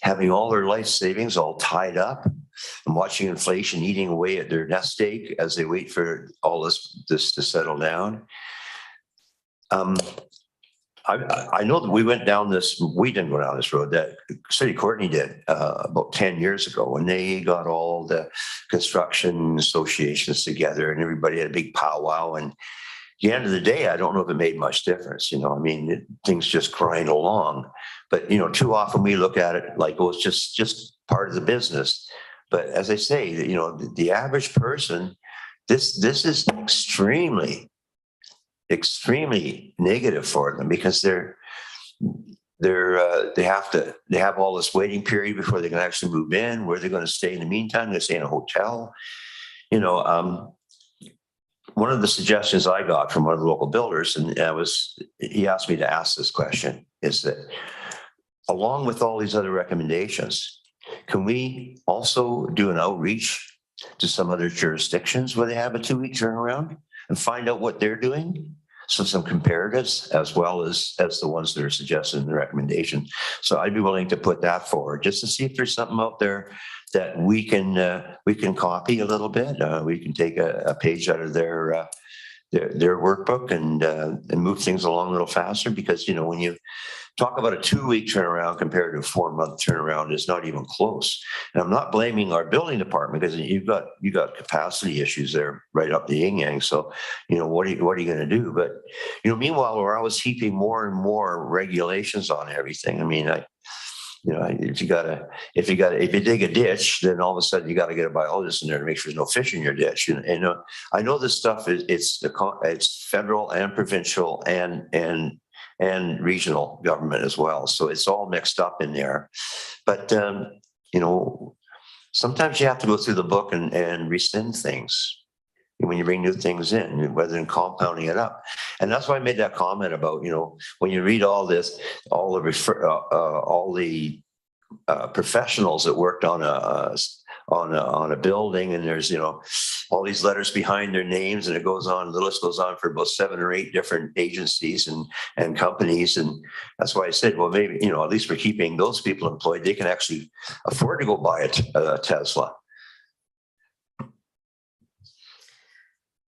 having all their life savings all tied up and watching inflation eating away at their nest egg as they wait for all this to settle down. I know that we didn't go down this road, that City Courtney did about 10 years ago when they got all the construction associations together and everybody had a big powwow. And at the end of the day, I don't know if it made much difference. Things just grind along. But, too often we look at it like, oh, it's just part of the business. But as I say, the average person, this is extremely negative for them because they have all this waiting period before they can actually move in. Where they're going to stay in the meantime, they're going to stay in a hotel. One of the suggestions I got from one of the local builders, and he asked me to ask this question, is that along with all these other recommendations, Can we also do an outreach to some other jurisdictions where they have a 2-week turnaround and find out what they're doing? So some comparatives as well as the ones that are suggested in the recommendation. So I'd be willing to put that forward just to see if there's something out there that we can copy a little bit. We can take a page out of their workbook and move things along a little faster, because when you talk about a 2-week turnaround compared to a 4-month turnaround, it's not even close. And I'm not blaming our building department, because you got capacity issues there right up the yin yang. So what are you going to do? But meanwhile, we're always heaping more and more regulations on everything. I mean, if you dig a ditch, then all of a sudden you got to get a biologist in there to make sure there's no fish in your ditch. And I know this stuff it's federal and provincial and regional government as well. So it's all mixed up in there. But sometimes you have to go through the book and rescind things when you bring new things in, rather than compounding it up. And that's why I made that comment about, when you read all this, all the professionals that worked on a building, and there's all these letters behind their names, and the list goes on for about 7 or 8 different agencies and companies. And that's why I said, well, maybe at least we're keeping those people employed. They can actually afford to go buy a Tesla.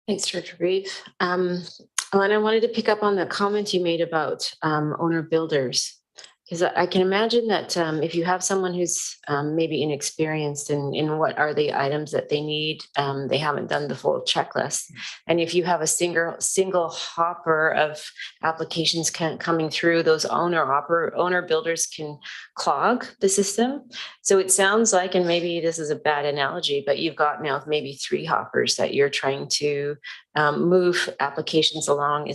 Thanks, Director Reeve. Alana, I wanted to pick up on the comment you made about owner builders, because I can imagine that if you have someone who's maybe inexperienced in what are the items that they need, they haven't done the full checklist. And if you have a single hopper of applications coming through, those owner builders can clog the system. So it sounds like, and maybe this is a bad analogy, but you've got now maybe 3 hoppers that you're trying to move applications along.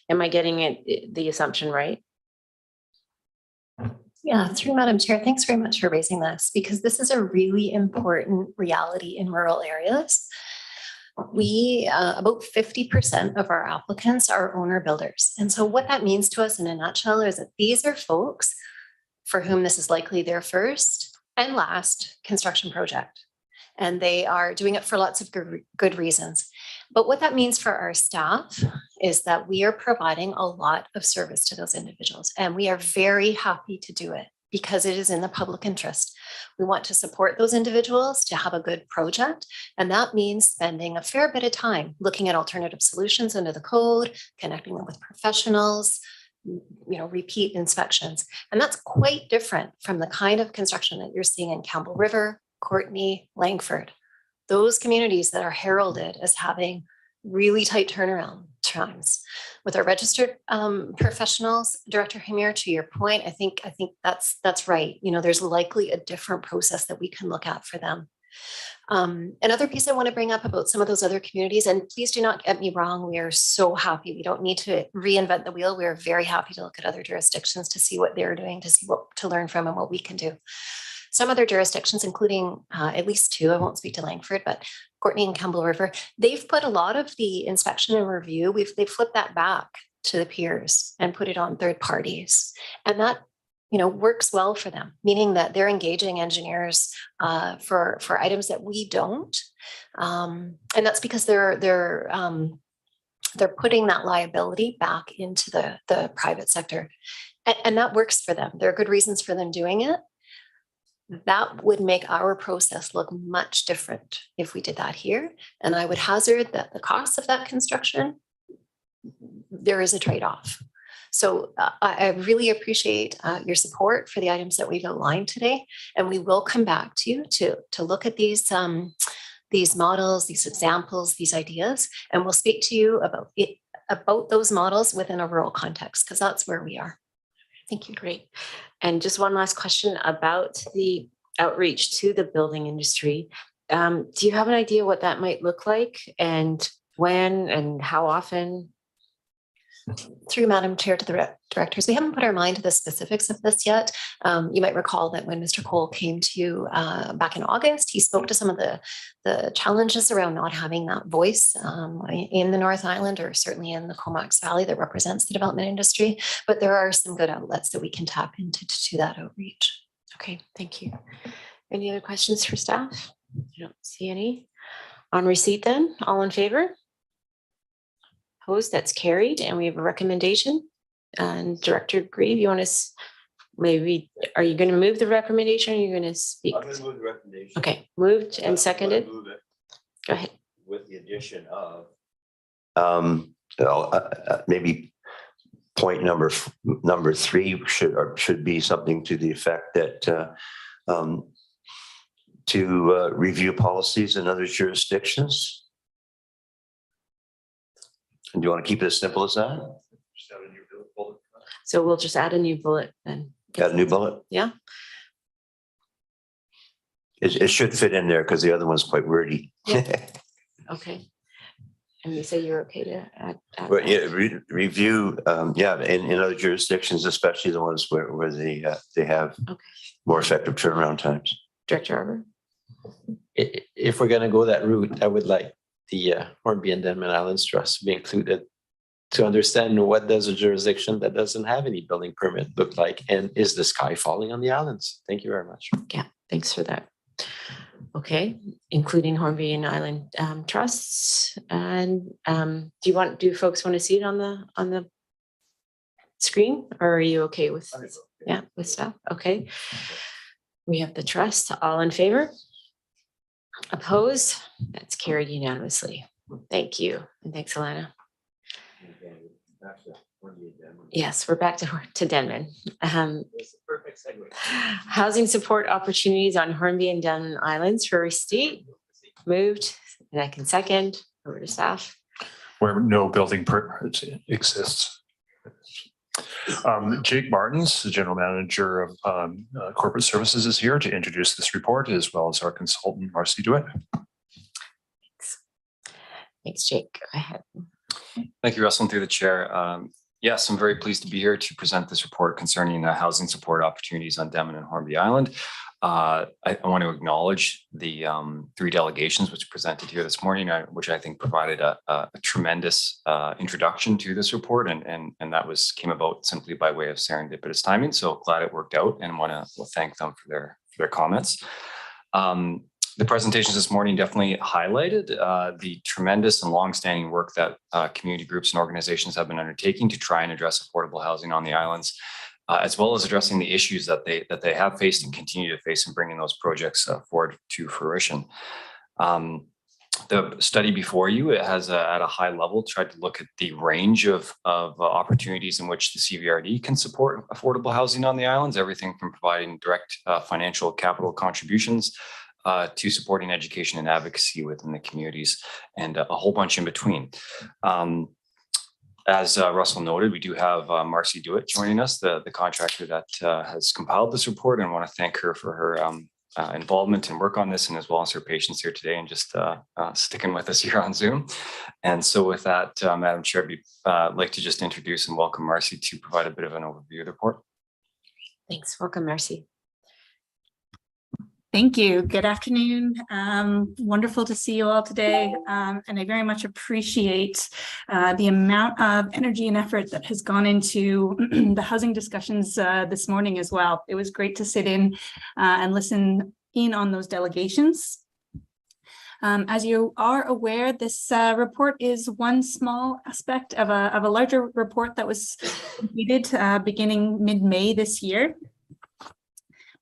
Am I getting the assumption right? Yeah, through Madam Chair, thanks very much for raising this, because this is a really important reality in rural areas. We, about 50% of our applicants are owner builders. And so what that means to us in a nutshell is that these are folks for whom this is likely their first and last construction project. And they are doing it for lots of good reasons. But what that means for our staff is that we are providing a lot of service to those individuals. And we are very happy to do it because it is in the public interest. We want to support those individuals to have a good project. And that means spending a fair bit of time looking at alternative solutions under the code, connecting them with professionals, repeat inspections. And that's quite different from the kind of construction that you're seeing in Campbell River, Courtenay, Langford, those communities that are heralded as having really tight turnaround times. With our registered professionals, Director Hamir, to your point, I think that's right. There's likely a different process that we can look at for them. Another piece I want to bring up about some of those other communities, and please do not get me wrong, we are so happy. We don't need to reinvent the wheel. We are very happy to look at other jurisdictions to see what they're doing, to see what to learn from and what we can do. Some other jurisdictions, including at least 2, I won't speak to Langford, but Courtenay and Campbell River, they've put a lot of the inspection and review, they've flipped that back to the peers and put it on third parties. And that works well for them, meaning that they're engaging engineers for items that we don't. And that's because they're putting that liability back into the private sector. And that works for them. There are good reasons for them doing it. That would make our process look much different if we did that here. And I would hazard that the cost of that construction, there is a trade-off. So I really appreciate your support for the items that we've outlined today. And we will come back to you to look at these models, these examples, these ideas, and we'll speak to you about those models within a rural context, because that's where we are. Thank you. Great. And just one last question about the outreach to the building industry. Do you have an idea what that might look like, and when and how often? Through Madam Chair to the directors, we haven't put our mind to the specifics of this yet. You might recall that when Mr. Cole came to you back in August, he spoke to some of the challenges around not having that voice in the North Island, or certainly in the Comox Valley, that represents the development industry. But there are some good outlets that we can tap into to that outreach. Okay, thank you. Any other questions for staff? I don't see any. On receipt then, all in favor? Opposed, that's carried, and we have a recommendation. And Director Grieve, you want to maybe, are you going to move the recommendation or are you going to speak? I'm going to move the recommendation. Okay, moved and seconded. Go ahead. With the addition of maybe point number 3 should be something to the effect that to review policies in other jurisdictions. And do you want to keep it as simple as that? So we'll just add a new bullet then. Add a new bullet? Yeah. It should fit in there because the other one's quite wordy. Yeah. Okay. And you say you're okay to add But yeah, review, in other jurisdictions, especially the ones where they have more effective turnaround times. Director Arbor? If we're going to go that route, I would like the Hornby and Denman Islands Trust to be included to understand what does a jurisdiction that doesn't have any building permit look like, and is the sky falling on the islands? Thank you very much. Yeah, thanks for that. Okay, including Hornby and Island trusts. And do folks want to see it on the screen, or are you okay with with stuff? Okay. We have the trust. All in favor? Opposed? That's carried unanimously. Thank you. And thanks, Alana. Yes, we're back to Denman. Perfect segue. Housing support opportunities on Hornby and Denman Islands for receipt. Moved, and I can second. Over to staff. Where no building permit exists. Jake Martins, the General Manager of Corporate Services, is here to introduce this report, as well as our consultant, Marcy DeWitt. Thanks, Jake. Go ahead. Thank you, Russell, and through the chair. Yes, I'm very pleased to be here to present this report concerning housing support opportunities on Denman and Hornby Island. I want to acknowledge the 3 delegations which presented here this morning, which I think provided a tremendous introduction to this report, and that came about simply by way of serendipitous timing. So glad it worked out, and want to thank them for their comments. The presentations this morning definitely highlighted the tremendous and longstanding work that community groups and organizations have been undertaking to try and address affordable housing on the islands, as well as addressing the issues that they have faced and continue to face in bringing those projects forward to fruition. The study before you, it has at a high level tried to look at the range of opportunities in which the CVRD can support affordable housing on the islands, everything from providing direct financial capital contributions to supporting education and advocacy within the communities, and a whole bunch in between. As Russell noted, we do have Marcy DeWitt joining us, the contractor that has compiled this report, and I want to thank her for her involvement and work on this, and as well as her patience here today and just sticking with us here on Zoom. And so with that, Madam Chair, I'd like to just introduce and welcome Marcy to provide a bit of an overview of the report. Thanks. Welcome, Marcy. Thank you. Good afternoon. Wonderful to see you all today. And I very much appreciate the amount of energy and effort that has gone into the housing discussions this morning as well. It was great to sit in and listen in on those delegations. As you are aware, this report is one small aspect of a larger report that was completed beginning mid-May this year.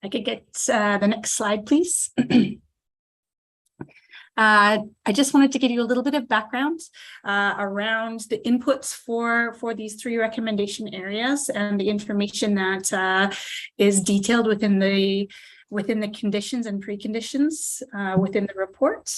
I could get the next slide, please. I just wanted to give you a little bit of background around the inputs for these 3 recommendation areas and the information that is detailed within the conditions and preconditions within the report.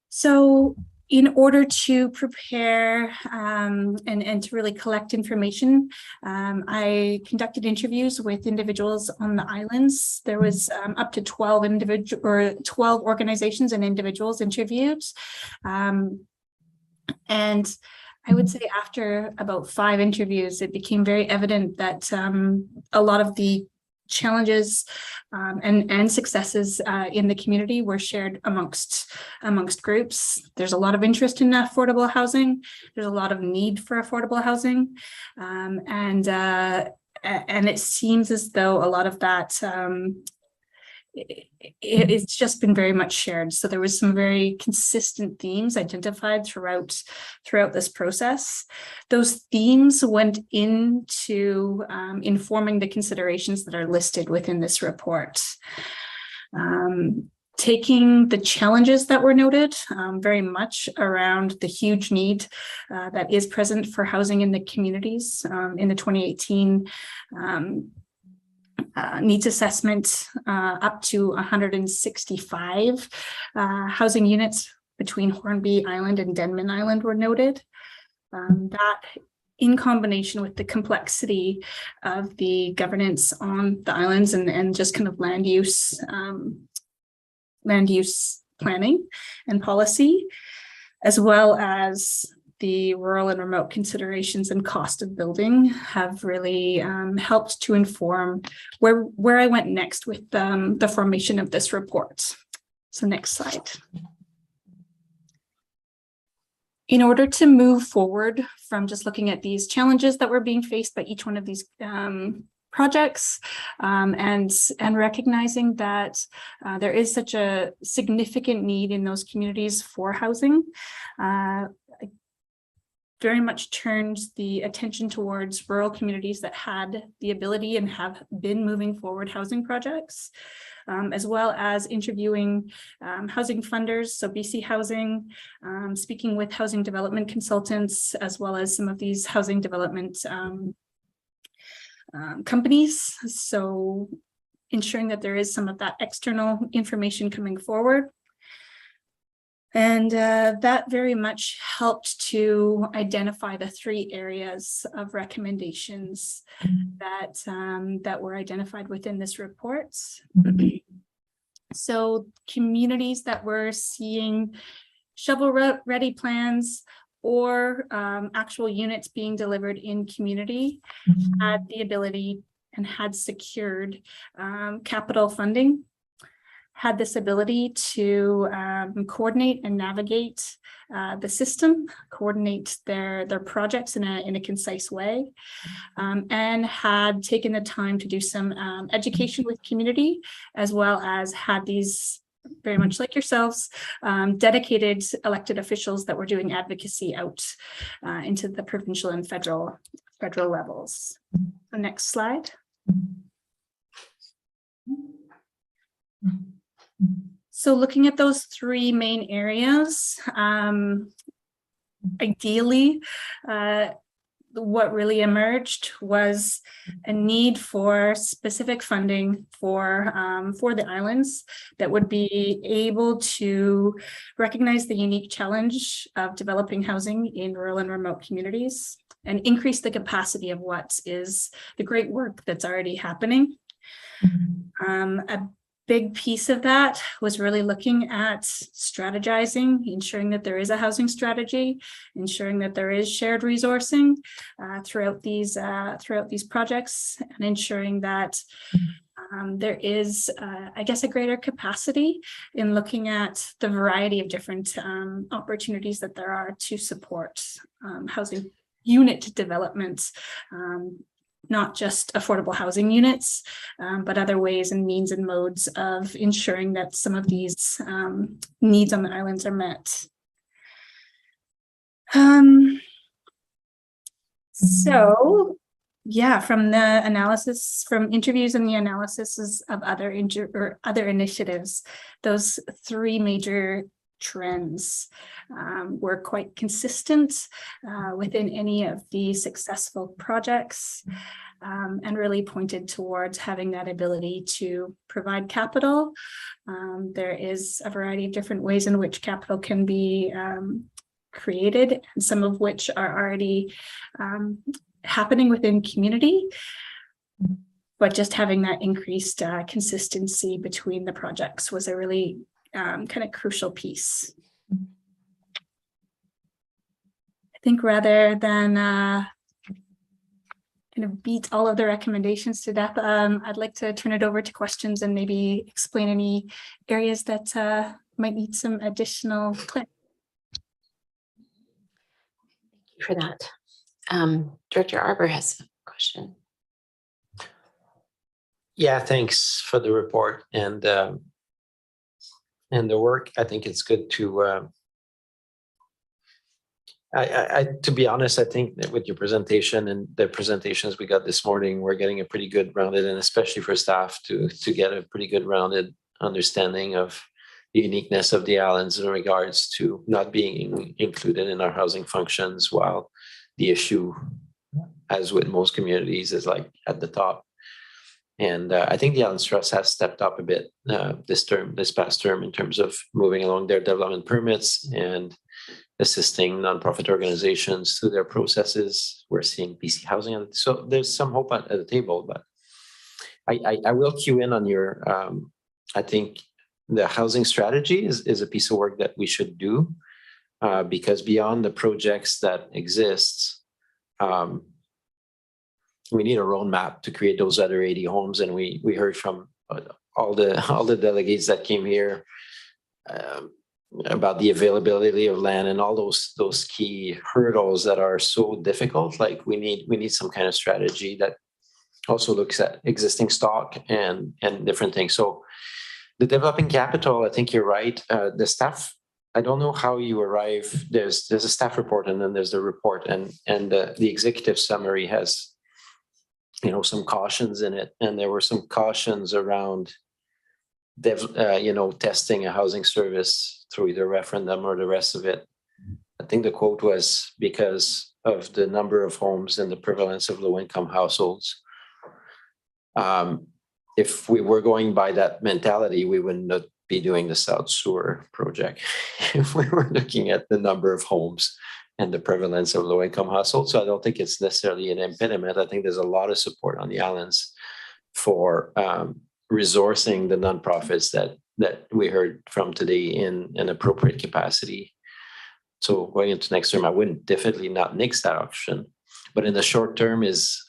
So in order to prepare and to really collect information, I conducted interviews with individuals on the islands. There was up to 12 organizations and individuals interviewed. And I would say after about 5 interviews, it became very evident that a lot of the challenges and successes in the community were shared amongst groups. There's a lot of interest in affordable housing. There's a lot of need for affordable housing, and and it seems as though a lot of that it's just been very much shared. So there was some very consistent themes identified throughout this process. Those themes went into informing the considerations that are listed within this report. Taking the challenges that were noted very much around the huge need that is present for housing in the communities in the 2018 needs assessment, up to 165 housing units between Hornby Island and Denman Island were noted. That in combination with the complexity of the governance on the islands and just kind of land use planning and policy, as well as the rural and remote considerations and cost of building, have really helped to inform where I went next with the formation of this report. So next slide. In order to move forward from just looking at these challenges that were being faced by each one of these projects, and recognizing that there is such a significant need in those communities for housing, very much turned the attention towards rural communities that had the ability and have been moving forward housing projects, as well as interviewing housing funders, so BC Housing, speaking with housing development consultants, as well as some of these housing development companies. So ensuring that there is some of that external information coming forward. And that very much helped to identify the 3 areas of recommendations that were identified within this report. So communities that were seeing shovel-ready plans or actual units being delivered in community had the ability and had secured capital funding, had this ability to coordinate and navigate the system, coordinate their projects in a concise way, and had taken the time to do some education with community, as well as had these, very much like yourselves, dedicated elected officials that were doing advocacy out into the provincial and federal levels. So next slide. So looking at those 3 main areas, ideally, what really emerged was a need for specific funding for the islands that would be able to recognize the unique challenge of developing housing in rural and remote communities and increase the capacity of what is the great work that's already happening. A big piece of that was really looking at strategizing, ensuring that there is a housing strategy, ensuring that there is shared resourcing throughout these projects, and ensuring that there is, I guess, a greater capacity in looking at the variety of different opportunities that there are to support housing unit development. Not just affordable housing units, but other ways and means and modes of ensuring that some of these needs on the islands are met. So, yeah, from the analysis, from interviews and the analysis of other initiatives, those 3 major trends were quite consistent within any of the successful projects, and really pointed towards having that ability to provide capital. There is a variety of different ways in which capital can be created, and some of which are already happening within community, but just having that increased consistency between the projects was a really kind of crucial piece. I think rather than kind of beat all of the recommendations to death, I'd like to turn it over to questions and maybe explain any areas that might need some additional clarity. Thank you for that. Director Arbor has a question. Yeah, thanks for the report and the work. I think it's good to. To be honest, I think that with your presentation and the presentations we got this morning, we're getting a pretty good rounded, and especially for staff to get a pretty good rounded understanding of the uniqueness of the islands in regards to not being included in our housing functions, while the issue, as with most communities, is like at the top. And I think the Islands Trust has stepped up a bit this past term in terms of moving along their development permits and assisting nonprofit organizations through their processes. We're seeing BC Housing, so there's some hope at the table. But I will cue in on your. I think the housing strategy is a piece of work that we should do because beyond the projects that exist, we need a roadmap to create those other 80 homes. And we heard from all the delegates that came here. About the availability of land and all those key hurdles that are so difficult. Like we need some kind of strategy that also looks at existing stock and different things. So the developing capital, I think you're right. The staff, I don't know how you arrive. There's a staff report and then there's the report and the executive summary has some cautions in it, and there were some cautions around testing a housing service through either referendum or the rest of it. I think the quote was because of the number of homes and the prevalence of low-income households. If we were going by that mentality, we would not be doing the South Sewer project if we were looking at the number of homes and the prevalence of low-income households. So I don't think it's necessarily an impediment. I think there's a lot of support on the islands for resourcing the nonprofits that we heard from today in an appropriate capacity. So going into next term, I wouldn't definitely not nix that option. But in the short term is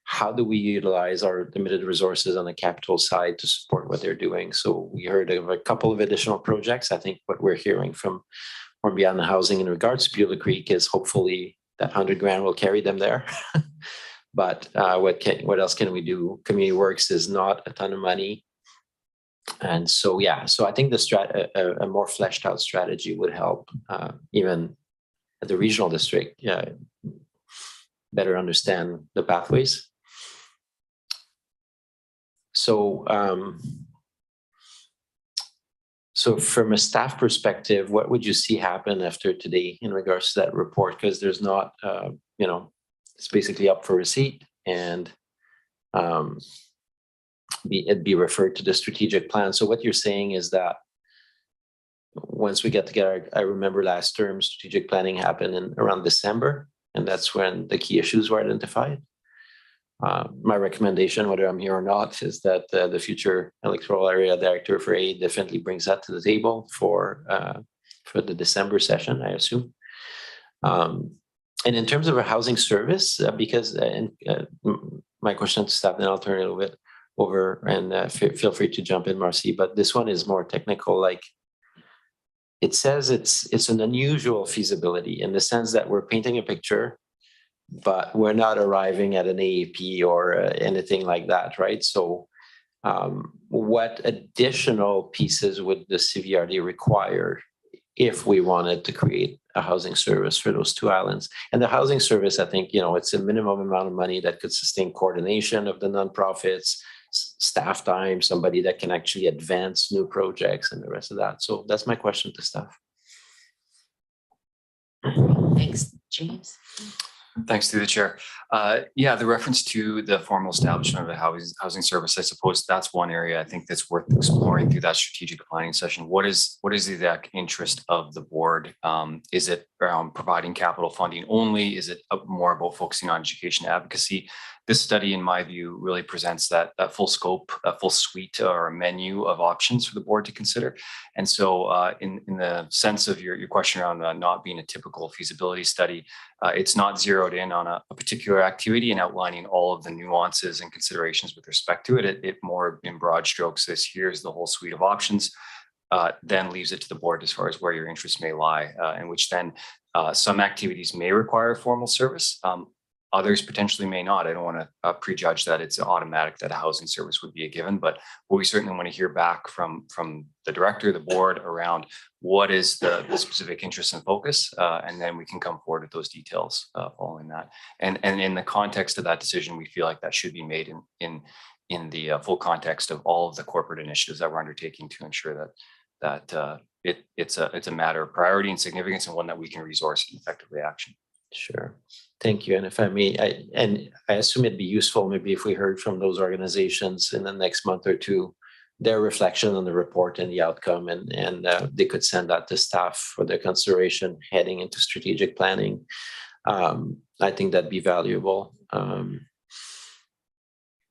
how do we utilize our limited resources on the capital side to support what they're doing? So we heard of a couple of additional projects. I think what we're hearing from Beyond the Housing in regards to Beulah Creek is hopefully that 100 grand will carry them there. But what else can we do? Community Works is not a ton of money. And so, so I think a more fleshed out strategy would help even at the regional district better understand the pathways. So, so from a staff perspective, what would you see happen after today in regards to that report? Because there's not, it's basically up for receipt and it'd be referred to the strategic plan. So what you're saying is that once we get together, I remember last term strategic planning happened in around December, and that's when the key issues were identified. My recommendation, whether I'm here or not, is that the future electoral area director for aid definitely brings that to the table for the December session, I assume. And in terms of a housing service, because my question to staff, then I'll turn it a little bit over and feel free to jump in, Marcy, but this one is more technical. Like it says it's an unusual feasibility in the sense that we're painting a picture, but we're not arriving at an AAP or anything like that, right? So what additional pieces would the CVRD require if we wanted to create a housing service for those two islands? And the housing service, I think, it's a minimum amount of money that could sustain coordination of the nonprofits, staff time, somebody that can actually advance new projects and the rest of that. So that's my question to staff. Thanks, James. Thanks through the chair. The reference to the formal establishment of a housing service, I suppose that's one area I think that's worth exploring through that strategic planning session. What is the exact interest of the board? Is it around providing capital funding only? Is it more about focusing on education advocacy? This study, in my view, really presents that full scope, a full suite or a menu of options for the board to consider. And so in the sense of your question around not being a typical feasibility study, it's not zeroed in on a particular activity and outlining all of the nuances and considerations with respect to it. It more in broad strokes says, here's the whole suite of options, then leaves it to the board as far as where your interests may lie, in which then some activities may require formal service. Others potentially may not. I don't want to prejudge that it's automatic that a housing service would be a given, but we certainly want to hear back from the director, the board around what is the specific interest and focus, and then we can come forward with those details following that. And in the context of that decision, we feel like that should be made in the full context of all of the corporate initiatives that we're undertaking to ensure that it's a matter of priority and significance, and one that we can resource and effectively action. Sure. Thank you. And if I may, I assume it'd be useful maybe if we heard from those organizations in the next month or two, their reflection on the report and the outcome, and they could send that to staff for their consideration heading into strategic planning. I think that'd be valuable.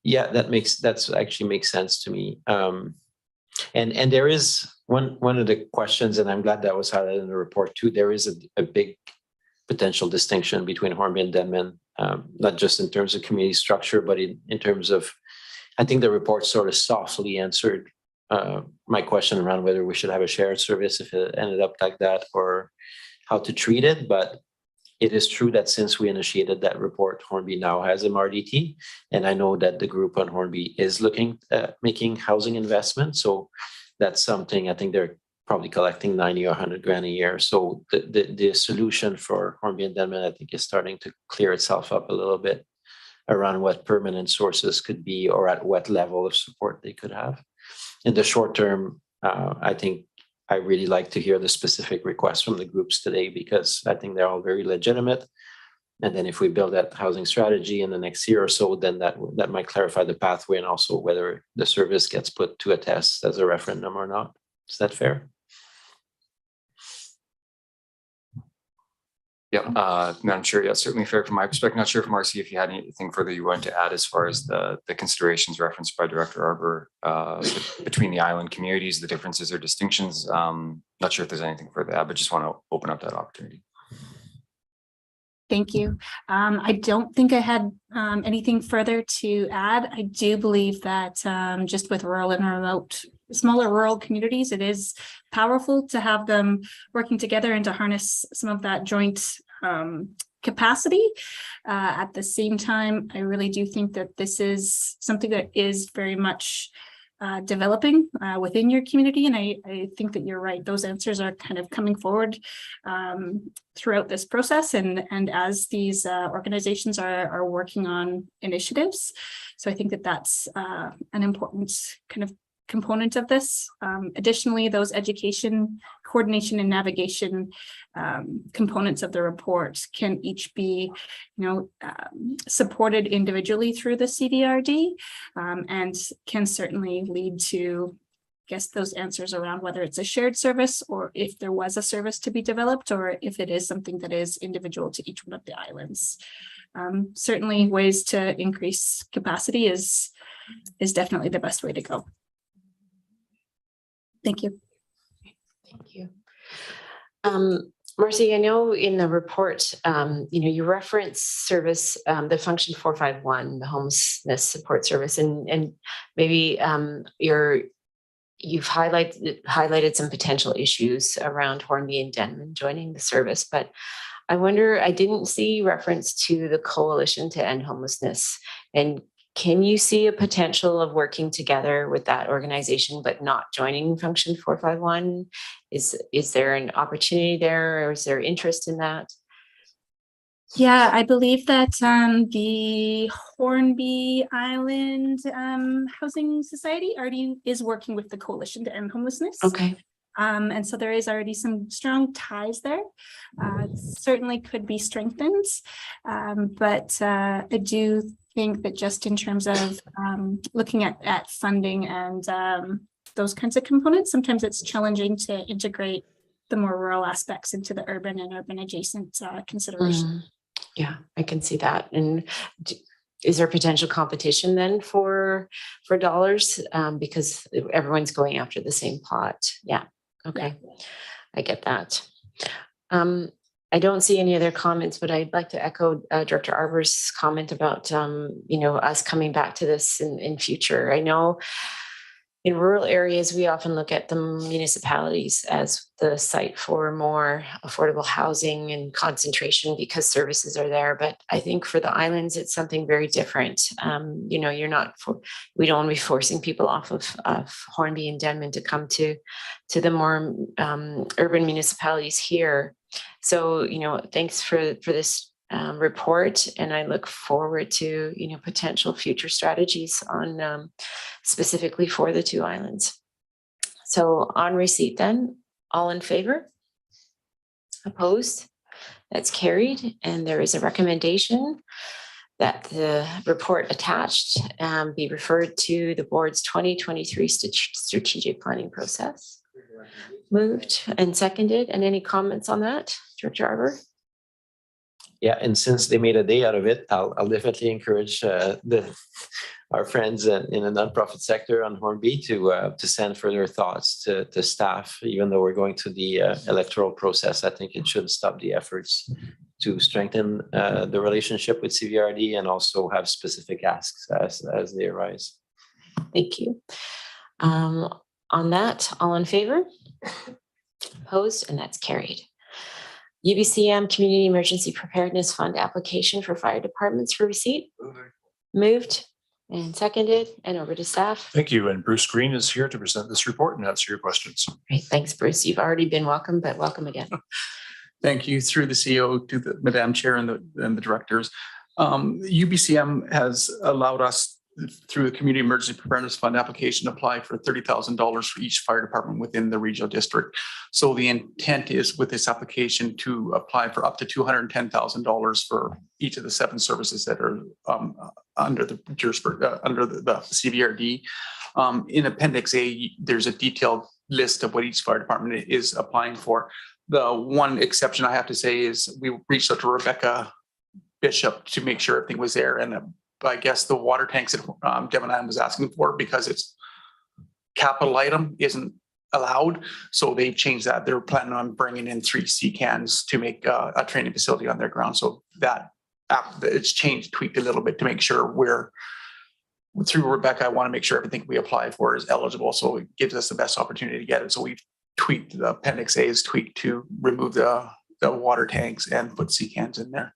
Yeah, that's actually makes sense to me. And there is one of the questions, and I'm glad that was highlighted in the report too. There is a big potential distinction between Hornby and Denman, not just in terms of community structure, but in terms of, I think the report sort of softly answered my question around whether we should have a shared service if it ended up like that, or how to treat it. But it is true that since we initiated that report, Hornby now has MRDT, and I know that the group on Hornby is looking at making housing investments. So that's something I think they're probably collecting 90 or 100 grand a year. So the solution for Hornby and Denman, I think, is starting to clear itself up a little bit around what permanent sources could be, or at what level of support they could have. In the short term, I think I really like to hear the specific requests from the groups today, because I think they're all very legitimate. And then if we build that housing strategy in the next year or so, then that might clarify the pathway, and also whether the service gets put to a test as a referendum or not. Is that fair? Yeah, Madam Chair, yeah, certainly fair from my perspective. Not sure if Marcy, if you had anything further you wanted to add as far as the considerations referenced by Director Arbor between the island communities, the differences or distinctions. Not sure if there's anything further to add, but just want to open up that opportunity. Thank you. I don't think I had anything further to add. I do believe that just with rural and remote, smaller rural communities, it is powerful to have them working together and to harness some of that joint capacity. At the same time, I really do think that this is something that is very much developing within your community. And I think that you're right. Those answers are kind of coming forward throughout this process, and as these organizations are working on initiatives. So I think that that's an important kind of component of this. Additionally, those education, coordination, and navigation components of the report can each be, supported individually through the CVRD, and can certainly lead to, I guess, those answers around whether it's a shared service, or if there was a service to be developed, or if it is something that is individual to each one of the islands. Certainly, ways to increase capacity is definitely the best way to go. Thank you. Thank you. Marcy, I know in the report, you reference service, the function 451, the homelessness support service, and maybe you've highlighted some potential issues around Hornby and Denman joining the service, but I wonder, I didn't see reference to the Coalition to End Homelessness. And can you see a potential of working together with that organization, but not joining Function 451? Is there an opportunity there, or is there interest in that? Yeah, I believe that the Hornby Island Housing Society already is working with the Coalition to End Homelessness. Okay. And so there is already some strong ties there. Certainly could be strengthened, but I do think that just in terms of looking at funding and those kinds of components, sometimes it's challenging to integrate the more rural aspects into the urban and urban adjacent consideration. Yeah, I can see that. And is there potential competition then for dollars, because everyone's going after the same pot? Yeah. Okay. Yeah. I get that. I don't see any other comments, but I'd like to echo Director Arbor's comment about, us coming back to this in future. I know In rural areas, we often look at the municipalities as the site for more affordable housing and concentration because services are there. But I think for the islands, it's something very different. You know, we don't want to be forcing people off of Hornby and Denman to come to the more urban municipalities here. So, you know, thanks for this report, and I look forward to, you know, potential future strategies on specifically for the two islands. So on receipt then, all in favor? Opposed? That's carried, and there is a recommendation that the report attached be referred to the board's 2023 strategic planning process. Moved and seconded, and any comments on that, Director Arbor? Yeah, and since they made a day out of it, I'll definitely encourage our friends in the nonprofit sector on Hornby to send further thoughts to staff. Even though we're going through the electoral process, I think it shouldn't stop the efforts to strengthen the relationship with CVRD and also have specific asks as they arise. Thank you. On that, all in favor? Opposed, and that's carried. UBCM Community Emergency Preparedness Fund application for fire departments for receipt. Moved and seconded, and over to staff. Thank you. And Bruce Green is here to present this report and answer your questions. Great, thanks, Bruce. You've already been welcome, but welcome again. Thank you through the CEO to the Madam Chair and the directors. UBCM has allowed us through the Community Emergency Preparedness Fund application to apply for $30,000 for each fire department within the regional district. So the intent is with this application to apply for up to $210,000 for each of the 7 services that are under the CVRD. In Appendix A, there's a detailed list of what each fire department is applying for. The one exception I have to say is we reached out to Rebecca Bishop to make sure everything was there, and I guess the water tanks that Devon Island was asking for, because it's capital item, isn't allowed. So they changed that. They're planning on bringing in 3 sea cans to make a training facility on their ground. So that it's changed, tweaked a little bit to make sure we're through Rebecca. I want to make sure everything we apply for is eligible. So it gives us the best opportunity to get it. So we've tweaked the Appendix A is tweaked to remove the water tanks and put sea cans in there.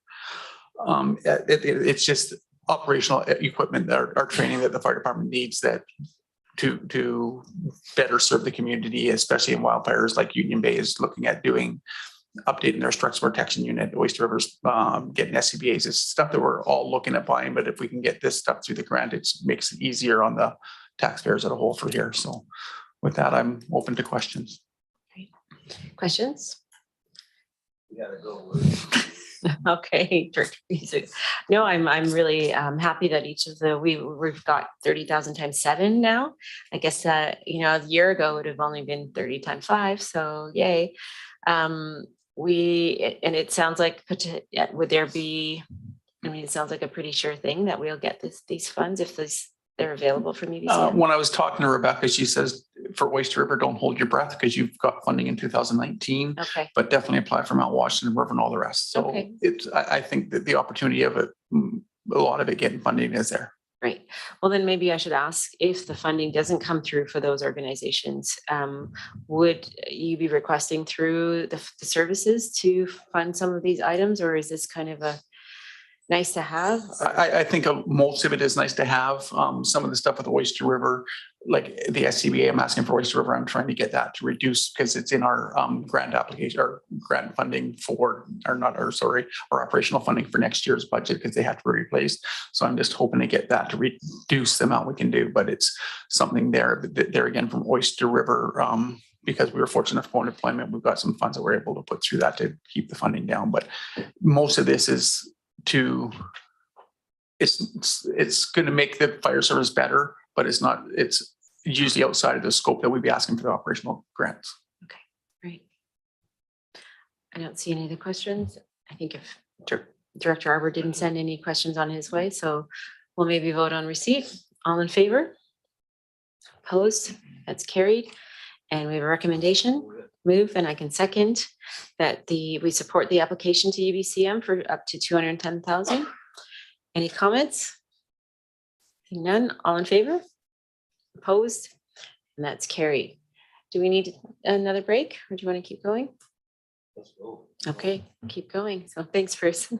It's just operational equipment, our training that the fire department needs that to better serve the community, especially in wildfires. Like Union Bay is looking at updating their structural protection unit. Oyster River's getting SCBA's. It's stuff that we're all looking at buying, but if we can get this stuff through the grant, it makes it easier on the taxpayers as a whole for here. So with that, I'm open to questions. Great. Questions? You gotta go. Okay, no, I'm really happy that each of we've got 30,000 times 7 now. I guess you know, a year ago it would have only been 30 times 5, so yay. And it sounds like would there be? I mean, it sounds like a pretty sure thing that we'll get these funds if they're available from UBCM. When I was talking to Rebecca, she says for Oyster River, don't hold your breath because you've got funding in 2019. Okay. But definitely apply for Mount Washington River and all the rest. So okay. I think that the opportunity of it, a lot of it getting funding is there. Right. Well, then maybe I should ask, if the funding doesn't come through for those organizations, would you be requesting through the services to fund some of these items, or is this kind of a nice to have? I think most of it is nice to have. Some of the stuff with the Oyster River, like the SCBA, I'm asking for Oyster River. I'm trying to get that to reduce because it's in our grant application or grant funding for, our operational funding for next year's budget because they have to be replaced. So I'm just hoping to get that to reduce the amount we can do, but it's something there again from Oyster River. Because we were fortunate for deployment, we've got some funds that we're able to put through that to keep the funding down. But most of this is it's going to make the fire service better, but it's usually outside of the scope that we'd be asking for the operational grants. Okay, great. I don't see any other questions. I think if Director Arbor didn't send any questions on his way, so we'll maybe vote on receipt. All in favor? Opposed? That's carried. And we have a recommendation. Move, and I can second that we support the application to UBCM for up to 210,000. Any comments? Seeing none, all in favor? Opposed? And that's carried. Do we need another break or do you want to keep going? Let's go. Okay, keep going. So thanks, Bruce.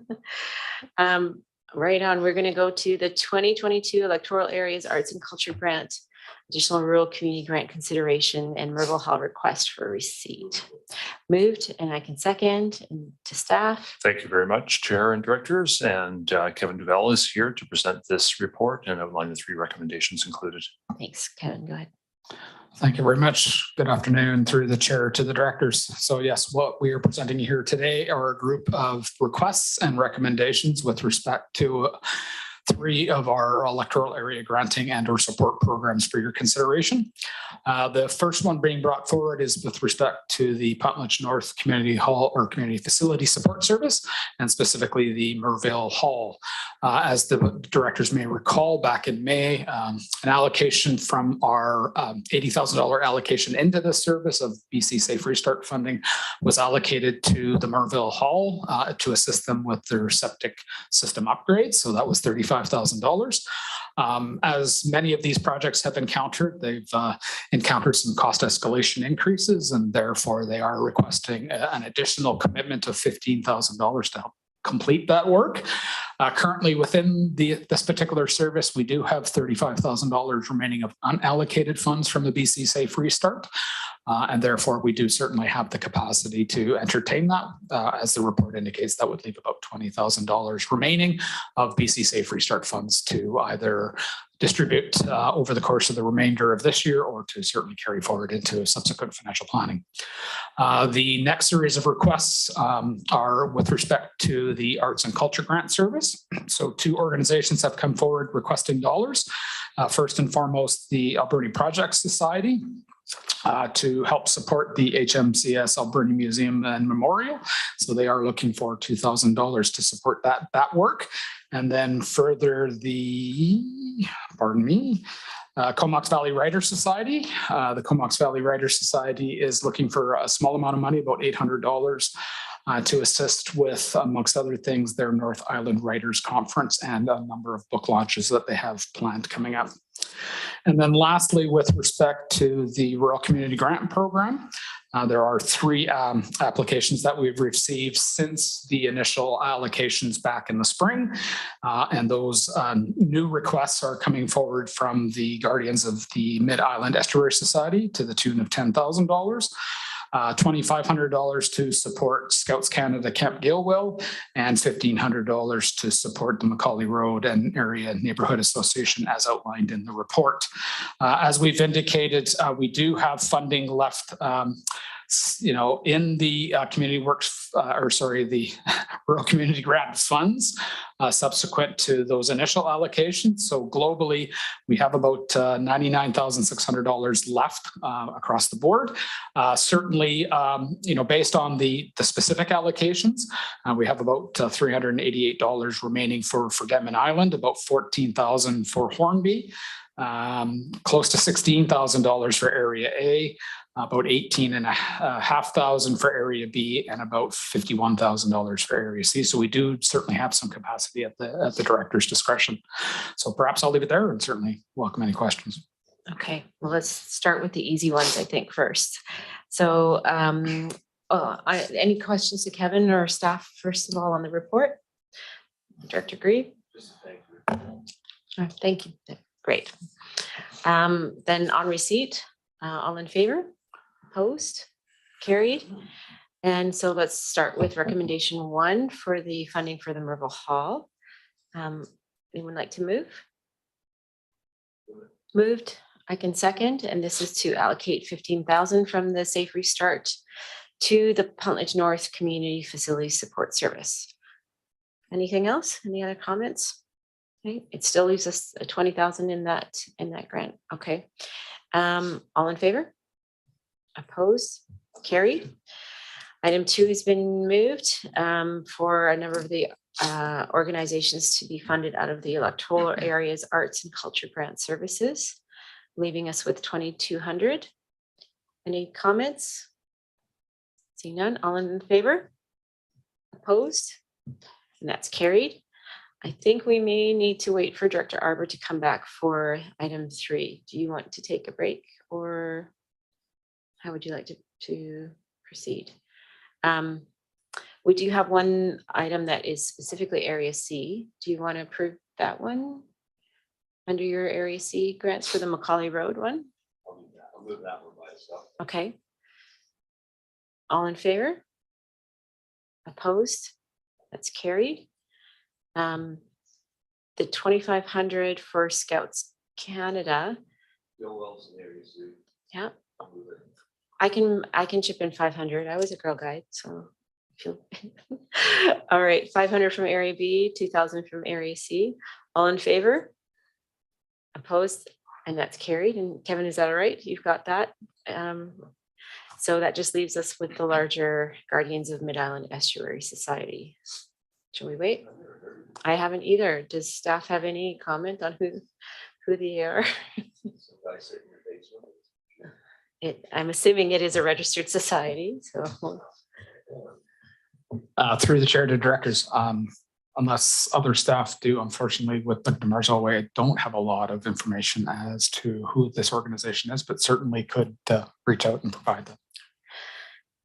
Right on, we're going to go to the 2022 Electoral Areas Arts and Culture Grant, Additional Rural Community Grant Consideration, and Merville Hall request for receipt. Moved, and I can second, and to staff. Thank you very much, Chair and Directors. And Kevin Duval is here to present this report and outline the 3 recommendations included. Thanks, Kevin. Go ahead. Thank you very much. Good afternoon through the chair to the directors. So yes, what we are presenting here today are a group of requests and recommendations with respect to 3 of our electoral area granting and or support programs for your consideration. The first one being brought forward is with respect to the Puntledge North Community Hall or Community Facility Support Service, and specifically the Merville Hall. As the directors may recall, back in May, an allocation from our $80,000 allocation into this service of BC Safe Restart funding was allocated to the Merville Hall to assist them with their septic system upgrades. So that was $35,000. As many of these projects have encountered, they've encountered some cost escalation increases, and therefore they are requesting an additional commitment of $15,000 to help complete that work. Currently within this particular service, we do have $35,000 remaining of unallocated funds from the BC Safe Restart. And therefore, we do certainly have the capacity to entertain that. As the report indicates, that would leave about $20,000 remaining of BC Safe Restart funds to either distribute over the course of the remainder of this year or to certainly carry forward into subsequent financial planning. The next series of requests are with respect to the Arts and Culture Grant Service. So 2 organizations have come forward requesting dollars. First and foremost, the Alberni Project Society, to help support the HMCS Alberni Museum and Memorial. So they are looking for $2,000 to support that work. And then further Comox Valley Writers Society. The Comox Valley Writers Society is looking for a small amount of money, about $800, to assist with, amongst other things, their North Island Writers Conference and a number of book launches that they have planned coming up. And then lastly, with respect to the Rural Community Grant Program, there are 3 applications that we've received since the initial allocations back in the spring. And those new requests are coming forward from the Guardians of the Mid-Island Estuary Society to the tune of $10,000. $2,500 to support Scouts Canada Camp Gilwell, and $1,500 to support the Macaulay Road and Area Neighborhood Association as outlined in the report. As we've indicated, we do have funding left in the community works, the rural community grant funds subsequent to those initial allocations. So globally, we have about $99,600 left across the board. Certainly, based on the specific allocations, we have about $388 remaining for Denman Island, about $14,000 for Hornby, close to $16,000 for Area A, about $18,500 for Area B, and about $51,000 for Area C. So we do certainly have some capacity at the director's discretion. So perhaps I'll leave it there and certainly welcome any questions. Okay, well, let's start with the easy ones, I think, first. So any questions to Kevin or staff, first of all, on the report? Director Grieve? Thank you. Great. Then on receipt, all in favor? Opposed? Carried. And so let's start with recommendation 1 for the funding for the Merville Hall. Anyone like to move? Moved. I can second, and this is to allocate $15,000 from the Safe Restart to the Puntledge North Community Facility Support Service. Anything else? Any other comments? Okay, it still leaves us $20,000 in that grant. Okay, all in favor? Opposed? Carried. Item 2 has been moved for a number of the organizations to be funded out of the Electoral Areas Arts and Culture Grant Services, leaving us with $2,200. Any comments? Seeing none, all in favor? Opposed? And that's carried. I think we may need to wait for Director Arbor to come back for item 3. Do you want to take a break, or how would you like to proceed? We do have one item that is specifically Area C. Do you want to approve that one under your Area C grants for the Macaulay Road one? I'll move that one by itself. Okay. All in favor? Opposed? That's carried. The 2,500 for Scouts Canada. Bill Wilson, Area C. Yeah, I'll move it. I can chip in 500. I was a Girl Guide, so I feel. All right, 500 from Area B, 2,000 from Area C. All in favor? Opposed? And that's carried. And Kevin, is that all right? You've got that. So that just leaves us with the larger Guardians of Mid-Island Estuary Society. Shall we wait? I haven't either. Does staff have any comment on who they are? I'm assuming it is a registered society, so. Through the chair to directors, unless other staff do, unfortunately, with the Marshall Way, I don't have a lot of information as to who this organization is, but certainly could reach out and provide that.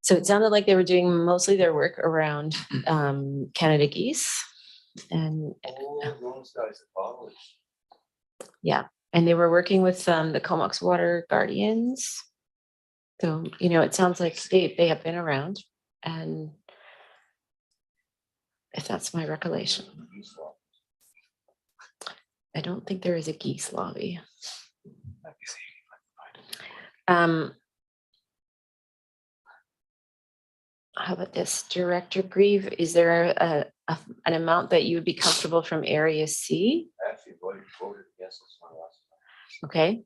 So it sounded like they were doing mostly their work around Canada geese. And yeah, and they were working with the Comox Water Guardians. So, you know, it sounds like they have been around, and if that's my recollection. I don't think there is a geese lobby. How about this, Director Grieve? Is there an amount that you would be comfortable from Area C? Actually, voted against this one last time. Okay.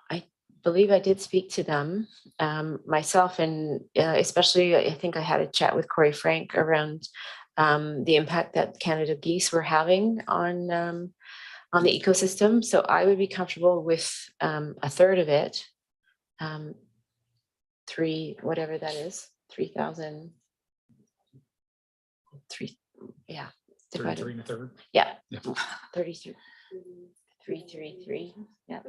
I believe I did speak to them myself, and especially I think I had a chat with Corey Frank around the impact that Canada geese were having on the ecosystem. So I would be comfortable with a third of it. 3, whatever that is, 3,000. 3, yeah. 33 and a third. Yeah. Yeah. 33, 333. Yeah.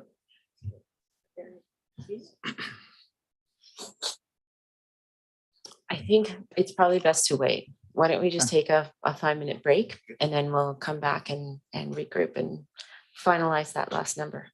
I think it's probably best to wait. Why don't we just take a 5-minute break, and then we'll come back and regroup and finalize that last number.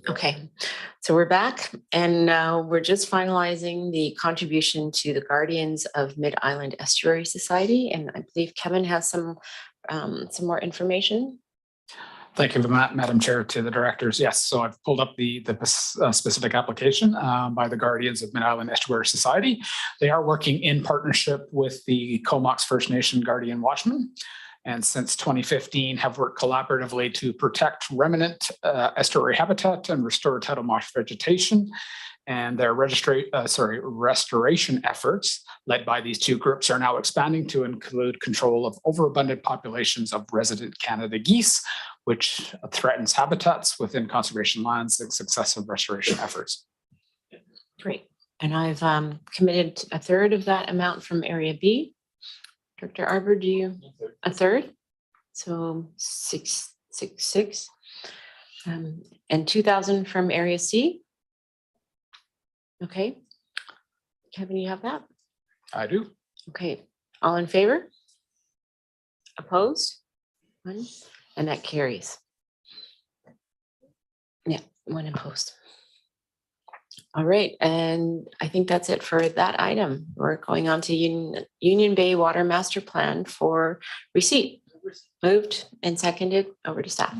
Okay, so we're back and we're just finalizing the contribution to the Guardians of Mid-Island Estuary Society. And I believe Kevin has some more information. Thank you, Madam Chair, to the directors. Yes, so I've pulled up the specific application by the Guardians of Mid-Island Estuary Society. They are working in partnership with the Comox First Nation Guardian Watchmen, and since 2015 have worked collaboratively to protect remnant estuary habitat and restore tidal marsh vegetation. And their restoration efforts led by these two groups are now expanding to include control of overabundant populations of resident Canada geese, which threatens habitats within conservation lands and successive restoration efforts. Great. And I've committed a third of that amount from Area B. Director Arbor, do you? A third? So 666. And 2,000 from Area C. Okay. Kevin, you have that? I do. Okay. All in favor? Opposed? One. And that carries. Yeah, one opposed. All right, and I think that's it for that item. We're going on to Union Bay Water Master Plan for receipt. Moved and seconded. Over to staff.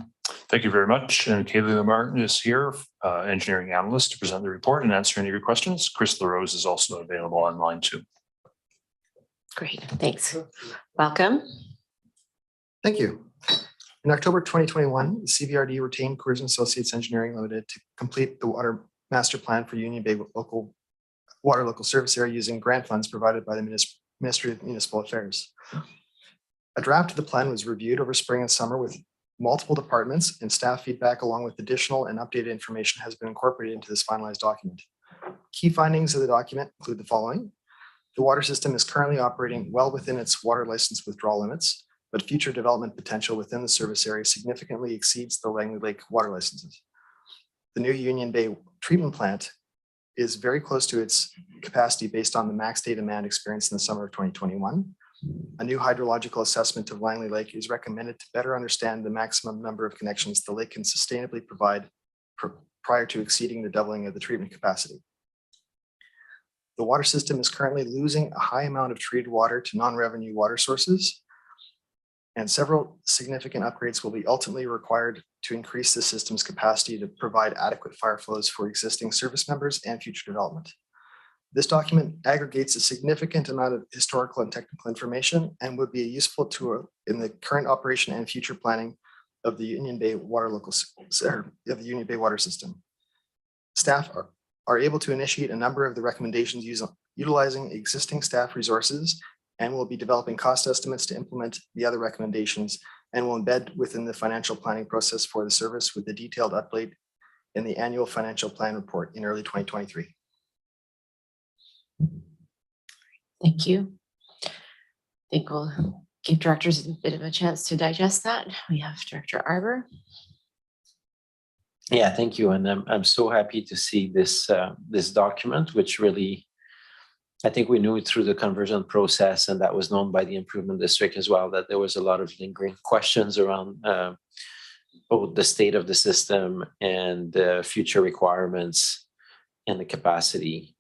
Thank you very much. And Kaylee Martin is here, engineering analyst, to present the report and answer any of your questions. Chris LaRose is also available online too. Great, thanks. Welcome. Thank you. In October 2021, the CVRD retained Coors & Associates Engineering Limited to complete the water master plan for Union Bay local service area using grant funds provided by the Ministry of Municipal Affairs. A draft of the plan was reviewed over spring and summer with multiple departments, and staff feedback along with additional and updated information has been incorporated into this finalized document. Key findings of the document include the following. The water system is currently operating well within its water license withdrawal limits, but future development potential within the service area significantly exceeds the Langley Lake water licenses. The new Union Bay treatment plant is very close to its capacity based on the max day demand experienced in the summer of 2021. A new hydrological assessment of Langley Lake is recommended to better understand the maximum number of connections the lake can sustainably provide prior to exceeding the doubling of the treatment capacity. The water system is currently losing a high amount of treated water to non-revenue water sources, and several significant upgrades will be ultimately required to increase the system's capacity to provide adequate fire flows for existing service members and future development. This document aggregates a significant amount of historical and technical information and would be a useful tool in the current operation and future planning of the Union Bay water system. Staff are able to initiate a number of the recommendations utilizing existing staff resources, and will be developing cost estimates to implement the other recommendations, and will embed within the financial planning process for the service with a detailed update in the annual financial plan report in early 2023. Thank you. I think we'll give directors a bit of a chance to digest that. We have Director Arbor. Yeah, thank you. And I'm so happy to see this this document, which really, I think we knew through the conversion process, and that was known by the improvement district as well, that there was a lot of lingering questions around both the state of the system and the future requirements and the capacity.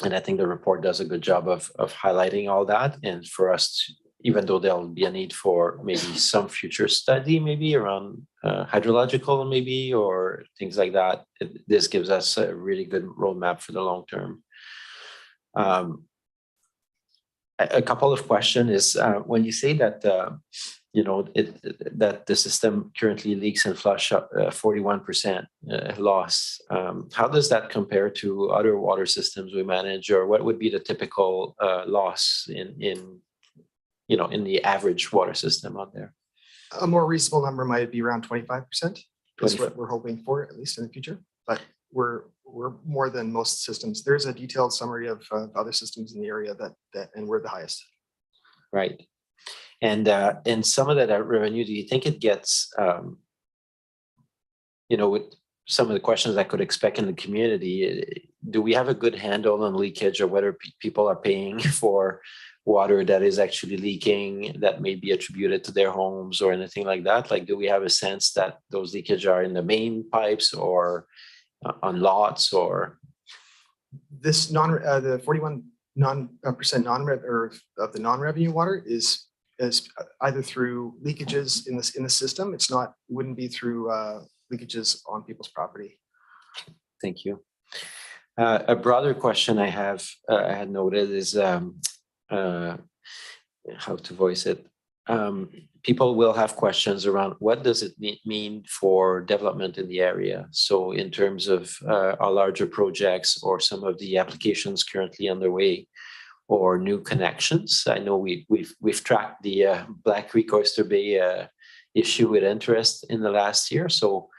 And I think the report does a good job of highlighting all that. And for us to, even though there'll be a need for maybe some future study, maybe around hydrological, maybe, or things like that, this gives us a really good roadmap for the long term. A couple of questions is when you say that that the system currently leaks and flush 41% loss. How does that compare to other water systems we manage, or what would be the typical loss in the average water system out there? A more reasonable number might be around 25%. That's what we're hoping for, at least in the future. But we're more than most systems. There's a detailed summary of other systems in the area and we're the highest. Right. And some of that revenue, do you think it gets, with some of the questions I could expect in the community, do we have a good handle on leakage or whether people are paying for water that is actually leaking that may be attributed to their homes or anything like that? Like, do we have a sense that those leakage are in the main pipes or on lots or? This the 41% non-rev or of the non-revenue water is either through leakages in the system. It's not, wouldn't be through leakages on people's property. Thank you. A broader question I have, I had noted is how to voice it. People will have questions around what does it mean for development in the area. So in terms of our larger projects or some of the applications currently underway or new connections. I know we've tracked the Black Creek Oyster Bay issue with interest in the last year. So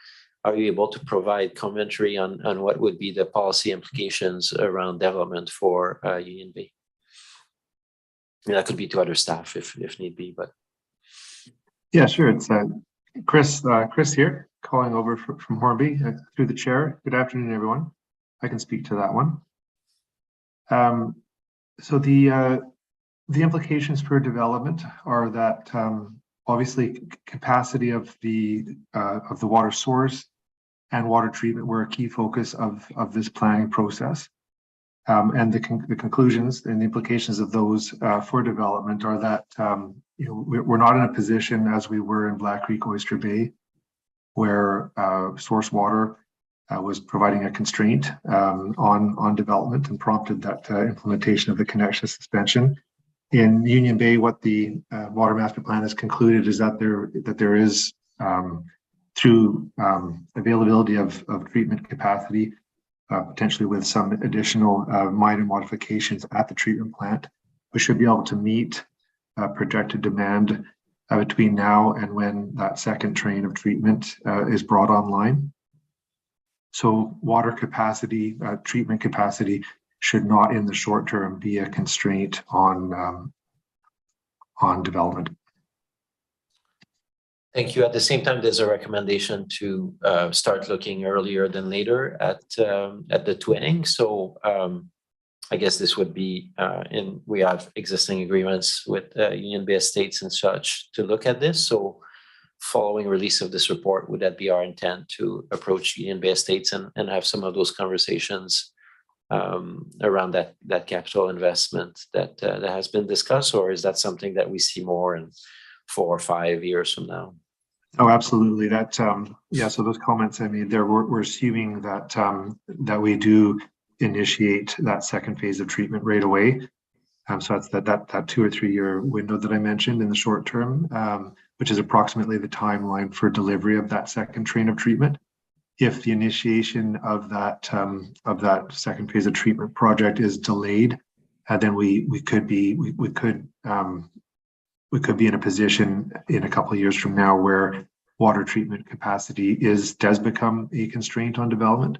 are you able to provide commentary on what would be the policy implications around development for Union Bay? I mean, that could be to other staff if need be, but. Yeah, sure. It's Chris here, calling over from Hornby through the chair. Good afternoon, everyone. I can speak to that one. So the implications for development are that obviously capacity of the water source and water treatment were a key focus of this planning process. And the conclusions and the implications of those for development are that we're not in a position as we were in Black Creek Oyster Bay, where source water was providing a constraint on development and prompted that implementation of the connection suspension. In Union Bay, what the Water Master Plan has concluded is that there is through availability of treatment capacity, potentially with some additional minor modifications at the treatment plant, we should be able to meet projected demand between now and when that second train of treatment is brought online. So water capacity, treatment capacity should not in the short term be a constraint on development. Thank you. At the same time, there's a recommendation to start looking earlier than later at the twinning. So I guess this would be we have existing agreements with Union Bay Estates and such to look at this. So following release of this report, would that be our intent to approach Union Bay Estates and have some of those conversations around that capital investment that has been discussed, or is that something that we see more in 4 or 5 years from now? Oh, absolutely. That yeah. So those comments I made there, we're assuming that that we do initiate that second phase of treatment right away. So that's that 2 or 3 year window that I mentioned in the short term, which is approximately the timeline for delivery of that second train of treatment. If the initiation of that second phase of treatment project is delayed, then we could be in a position in a couple of years from now where water treatment capacity does become a constraint on development.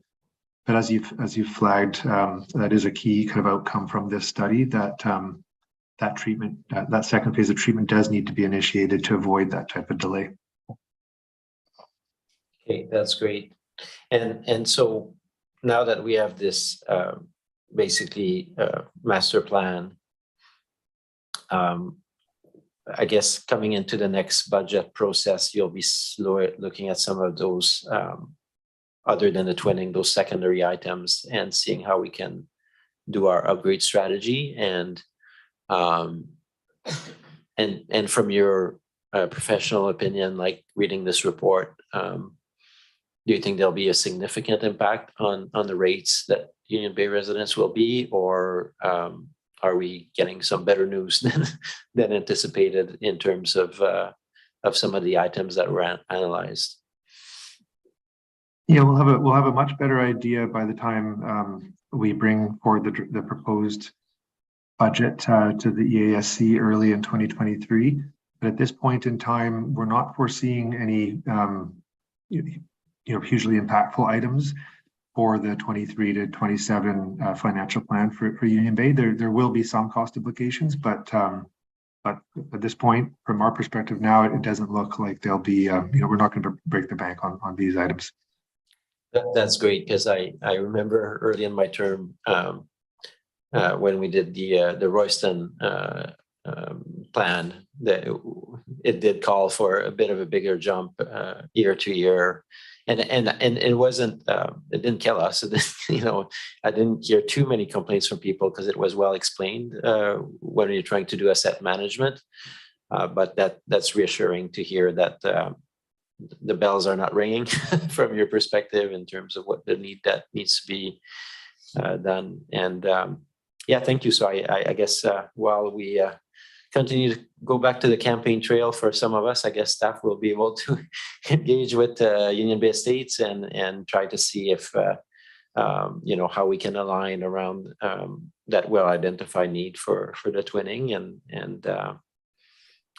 But as you've flagged, that is a key kind of outcome from this study that that second phase of treatment does need to be initiated to avoid that type of delay. Okay, that's great. And so now that we have this basically master plan, I guess coming into the next budget process, you'll be looking at some of those other than the twinning, those secondary items, and seeing how we can do our upgrade strategy. And from your professional opinion, like reading this report, do you think there'll be a significant impact on the rates that Union Bay residents will be, or are we getting some better news than anticipated in terms of some of the items that were analyzed? Yeah, we'll have a much better idea by the time we bring forward the proposed budget to the EASC early in 2023. But at this point in time, we're not foreseeing any hugely impactful items for the 23 to 27 financial plan for Union Bay. There will be some cost implications, but at this point, from our perspective now, it doesn't look like there'll be, we're not going to break the bank on these items. That's great, because I remember early in my term, when we did the Royston plan, that it did call for a bit of a bigger jump year to year. And it wasn't, it didn't kill us. It didn't, I didn't hear too many complaints from people because it was well explained when you're trying to do asset management. But that's reassuring to hear that the bells are not ringing from your perspective in terms of what the need that needs to be done. And yeah, thank you. So I guess while we continue to go back to the campaign trail for some of us, I guess staff will be able to engage with Union Bay Estates and try to see if how we can align around that well-identified need for the twinning. And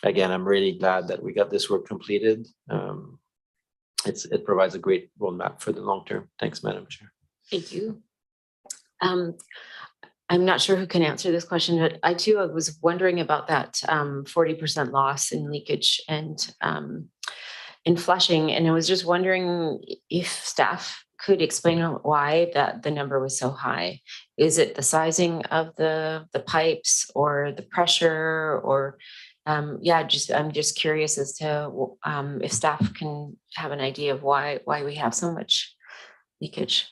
again, I'm really glad that we got this work completed. It provides a great roadmap for the long term. Thanks, Madam Chair. Thank you. I'm not sure who can answer this question, but I too was wondering about that 40% loss in leakage and in flushing. And I was just wondering if staff could explain why the number was so high. Is it the sizing of the pipes or the pressure, or I'm just curious as to if staff can have an idea of why we have so much leakage.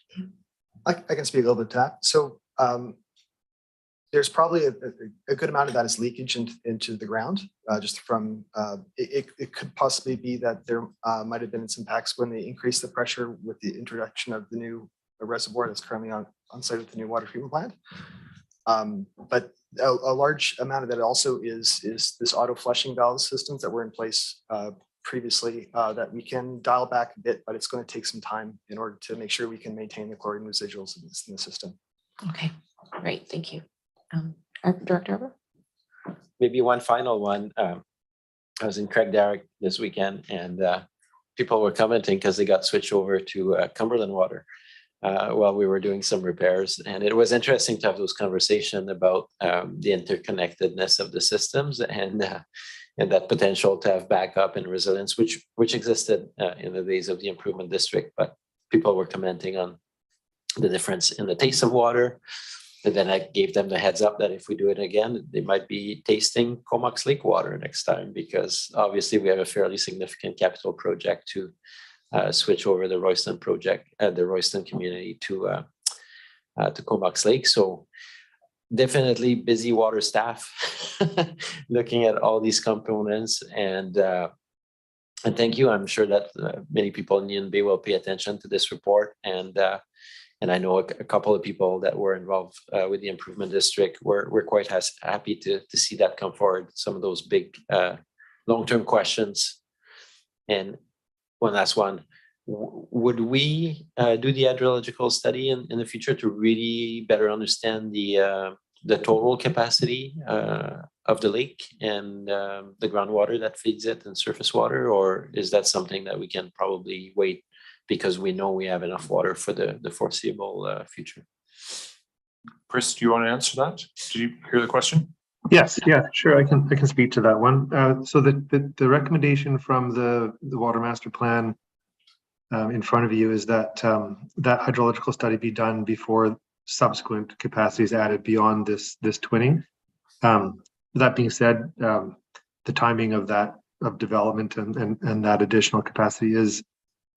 I can speak a little bit to that. So there's probably a good amount of that is leakage into the ground, just from, it could possibly be that there might have been some impacts when they increased the pressure with the introduction of the new reservoir that's currently on site with the new water treatment plant. But a large amount of that also is this auto flushing valve systems that were in place previously that we can dial back a bit, but it's going to take some time in order to make sure we can maintain the chlorine residuals in the system. Okay, great, thank you. Director Arbor? Maybe one final one. I was in Craig Darroch this weekend, and people were commenting because they got switched over to Cumberland Water while we were doing some repairs. And it was interesting to have those conversations about the interconnectedness of the systems and that potential to have backup and resilience, which existed in the days of the improvement district. But people were commenting on the difference in the taste of water. And then I gave them the heads up that if we do it again, they might be tasting Comox Lake water next time, because obviously we have a fairly significant capital project to switch over the Royston project, the Royston community to Comox Lake. So definitely busy water staff looking at all these components. And thank you. I'm sure that many people in Union Bay will pay attention to this report. And I know a couple of people that were involved with the improvement district were quite happy to see that come forward. Some of those big long-term questions. And one last one, would we do the hydrological study in the future to really better understand the total capacity of the lake and the groundwater that feeds it and surface water? Or is that something that we can probably wait because we know we have enough water for the foreseeable future? Chris, do you want to answer that? Did you hear the question? Yes, yeah, sure. I can speak to that one. So the recommendation from the Water Master Plan in front of you is that that hydrological study be done before subsequent capacity is added beyond this twinning. That being said, the timing of development and that additional capacity is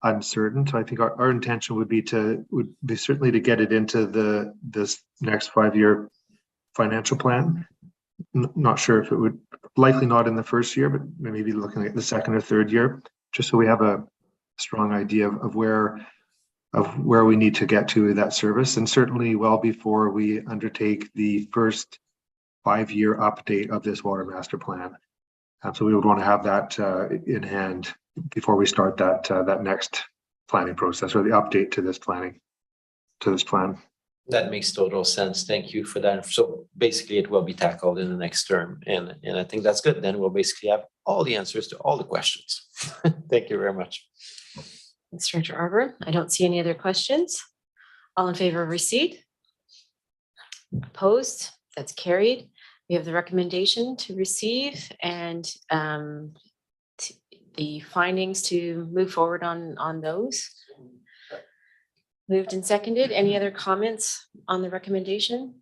uncertain. So I think our intention would be certainly to get it into this next 5-year financial plan. Not sure if it would, likely not in the first year, but maybe looking at the second or third year, just so we have a strong idea of where we need to get to that service, and certainly well before we undertake the first 5-year update of this Water Master Plan. So we would want to have that in hand before we start that next planning process or the update to this plan. That makes total sense. Thank you for that. So basically it will be tackled in the next term. And I think that's good. Then we'll basically have all the answers to all the questions. Thank you very much. Thanks, Director Arbor. I don't see any other questions. All in favor of receipt? Opposed? That's carried. We have the recommendation to receive and the findings to move forward on those. Moved and seconded. Any other comments on the recommendation?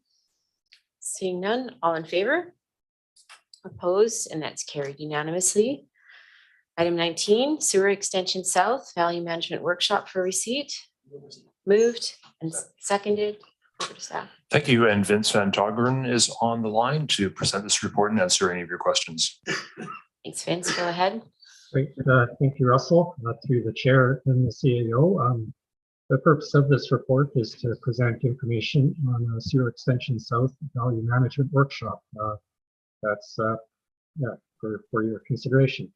Seeing none, all in favor? Opposed, and that's carried unanimously. Item 19, sewer extension south, value management workshop for receipt. Moved and seconded. Over to staff. Thank you. And Vince Van Togeren is on the line to present this report and answer any of your questions. Thanks, Vince. Go ahead. Great. Thank you, Russell, through the chair and the CAO. The purpose of this report is to present information on a sewer extension south value management workshop. That's for your consideration.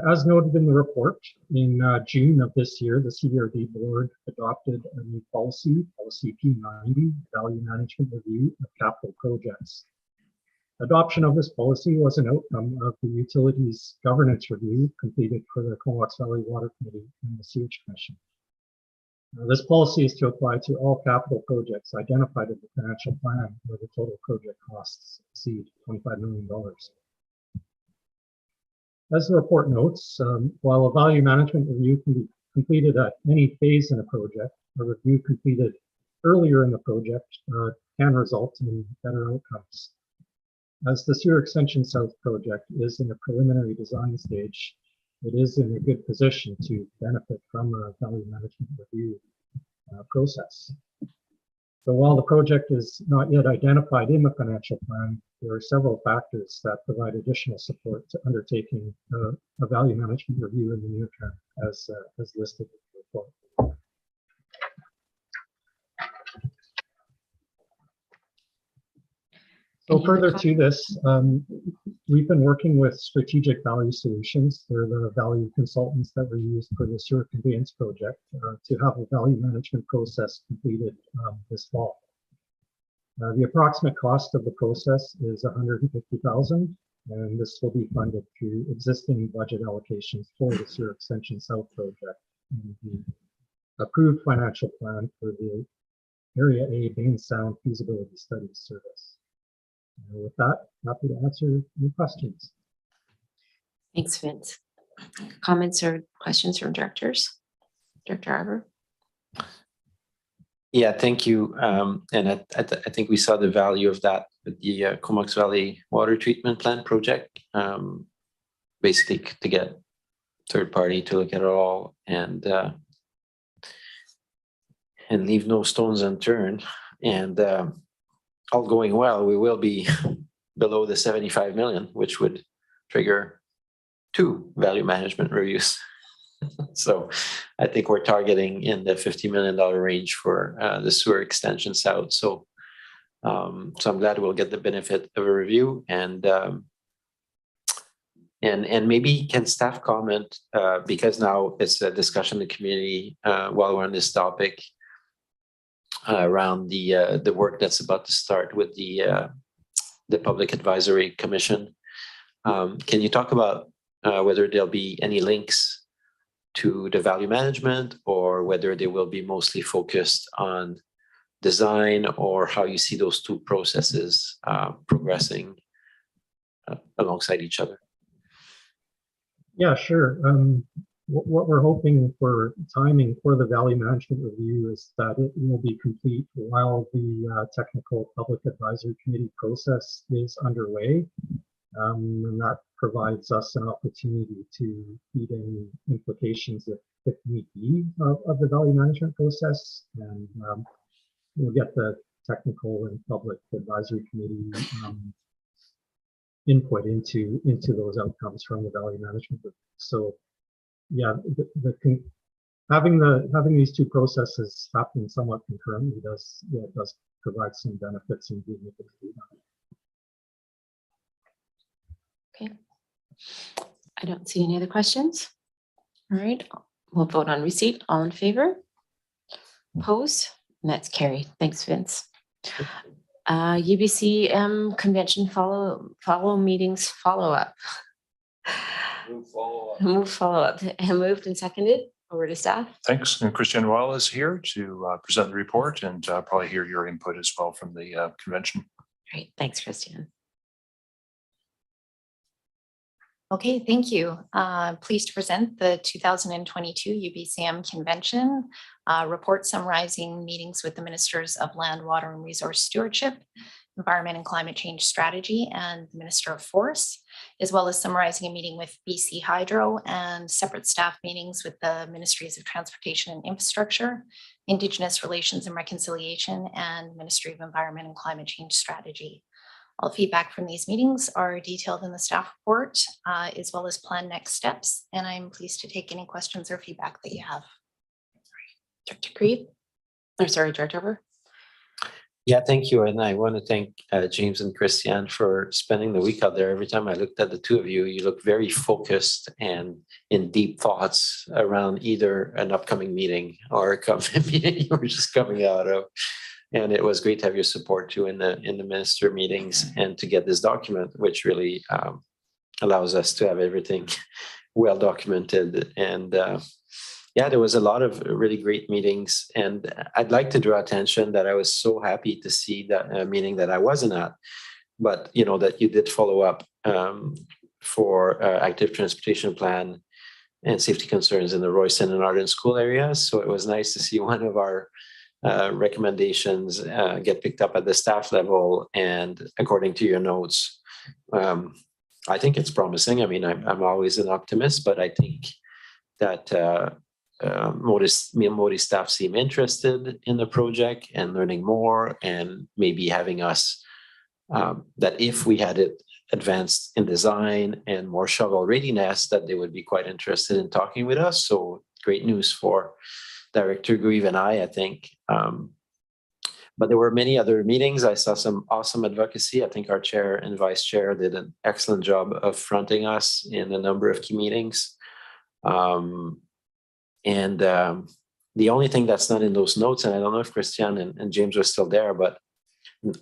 As noted in the report, in June of this year, the CVRD board adopted a new policy P90, value management review of capital projects. Adoption of this policy was an outcome of the utilities governance review completed for the Comox Valley Water Committee and the Sewage Commission. This policy is to apply to all capital projects identified in the financial plan where the total project costs exceed $25 million. As the report notes, while a value management review can be completed at any phase in a project, a review completed earlier in the project can result in better outcomes. As the Sewer Extension South project is in a preliminary design stage, it is in a good position to benefit from a value management review process. So while the project is not yet identified in the financial plan, there are several factors that provide additional support to undertaking a value management review in the near term, as listed in the report. So further to this, we've been working with Strategic Value Solutions. They're the value consultants that were used for the sewer conveyance project to have a value management process completed this fall. The approximate cost of the process is $150,000, and this will be funded through existing budget allocations for the Sewer Extension South project and the approved financial plan for the Area A Bain Sound Feasibility Study service. And with that, happy to answer any questions. Thanks, Vince. Comments or questions from directors? Director Arbor? Yeah, thank you. And I think we saw the value of that with the Comox Valley Water Treatment Plant project, basically to get third party to look at it all and leave no stones unturned. And all going well, we will be below the 75 million, which would trigger 2 value management reviews. So I think we're targeting in the $50 million range for the sewer extension south. So I'm glad we'll get the benefit of a review and maybe can staff comment because now it's a discussion in the community while we're on this topic around the work that's about to start with the Public Advisory Commission. Can you talk about whether there'll be any links to the value management or whether they will be mostly focused on design or how you see those two processes progressing alongside each other? Yeah, sure. What we're hoping for timing for the value management review is that it will be complete while the technical public advisory committee process is underway. And that provides us an opportunity to feed any implications if need be of the value management process. And we'll get the technical and public advisory committee input into those outcomes from the value management review. So yeah, having these two processes happen somewhat concurrently does provide some benefits in being able to do that. Okay. I don't see any other questions. All right, we'll vote on receipt. All in favor? Opposed? And that's carried. Thanks, Vince. UBCM convention follow meetings follow-up. Move follow-up. Moved and seconded. Over to staff. Thanks. And Christian Wall is here to present the report and probably hear your input as well from the convention. Great. Thanks, Christian. Okay, thank you. Pleased to present the 2022 UBCM Convention report summarizing meetings with the Ministers of Land, Water and Resource Stewardship, Environment and Climate Change Strategy, and the Minister of Forests, as well as summarizing a meeting with BC Hydro and separate staff meetings with the Ministries of Transportation and Infrastructure, Indigenous Relations and Reconciliation, and Ministry of Environment and Climate Change Strategy. All feedback from these meetings are detailed in the staff report, as well as planned next steps, and I'm pleased to take any questions or feedback that you have. Director Creed, or sorry, Director Over. Yeah, thank you. And I want to thank James and Christiane for spending the week out there. Every time I looked at the two of you, you look very focused and in deep thoughts around either an upcoming meeting or a meeting you were just coming out of. And it was great to have your support too in the minister meetings and to get this document, which really allows us to have everything well documented. And yeah, there was a lot of really great meetings. And I'd like to draw attention that I was so happy to see that meeting that I wasn't at, but you know, that you did follow up for active transportation plan and safety concerns in the Royston and Arden school areas. So it was nice to see one of our recommendations get picked up at the staff level. And according to your notes, I think it's promising. I mean, I'm always an optimist, but I think that Modi staff seem interested in the project and learning more, and maybe having us that if we had it advanced in design and more shovel readiness, that they would be quite interested in talking with us. So great news for Director Grieve and I think. But there were many other meetings. I saw some awesome advocacy. I think our chair and vice chair did an excellent job of fronting us in a number of key meetings. The only thing that's not in those notes, and I don't know if Christiane and James were still there, but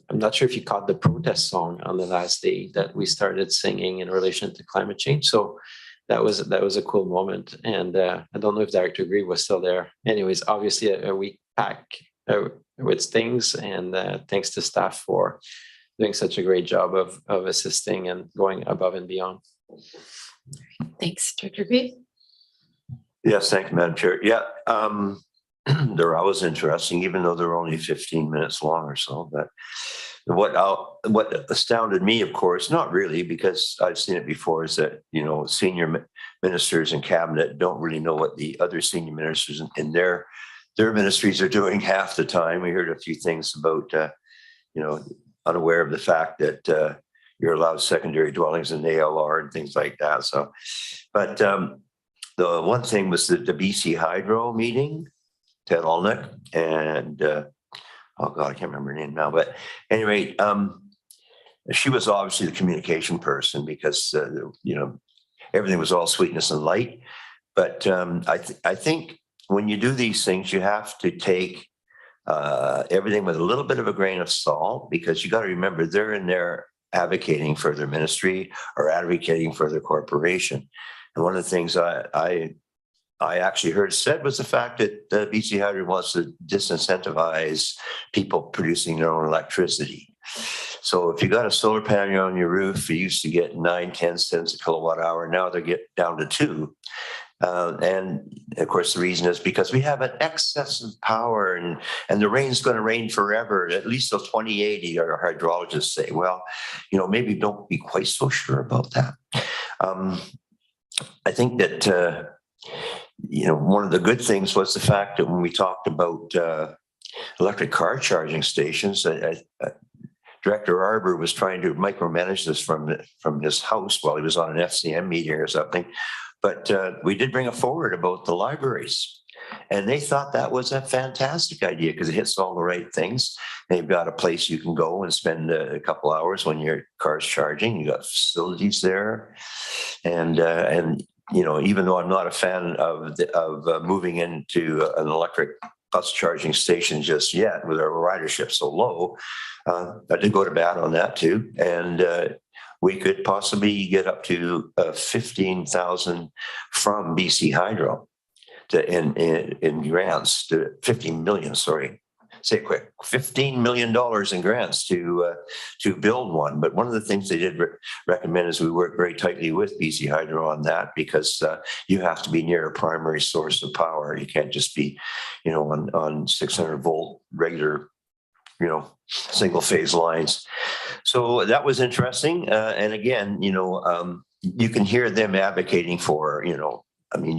I'm not sure if you caught the protest song on the last day that we started singing in relation to climate change. So that was a cool moment. And I don't know if Director Grieve was still there. Anyways, obviously a week back with things, and thanks to staff for doing such a great job of assisting and going above and beyond. Thanks, Director Grieve. Yes, thank you, Madam Chair. Yeah, they're always interesting, even though they're only 15 minutes long or so. But what astounded me, of course, not really, because I've seen it before, is that, you know, senior ministers and cabinet don't really know what the other senior ministers in their ministries are doing half the time. We heard a few things about, you know, unaware of the fact that you're allowed secondary dwellings in ALR and things like that. So, but the one thing was the BC Hydro meeting, Ted Olnick, and oh God, I can't remember her name now. But anyway, she was obviously the communication person, because you know, everything was all sweetness and light. But I think when you do these things, you have to take everything with a little bit of a grain of salt, because you got to remember they're in there advocating for their ministry or advocating for their corporation. And one of the things I actually heard said was the fact that BC Hydro wants to disincentivize people producing their own electricity. So if you got a solar panel on your roof, you used to get 9-10 cents a kilowatt hour. Now they get down to 2. And of course, the reason is because we have an excess of power, and the rain's going to rain forever, at least till 2080, our hydrologists say. Well, you know, maybe don't be quite so sure about that. I think that, you know, one of the good things was the fact that when we talked about electric car charging stations, Director Arbor was trying to micromanage this from his house while he was on an FCM meeting or something. But we did bring it forward about the libraries. And they thought that was a fantastic idea, because it hits all the right things. They've got a place you can go and spend a couple hours when your car's charging. You got facilities there, and you know, even though I'm not a fan of moving into an electric bus charging station just yet, with our ridership so low, I did go to bat on that too, and we could possibly get up to 15,000 from BC Hydro. In grants to 50 million, sorry, say quick, $15 million in grants to build one. But one of the things they did recommend is we work very tightly with BC Hydro on that, because you have to be near a primary source of power. You can't just be, on 600-volt regular, single phase lines. So that was interesting. And again, you can hear them advocating for, you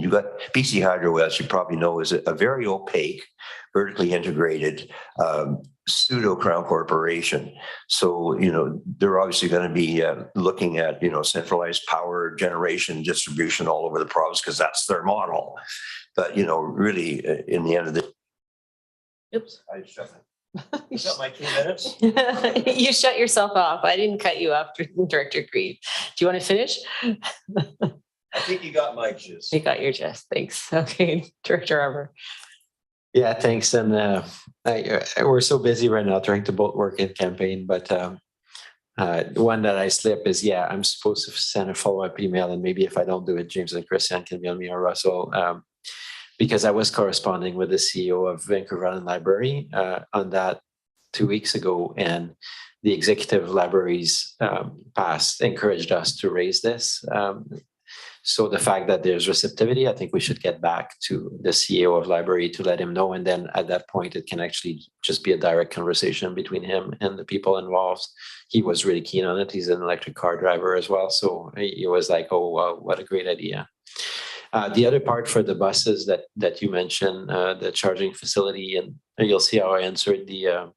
got BC Hydro, as you probably know, is a very opaque, vertically integrated pseudo crown corporation. So, they're obviously going to be looking at, centralized power generation distribution all over the province, because that's their model. But, really, in the end of the Oops. Is that my 2 minutes? You shut yourself off. I didn't cut you off, Director Grieve. Do you want to finish? I think you got my gist. You got your gist. Thanks. Okay, Director Arbor. Yeah, thanks. And we're so busy right now trying to both work in campaign, but one that I slip is, I'm supposed to send a follow-up email, and maybe if I don't do it, James and Christian can mail me, or Russell, because I was corresponding with the CEO of Vancouver Island Library on that 2 weeks ago, and the executive libraries past encouraged us to raise this. So the fact that there's receptivity, I think we should get back to the CEO of library to let him know. And then at that point, it can actually just be a direct conversation between him and the people involved. He was really keen on it. He's an electric car driver as well. So he was like, oh, wow, what a great idea. The other part for the buses that you mentioned, the charging facility, and you'll see how I answered the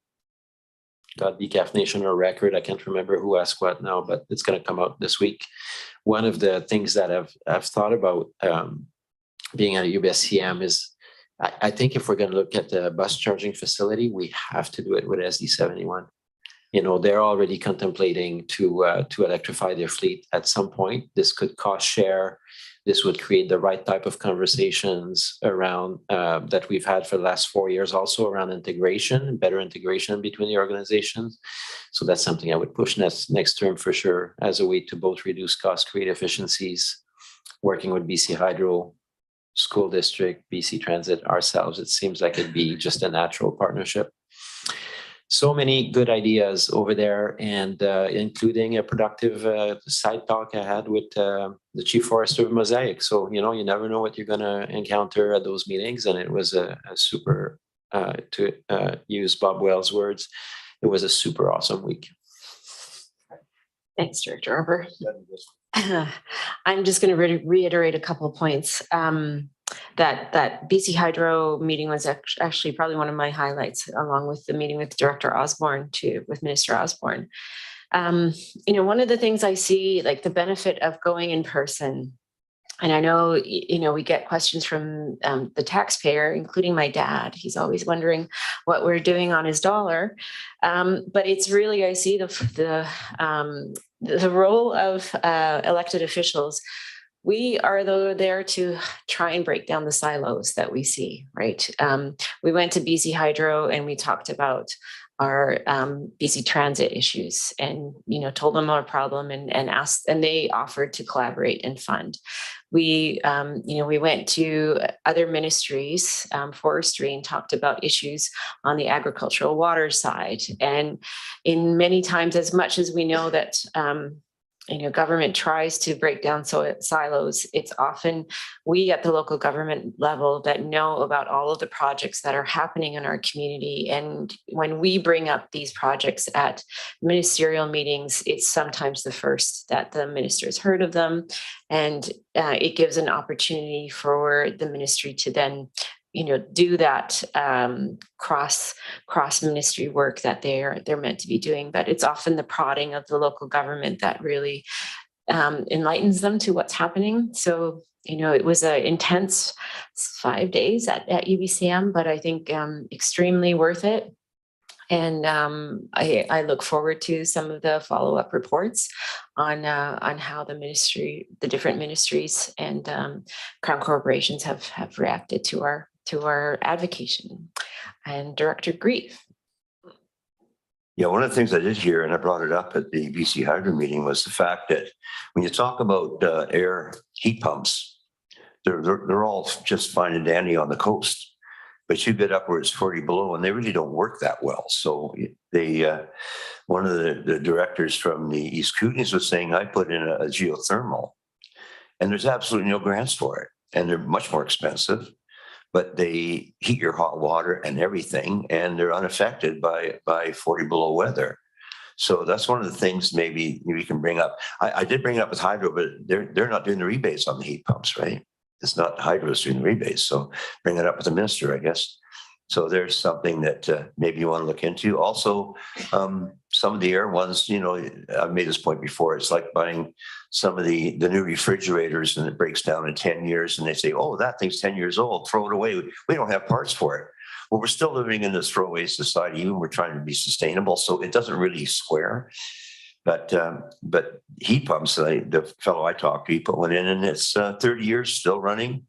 decaffeination or record. I can't remember who asked what now, but it's going to come out this week. One of the things that I've thought about being at a UBSCM is, I think if we're going to look at the bus charging facility, we have to do it with SD71. They're already contemplating to electrify their fleet at some point. This could cost share. This would create the right type of conversations around that we've had for the last 4 years, also around integration, better integration between the organizations. So that's something I would push next term for sure, as a way to both reduce costs, create efficiencies, working with BC Hydro, school district, BC Transit, ourselves. It seems like it'd be just a natural partnership. So many good ideas over there, and including a productive side talk I had with the Chief Forester of Mosaic. So, you never know what you're going to encounter at those meetings. And it was a super, to use Bob Wells' words, it was a super awesome week. Thanks, Director Arbor. I'm just going to reiterate a couple of points. That BC Hydro meeting was actually probably one of my highlights, along with the meeting with Director Osborne with Minister Osborne. One of the things I see, like the benefit of going in person, and I know, we get questions from the taxpayer, including my dad. He's always wondering what we're doing on his dollar. But it's really, I see the role of elected officials. We are there to try and break down the silos that we see, right? We went to BC Hydro and we talked about our BC Transit issues, and told them our problem and asked, and they offered to collaborate and fund. We went to other ministries, forestry, and talked about issues on the agricultural water side. And in many times, as much as we know that government tries to break down silos, it's often we at the local government level that know about all of the projects that are happening in our community. And when we bring up these projects at ministerial meetings, it's sometimes the first that the minister's heard of them. And it gives an opportunity for the ministry to then do that cross ministry work that they're meant to be doing. But it's often the prodding of the local government that really enlightens them to what's happening. So, it was an intense 5 days at UBCM, but I think extremely worth it. And I look forward to some of the follow-up reports on how the different ministries and crown corporations have reacted to our advocation. And Director Grieve. Yeah, one of the things I did hear, and I brought it up at the BC Hydro meeting, was the fact that when you talk about air heat pumps, they're all just fine and dandy on the coast. but you get upwards 40 below and they really don't work that well. So they, one of the directors from the East Kootenays was saying, I put in a geothermal and there's absolutely no grants for it. And they're much more expensive, but they heat your hot water and everything, and they're unaffected by 40 below weather. So that's one of the things maybe we can bring up. I did bring it up with hydro, but they're not doing the rebates on the heat pumps, right? It's not hydro's doing the rebates. So bring it up with the minister, I guess. So there's something that maybe you want to look into. Also, some of the air ones, you know, I've made this point before. It's like buying some of the new refrigerators and it breaks down in 10 years and they say, oh, that thing's 10 years old, throw it away. We don't have parts for it. Well, we're still living in this throwaway society, even we're trying to be sustainable. So it doesn't really square. But heat pumps, the fellow I talked to, he put one in and it's 30 years still running.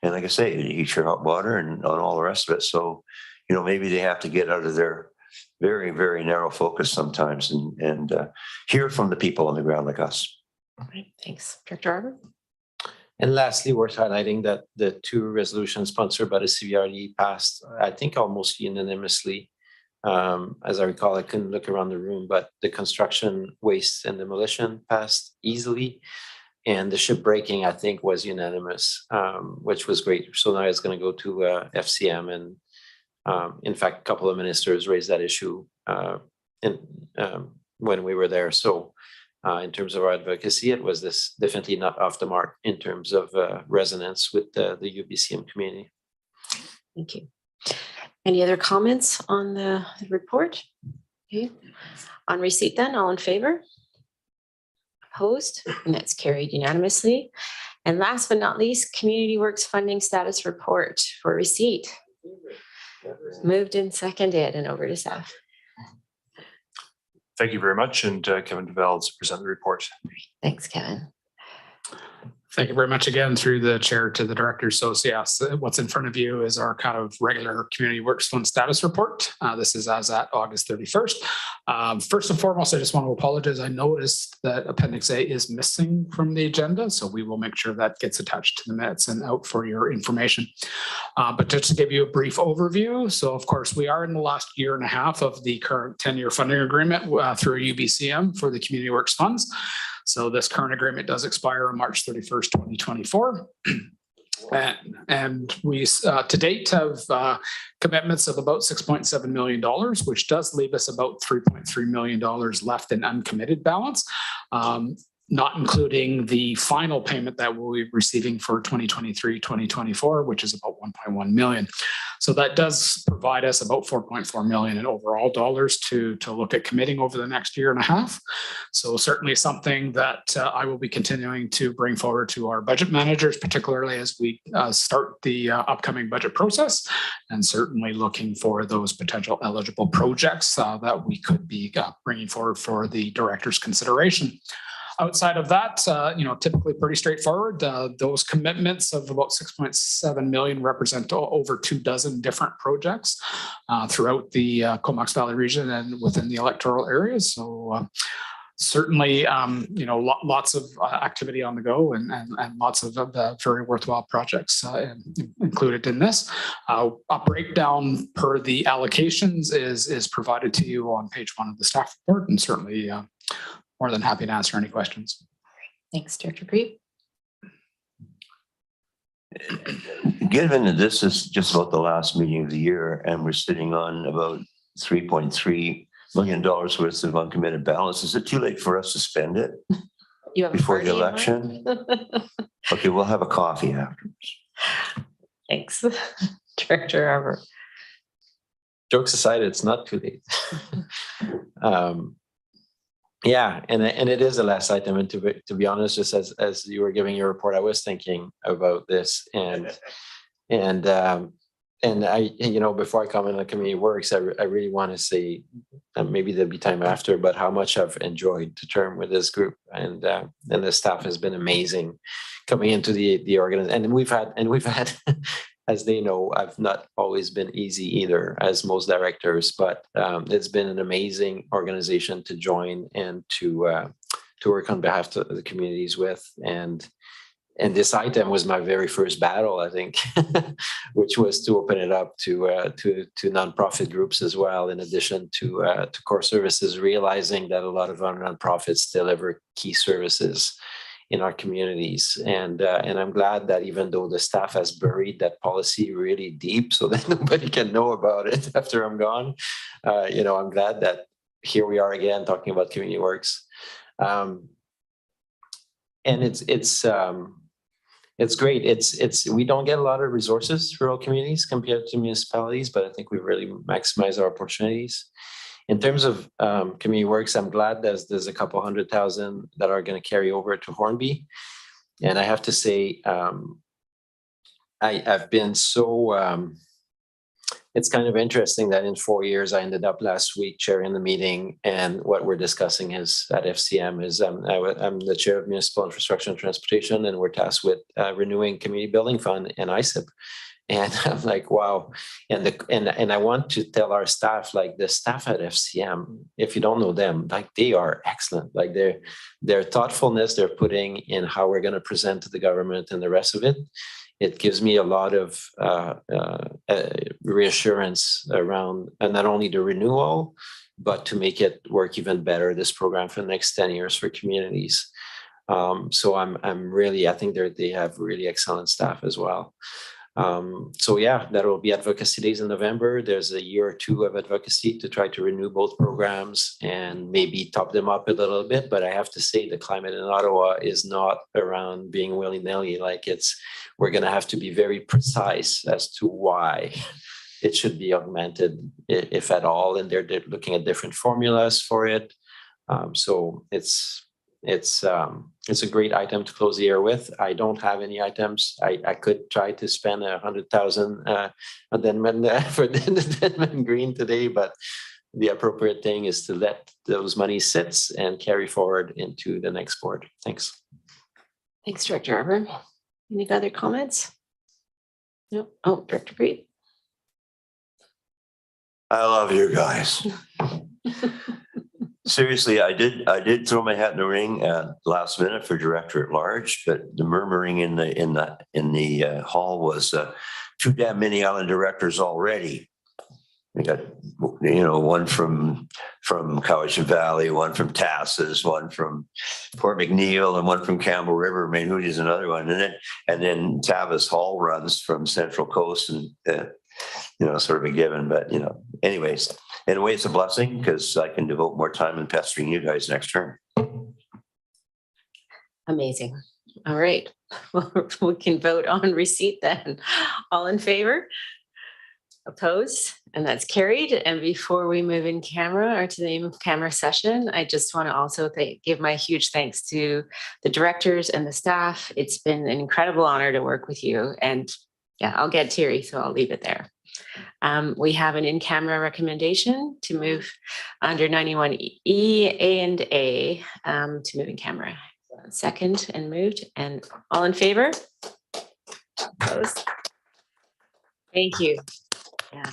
And like I say, it heats your hot water and on all the rest of it. So, you know, maybe they have to get out of their very, very narrow focus sometimes and hear from the people on the ground like us. All right, thanks. Director Arbor? And lastly, worth highlighting that the 2 resolutions sponsored by the CVRD passed, I think, almost unanimously. As I recall, I couldn't look around the room, but the construction, waste, and demolition passed easily. And the ship breaking, I think, was unanimous, which was great. So now it's going to go to FCM. And in fact, a couple of ministers raised that issue when we were there. So in terms of our advocacy, it was this definitely not off the mark in terms of resonance with the UBCM community. Thank you. Any other comments on the report? Okay. On receipt then, all in favor? Opposed? And that's carried unanimously. And last but not least, Community Works Funding Status Report for receipt. Moved and seconded and over to staff. Thank you very much. And Kevin DeVal to present the report. Thanks, Kevin. Thank you very much again through the chair to the directors. So yes, what's in front of you is our kind of regular Community Works Fund status report. This is as at August 31st. First and foremost, I just want to apologize. I noticed that Appendix A is missing from the agenda, so we will make sure that gets attached to the minutes and out for your information. But just to give you a brief overview, so of course, we are in the last year and a half of the current 10-year funding agreement through UBCM for the Community Works Funds. So this current agreement does expire on March 31st, 2024. And we to date have commitments of about $6.7 million, which does leave us about $3.3 million left in uncommitted balance, not including the final payment that we'll be receiving for 2023-2024, which is about $1.1 million. So that does provide us about $4.4 million in overall dollars to look at committing over the next year and a half. So certainly something that I will be continuing to bring forward to our budget managers, particularly as we start the upcoming budget process, and certainly looking for those potential eligible projects that we could be bringing forward for the director's consideration. Outside of that, typically pretty straightforward. Those commitments of about $6.7 million represent over 24 different projects throughout the Comox Valley region and within the electoral areas. So certainly, lots of activity on the go and lots of very worthwhile projects included in this. A breakdown per the allocations is provided to you on page 1 of the staff report, and certainly more than happy to answer any questions. Thanks, Director Grebe. Given that this is just about the last meeting of the year and we're sitting on about $3.3 million worth of uncommitted balance, is it too late for us to spend it before the election? Okay, we'll have a coffee afterwards. Thanks, Director Arbor. Jokes aside, it's not too late. Yeah, and it is the last item. And to be honest, just as you were giving your report, I was thinking about this, and I, before I comment on Community Works, I really want to say, maybe there'll be time after, but how much I've enjoyed the term with this group, and the staff has been amazing coming into the organization, and we've had. As they know, I've not always been easy either, as most directors, but it's been an amazing organization to join and to work on behalf of the communities with. And and this item was my very first battle, I think, which was to open it up to nonprofit groups as well, in addition to core services, realizing that a lot of our nonprofits deliver key services in our communities. And I'm glad that even though the staff has buried that policy really deep so that nobody can know about it after I'm gone, I'm glad that here we are again talking about community works. And it's great. We don't get a lot of resources, rural communities compared to municipalities, but I think we really maximize our opportunities. In terms of community works, I'm glad there's a couple 100,000 that are going to carry over to Hornby. And I have to say, I've been so, it's kind of interesting that in 4 years, I ended up last week chairing the meeting, and what we're discussing is at FCM is I'm the chair of Municipal Infrastructure and Transportation, and we're tasked with renewing Community Building Fund and ISIP. And I'm like, wow. And I want to tell our staff, like the staff at FCM, if you don't know them, like they are excellent. Like their thoughtfulness they're putting in how we're going to present to the government and the rest of it. It gives me a lot of reassurance around not only the renewal, but to make it work even better, this program for the next 10 years for communities. So I think they have really excellent staff as well. So yeah, that will be advocacy days in November. There's a year or two of advocacy to try to renew both programs and maybe top them up a little bit. But I have to say the climate in Ottawa is not around being willy-nilly. Like we're going to have to be very precise as to why it should be augmented, if at all. And they're looking at different formulas for it. So it's a great item to close the year with. I don't have any items. I could try to spend 100,000 for Denman Green today, but the appropriate thing is to let those monies sit and carry forward into the next board. Thanks. Thanks, Director Arbor. Any other comments? No. Oh, Director Breed. I love you guys. Seriously, I did throw my hat in the ring last minute for Director at Large, but the murmuring in the hall was too damn many island directors already. We got one from Cowichan Valley, one from Tasses, one from Port McNeil, and one from Campbell River. Maynooth is another one, and then Tavis Hall runs from Central Coast, and sort of a given. But anyways, in a way, it's a blessing because I can devote more time in pestering you guys next term. Amazing. All right, we can vote on receipt then. All in favor? Opposed? And that's carried. And before we move in camera or to the in-camera session, I just want to also give my huge thanks to the directors and the staff. It's been an incredible honor to work with you. And yeah, I'll get teary, so I'll leave it there. We have an in-camera recommendation to move under 91E, A and A to move in camera. Second and moved. And all in favor? Opposed? Thank you. Yeah.